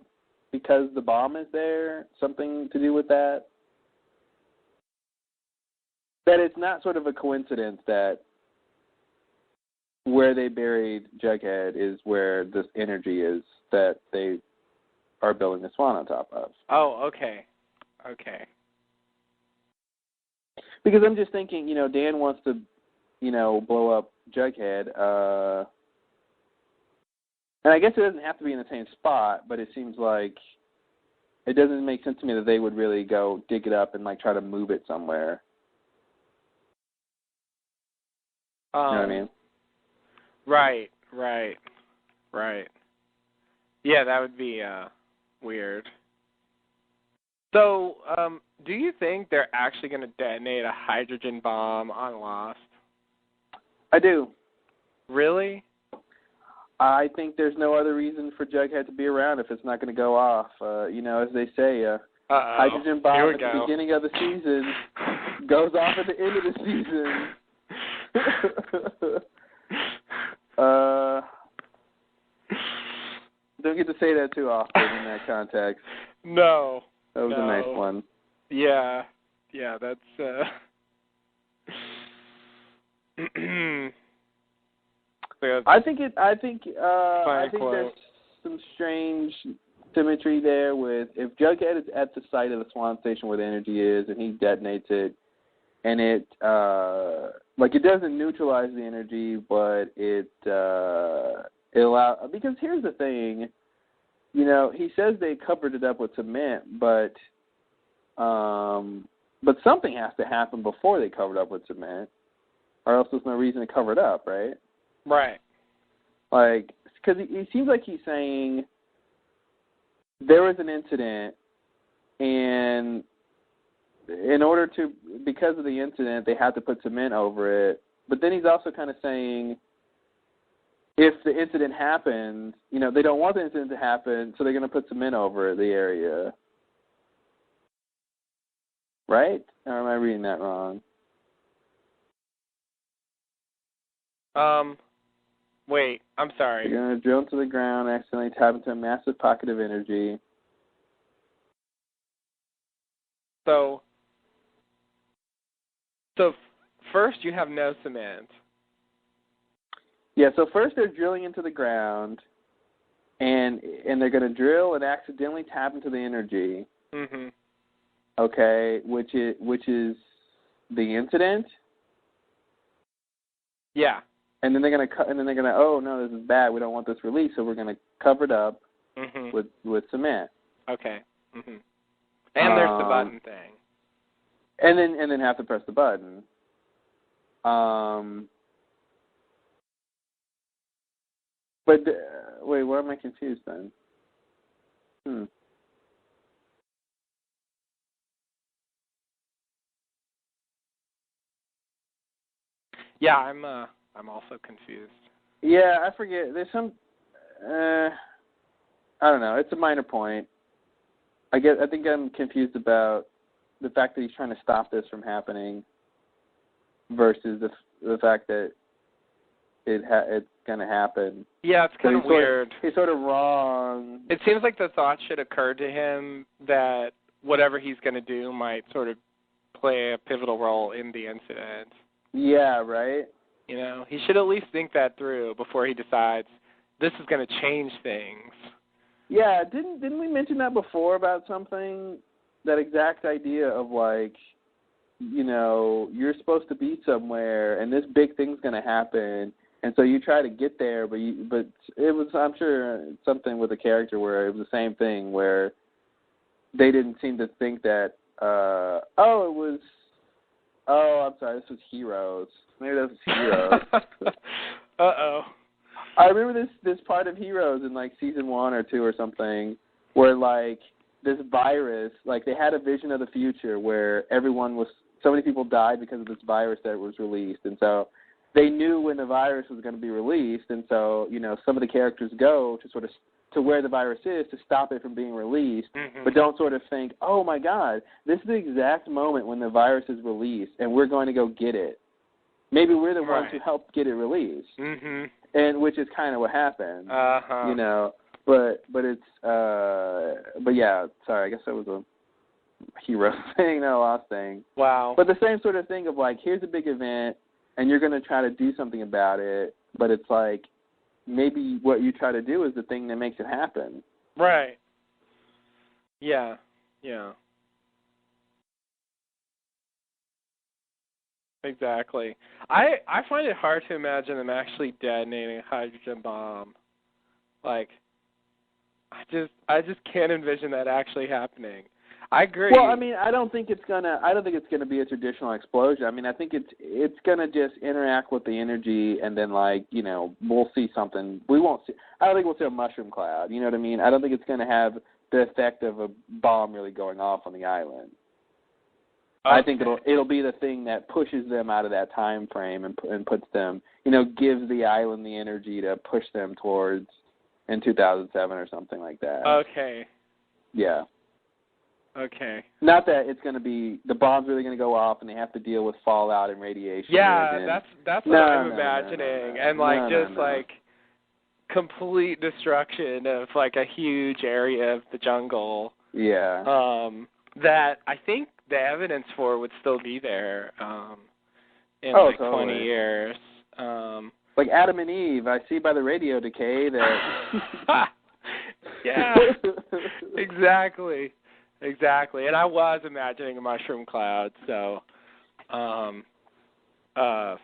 because the bomb is there. Something to do with that. That it's not sort of a coincidence that where they buried Jughead is where this energy is that they are building the Swan on top of. Oh, okay. Because I'm just thinking, Dan wants to, blow up Jughead. And I guess it doesn't have to be in the same spot, but it seems like it doesn't make sense to me that they would really go dig it up and, try to move it somewhere. You know what I mean? Right. Yeah, that would be weird. So, do you think they're actually going to detonate a hydrogen bomb on Lost? I do. Really? I think there's no other reason for Jughead to be around if it's not going to go off. As they say, hydrogen bomb at the beginning of the season goes off at the end of the season. Don't get to say that too often in that context. No. That was a nice one. Yeah, that's I think there's some strange symmetry there with if Jughead is at the site of the Swan Station where the energy is and he detonates it, and it it doesn't neutralize the energy, but it allows, because here's the thing, he says they covered it up with cement, but something has to happen before they covered up with cement, or else there's no reason to cover it up, right? Right. Because it seems like he's saying there was an incident, and in order to, because of the incident, they had to put cement over it. But then he's also kind of saying, if the incident happens, they don't want the incident to happen, so they're going to put cement over the area. Right? Or am I reading that wrong? Wait, I'm sorry. They're going to drill into the ground, accidentally tap into a massive pocket of energy. So first you have no cement. Yeah, so first they're drilling into the ground, and they're going to drill and accidentally tap into the energy. Mm-hmm. Okay, which is the incident. Yeah. And then they're gonna oh no, this is bad. We don't want this released, so we're gonna cover it up with cement. Okay. Mm-hmm. And there's the button thing. And then have to press the button. But wait, why am I confused then? Yeah, I'm also confused. Yeah, I forget. There's some. I don't know. It's a minor point. I think I'm confused about the fact that he's trying to stop this from happening versus the fact that it's going to happen. Yeah, it's kind of weird. He's sort of wrong. It seems like the thought should occur to him that whatever he's going to do might sort of play a pivotal role in the incident. Yeah, right? He should at least think that through before he decides this is going to change things. Yeah, didn't we mention that before about something? That exact idea of you're supposed to be somewhere and this big thing's going to happen, and so you try to get there, but it was, I'm sure, something with a character where it was the same thing where they didn't seem to think that. I'm sorry, this was Heroes. Maybe that was Heroes. Uh-oh. I remember this part of Heroes in season 1 or 2 or something where this virus, they had a vision of the future where so many people died because of this virus that was released, and so they knew when the virus was going to be released, and so some of the characters go to sort of to where the virus is to stop it from being released, but don't sort of think, oh my God, this is the exact moment when the virus is released, and we're going to go get it. Maybe we're the ones who helped get it released, and which is kind of what happened. But it's but yeah, sorry, I guess that was a hero thing, not a lost thing. Wow. But the same sort of thing of here's a big event, and you're going to try to do something about it, but it's maybe what you try to do is the thing that makes it happen. Right. Yeah. Yeah. Exactly. I find it hard to imagine them actually detonating a hydrogen bomb. I just can't envision that actually happening. I agree. Well, I mean, I don't think it's gonna be a traditional explosion. I mean, I think it's gonna just interact with the energy, and then we'll see something. We won't see. I don't think we'll see a mushroom cloud. You know what I mean? I don't think it's gonna have the effect of a bomb really going off on the island. Okay. I think it'll be the thing that pushes them out of that time frame and puts them, gives the island the energy to push them towards in 2007 or something like that. Okay. Yeah. Okay. Not that it's going to be the bomb's really going to go off and they have to deal with fallout and radiation. Yeah, that's what I'm imagining, and complete destruction of a huge area of the jungle. Yeah. That I think the evidence for would still be there in totally. 20 years. Like Adam and Eve, I see by the radio decay that. Yeah. Exactly. And I was imagining a mushroom cloud, so. No, I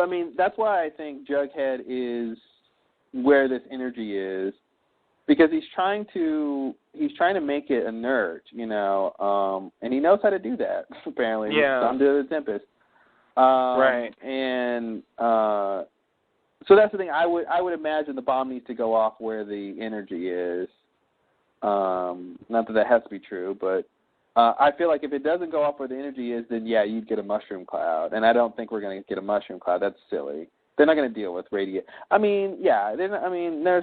mean that's why I think Jughead is where this energy is, because he's trying to make it inert, and he knows how to do that apparently. Yeah. Under the Tempest. Right. And so that's the thing. I would imagine the bomb needs to go off where the energy is. Not that has to be true, but I feel like if it doesn't go off where the energy is, then yeah, you'd get a mushroom cloud. And I don't think we're going to get a mushroom cloud. That's silly. They're not going to deal with I mean, yeah. There's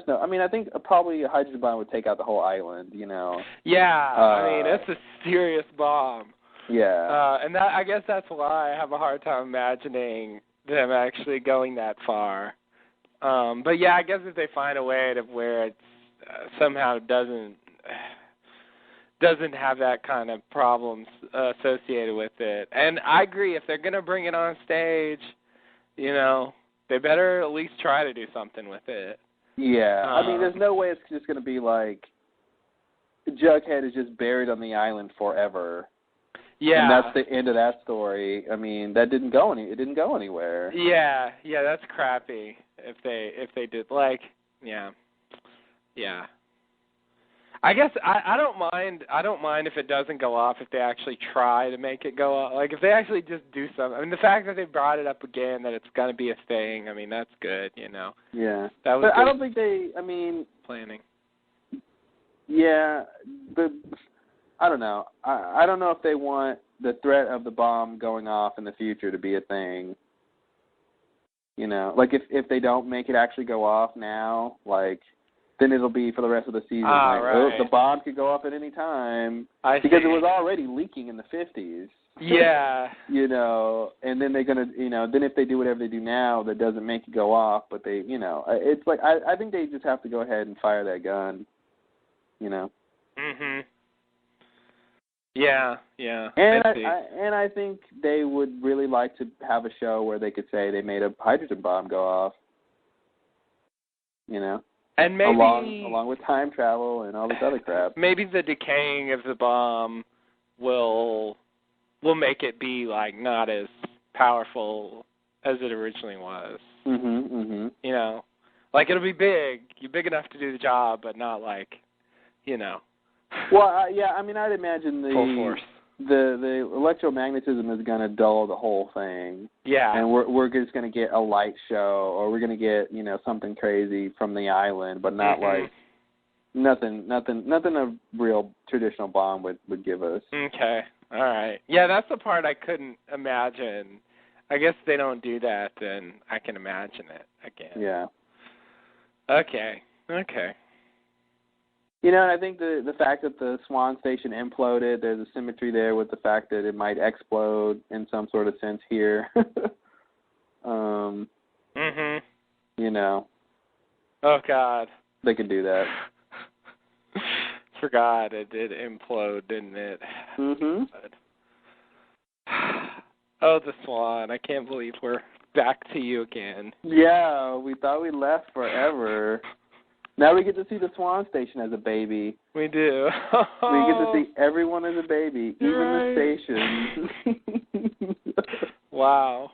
no. I mean, I think probably a hydrogen bomb would take out the whole island. You know. Yeah. I mean, it's a serious bomb. Yeah. And I guess that's why I have a hard time imagining them actually going that far. But yeah, I guess if they find a way to where it somehow doesn't have that kind of problems associated with it. And I agree, if they're going to bring it on stage, you know, they better at least try to do something with it. Yeah. I mean, there's no way it's just going to be like Jughead is just buried on the island forever. Yeah. And that's the end of that story. I mean, it didn't go anywhere. Yeah, that's crappy if they did yeah. I guess I don't mind if it doesn't go off if they actually try to make it go off. Like if they actually just do something. I mean, the fact that they brought it up again, that it's going to be a thing. I mean, that's good, you know. Yeah. That was. But I don't think planning. Yeah, but I don't know. I don't know if they want the threat of the bomb going off in the future to be a thing. You know, like if they don't make it actually go off now, like. Then it'll be for the rest of the season. Right. The bomb could go off at any time because it was already leaking in the 50s. Yeah. You know, and then they're gonna, you know, then if they do whatever they do now, that doesn't make it go off, but they, you know, it's like I think they just have to go ahead and fire that gun. You know. Mhm. Yeah. And I think they would really like to have a show where they could say they made a hydrogen bomb go off. You know. And maybe along with time travel and all this other crap. Maybe the decaying of the bomb will make it be like not as powerful as it originally was. Mhm. You know, like it'll be big enough to do the job, but not like, you know. Well, yeah. I mean, I'd imagine full force. The electromagnetism is going to dull the whole thing. Yeah. And we're just going to get a light show, or we're going to get, you know, something crazy from the island, but not like nothing a real traditional bomb would give us. Okay. All right. Yeah, that's the part I couldn't imagine. I guess if they don't do that, then I can imagine it again. Yeah. Okay. You know, and I think the fact that the Swan Station imploded, there's a symmetry there with the fact that it might explode in some sort of sense here. You know. Oh, God. They could do that. Forgot it did implode, didn't it? Mhm. Oh, the Swan. I can't believe we're back to you again. Yeah, we thought we left forever. Now we get to see the Swan Station as a baby. We do. We get to see everyone as a baby, even the station. Wow.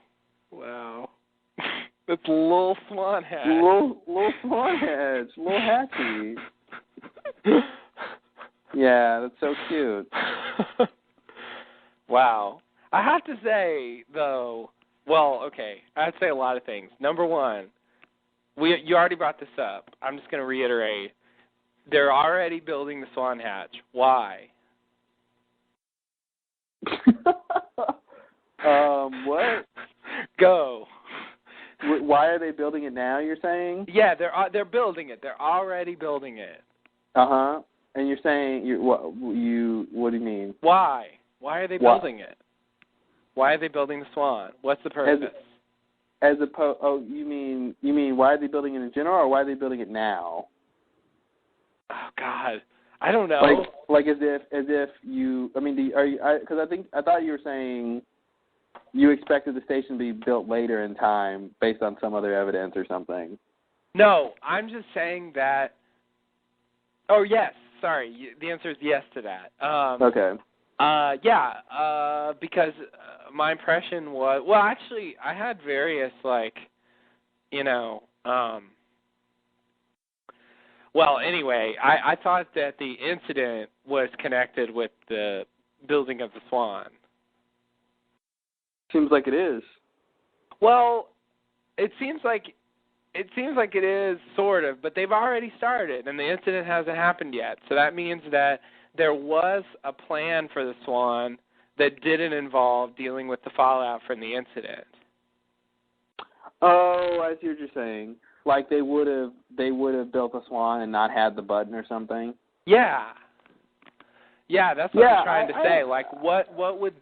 It's little Swan Hatch. Little Swan Hatch. Little Hatchy. Yeah, that's so cute. Wow. I have to say, though, well, okay, I have to say a lot of things. Number one, you already brought this up. I'm just going to reiterate. They're already building the Swan Hatch. Why? What? Go. Why are they building it now, you're saying? Yeah, they're building it. They're already building it. Uh-huh. And you're saying, what do you mean? Why? Why are they building it? Why are they building the Swan? What's the purpose? As opposed, you mean why are they building it in general, or why are they building it now? Oh God, I don't know. Like as if you. I mean, because I thought you were saying you expected the station to be built later in time based on some other evidence or something. No, I'm just saying that. Oh yes, sorry. The answer is yes to that. Okay. Yeah, because my impression was, well, actually, I had various, well, anyway, I thought that the incident was connected with the building of the Swan. Seems like it is. Well, it seems like it is, sort of, but they've already started, and the incident hasn't happened yet, so that means that there was a plan for the Swan that didn't involve dealing with the fallout from the incident. Oh, I see what you're saying. Like they would have built a Swan and not had the button or something. Yeah. Yeah, that's what I'm trying to say. Like, what would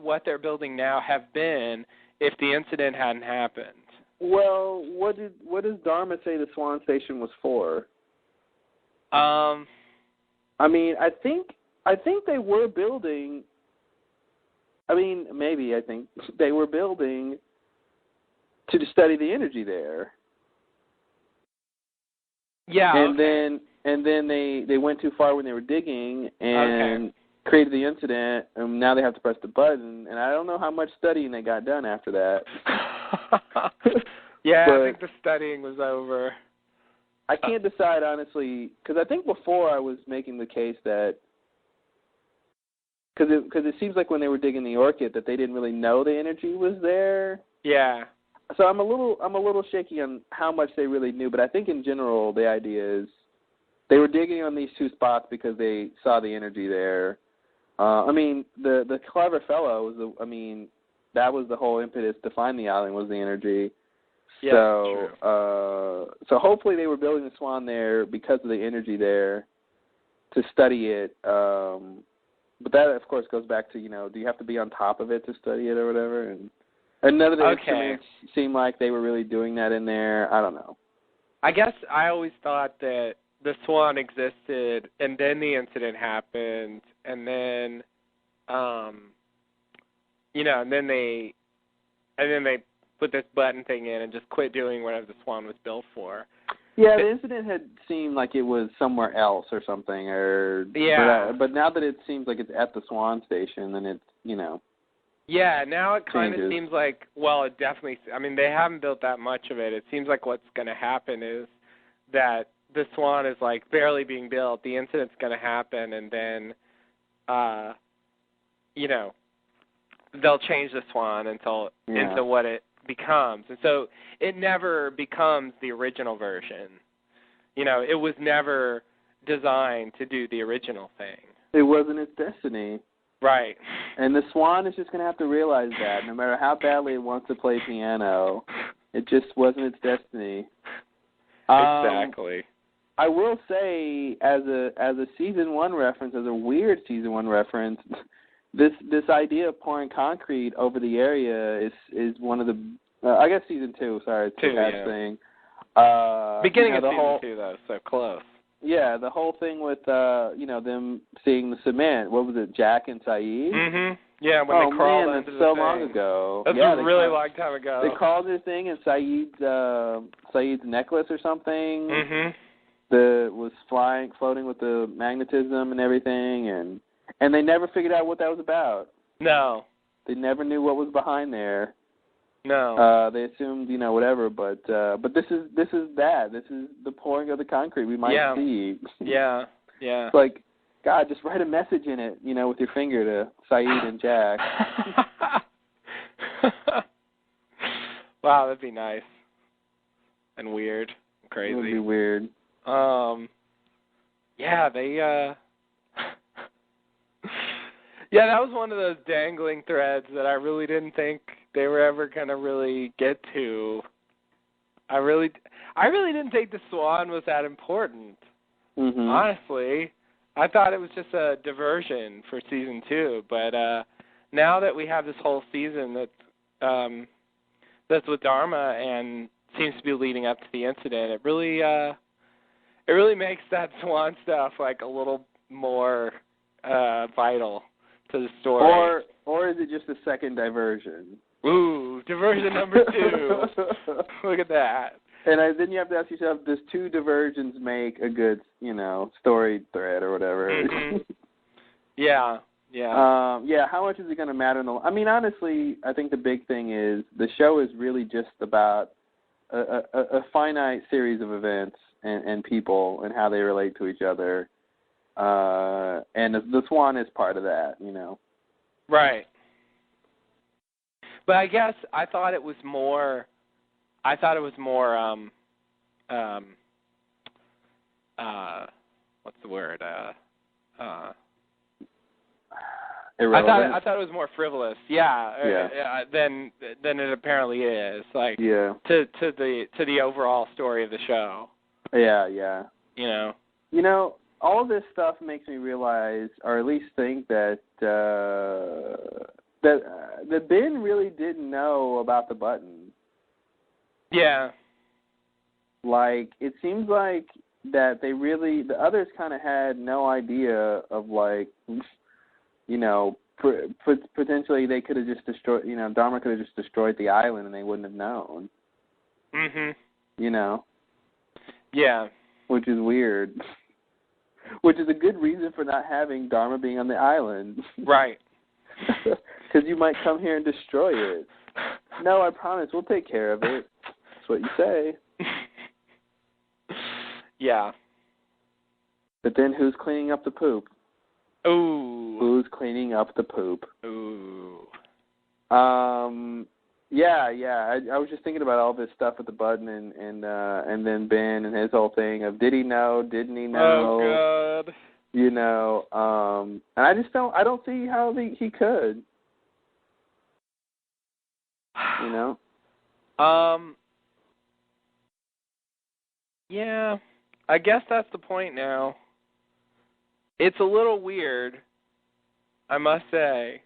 what they're building now have been if the incident hadn't happened? Well, what does Dharma say the Swan Station was for? I mean, I think they were building. I mean, maybe I think they were building to study the energy there. Yeah. And then they went too far when they were digging and created the incident, and now they have to press the button. And I don't know how much studying they got done after that. Yeah, but I think the studying was over. I can't decide, honestly, because I think before I was making the case that because it seems like when they were digging the orchid that they didn't really know the energy was there. Yeah. So I'm a little shaky on how much they really knew, but I think in general the idea is they were digging on these two spots because they saw the energy there. I mean, the clever fellow was that was the whole impetus to find the island was the energy. Yeah, so so hopefully they were building the Swan there because of the energy there to study it. But that of course goes back to, do you have to be on top of it to study it or whatever? And none of the instruments seem like they were really doing that in there. I don't know. I guess I always thought that the Swan existed, and then the incident happened, and then, and then they put this button thing in and just quit doing whatever the Swan was built for. Yeah, the incident had seemed like it was somewhere else or something, but now that it seems like it's at the Swan Station, then it's Yeah, now it kind of changes. seems like, well, it definitely, they haven't built that much of it. It seems like what's going to happen is that the Swan is like barely being built, the incident's going to happen, and then, they'll change the Swan into what it becomes. And so it never becomes the original version. It was never designed to do the original thing. It wasn't its destiny. Right. And the Swan is just going to have to realize that no matter how badly it wants to play piano, it just wasn't its destiny. Exactly. I will say, as a season 1 reference, as a weird season 1 reference, this idea of pouring concrete over the area is one of the I guess season 2. Sorry, it's a bad thing. Beginning of season 2, though, so close. Yeah, the whole thing with them seeing the cement. What was it, Jack and Saeed? Mm-hmm. Yeah, when they crawled into the so thing. long ago. That's a really long time ago. They crawled this thing, and Saeed's necklace or something. Mm-hmm. Was floating with the magnetism and everything, and they never figured out what that was about. No. They never knew what was behind there. No. They assumed, whatever, but this is that. This is the pouring of the concrete we might see. Yeah. Yeah. It's like, God, just write a message in it, with your finger to Saeed and Jack. Wow, that'd be nice. And weird. Crazy. It would be weird. Yeah, they yeah, that was one of those dangling threads that I really didn't think they were ever going to really get to. I really didn't think the Swan was that important. Mm-hmm. Honestly, I thought it was just a diversion for season 2, but now that we have this whole season that's with Dharma and seems to be leading up to the incident, it really makes that Swan stuff like a little more vital to the story. Or is it just a second diversion? Ooh, diversion number 2. Look at that. And then you have to ask yourself, does 2 diversions make a good, story thread or whatever? Mm-hmm. Yeah. How much is it going to matter? Honestly, I think the big thing is the show is really just about a finite series of events and people and how they relate to each other. And the Swan is part of that, Right. But I guess I thought it was more what's the word? irrelevant. I thought it was more frivolous. Than it apparently is. Like to the overall story of the show. Yeah. You know, all of this stuff makes me realize, or at least think that that Ben really didn't know about the button. Yeah. Like, it seems like that the others kind of had no idea of, like, you know, potentially they could have just destroyed, you know, Dharma could have just destroyed the island and they wouldn't have known. Mhm. You know? Yeah. Which is weird. Which is a good reason for not having Dharma being on the island. Right. Because you might come here and destroy it. No, I promise, we'll take care of it. That's what you say. Yeah. But then who's cleaning up the poop? Ooh. Who's cleaning up the poop? Ooh. Yeah. I was just thinking about all this stuff with the button and then Ben and his whole thing of did he know, didn't he know? Oh God. You know, and I don't see how he could. You know? Yeah. I guess that's the point now. It's a little weird, I must say.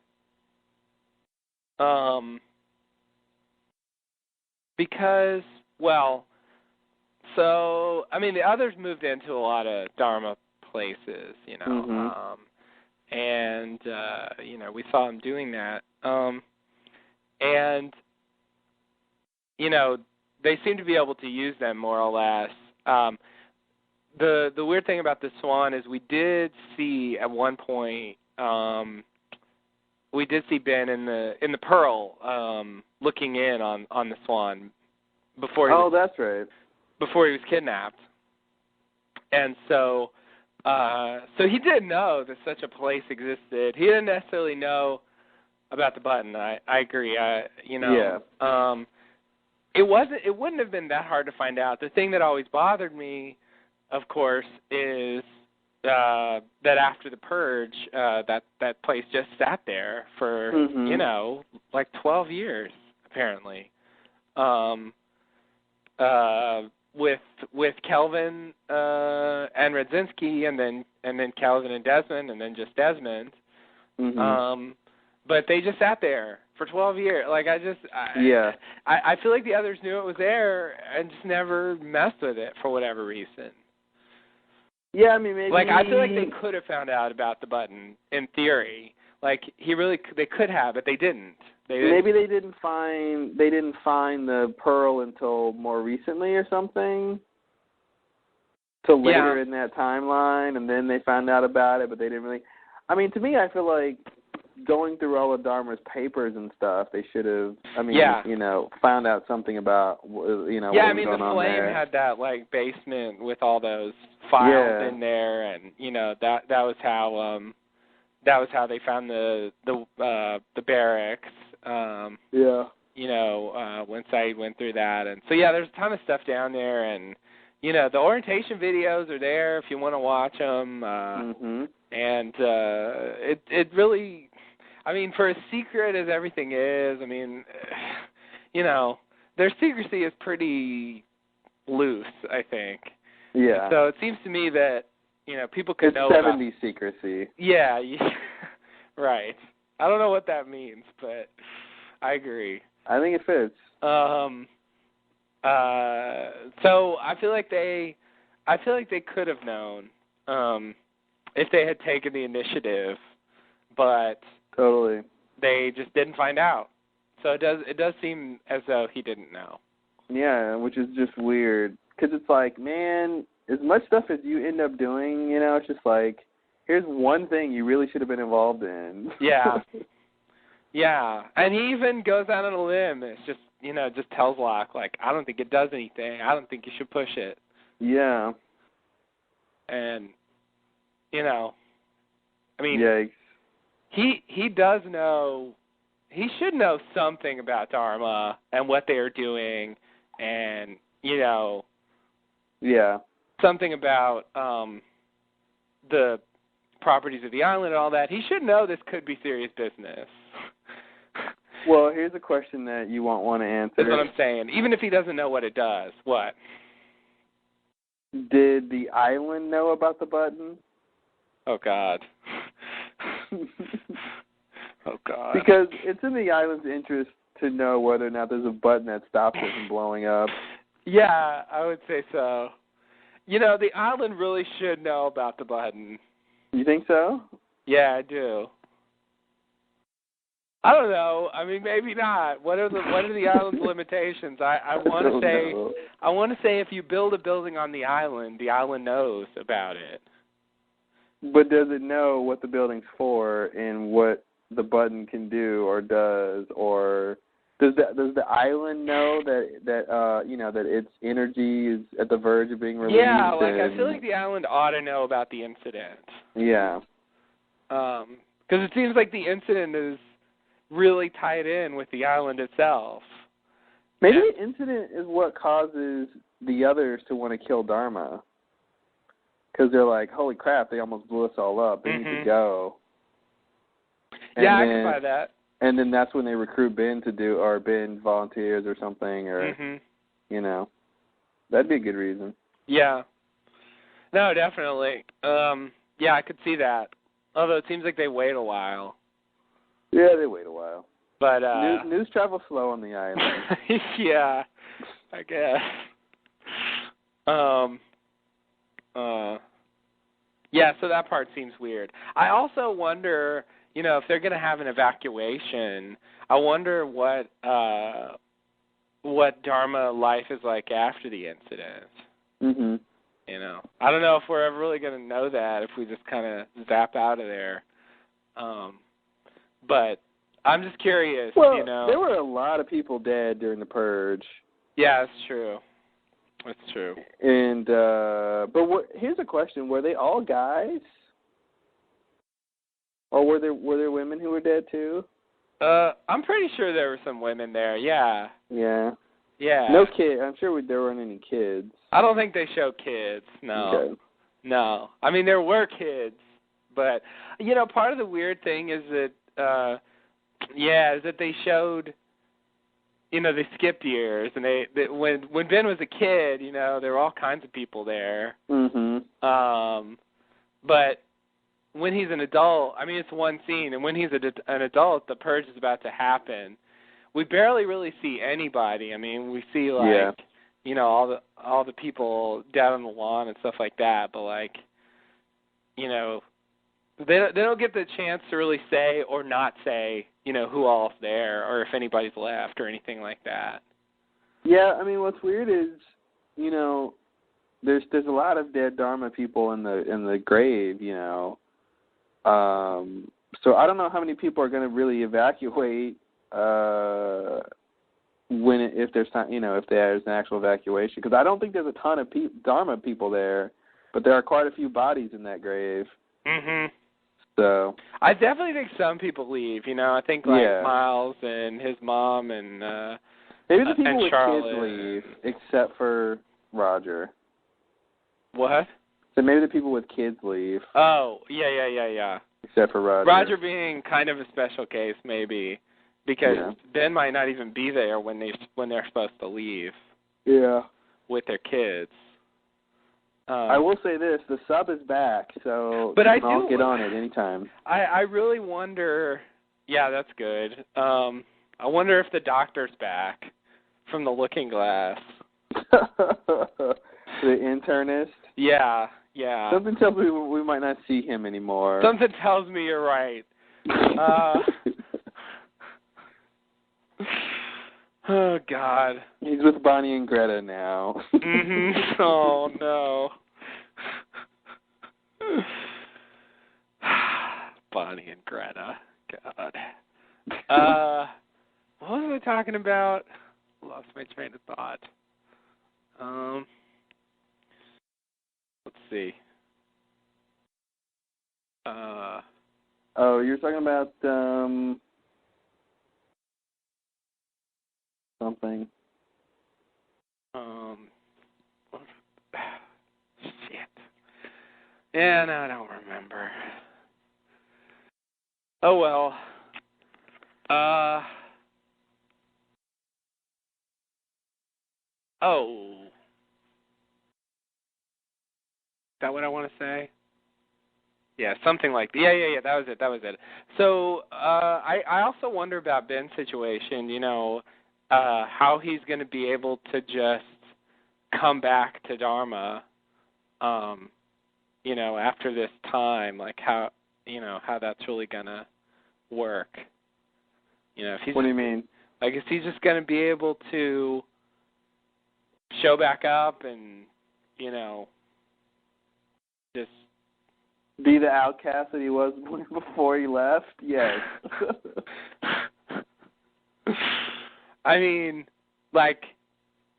Because, well, so, I mean, the others moved into a lot of Dharma places, you know, Mm-hmm. and, you know, we saw them doing that. And, you know, they seem to be able to use them more or less. The weird thing about the Swan is we did see at one point, we did see Ben in the Pearl looking in on the Swan before he that's right. Before he was kidnapped. And so he did know that such a place existed. He didn't necessarily know about the button. I agree. You know. Yeah. It wouldn't have been that hard to find out. The thing that always bothered me, of course, is that after the purge, that place just sat there for you know, like 12 years apparently, with Kelvin and Radzinski, and then Kelvin and Desmond, and then just Desmond. But they just sat there for 12 years. Like I feel like the others knew it was there and just never messed with it for whatever reason. Yeah, I mean, maybe. Like, I feel like they could have found out about the button in theory. Like, they could have, but they didn't. Maybe they didn't find the Pearl until more recently or something. So later in that timeline, and then they found out about it, but they didn't really. I mean, to me, I feel like going through all of Dharma's papers and stuff, they should have. I mean, you know, found out something about what was going on the Flame had that like basement with all those files in there, and you know that was how they found the barracks. You know, once I went through that, and so there's a ton of stuff down there, and you know the orientation videos are there if you want to watch them, and it really. I mean, for as secret as everything is, I mean, you know, their secrecy is pretty loose, I think. Yeah. So it seems to me that, you know, people could know about... It's 70s secrecy. Yeah, right. I don't know what that means, but I agree. I think it fits. So I feel like they could have known if they had taken the initiative, but... Totally. They just didn't find out. So it does seem as though he didn't know. Yeah, which is just weird. Because it's like, man, as much stuff as you end up doing, you know, it's just like, here's one thing you really should have been involved in. Yeah. Yeah. And he even goes out on a limb. It's just, you know, just tells Locke, like, I don't think it does anything. I don't think you should push it. Yeah. And, you know, I mean... Yikes. He does know, he should know something about Dharma and what they are doing, and, you know, something about the properties of the island and all that. He should know this could be serious business. Well, here's a question that you won't want to answer. That's what I'm saying. Even if he doesn't know what it does. What? Did the island know about the button? Oh, God. Oh, God. Because it's in the island's interest to know whether or not there's a button that stops it from blowing up. Yeah, I would say so. You know, the island really should know about the button. You think so? Yeah, I do. I don't know. I mean, maybe not. What are the island's limitations? I want to say if you build a building on the island knows about it. But does it know what the building's for and what the button can do or does, or does the island know that its energy is at the verge of being released? Yeah, I feel like the island ought to know about the incident. Yeah. Because it seems like the incident is really tied in with the island itself. Maybe the incident is what causes the others to want to kill Dharma. Because they're like, holy crap, they almost blew us all up. They need to go. And I can buy that. And then that's when they recruit Ben or Ben volunteers or something, or, that'd be a good reason. Yeah. No, definitely. Yeah, I could see that. Although it seems like they wait a while. Yeah, they wait a while. But news travels slow on the island. Yeah, I guess. Yeah, so that part seems weird. I also wonder, if they're going to have an evacuation, I wonder what Dharma life is like after the incident. Mhm. I don't know if we're ever really going to know that if we just kind of zap out of there. But I'm just curious, Well, there were a lot of people dead during the purge. Yeah, that's true. That's true. And but here's a question: were they all guys, or were there women who were dead too? I'm pretty sure there were some women there. Yeah. Yeah. Yeah. No kid. I'm sure there weren't any kids. I don't think they show kids. No. Okay. No. I mean, there were kids, but part of the weird thing is that is that they showed. They skipped years, and they when Ben was a kid, there were all kinds of people there. Mhm. But when he's an adult, I mean, it's one scene, and when he's an adult, the purge is about to happen. We barely really see anybody. I mean, we see all the people down on the lawn and stuff like that, but they don't get the chance to really say or not say, who all's there or if anybody's left or anything like that. Yeah, I mean, what's weird is, there's a lot of dead Dharma people in the grave, So I don't know how many people are going to really evacuate if there's time, if there's an actual evacuation, because I don't think there's a ton of Dharma people there, but there are quite a few bodies in that grave. Mhm. So I definitely think some people leave. I think Miles and his mom and maybe the people with Charlotte. kids leave, except for Roger. What? So maybe the people with kids leave. Oh, yeah. Except for Roger. Roger being kind of a special case, maybe, because Ben might not even be there when they're supposed to leave. Yeah. With their kids. I will say this: the sub is back, so but you can all get on it anytime. I really wonder. Yeah, that's good. I wonder if the doctor's back from the Looking Glass. The internist. Yeah. Something tells me we might not see him anymore. Something tells me you're right. Oh, God. He's with Bonnie and Greta now. Mm-hmm. Oh, no. Bonnie and Greta. God. What was I talking about? Lost my train of thought. Let's see. You're talking about something. Shit. Yeah, no, I don't remember. Oh well. Oh. Is that what I want to say? Yeah, something like that. Yeah. That was it. So I also wonder about Ben's situation. How he's going to be able to just come back to Dharma. After this time, like how that's really going to work. If he's What do you mean? Like, is he just going to be able to show back up and just be the outcast that he was before he left? Yes. I mean, like,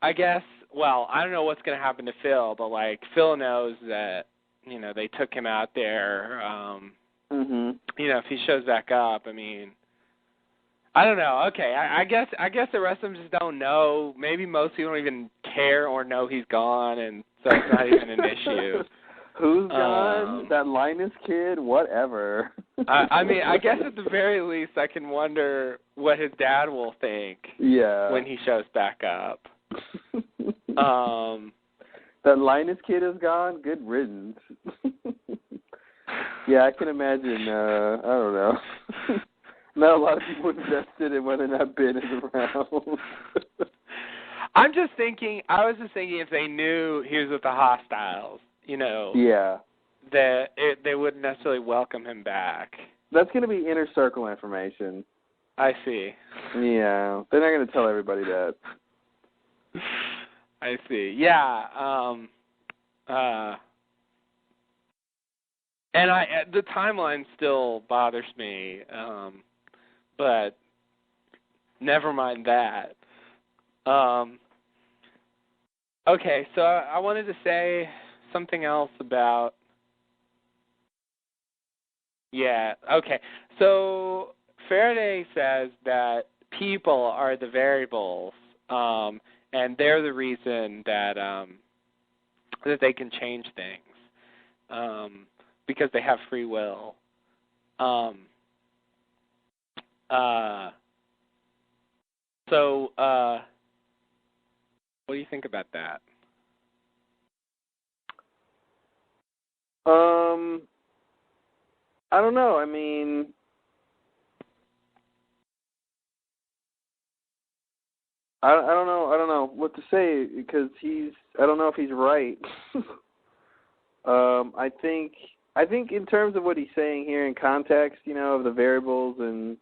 I guess, well, I don't know what's going to happen to Phil, but, like, Phil knows that, they took him out there. If he shows back up, I mean, I don't know. Okay, I guess the rest of them just don't know. Maybe most people don't even care or know he's gone, and so it's not even an issue. Who's gone? That Linus kid? Whatever. I mean, I guess at the very least, I can wonder what his dad will think. Yeah. When he shows back up. That Linus kid is gone. Good riddance. Yeah, I can imagine. I don't know. Not a lot of people invested in whether or not Ben is around. I was just thinking if they knew he was with the hostiles, Yeah. that they wouldn't necessarily welcome him back. That's going to be inner circle information. I see. Yeah. They're not going to tell everybody that. I see. Yeah. And the timeline still bothers me. But never mind that. Okay, so I wanted to say something else about... Yeah, okay. So Faraday says that people are the variables, and they're the reason that that they can change things, because they have free will. So, what do you think about that? I don't know. I mean, I don't know. I don't know what to say because I don't know if he's right. I think in terms of what he's saying here in context, of the variables and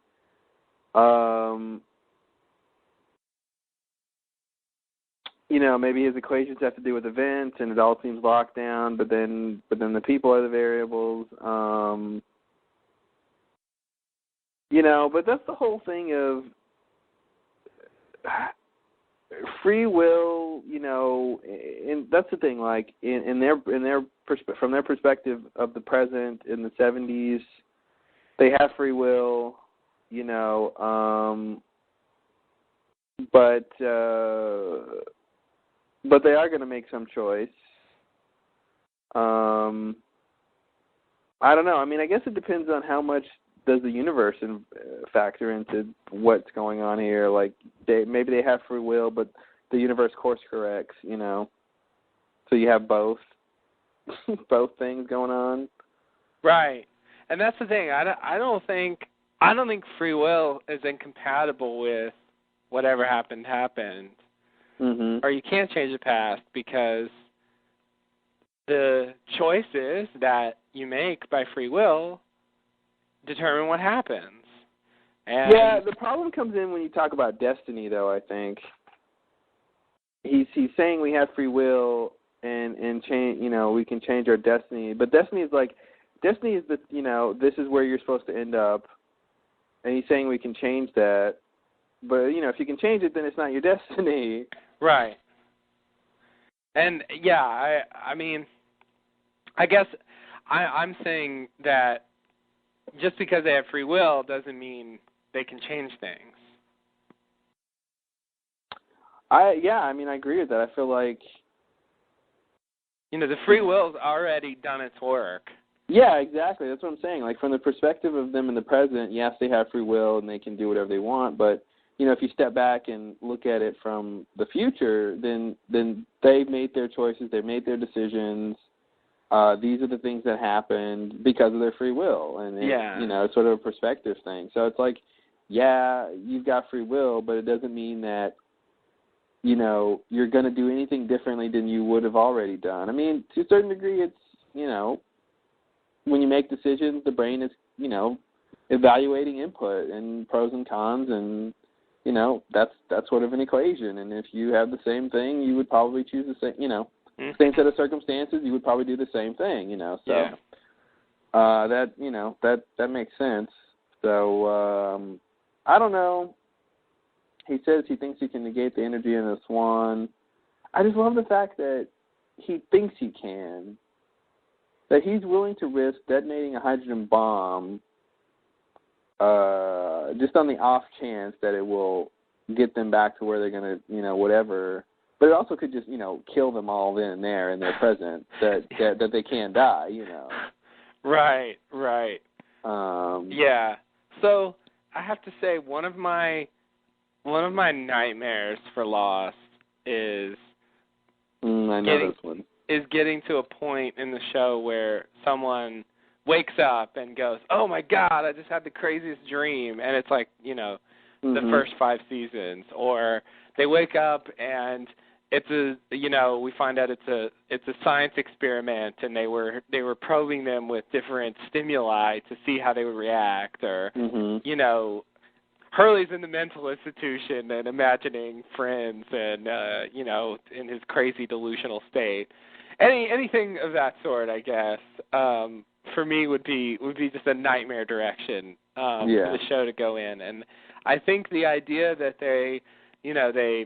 maybe his equations have to do with events and it all seems locked down, but then the people are the variables. But that's the whole thing of free will, and that's the thing. Like from their perspective of the present in the 70s, they have free will, but they are going to make some choice. I don't know. I mean, I guess it depends on how much does the universe factor into what's going on here. Like, maybe they have free will, but the universe course corrects, So you have both things going on. Right, and that's the thing. I don't think free will is incompatible with whatever happened. Mm-hmm. Or you can't change the past because the choices that you make by free will determine what happens. And yeah, the problem comes in when you talk about destiny, though. I think he's saying we have free will and change. We can change our destiny, but destiny is the this is where you're supposed to end up, and he's saying we can change that. But if you can change it, then it's not your destiny. Right. And yeah, I mean, I guess I'm saying that just because they have free will doesn't mean they can change things. I agree with that. I feel like the free will's already done its work. Yeah, exactly. That's what I'm saying. Like, from the perspective of them in the present, yes, they have free will and they can do whatever they want, but, you know, if you step back and look at it from the future, then they've made their choices, they've made their decisions. These are the things that happened because of their free will, and you know, it's sort of a perspective thing. So it's like, yeah, you've got free will, but it doesn't mean that, you know, you're going to do anything differently than you would have already done. I mean, to a certain degree, it's, you know, when you make decisions, the brain is, you know, evaluating input and pros and cons, and, you know, that's sort of an equation. And if you have the same thing, you would probably choose the same, you know, same set of circumstances, you would probably do the same thing, you know. So that, you know, that makes sense. So I don't know. He says he thinks he can negate the energy in the swan. I just love the fact that he thinks he can. That he's willing to risk detonating a hydrogen bomb just on the off chance that it will get them back to where they're going to, you know, whatever. But it also could just, you know, kill them all then and there in their present, that they can't die, you know. Right. Yeah. So I have to say one of my nightmares for Lost is getting to a point in the show where someone wakes up and goes, "Oh my God, I just had the craziest dream," and it's like, you know, the first 5 seasons, or they wake up and it's we find out it's a science experiment, and they were probing them with different stimuli to see how they would react, or you know, Hurley's in the mental institution and imagining friends, and you know, in his crazy delusional state. Anything of that sort, I guess, for me would be just a nightmare direction for the show to go in. And I think the idea that they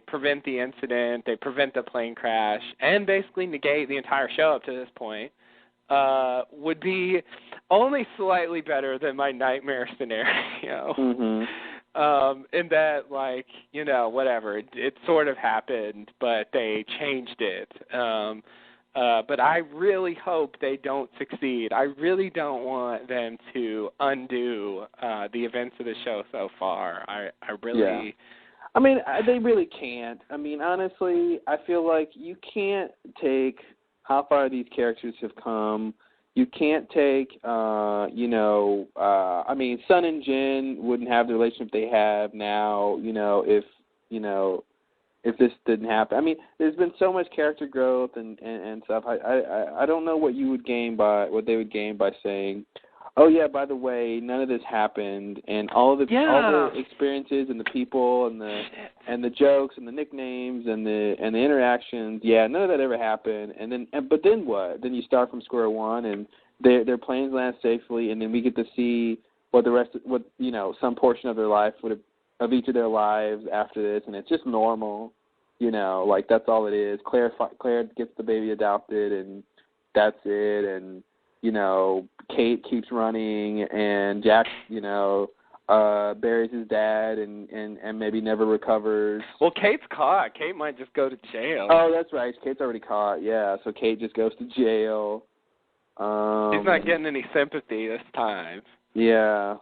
prevent the incident, they prevent the plane crash, and basically negate the entire show up to this point, would be only slightly better than my nightmare scenario. In that, like, you know, whatever, it sort of happened, but they changed it. But I really hope they don't succeed. I really don't want them to undo the events of the show so far. I really... Yeah. I mean, they really can't. I mean, honestly, I feel like you can't take how far these characters have come. You can't take, I mean, Sun and Jin wouldn't have the relationship they have now, if this didn't happen. I mean, there's been so much character growth and stuff. I don't know what they would gain by saying, oh yeah, by the way, none of this happened, and all the experiences and the people and the jokes and the nicknames and the interactions, none of that ever happened. But then what? Then you start from square one, and their planes land safely, and then we get to see some portion of their life of each of their lives after this, and it's just normal, like that's all it is. Claire gets the baby adopted, and that's it, and Kate keeps running, and Jack, buries his dad and maybe never recovers. Well, Kate's caught. Kate might just go to jail. Oh, that's right. Kate's already caught, yeah. So Kate just goes to jail. She's not getting any sympathy this time. Yeah.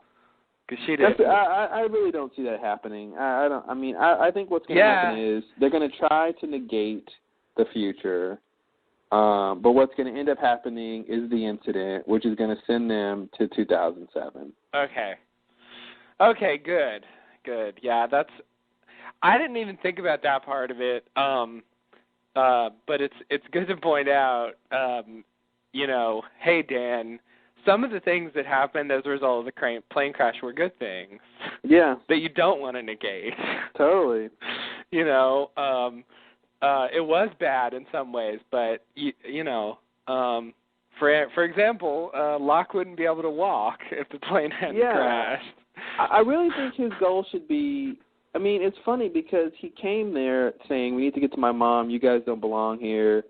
Because she did. I really don't see that happening. I think what's going to happen is they're going to try to negate the future. But what's going to end up happening is the incident, which is going to send them to 2007. Okay, good. Yeah, I didn't even think about that part of it. But it's good to point out, hey, Dan, some of the things that happened as a result of the plane crash were good things. Yeah. That you don't want to negate. Totally. It was bad in some ways, but for example, Locke wouldn't be able to walk if the plane hadn't crashed. I really think his goal should be. I mean, it's funny because he came there saying, "We need to get to my mom. You guys don't belong here."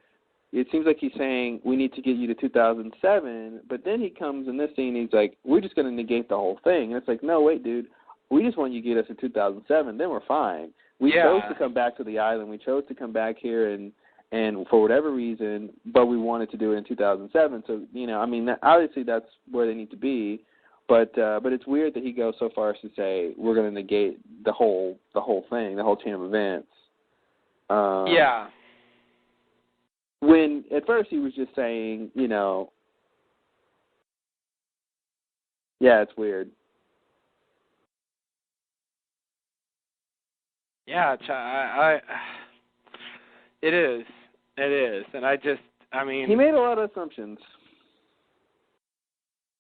It seems like he's saying, "We need to get you to 2007," but then he comes in this scene and he's like, "We're just going to negate the whole thing." And it's like, no, wait, dude. We just want you to get us to 2007. Then we're fine. We chose to come back to the island. We chose to come back here and and for whatever reason, but we wanted to do it in 2007. So, I mean, obviously that's where they need to be, but it's weird that he goes so far as to say we're going to negate the whole thing, the whole chain of events. Yeah. When at first he was just saying, yeah, it's weird. Yeah, it is. It is. And I mean... He made a lot of assumptions.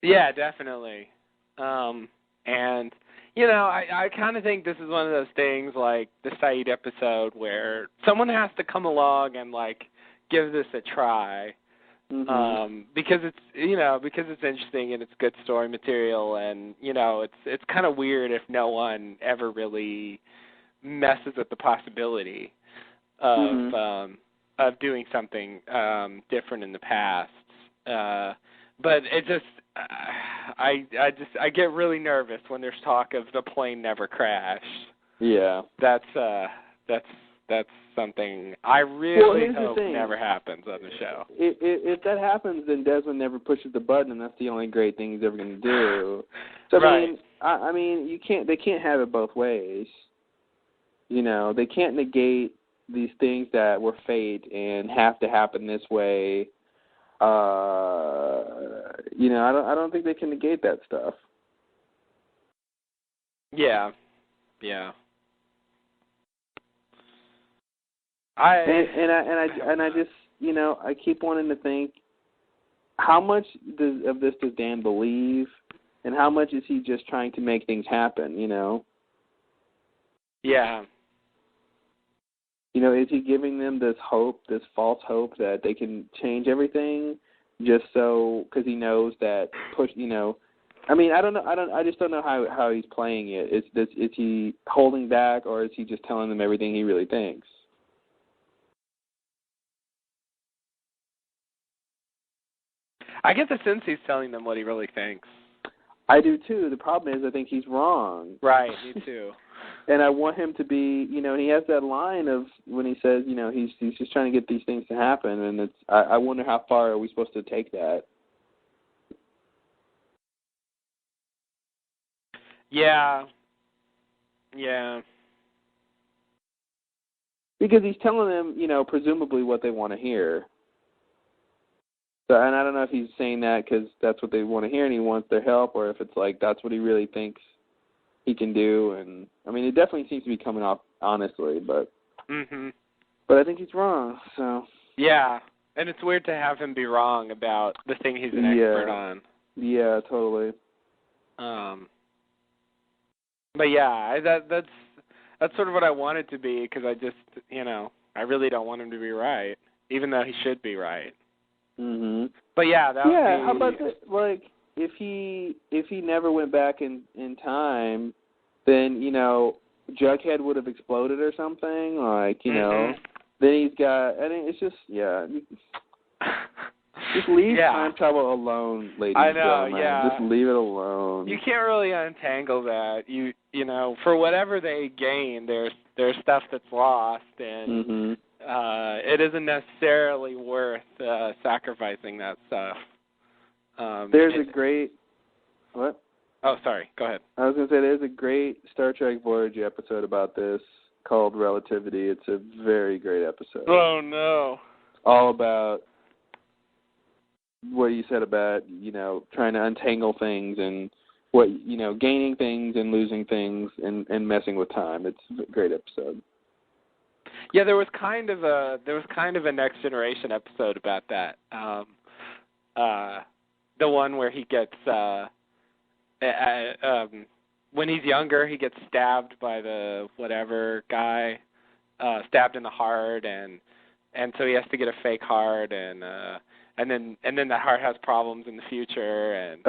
Yeah, definitely. And, I kind of think this is one of those things like the Saeed episode where someone has to come along and, like, give this a try. Mm-hmm. Because it's interesting and it's good story material, and, it's kind of weird if no one ever really messes with the possibility of doing something different in the past. But it just I get really nervous when there's talk of the plane never crashed. Yeah. That's something I really hope never happens on the show. If that happens, then Desmond never pushes the button, and that's the only great thing he's ever going to do. So right. I mean, they can't have it both ways. They can't negate these things that were fate and have to happen this way. I don't think they can negate that stuff. Yeah. Yeah. And I just I keep wanting to think, how much of this does Dan believe, and how much is he just trying to make things happen? Yeah. Is he giving them this hope, this false hope that they can change everything, just so because he knows that push? I mean, I don't know. I just don't know how he's playing it. Is he holding back, or is he just telling them everything he really thinks? I get the sense he's telling them what he really thinks. I do too. The problem is I think he's wrong. Right, me too. And I want him to be, and he has that line of when he says, he's just trying to get these things to happen, and I wonder how far are we supposed to take that. Yeah. Yeah. Because he's telling them, presumably what they want to hear. So, and I don't know if he's saying that because that's what they want to hear and he wants their help, or if it's like that's what he really thinks he can do. And I mean, it definitely seems to be coming off honestly, but but I think he's wrong. So yeah, and it's weird to have him be wrong about the thing he's an expert on. Yeah, totally. But yeah, that's sort of what I want it to be, because I just I really don't want him to be right, even though he should be right. But yeah, that would be... how about like if he never went back in time, then Jughead would have exploded or something, like then he's got. I mean, it's just just leave time travel alone, ladies and gentlemen. Yeah. Just leave it alone. You can't really untangle that. You for whatever they gain, there's stuff that's lost, and it isn't necessarily worth sacrificing that stuff. There's a great... What? Oh, sorry. Go ahead. I was going to say, there's a great Star Trek Voyager episode about this called Relativity. It's a very great episode. Oh, no. All about what you said about, trying to untangle things and what, gaining things and losing things and messing with time. It's a great episode. Yeah, there was kind of a Next Generation episode about that. The one where he gets when he's younger, he gets stabbed by the whatever guy, stabbed in the heart, and so he has to get a fake heart, and then that heart has problems in the future, and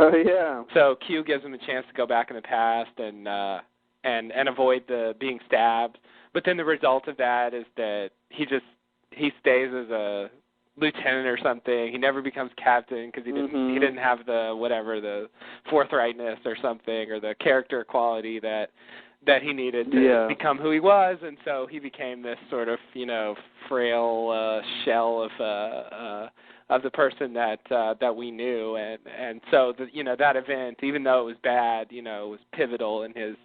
so Q gives him a chance to go back in the past and avoid the being stabbed. But then the result of that is that he stays as a lieutenant or something. He never becomes captain because he didn't have the forthrightness or something, or the character quality that he needed to become who he was, and so he became this sort of frail shell of the person that we knew, and so that event, even though it was bad, was pivotal in his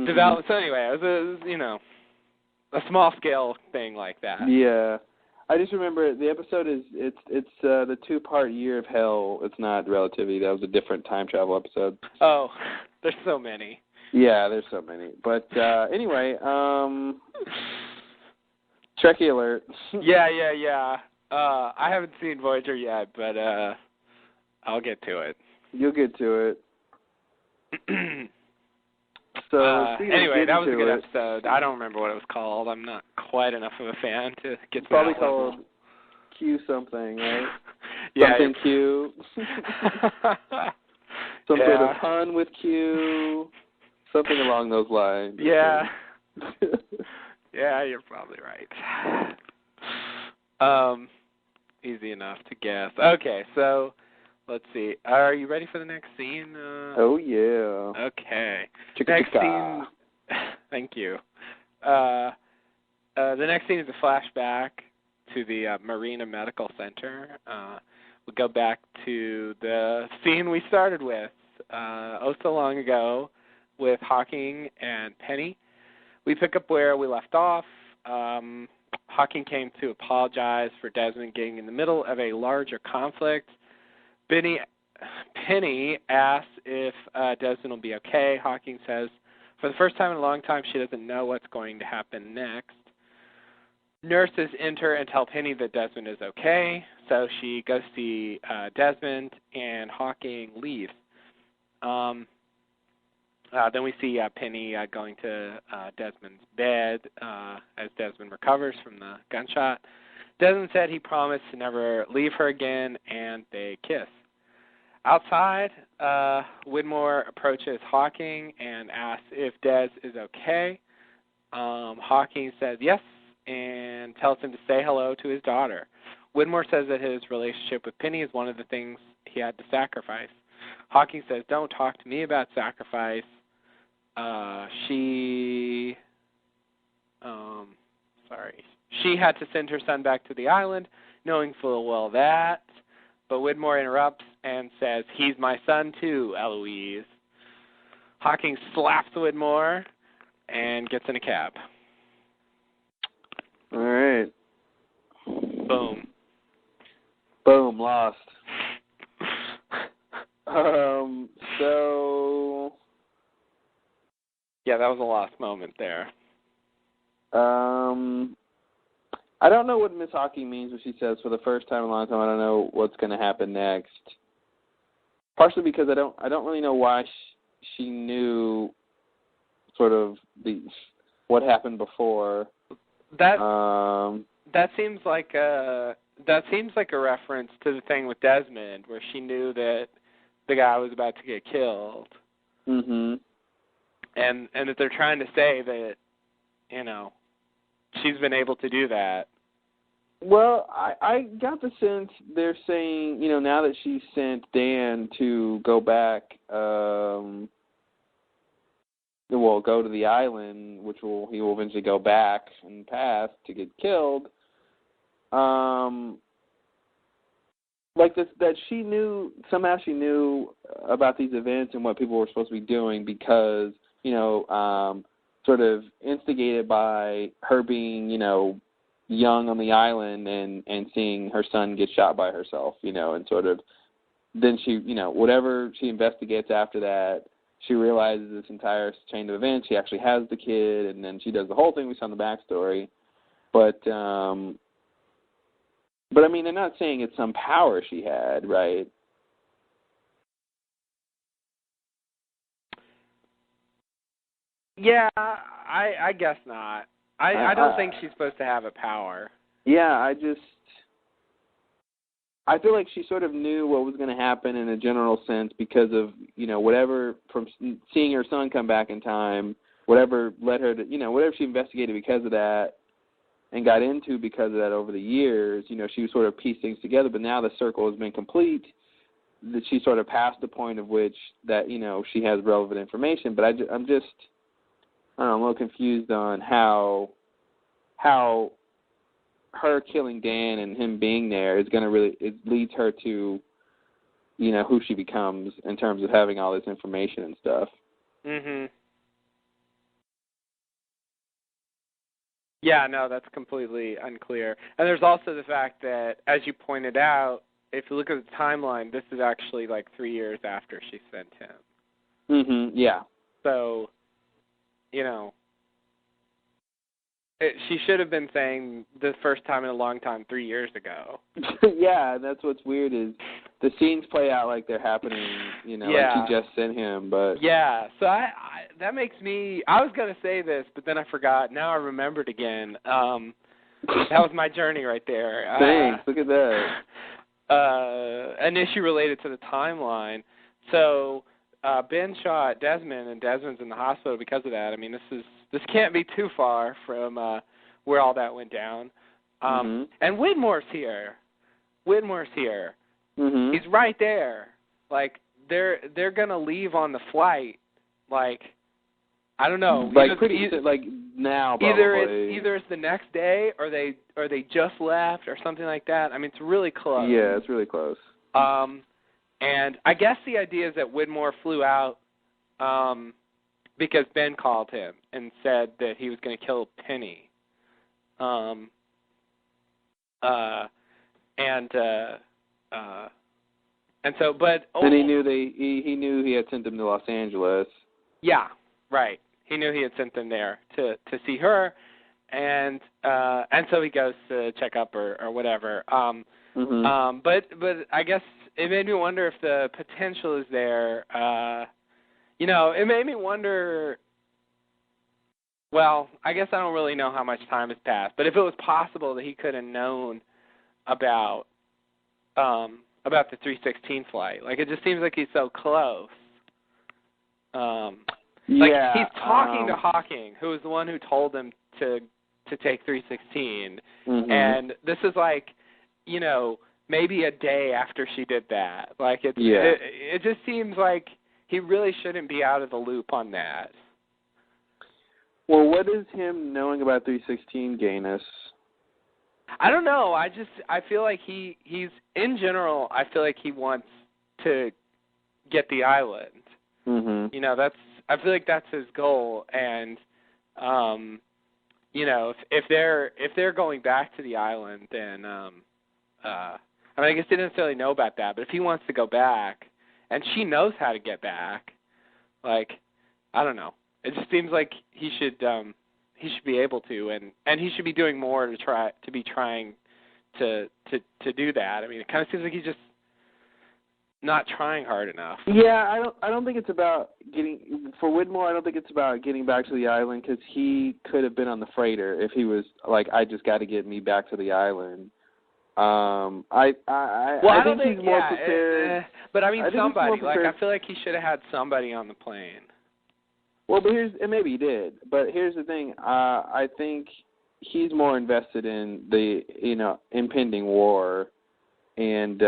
development. So anyway, it was a small scale thing like that. Yeah. I just remember the episode it's the 2-part Year of Hell. It's not Relativity. That was a different time travel episode. Oh, there's so many. Yeah, there's so many. But anyway, Trekkie alert. Yeah. I haven't seen Voyager yet, but I'll get to it. You'll get to it. So anyway, that was a good episode. I don't remember what it was called. I'm not quite enough of a fan to get to probably that called level. Q something, right? Yeah, something Q. Some sort of pun with Q. Something along those lines. Yeah. Yeah, you're probably right. Easy enough to guess. Okay, so let's see. Are you ready for the next scene? Oh, yeah. Okay. Next scene. Thank you. The next scene is a flashback to the Marina Medical Center. We go back to the scene we started with so long ago with Hawking and Penny. We pick up where we left off. Hawking came to apologize for Desmond getting in the middle of a larger conflict. Penny asks if Desmond will be okay. Hawking says, for the first time in a long time, she doesn't know what's going to happen next. Nurses enter and tell Penny that Desmond is okay, so she goes to see Desmond, and Hawking leaves. Then we see Penny going to Desmond's bed as Desmond recovers from the gunshot. Desmond said he promised to never leave her again, and they kiss. Outside, Widmore approaches Hawking and asks if Des is okay. Hawking says yes and tells him to say hello to his daughter. Widmore says that his relationship with Penny is one of the things he had to sacrifice. Hawking says, don't talk to me about sacrifice. She had to send her son back to the island, knowing full well that. But Widmore interrupts and says, he's my son too, Eloise. Hawking slaps Widmore and gets in a cab. All right. Boom. Boom, lost. So... Yeah, that was a lost moment there. I don't know what Miss Hawking means when she says for the first time in a long time. I don't know what's going to happen next. Partially because I don't really know why she knew sort of what happened before. That seems like a reference to the thing with Desmond, where she knew that the guy was about to get killed. Mhm. And that they're trying to say that, she's been able to do that. Well, I got the sense they're saying, now that she sent Dan to go back, go to the island, he will eventually go back and pass to get killed. Like this, that she knew about these events and what people were supposed to be doing because, sort of instigated by her being, young on the island and seeing her son get shot by herself, and sort of then she, whatever she investigates after that, she realizes this entire chain of events. She actually has the kid, and then she does the whole thing we saw in the backstory. But I mean, they're not saying it's some power she had, right? Yeah, I guess not. I don't think she's supposed to have a power. Yeah, I feel like she sort of knew what was going to happen in a general sense because of, whatever, from seeing her son come back in time, whatever led her to, whatever she investigated because of that and got into because of that over the years, she was sort of pieced things together, but now the circle has been complete, that she sort of passed the point of which that, she has relevant information, but I'm a little confused on how her killing Dan and him being there is going to it leads her to, who she becomes in terms of having all this information and stuff. Mhm. Yeah, no, that's completely unclear. And there's also the fact that, as you pointed out, if you look at the timeline, this is actually like 3 years after she sent him. Mhm. Yeah. So, she should have been saying the first time in a long time 3 years ago. Yeah, that's what's weird is the scenes play out like they're happening, like she just sent him, but... Yeah, so I that makes me... I was going to say this, but then I forgot. Now I remembered again. That was my journey right there. Thanks, look at that. An issue related to the timeline. So Ben shot Desmond, and Desmond's in the hospital because of that. I mean, this can't be too far from where all that went down. And Widmore's here. Mm-hmm. He's right there. Like they're gonna leave on the flight. Like I don't know. Like like now. Probably. Either it's the next day or they just left or something like that. I mean, it's really close. Yeah, it's really close. And I guess the idea is that Widmore flew out because Ben called him and said that he was going to kill Penny. And so, but and he knew he knew he had sent them to Los Angeles. Yeah, right. He knew he had sent them there to see her, and so he goes to check up or whatever. But I guess it made me wonder if the potential is there. It made me wonder. Well, I guess I don't really know how much time has passed, but if it was possible that he could have known about the 316 flight, like it just seems like he's so close. He's talking to Hawking, who was the one who told him to take 316, and this is like, maybe a day after she did that. Like it just seems like he really shouldn't be out of the loop on that. Well, what does him knowing about 316 gain us? I don't know. I feel like he's in general. I feel like he wants to get the island. I feel like that's his goal. And if they're going back to the island, then I guess they didn't necessarily know about that. But if he wants to go back, and she knows how to get back, like I don't know. It just seems like he should be able to, and he should be doing more to trying to do that. I mean, it kind of seems like he's just not trying hard enough. Yeah, I don't think it's about for Widmore. I don't think it's about getting back to the island because he could have been on the freighter if he was like, I just got to get me back to the island. I think he's more prepared. But I mean, somebody. Like I feel like he should have had somebody on the plane. Well, but and maybe he did. But here's the thing. I think he's more invested in the impending war, and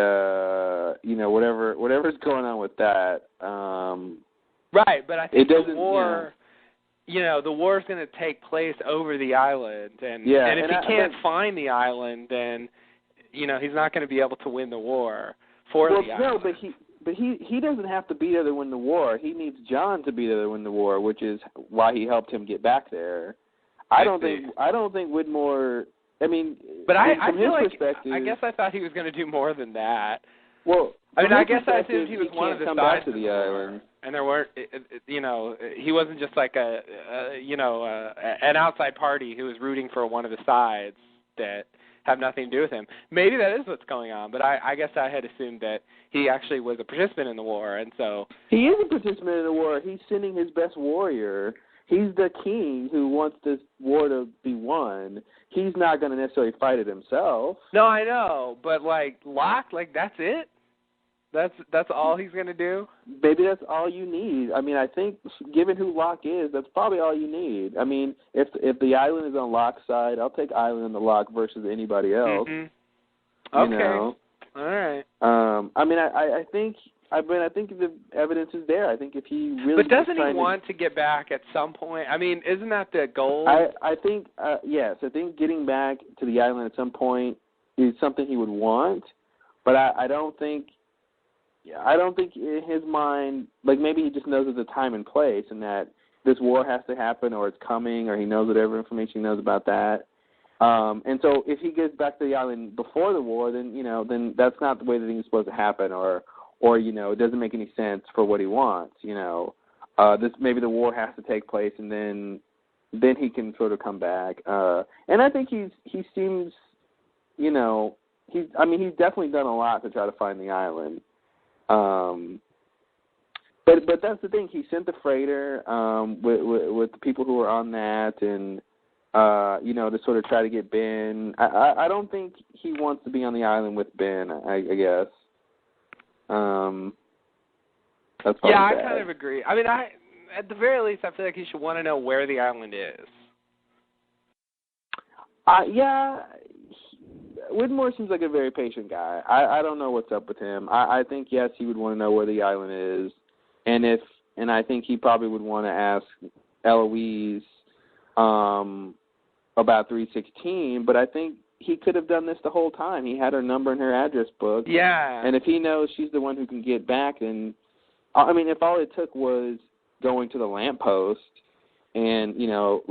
whatever's going on with that. Right, but I think the war. The war's going to take place over the island, and if he can't find the island, then he's not going to be able to win the war for the island. No, but he doesn't have to be there to win the war. He needs John to be there to win the war, which is why he helped him get back there. I don't think Widmore. I mean, but from his perspective, I guess I thought he was going to do more than that. Well, I guess I assumed he was one of the come sides back to the island, and there weren't. He wasn't just like an outside party who was rooting for one of the sides that have nothing to do with him. Maybe that is what's going on, but I guess I had assumed that he actually was a participant in the war, and so... He is a participant in the war. He's sending his best warrior. He's the king who wants this war to be won. He's not going to necessarily fight it himself. No, I know, but, Locke, that's it? That's all he's going to do? Maybe that's all you need. I mean, I think, given who Locke is, that's probably all you need. I mean, if the island is on Locke's side, I'll take island and the Locke versus anybody else. Okay. All right. I mean, I think I think the evidence is there. I think if he really. But doesn't he want to get back at some point? I mean, isn't that the goal? I think yes. I think getting back to the island at some point is something he would want, but I don't think. I don't think in his mind, like maybe he just knows there's a time and place, and that this war has to happen, or it's coming, or he knows whatever information he knows about that. And so if he gets back to the island before the war, then that's not the way the thing is supposed to happen, or it doesn't make any sense for what he wants. This maybe the war has to take place, and then he can sort of come back. And I think he seems, he's definitely done a lot to try to find the island. But that's the thing. He sent the freighter with the people who were on that, and to sort of try to get Ben. I don't think he wants to be on the island with Ben. I guess. That's yeah, I kind of agree. I mean, at the very least, I feel like he should want to know where the island is. Yeah. Whitmore seems like a very patient guy. I don't know what's up with him. I think yes, he would want to know where the island is, and I think he probably would want to ask Eloise about 316. But I think he could have done this the whole time. He had her number in her address book. Yeah. And if he knows she's the one who can get back, then if all it took was going to the lamppost. And, looking up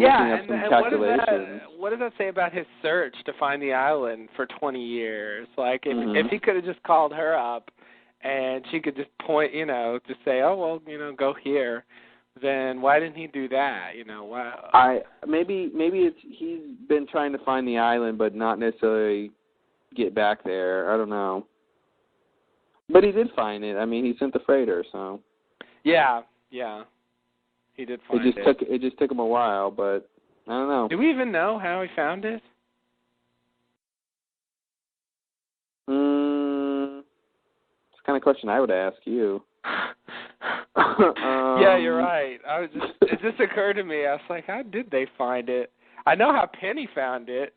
some calculations. What does that say about his search to find the island for 20 years? Like, if he could have just called her up and she could just point, just say, oh, well, go here, then why didn't he do that? Why? Maybe he's been trying to find the island but not necessarily get back there. I don't know. But he did find it. I mean, he sent the freighter, so. Yeah. He did find it. It just took him a while, but I don't know. Do we even know how he found it? It's the kind of question I would ask you. Yeah, you're right. It just occurred to me. I was like, how did they find it? I know how Penny found it,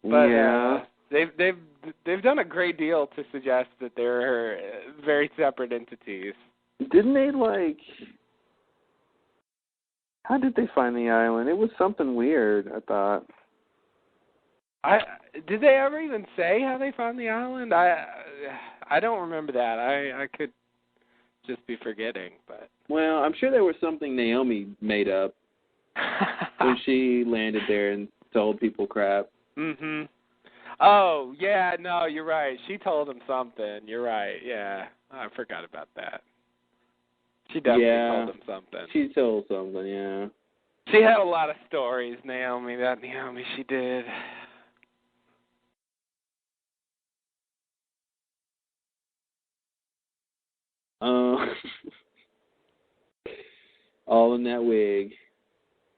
but yeah. They've done a great deal to suggest that they're very separate entities. Didn't they How did they find the island? It was something weird, I thought. Did they ever even say how they found the island? I don't remember that. I could just be forgetting, but. Well, I'm sure there was something Naomi made up when she landed there and told people crap. Mhm. Oh, yeah, no, you're right. She told him something. You're right. Yeah. I forgot about that. She definitely told him something. She told something, yeah. She had a lot of stories, Naomi, she did. All in that wig.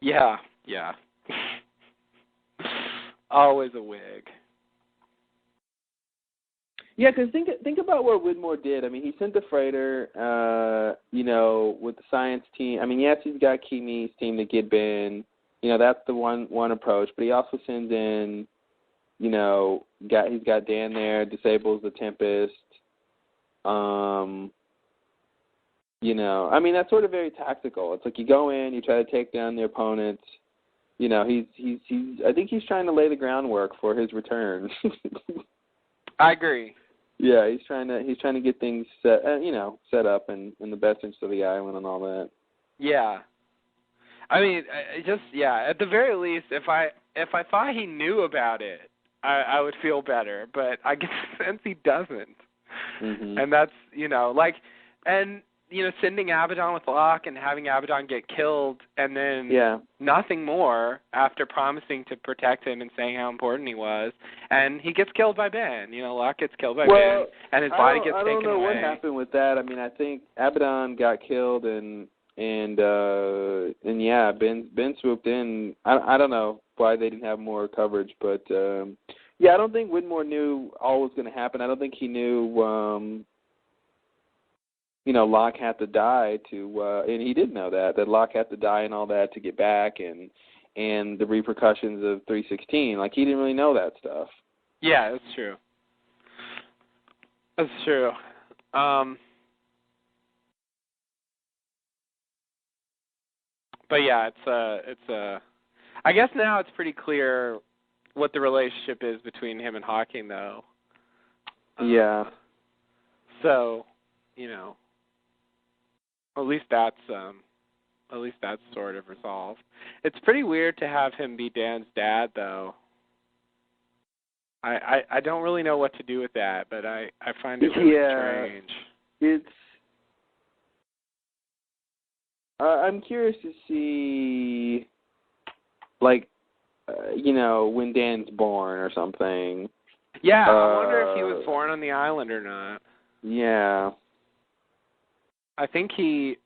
Yeah. Always a wig. Yeah, because think about what Whitmore did. I mean, he sent the freighter, with the science team. I mean, yes, he's got Keaton's team to get Ben. That's the one approach. But he also sends in, he's got Dan there, disables the Tempest. That's sort of very tactical. It's like you go in, you try to take down the opponent. He's I think he's trying to lay the groundwork for his return. I agree. Yeah, he's trying to get things set up in the best interest of the island and all that. Yeah. I mean, at the very least, if I thought he knew about it, I would feel better. But I get the sense he doesn't. Mm-hmm. And that's, sending Abaddon with Locke and having Abaddon get killed and then nothing more after promising to protect him and saying how important he was. And he gets killed by Ben. Locke gets killed by Ben, and his body gets taken away. I don't know what happened with that. I mean, I think Abaddon got killed and Ben swooped in. I don't know why they didn't have more coverage, but I don't think Whitmore knew all was going to happen. I don't think he knew Locke had to die and he did know that Locke had to die and all that to get back and the repercussions of 316. Like, he didn't really know that stuff. Yeah, that's true. That's true. But yeah, it's I guess now it's pretty clear what the relationship is between him and Hawking, though. Yeah. So, at least that's sort of resolved. It's pretty weird to have him be Dan's dad, though. I don't really know what to do with that, but I find it really strange. It's. I'm curious to see, like, when Dan's born or something. Yeah, I wonder if he was born on the island or not. Yeah. I think he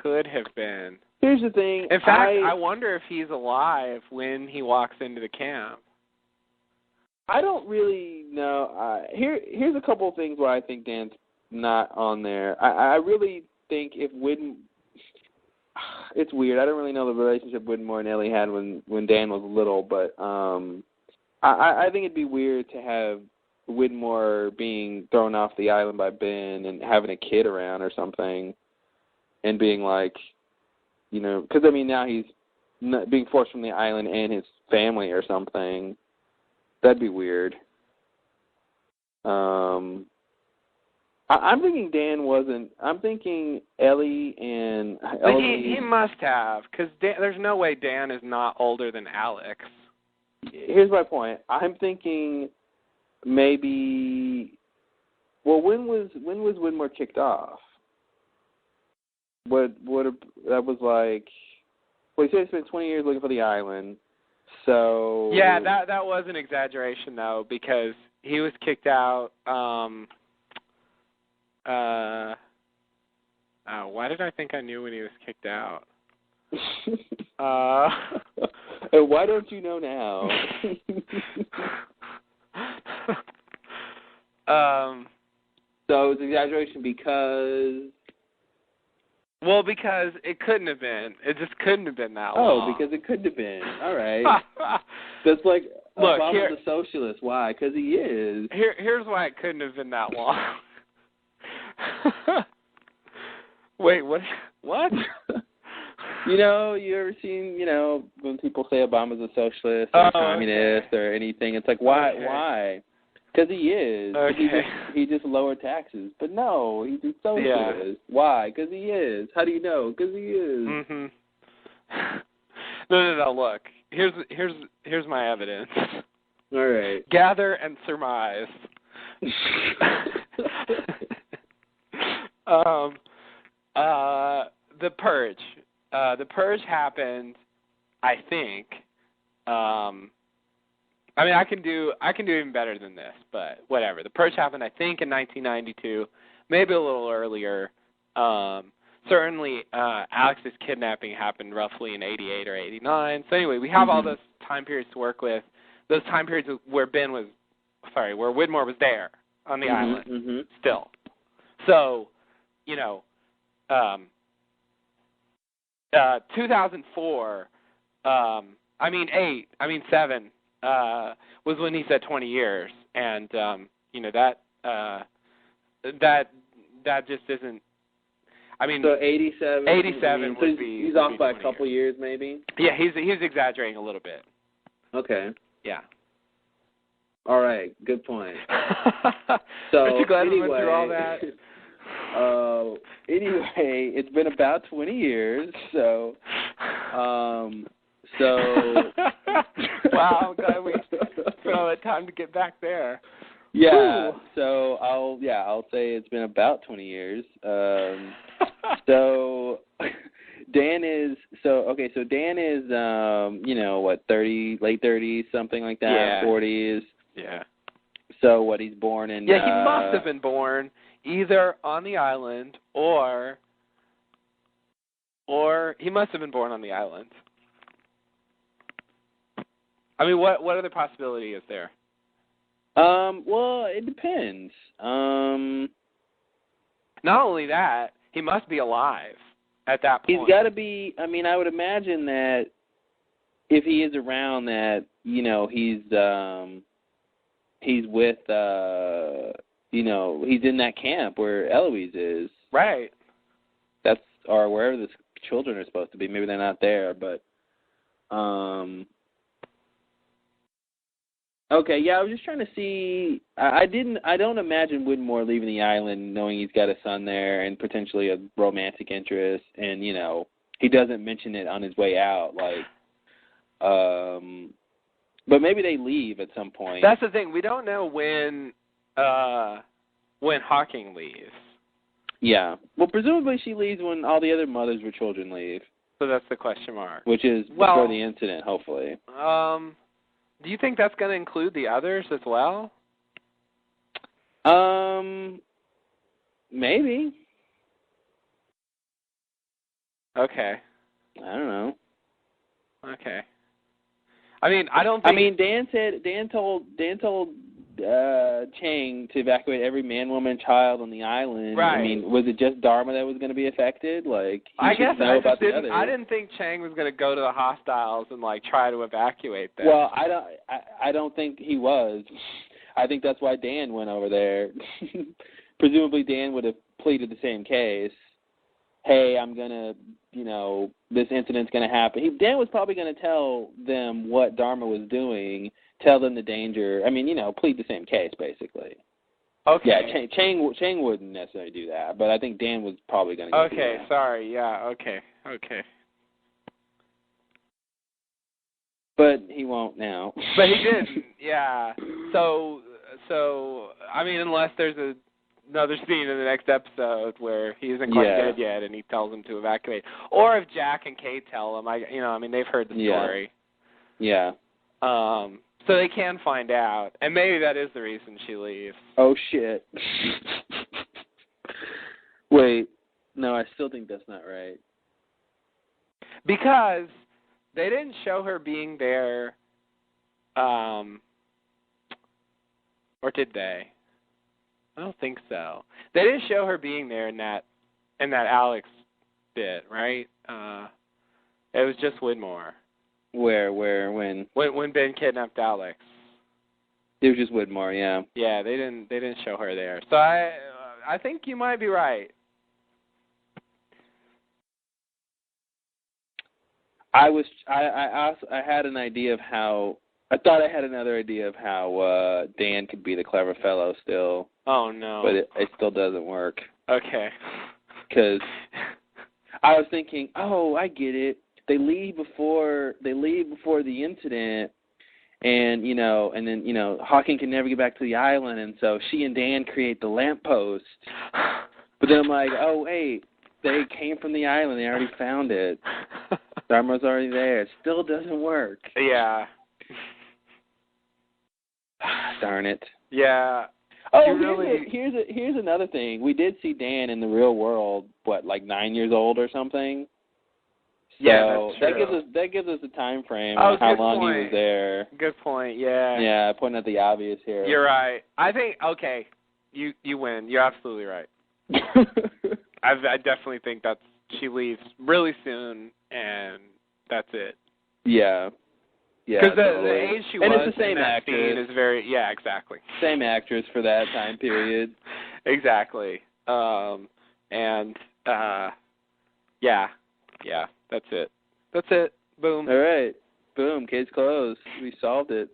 could have been. Here's the thing. In fact, I wonder if he's alive when he walks into the camp. I don't really know. Here's a couple of things why I think Dan's not on there. I really think if Widmore... It's weird. I don't really know the relationship Widmore and Ellie had when Dan was little, but I think it'd be weird to have Widmore being thrown off the island by Ben and having a kid around or something and being like, because, now he's being forced from the island and his family or something. That'd be weird. I'm thinking Dan wasn't. I'm thinking Ellie and... He must have, because there's no way Dan is not older than Alex. Here's my point. I'm thinking maybe... Well, when was Widmore kicked off? That was like... Well, he said he spent 20 years looking for the island, so... Yeah, that was an exaggeration, though, because he was kicked out... why did I think I knew when he was kicked out? Why don't you know now? So it's exaggeration because... Well, because it couldn't have been. It just couldn't have been that long. Oh, because it couldn't have been. All right. That's like, look, Obama's a socialist. Why? Because he is. Here's why it couldn't have been that long. Wait, what? You ever seen, when people say Obama's a socialist or a communist or anything, it's like, why? Okay. Why? Because he is. Okay. He just lowered taxes. But no, he's a socialist. Yeah. Why? Because he is. How do you know? Because he is. Mm-hmm. No. Look, here's my evidence. All right. Gather and surmise. The Purge. The Purge happened, I think. I can do even better than this, but whatever. The Purge happened, I think, in 1992, maybe a little earlier. Certainly, Alex's kidnapping happened roughly in 88 or 89. So anyway, we have all those time periods to work with. Those time periods where where Widmore was there on the island still. So, 2004, 7, was when he said 20 years, and that just isn't. So 87. 87 would be. He's off by a couple years, maybe. Yeah, he's exaggerating a little bit. Okay. Yeah. All right. Good point. So aren't you glad we went through all that? Anyway, it's been about 20 years, so. Wow, I'm glad we spent all that time to get back there. Yeah. Ooh. So I'll say it's been about 20 years. So Dan is 30, late 30s, something like that, yeah. 40s. Yeah. So what, he's born in... Yeah, he must have been born either on the island or he must have been born on the island. What other possibility is there? Well, it depends. Not only that, he must be alive at that point. He's got to be. I would imagine that if he is around, that he's with he's in that camp where Eloise is. Right. Or wherever this children are supposed to be. Maybe they're not there, but okay, yeah, I was just trying to see. I don't imagine Widmore leaving the island knowing he's got a son there and potentially a romantic interest, and he doesn't mention it on his way out, like. But maybe they leave at some point. That's the thing. We don't know when Hawking leaves. Yeah. Well, presumably she leaves when all the other mothers with children leave. So that's the question mark. Which is before the incident, hopefully. Do you think that's going to include the others as well? Maybe. Okay. I don't know. Okay. I mean, I don't think... I mean, Dan told Chang to evacuate every man, woman, child on the island. Right. I mean, was it just Dharma that was going to be affected? Like, I guess I didn't think Chang was going to go to the hostiles and try to evacuate them. Well, I don't think he was. I think that's why Dan went over there. Presumably, Dan would have pleaded the same case. Hey, I'm gonna, this incident's gonna happen. Dan was probably gonna tell them what Dharma was doing, tell them the danger. I mean, plead the same case, basically. Okay. Yeah, Chang wouldn't necessarily do that, but I think Dan was probably gonna go do that. Sorry, yeah, okay. But he won't now. But he didn't, yeah. So I mean, unless there's another scene in the next episode where he isn't quite dead yet and he tells them to evacuate. Or if Jack and Kate tell him, they've heard the story. Yeah. So they can find out. And maybe that is the reason she leaves. Oh, shit. Wait. No, I still think that's not right. Because they didn't show her being there, or did they? I don't think so. They didn't show her being there in that Alex bit, right? It was just Widmore. Where, when? When Ben kidnapped Alex. It was just Widmore, yeah. Yeah, they didn't show her there. So I think you might be right. I had an idea of how. I thought I had another idea of how Dan could be the clever fellow still. Oh no! But it still doesn't work. Okay. Because I was thinking, oh, I get it. They leave before the incident, and and then Hawking can never get back to the island, and so she and Dan create the lamppost. But then I'm like, oh wait, they came from the island. They already found it. Dharma's already there. It still doesn't work. Yeah. Darn it. Yeah. Oh, here's another thing. We did see Dan in the real world, 9 years old or something. So yeah, that's true. that gives us a time frame on how long he was there. Good point. Yeah. Yeah, pointing at the obvious here. You're right. I think you win. You're absolutely right. I definitely think she leaves really soon, and that's it. Yeah. Yeah. Because the age she was it's the same in that actress. scene is very exactly. Same actress for that time period. Exactly. Yeah, that's it. That's it. Boom. All right. Boom. Case closed. We solved it.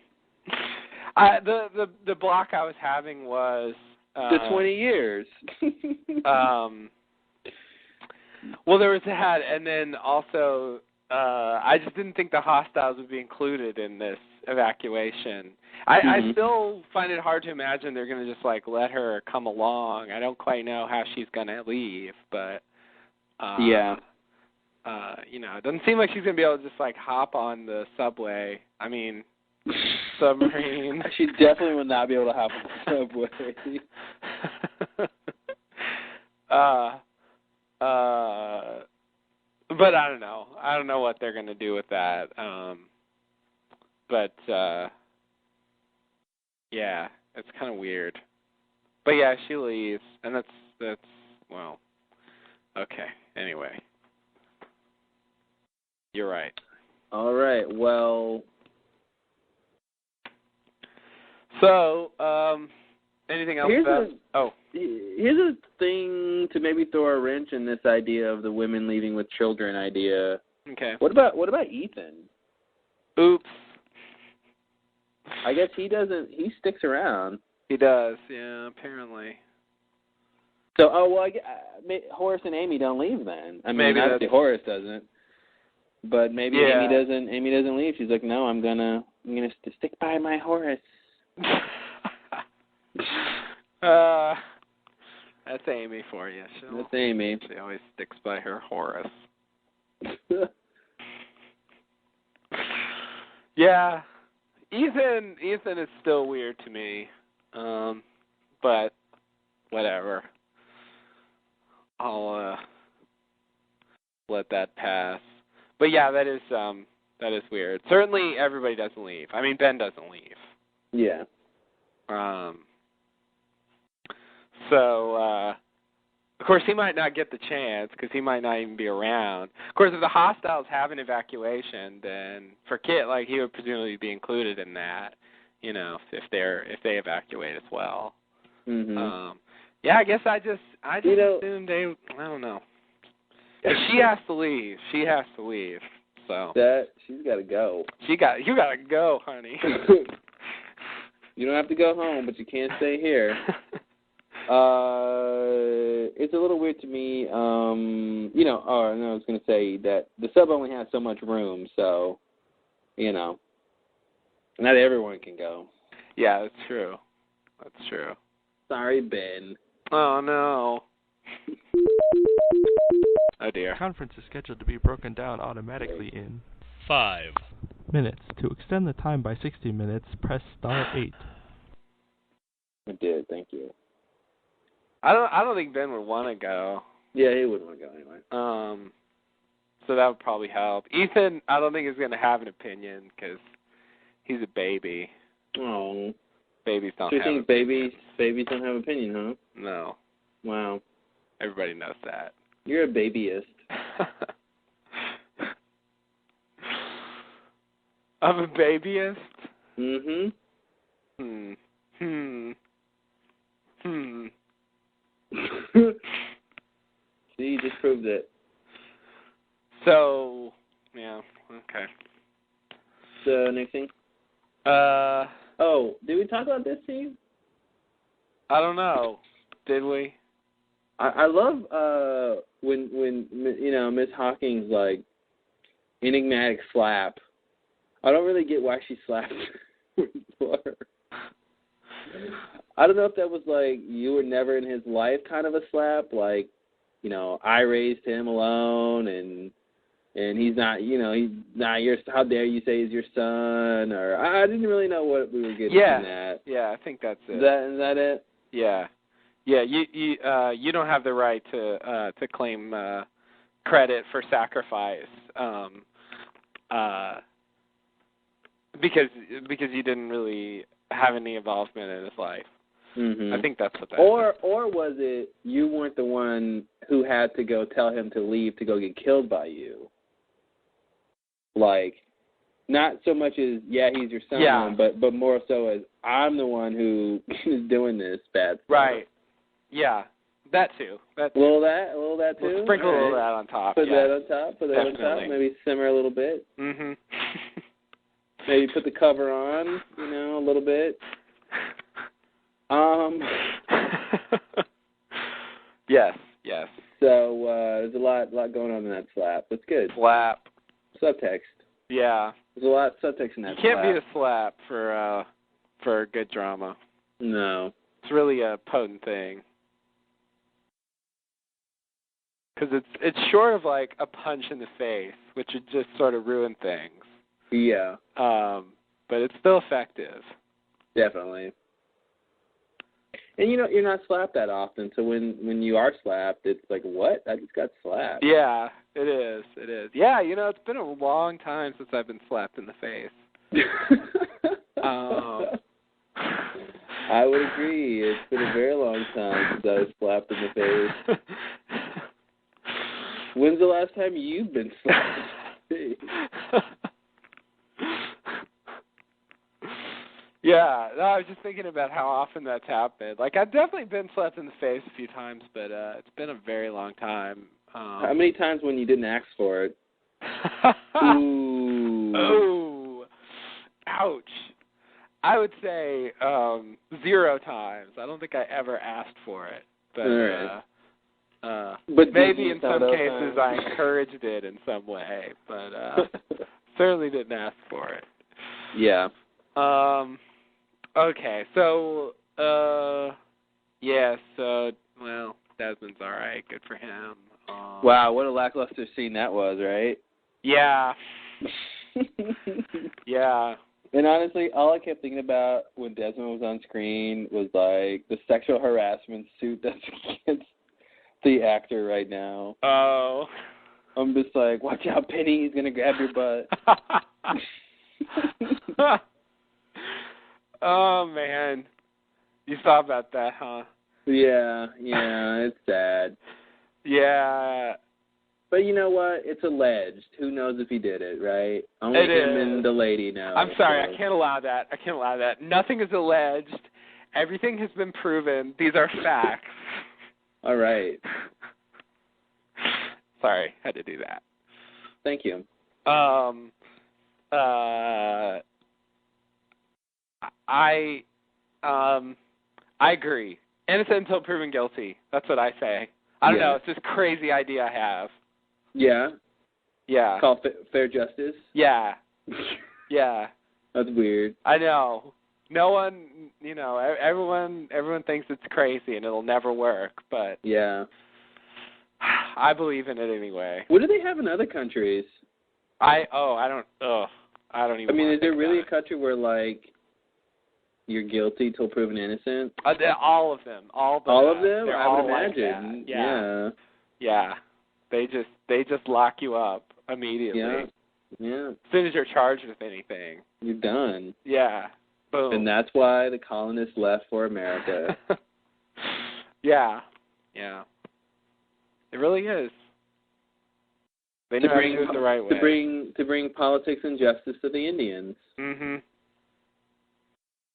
The block I was having was the 20 years. Well, there was that, and then also I just didn't think the hostiles would be included in this evacuation. I still find it hard to imagine they're going to just let her come along. I don't quite know how she's going to leave, but it doesn't seem like she's going to be able to just hop on the subway. I mean, submarine. She definitely would not be able to hop on the subway. But I don't know. I don't know what they're going to do with that. Yeah, it's kind of weird. But yeah, she leaves, and that's well, okay. Anyway, you're right. All right. Well. So, Anything else? Here's a thing to maybe throw a wrench in this idea of the women leaving with children idea. Okay. What about Ethan? Oops. I guess he doesn't. He sticks around. He does. Yeah. Apparently. So, Horace and Amy don't leave then. I mean, Maybe obviously Horace doesn't, but maybe Yeah. Amy doesn't leave. She's like, no, I'm gonna stick by my Horace. That's Amy for you. That's Amy. She always sticks by her Horace. Yeah. Ethan is still weird to me. But whatever. I'll let that pass. But yeah, that is weird. Certainly everybody doesn't leave. I mean, Ben doesn't leave. Yeah. So, of course, he might not get the chance because he might not even be around. Of course, if the hostiles have an evacuation, then for Kit, like, he would presumably be included in that. You know, if they evacuate as well. Mhm. Yeah, I guess I just assumed they. I don't know. If she has to leave. She has to leave. So she's got to go. You gotta go, honey. You don't have to go home, but you can't stay here. It's a little weird to me. I was going to say that the sub only has so much room, so, not everyone can go. Yeah, that's true. That's true. Sorry, Ben. Oh, no. Oh, dear. Conference is scheduled to be broken down automatically in 5 minutes. To extend the time by 60 minutes, press *8. I did, thank you. I don't think Ben would want to go. Yeah, he wouldn't want to go anyway. So that would probably help. Ethan, I don't think is going to have an opinion because he's a baby. Oh. Babies don't so you have think opinions. babies don't have opinion, huh? No. Wow. Everybody knows that. You're a babyist. I'm a babyist? Mm-hmm. See, you just proved it. So, yeah, okay. So, next thing? Did we talk about this scene? I don't know. Did we? I love when Miss Hawkins, like, enigmatic slap. I don't really get why she slapped for her. I don't know if that was like you were never in his life kind of a slap, like, I raised him alone and he's not, he's not your, how dare you say he's your son, or I didn't really know what we were getting from that. Yeah, I think that's it. Is that it? Yeah. Yeah, you don't have the right to claim credit for sacrifice because you didn't really have any involvement in his life. Mm-hmm. I think that's what that or was it you weren't the one who had to go tell him to leave to go get killed by you? Like, not so much as, he's your son, but more so as I'm the one who is doing this bad stuff. Right. Yeah, that too. A little that too? We'll sprinkle a little of that on top. Put that on top. Definitely. Maybe simmer a little bit. Mm-hmm. Maybe put the cover on, a little bit. Yes. So there's a lot going on in that slap. That's good. Slap. Subtext. Yeah. There's a lot of subtext in that slap. You can't beat a slap for good drama. No. It's really a potent thing. Because it's short of like a punch in the face, which would just sort of ruin things. Yeah. But it's still effective. Definitely. And you're not slapped that often, so when you are slapped, it's like, what? I just got slapped. Yeah, it is. Yeah, it's been a long time since I've been slapped in the face. I would agree. It's been a very long time since I was slapped in the face. When's the last time you've been slapped in the face? Yeah, no, I was just thinking about how often that's happened. Like, I've definitely been slapped in the face a few times, but it's been a very long time. How many times when you didn't ask for it? Ooh. Oh, ouch. I would say 0 times. I don't think I ever asked for it, but maybe in some cases I encouraged it in some way, but certainly didn't ask for it. Yeah. Okay, so well, Desmond's all right. Good for him. Wow, what a lackluster scene that was, right? Yeah. Yeah. And honestly, all I kept thinking about when Desmond was on screen was like the sexual harassment suit that's against the actor right now. Oh. I'm just like, watch out, Penny, he's gonna grab your butt. Oh man, you thought about that, huh? Yeah, it's sad. Yeah. But you know what? It's alleged. Who knows if he did it, right? Only him and the lady know. I'm sorry, so. I can't allow that. Nothing is alleged. Everything has been proven. These are facts. All right. Sorry, had to do that. Thank you. I agree. Innocent until proven guilty. That's what I say. I don't know. It's this crazy idea I have. Yeah? Yeah. It's called fair justice? Yeah. Yeah. That's weird. I know. No one, everyone thinks it's crazy and it'll never work, but yeah. I believe in it anyway. What do they have in other countries? I don't even. I mean, is there really a country where like you're guilty till proven innocent? All of them. All of them? I would imagine. Like yeah. Yeah. They just lock you up immediately. Yeah. As soon as you're charged with anything, you're done. Yeah. Boom. And that's why the colonists left for America. Yeah. Yeah. It really is. They know how to do it the right way. To bring politics and justice to the Indians. Mhm.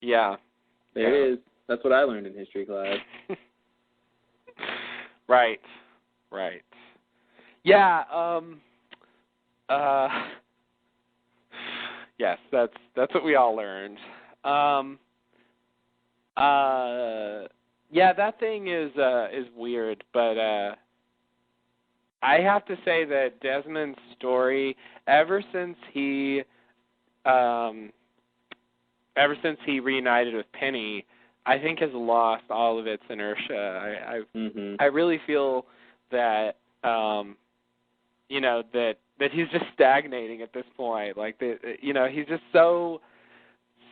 Yeah. There it is. That's what I learned in history class. Right. Yeah, yes, that's what we all learned. Yeah, that thing is weird, but I have to say that Desmond's story, ever since he reunited with Penny, I think has lost all of its inertia. I really feel that that he's just stagnating at this point. Like he's just so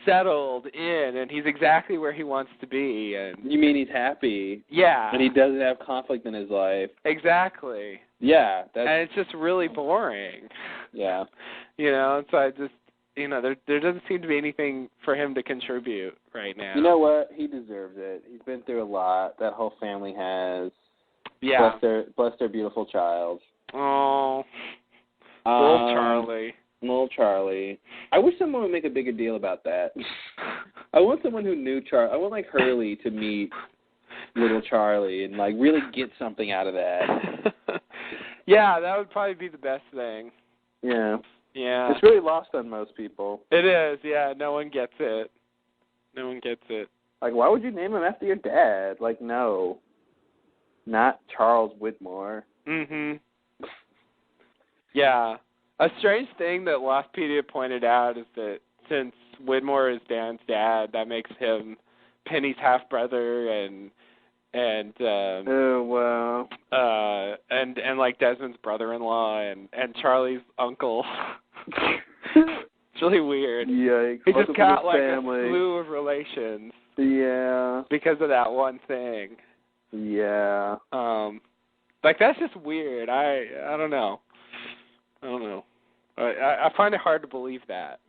settled in, and he's exactly where he wants to be. And you mean he's happy? Yeah. And he doesn't have conflict in his life. Exactly. Yeah. And it's just really boring. Yeah. So I just there doesn't seem to be anything for him to contribute right now. You know what? He deserves it. He's been through a lot. That whole family has. Yeah. Bless their beautiful child. Oh. Little Charlie. I wish someone would make a bigger deal about that. I want someone who knew Charlie. I want like Hurley to meet little Charlie and like really get something out of that. Yeah, that would probably be the best thing. Yeah. Yeah. It's really lost on most people. It is, yeah. No one gets it. Like, why would you name him after your dad? Like, no. Not Charles Whitmore. Mhm. Yeah. A strange thing that Lostpedia pointed out is that since Whitmore is Dan's dad, that makes him Penny's half brother and oh wow. And like Desmond's brother-in-law and Charlie's uncle. It's really weird. Yikes. He just got like a slew of relations. Yeah. Because of that one thing. Yeah. Like that's just weird. I don't know. I find it hard to believe that.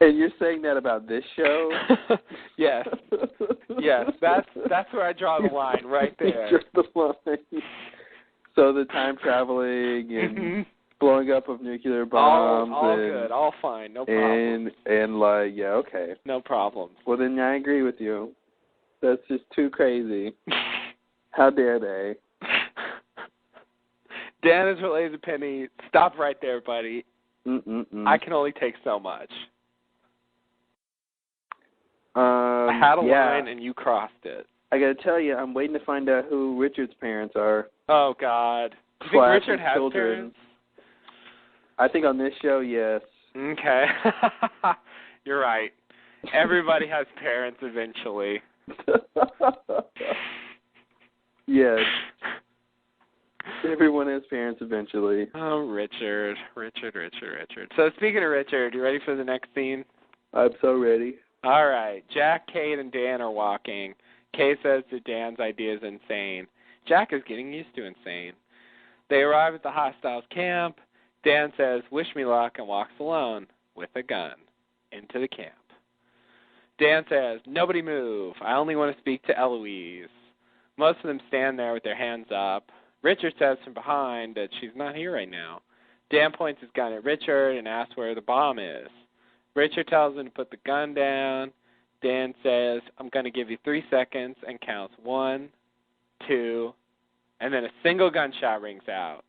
And you're saying that about this show? Yes. Yes, that's where I draw the line, right there. Just the line. So the time traveling and blowing up of nuclear bombs. All and, good, all fine, no problem. And like, yeah, okay. No problems. Well, then I agree with you. That's just too crazy. How dare they? Dan is related to Penny. Stop right there, buddy. I can only take so much. I had a line and you crossed it. I gotta tell you, I'm waiting to find out who Richard's parents are. Oh, God. Do you think Richard has parents? I think on this show, yes. Okay. You're right. Everybody has parents eventually. Yes. Everyone has parents eventually. Oh, Richard. So speaking of Richard, you ready for the next scene? I'm so ready. All right. Jack, Kate, and Dan are walking. Kate says that Dan's idea is insane. Jack is getting used to insane. They arrive at the hostiles' camp. Dan says, "Wish me luck," and walks alone with a gun into the camp. Dan says, "Nobody move. I only want to speak to Eloise." Most of them stand there with their hands up. Richard says from behind that she's not here right now. Dan points his gun at Richard and asks where the bomb is. Richard tells him to put the gun down. Dan says, "I'm going to give you 3 seconds," and counts 1, 2, and then a single gunshot rings out.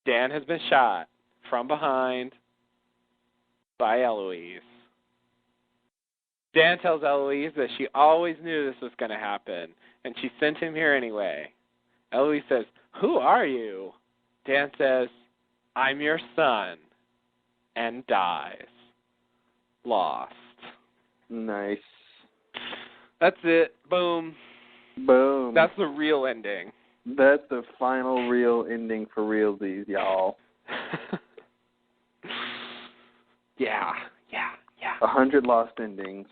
Dan has been shot from behind by Eloise. Dan tells Eloise that she always knew this was going to happen, and she sent him here anyway. Eloise says, "Who are you?" Dan says, "I'm your son," and dies. Lost. Nice. That's it. Boom. Boom. That's the real ending. That's the final real ending for realsies, y'all. Yeah. 100 lost endings.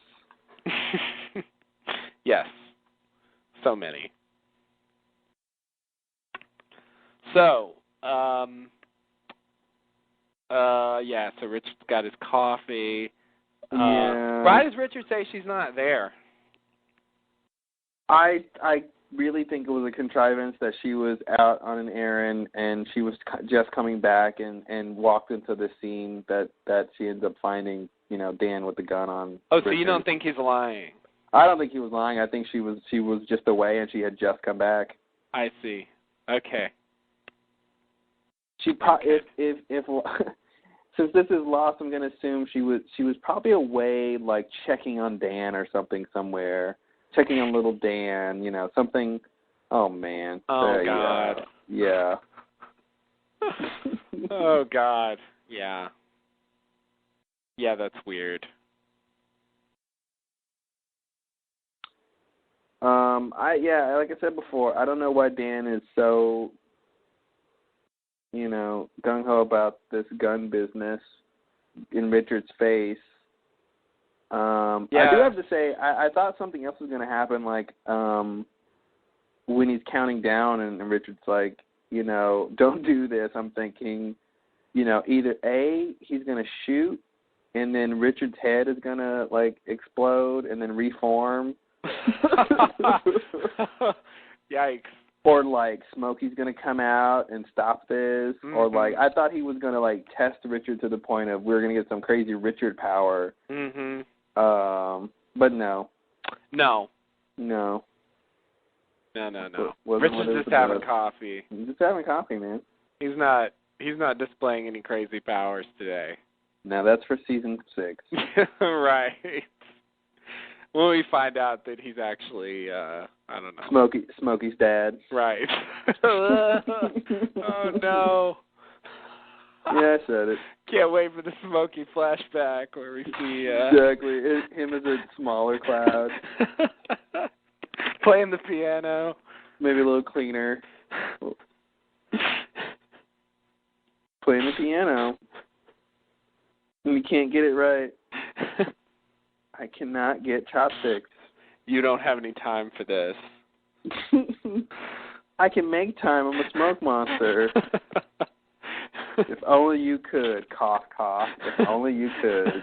Yes. So many. So, so Richard's got his coffee. Why does Richard say she's not there? I really think it was a contrivance that she was out on an errand and she was just coming back and walked into the scene that she ends up finding, Dan with the gun on. Oh, Richard. So you don't think he's lying? I don't think he was lying. I think she was just away and she had just come back. I see. Okay. She if since this is lost, I'm going to assume she was probably away, like checking on Dan or something somewhere. Checking on little Dan, something. Oh, man. Oh, God. Yeah. Oh, God. Yeah. Yeah, that's weird. Like I said before, I don't know why Dan is so, gung-ho about this gun business in Richard's face. I do have to say, I thought something else was going to happen, like when he's counting down and Richard's like, don't do this. I'm thinking, either A, he's going to shoot, and then Richard's head is going to, like, explode and then reform. Yikes. Or, like, Smokey's going to come out and stop this. Mm-hmm. Or, like, I thought he was going to, like, test Richard to the point of we're going to get some crazy Richard power. Mm-hmm. But no. No. Richard's just having coffee. He's just having coffee, man. He's not displaying any crazy powers today. No, that's for season 6. Right. When we find out that he's actually, I don't know. Smokey's dad. Right. Oh, no. Yeah, I said it. Can't wait for the Smokey flashback where we see... Exactly. Him as a smaller cloud. Playing the piano. Maybe a little cleaner. Playing the piano. And we can't get it right. I cannot get chopsticks. You don't have any time for this. I can make time. I'm a smoke monster. If only you could. Cough, cough. If only you could.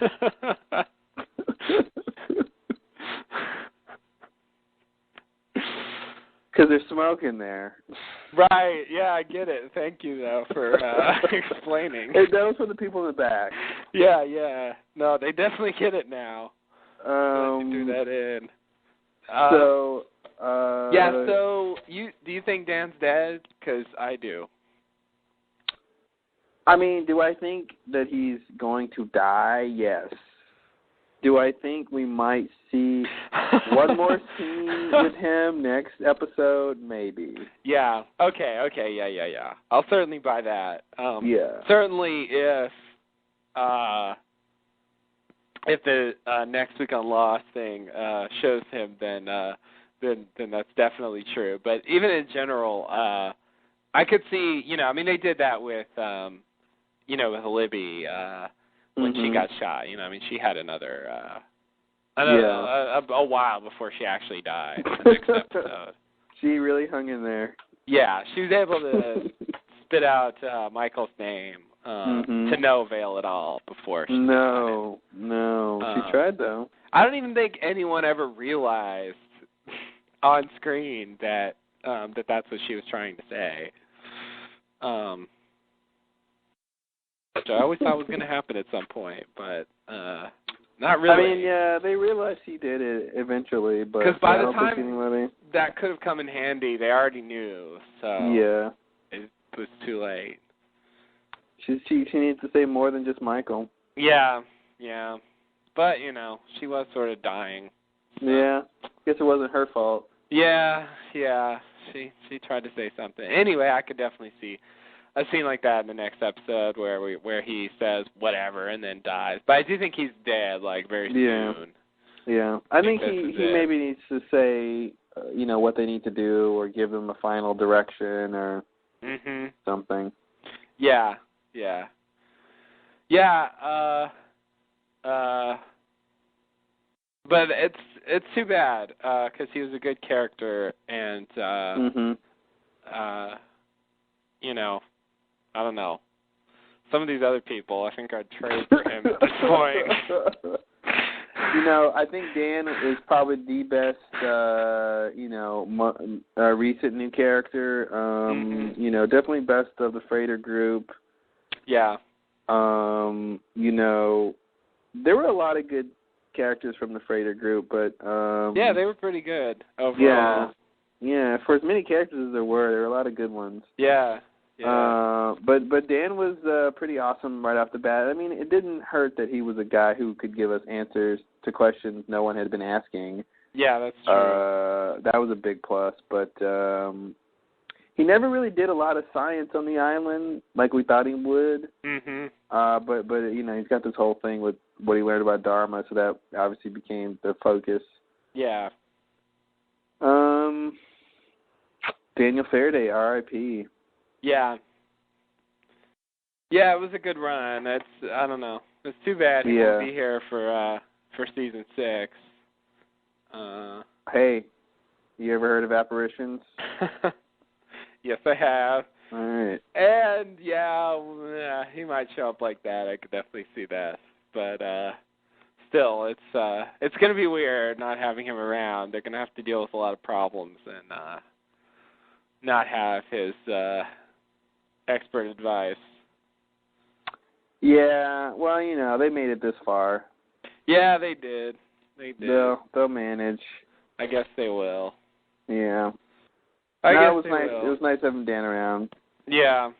Because there's smoke in there. Right, yeah, I get it. Thank you, though, for explaining. That was for the people in the back. Yeah. No, they definitely get it now. Glad you threw that in. So do you think Dan's dead? Because I do. I mean, do I think that he's going to die? Yes. Do I think we might see one more scene with him next episode? Maybe. Yeah. Okay. Yeah. I'll certainly buy that. Certainly, if the next week on Lost thing shows him, then that's definitely true. But even in general, I could see. I mean, they did that with with Libby. When she got shot, I mean, she had another a while before she actually died in the next episode. She really hung in there. Yeah, she was able to spit out Michael's name to no avail at all before she No, she tried, though. I don't even think anyone ever realized on screen that that's what she was trying to say. Which I always thought was going to happen at some point, but not really. I mean, yeah, they realized he did it eventually, but because by the time that could have come in handy, they already knew. So yeah, it was too late. She needs to say more than just Michael. Yeah, but she was sort of dying. So. Yeah, guess it wasn't her fault. Yeah. She tried to say something. Anyway, I could definitely see a scene like that in the next episode where he says whatever and then dies. But I do think he's dead, like, very soon. Yeah. I think he maybe needs to say, what they need to do or give them a final direction or something. Yeah. But it's too bad because he was a good character and, I don't know. Some of these other people, I think I'd trade for him at this point. I think Dan is probably the best, recent new character. Definitely best of the Freighter group. Yeah. There were a lot of good characters from the Freighter group, but yeah, they were pretty good overall. Yeah. For as many characters as there were a lot of good ones. Yeah. But Dan was pretty awesome right off the bat. I mean, it didn't hurt that he was a guy who could give us answers to questions no one had been asking. Yeah, that's true. That was a big plus, but he never really did a lot of science on the island like we thought he would. But he's got this whole thing with what he learned about Dharma, so that obviously became the focus. Yeah. Daniel Faraday, R.I.P. Yeah, it was a good run. I don't know. It's too bad he won't be here for season 6. Hey, you ever heard of apparitions? Yes, I have. All right. And he might show up like that. I could definitely see that. But still, it's going to be weird not having him around. They're going to have to deal with a lot of problems and not have his expert advice. Yeah, well, they made it this far. Yeah, they did. They'll manage. I guess they will. Yeah. I guess it was nice. will. It was nice having Dan around. Yeah.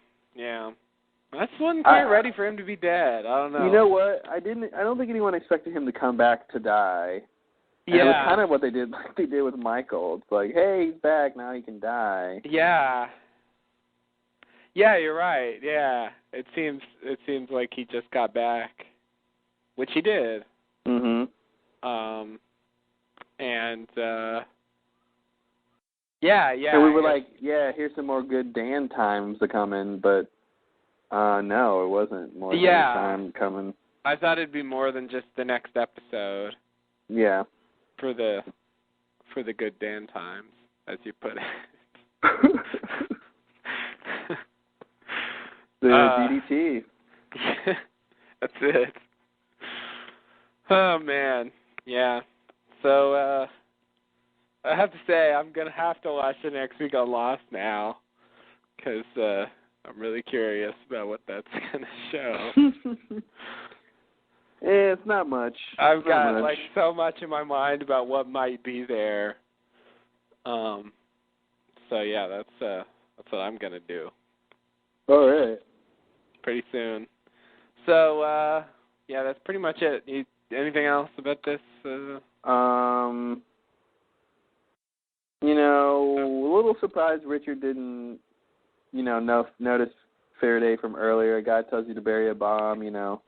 I just wasn't quite ready for him to be dead. I don't know. You know what? I don't think anyone expected him to come back to die. And yeah. It was kind of what they did, like they did with Michael. It's like, hey, he's back now. He can die. Yeah. Yeah, you're right. Yeah, it seems like he just got back, which he did. And And we were like, here's some more good Dan times to come in, but no, it wasn't more Dan time coming. I thought it'd be more than just the next episode. Yeah. For the good Dan times, as you put it. The DDT. That's it. Oh, man. Yeah. So, I have to say, I'm going to have to watch the next week on Lost now. because I'm really curious about what that's going to show. It's not much. I've got like so much in my mind about what might be there. So yeah, that's what I'm going to do. All right. Pretty soon. So yeah, that's pretty much it. Anything else about this? A little surprised Richard didn't, notice Faraday from earlier. A guy tells you to bury a bomb, and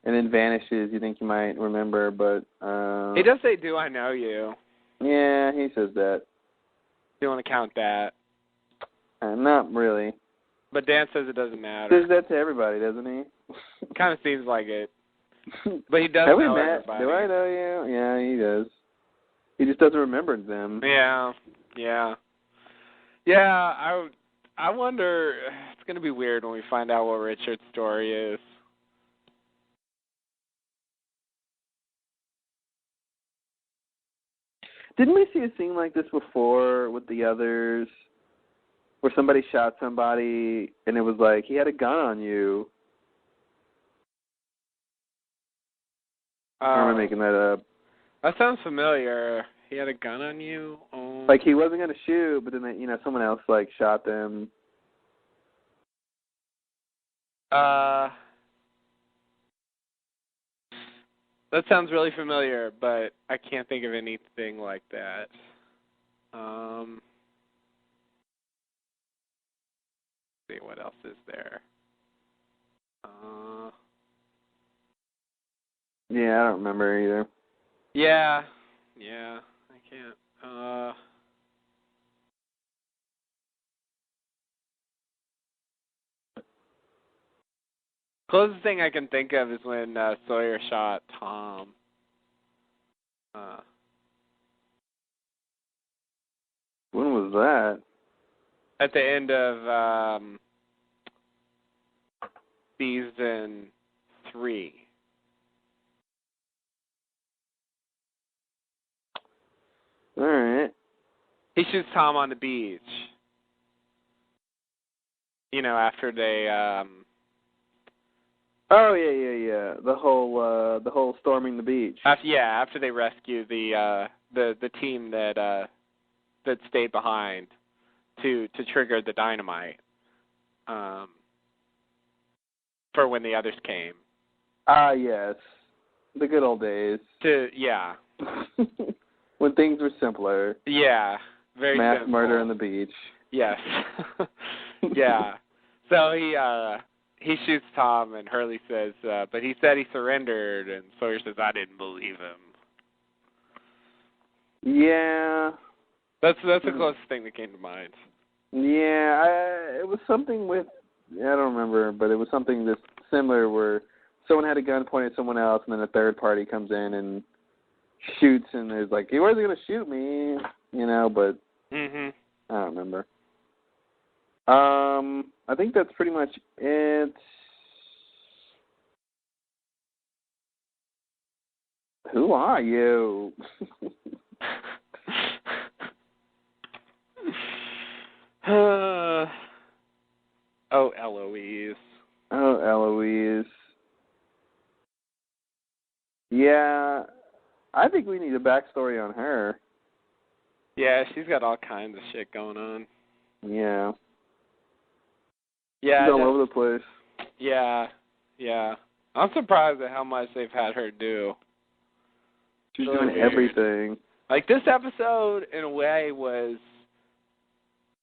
then vanishes. You think you might remember, but... he does say, "Do I know you?" Yeah, he says that. Do you want to count that? Not really. But Dan says it doesn't matter. Says that to everybody, doesn't he? Kind of seems like it. But he does Have we know met? everybody. Do I know you? Yeah, he does. He just doesn't remember them. Yeah. I wonder. It's going to be weird when we find out what Richard's story is. Didn't we see a scene like this before with the others, where somebody shot somebody and it was like, he had a gun on you? Or am I making that up? That sounds familiar. He had a gun on you? Oh. Like, he wasn't going to shoot, but then, someone else, shot them. That sounds really familiar, but I can't think of anything like that. Let's see, what else is there? Yeah, I don't remember either. Yeah, I can't. Closest thing I can think of is when Sawyer shot Tom. When was that? At the end of season 3. All right. He shoots Tom on the beach. After they. Oh yeah. The whole storming the beach. After they rescue the team that stayed behind to trigger the dynamite. For when the others came. Yes. The good old days. Yeah. When things were simpler. Yeah. Very Mass simple. murder on the beach. Yes. Yeah. So he shoots Tom, and Hurley says, but he said he surrendered, and Sawyer says, I didn't believe him. Yeah. That's the closest thing that came to mind. Yeah, it was something with, I don't remember, but it was something that's similar where someone had a gun pointed at someone else, and then a third party comes in and shoots, and is like, he wasn't going to shoot me, but I don't remember. I think that's pretty much it. Who are you? Oh, Eloise. Oh, Eloise. Yeah, I think we need a backstory on her. Yeah, she's got all kinds of shit going on. Yeah. Yeah. She's all over the place. Yeah. I'm surprised at how much they've had her do. She's doing everything. Like, this episode, in a way, was,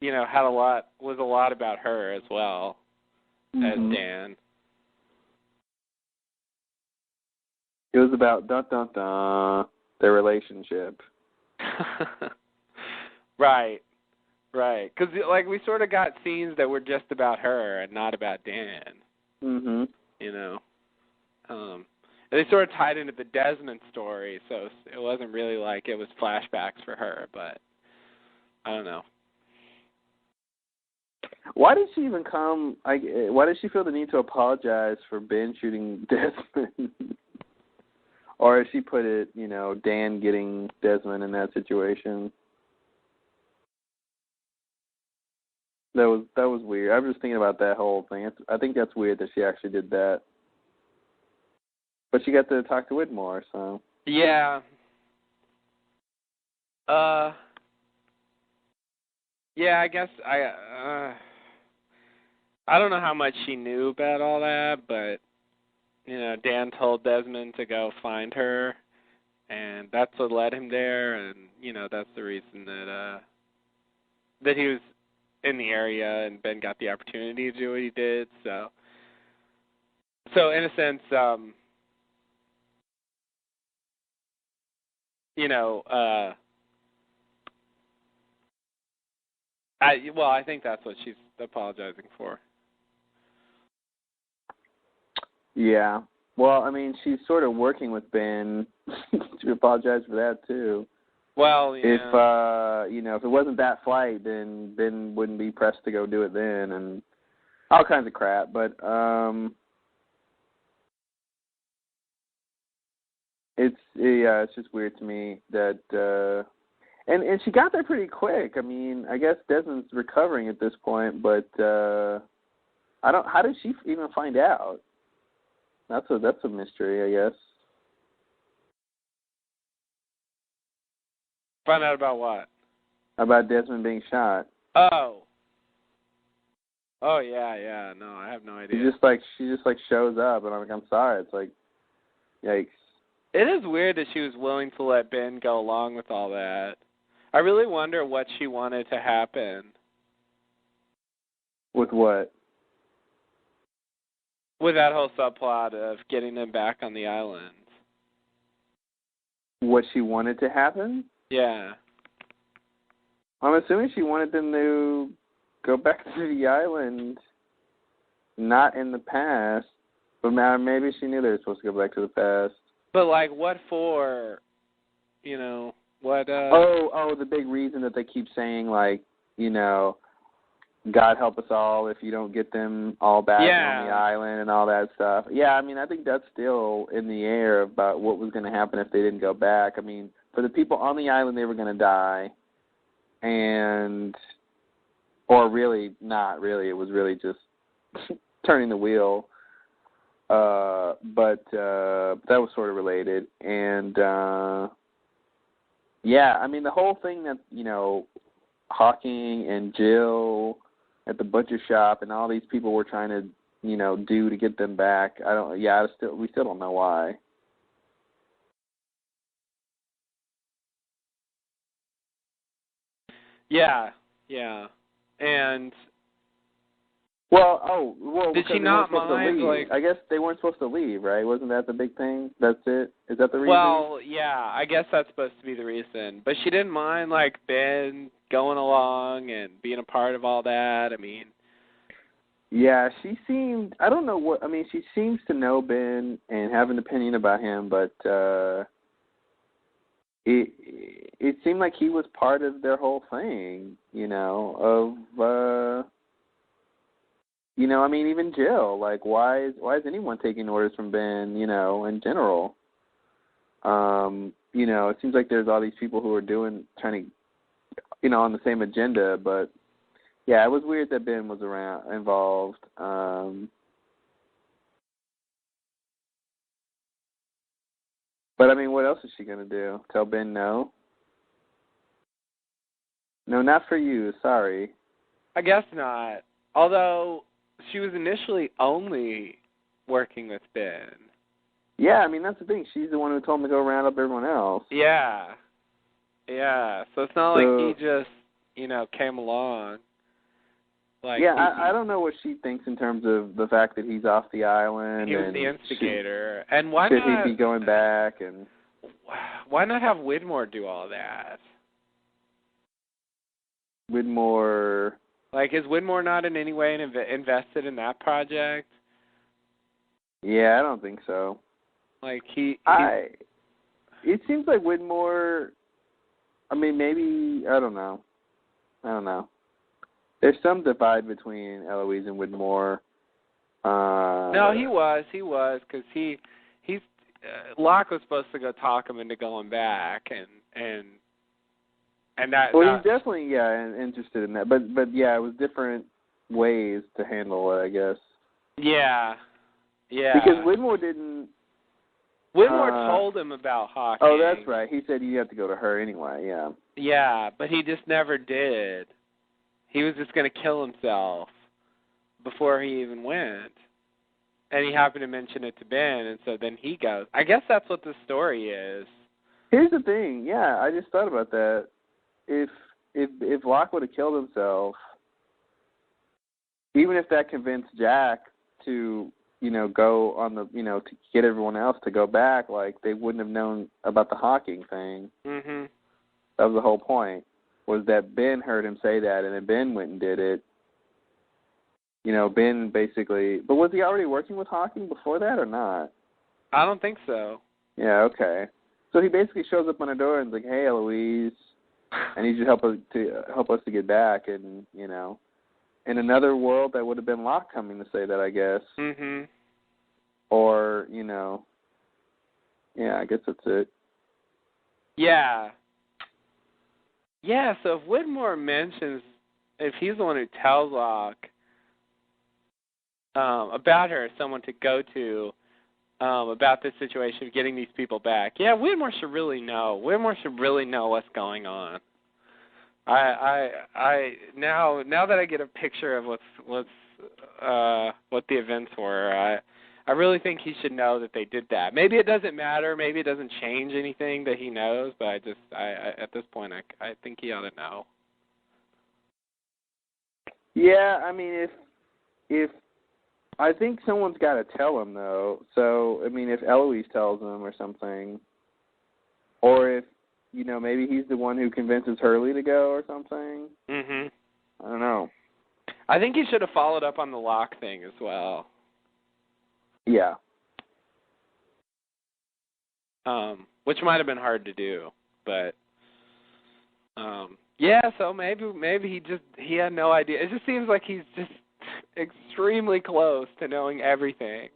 was a lot about her as well as Dan. It was about their relationship. Right. Because, we sort of got scenes that were just about her and not about Dan. Mm-hmm. They sort of tied into the Desmond story, so it wasn't really like it was flashbacks for her, but I don't know. Why did she even come? Why did she feel the need to apologize for Ben shooting Desmond? Or as she put it, Dan getting Desmond in that situation? That was weird. I was just thinking about that whole thing. I think that's weird that she actually did that. But she got to talk to Whitmore, so. Yeah. Yeah, I guess I don't know how much she knew about all that, but Dan told Desmond to go find her, and that's what led him there, and that's the reason that he was in the area, and Ben got the opportunity to do what he did. So in a sense, I think that's what she's apologizing for. Yeah. Well, I mean, she's sort of working with Ben to apologize for that too. Well, yeah. If it wasn't that flight, then Ben wouldn't be pressed to go do it then, and all kinds of crap. But it's just weird to me that. And she got there pretty quick. I mean, I guess Desmond's recovering at this point, but how did she even find out? That's a mystery, I guess. Find out about what? About Desmond being shot. Oh yeah. No, I have no idea. She just shows up, and I'm sorry. It's like, yikes. It is weird that she was willing to let Ben go along with all that. I really wonder what she wanted to happen. With what? With that whole subplot of getting them back on the island. What she wanted to happen? Yeah. I'm assuming she wanted them to go back to the island, not in the past, but maybe she knew they were supposed to go back to the past. But, what for? What, Oh, the big reason that they keep saying, God help us all if you don't get them all back on the island and all that stuff. Yeah, I mean, I think that's still in the air about what was going to happen if they didn't go back. I mean, for the people on the island, they were going to die. Or really, not really. It was really just turning the wheel. But that was sort of related. And, yeah, I mean, the whole thing that, Hawking and Jill at the butcher shop and all these people were trying to, do to get them back. We still don't know why. Yeah. And did she not mind? I guess they weren't supposed to leave, right? Wasn't that the big thing? That's it. Is that the reason? Well, yeah, I guess that's supposed to be the reason. But she didn't mind Ben going along and being a part of all that. I mean, yeah, she seemed. I don't know what. I mean, she seems to know Ben and have an opinion about him, but it seemed like he was part of their whole thing. I mean, even Jill, why is anyone taking orders from Ben, in general? It seems like there's all these people who are trying to, on the same agenda, but, yeah, it was weird that Ben was involved. But, I mean, what else is she going to do? Tell Ben no? No, not for you, sorry. I guess not. Although she was initially only working with Ben. Yeah, I mean, that's the thing. She's the one who told him to go round up everyone else. Yeah. So it's not like he just, came along. I don't know what she thinks in terms of the fact that he's off the island. He was the instigator. And why should not? Should he be going back? And why not have Whitmore do all that? Whitmore. Is Whitmore not in any way invested in that project? Yeah, I don't think so. It seems like Whitmore. I mean, maybe I don't know. There's some divide between Eloise and Whitmore. No, he was because he's Locke was supposed to go talk him into going back, and And that. Well, he's definitely interested in that, but yeah, it was different ways to handle it, I guess. Yeah. Because Whitmore didn't. Whitmore told him about Hawking. Oh, that's right. He said you have to go to her anyway. Yeah. Yeah, but he just never did. He was just going to kill himself before he even went. And he happened to mention it to Ben, and so then he goes. I guess that's what the story is. Here's the thing. Yeah, I just thought about that. If Locke would have killed himself, even if that convinced Jack to, go on the, to get everyone else to go back, like, they wouldn't have known about the Hawking thing. Mm-hmm. That was the whole point, was that Ben heard him say that, and then Ben went and did it. Ben basically... But was he already working with Hawking before that or not? I don't think so. Yeah, okay. So he basically shows up on a door and is like, "Hey, Eloise, I need you to help us to get back." And, in another world, that would have been Locke coming to say that, I guess. Mm-hmm. Or, I guess that's it. Yeah. Yeah, so if Whitmore mentions, if he's the one who tells Locke about her, someone to go to, about this situation of getting these people back. Yeah, Whitmore should really know. Whitmore should really know what's going on. I now that I get a picture of what the events were, I really think he should know that they did that. Maybe it doesn't matter. Maybe it doesn't change anything that he knows. But I at this point, I think he ought to know. Yeah, I mean, if I think someone's got to tell him, though. So, I mean, if Eloise tells him or something, or if, maybe he's the one who convinces Hurley to go or something. Mm-hmm. I don't know. I think he should have followed up on the Locke thing as well. Yeah. Which might have been hard to do, but yeah. So maybe he had no idea. It just seems like he's just extremely close to knowing everything,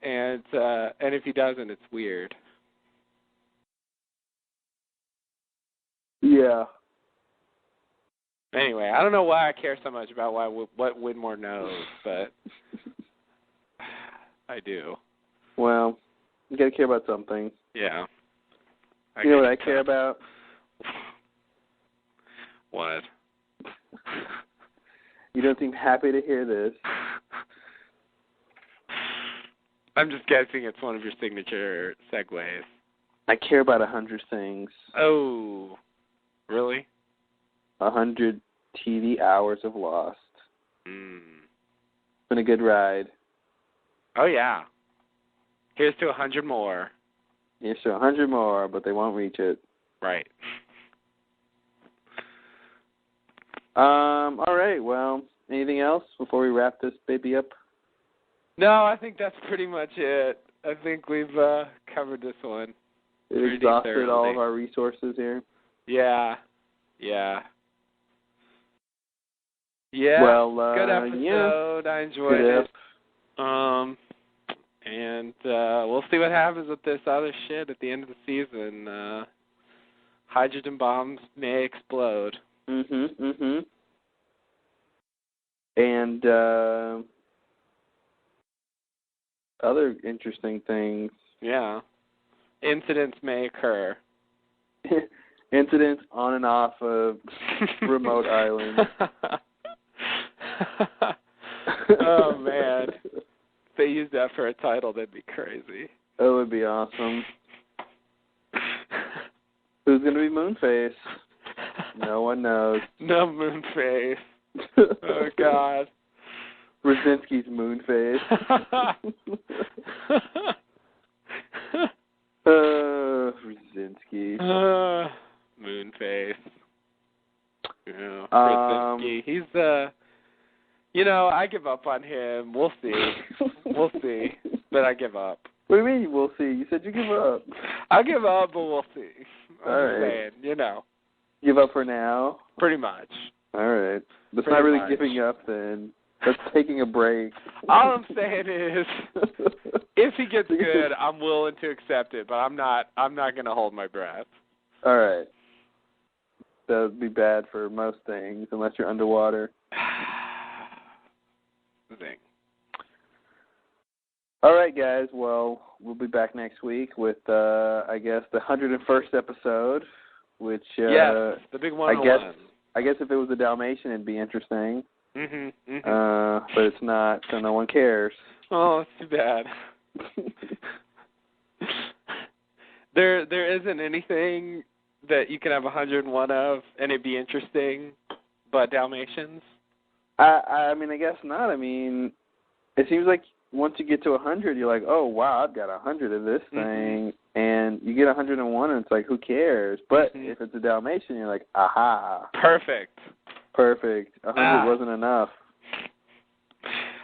and if he doesn't, it's weird. Yeah. Anyway, I don't know why I care so much about what Whitmore knows, but I do. Well, you got to care about something. Yeah. You know what I care about? What? You don't seem happy to hear this. I'm just guessing it's one of your signature segues. I care about 100 things. Oh, really? 100 TV hours of Lost. Mm. It's been a good ride. Oh, yeah. Here's to 100 more. Here's to 100 more, but they won't reach it. Right. All right, well, anything else before we wrap this baby up? No, I think that's pretty much it. I think we've covered this one. We've exhausted all of our resources here. Yeah. Yeah. Yeah. Well, good episode. Yeah. I enjoyed it. And we'll see what happens with this other shit at the end of the season. Hydrogen bombs may explode. Mm-hmm. And other interesting things. Yeah. Incidents may occur. Incidents on and off of remote islands. Oh, man. If they use that for a title, that'd be crazy. That would be awesome. Who's going to be Moonface? No one knows. No Moonface. Oh, God. Brzezinski's Moonface. Brzezinski. Moonface. Yeah, Brzezinski. He's, I give up on him. We'll see. We'll see. But I give up. What do you mean we'll see? You said you give up. I'll give up, but we'll see. All right. Saying, Give up for now? Pretty much. All right. That's Pretty not really much. giving up then. That's taking a break. All I'm saying is, if he gets good, I'm willing to accept it, but I'm not going to hold my breath. All right. that would be bad for most things, unless you're underwater. Zing. All right, guys. Well, we'll be back next week with, I guess, the 101st episode, which yes, the big 101. I guess if it was a Dalmatian, it'd be interesting. Mm-hmm. But it's not, so no one cares. Oh, it's too bad. There isn't anything that you can have 101 of and it'd be interesting, but Dalmatians? I mean, I guess not. I mean, it seems like once you get to 100, you're like, oh, wow, I've got 100 of this thing. And you get 101, and it's like, who cares? But if it's a Dalmatian, you're like, aha. Perfect. 100 wasn't enough.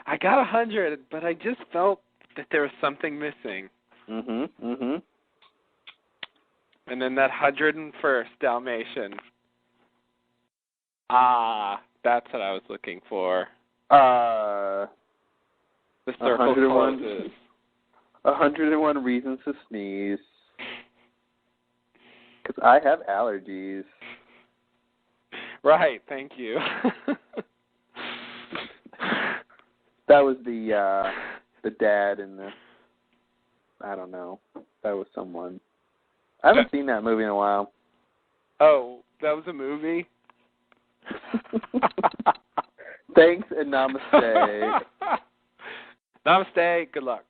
I got 100, but I just felt that there was something missing. Mm-hmm. And then that 101st Dalmatian. That's what I was looking for. The circle 101, closes. 101 reasons to sneeze. Because I have allergies. Right, thank you. That was the dad in the, I don't know. That was someone. I haven't seen that movie in a while. Oh, that was a movie? Thanks and namaste. Namaste, good luck.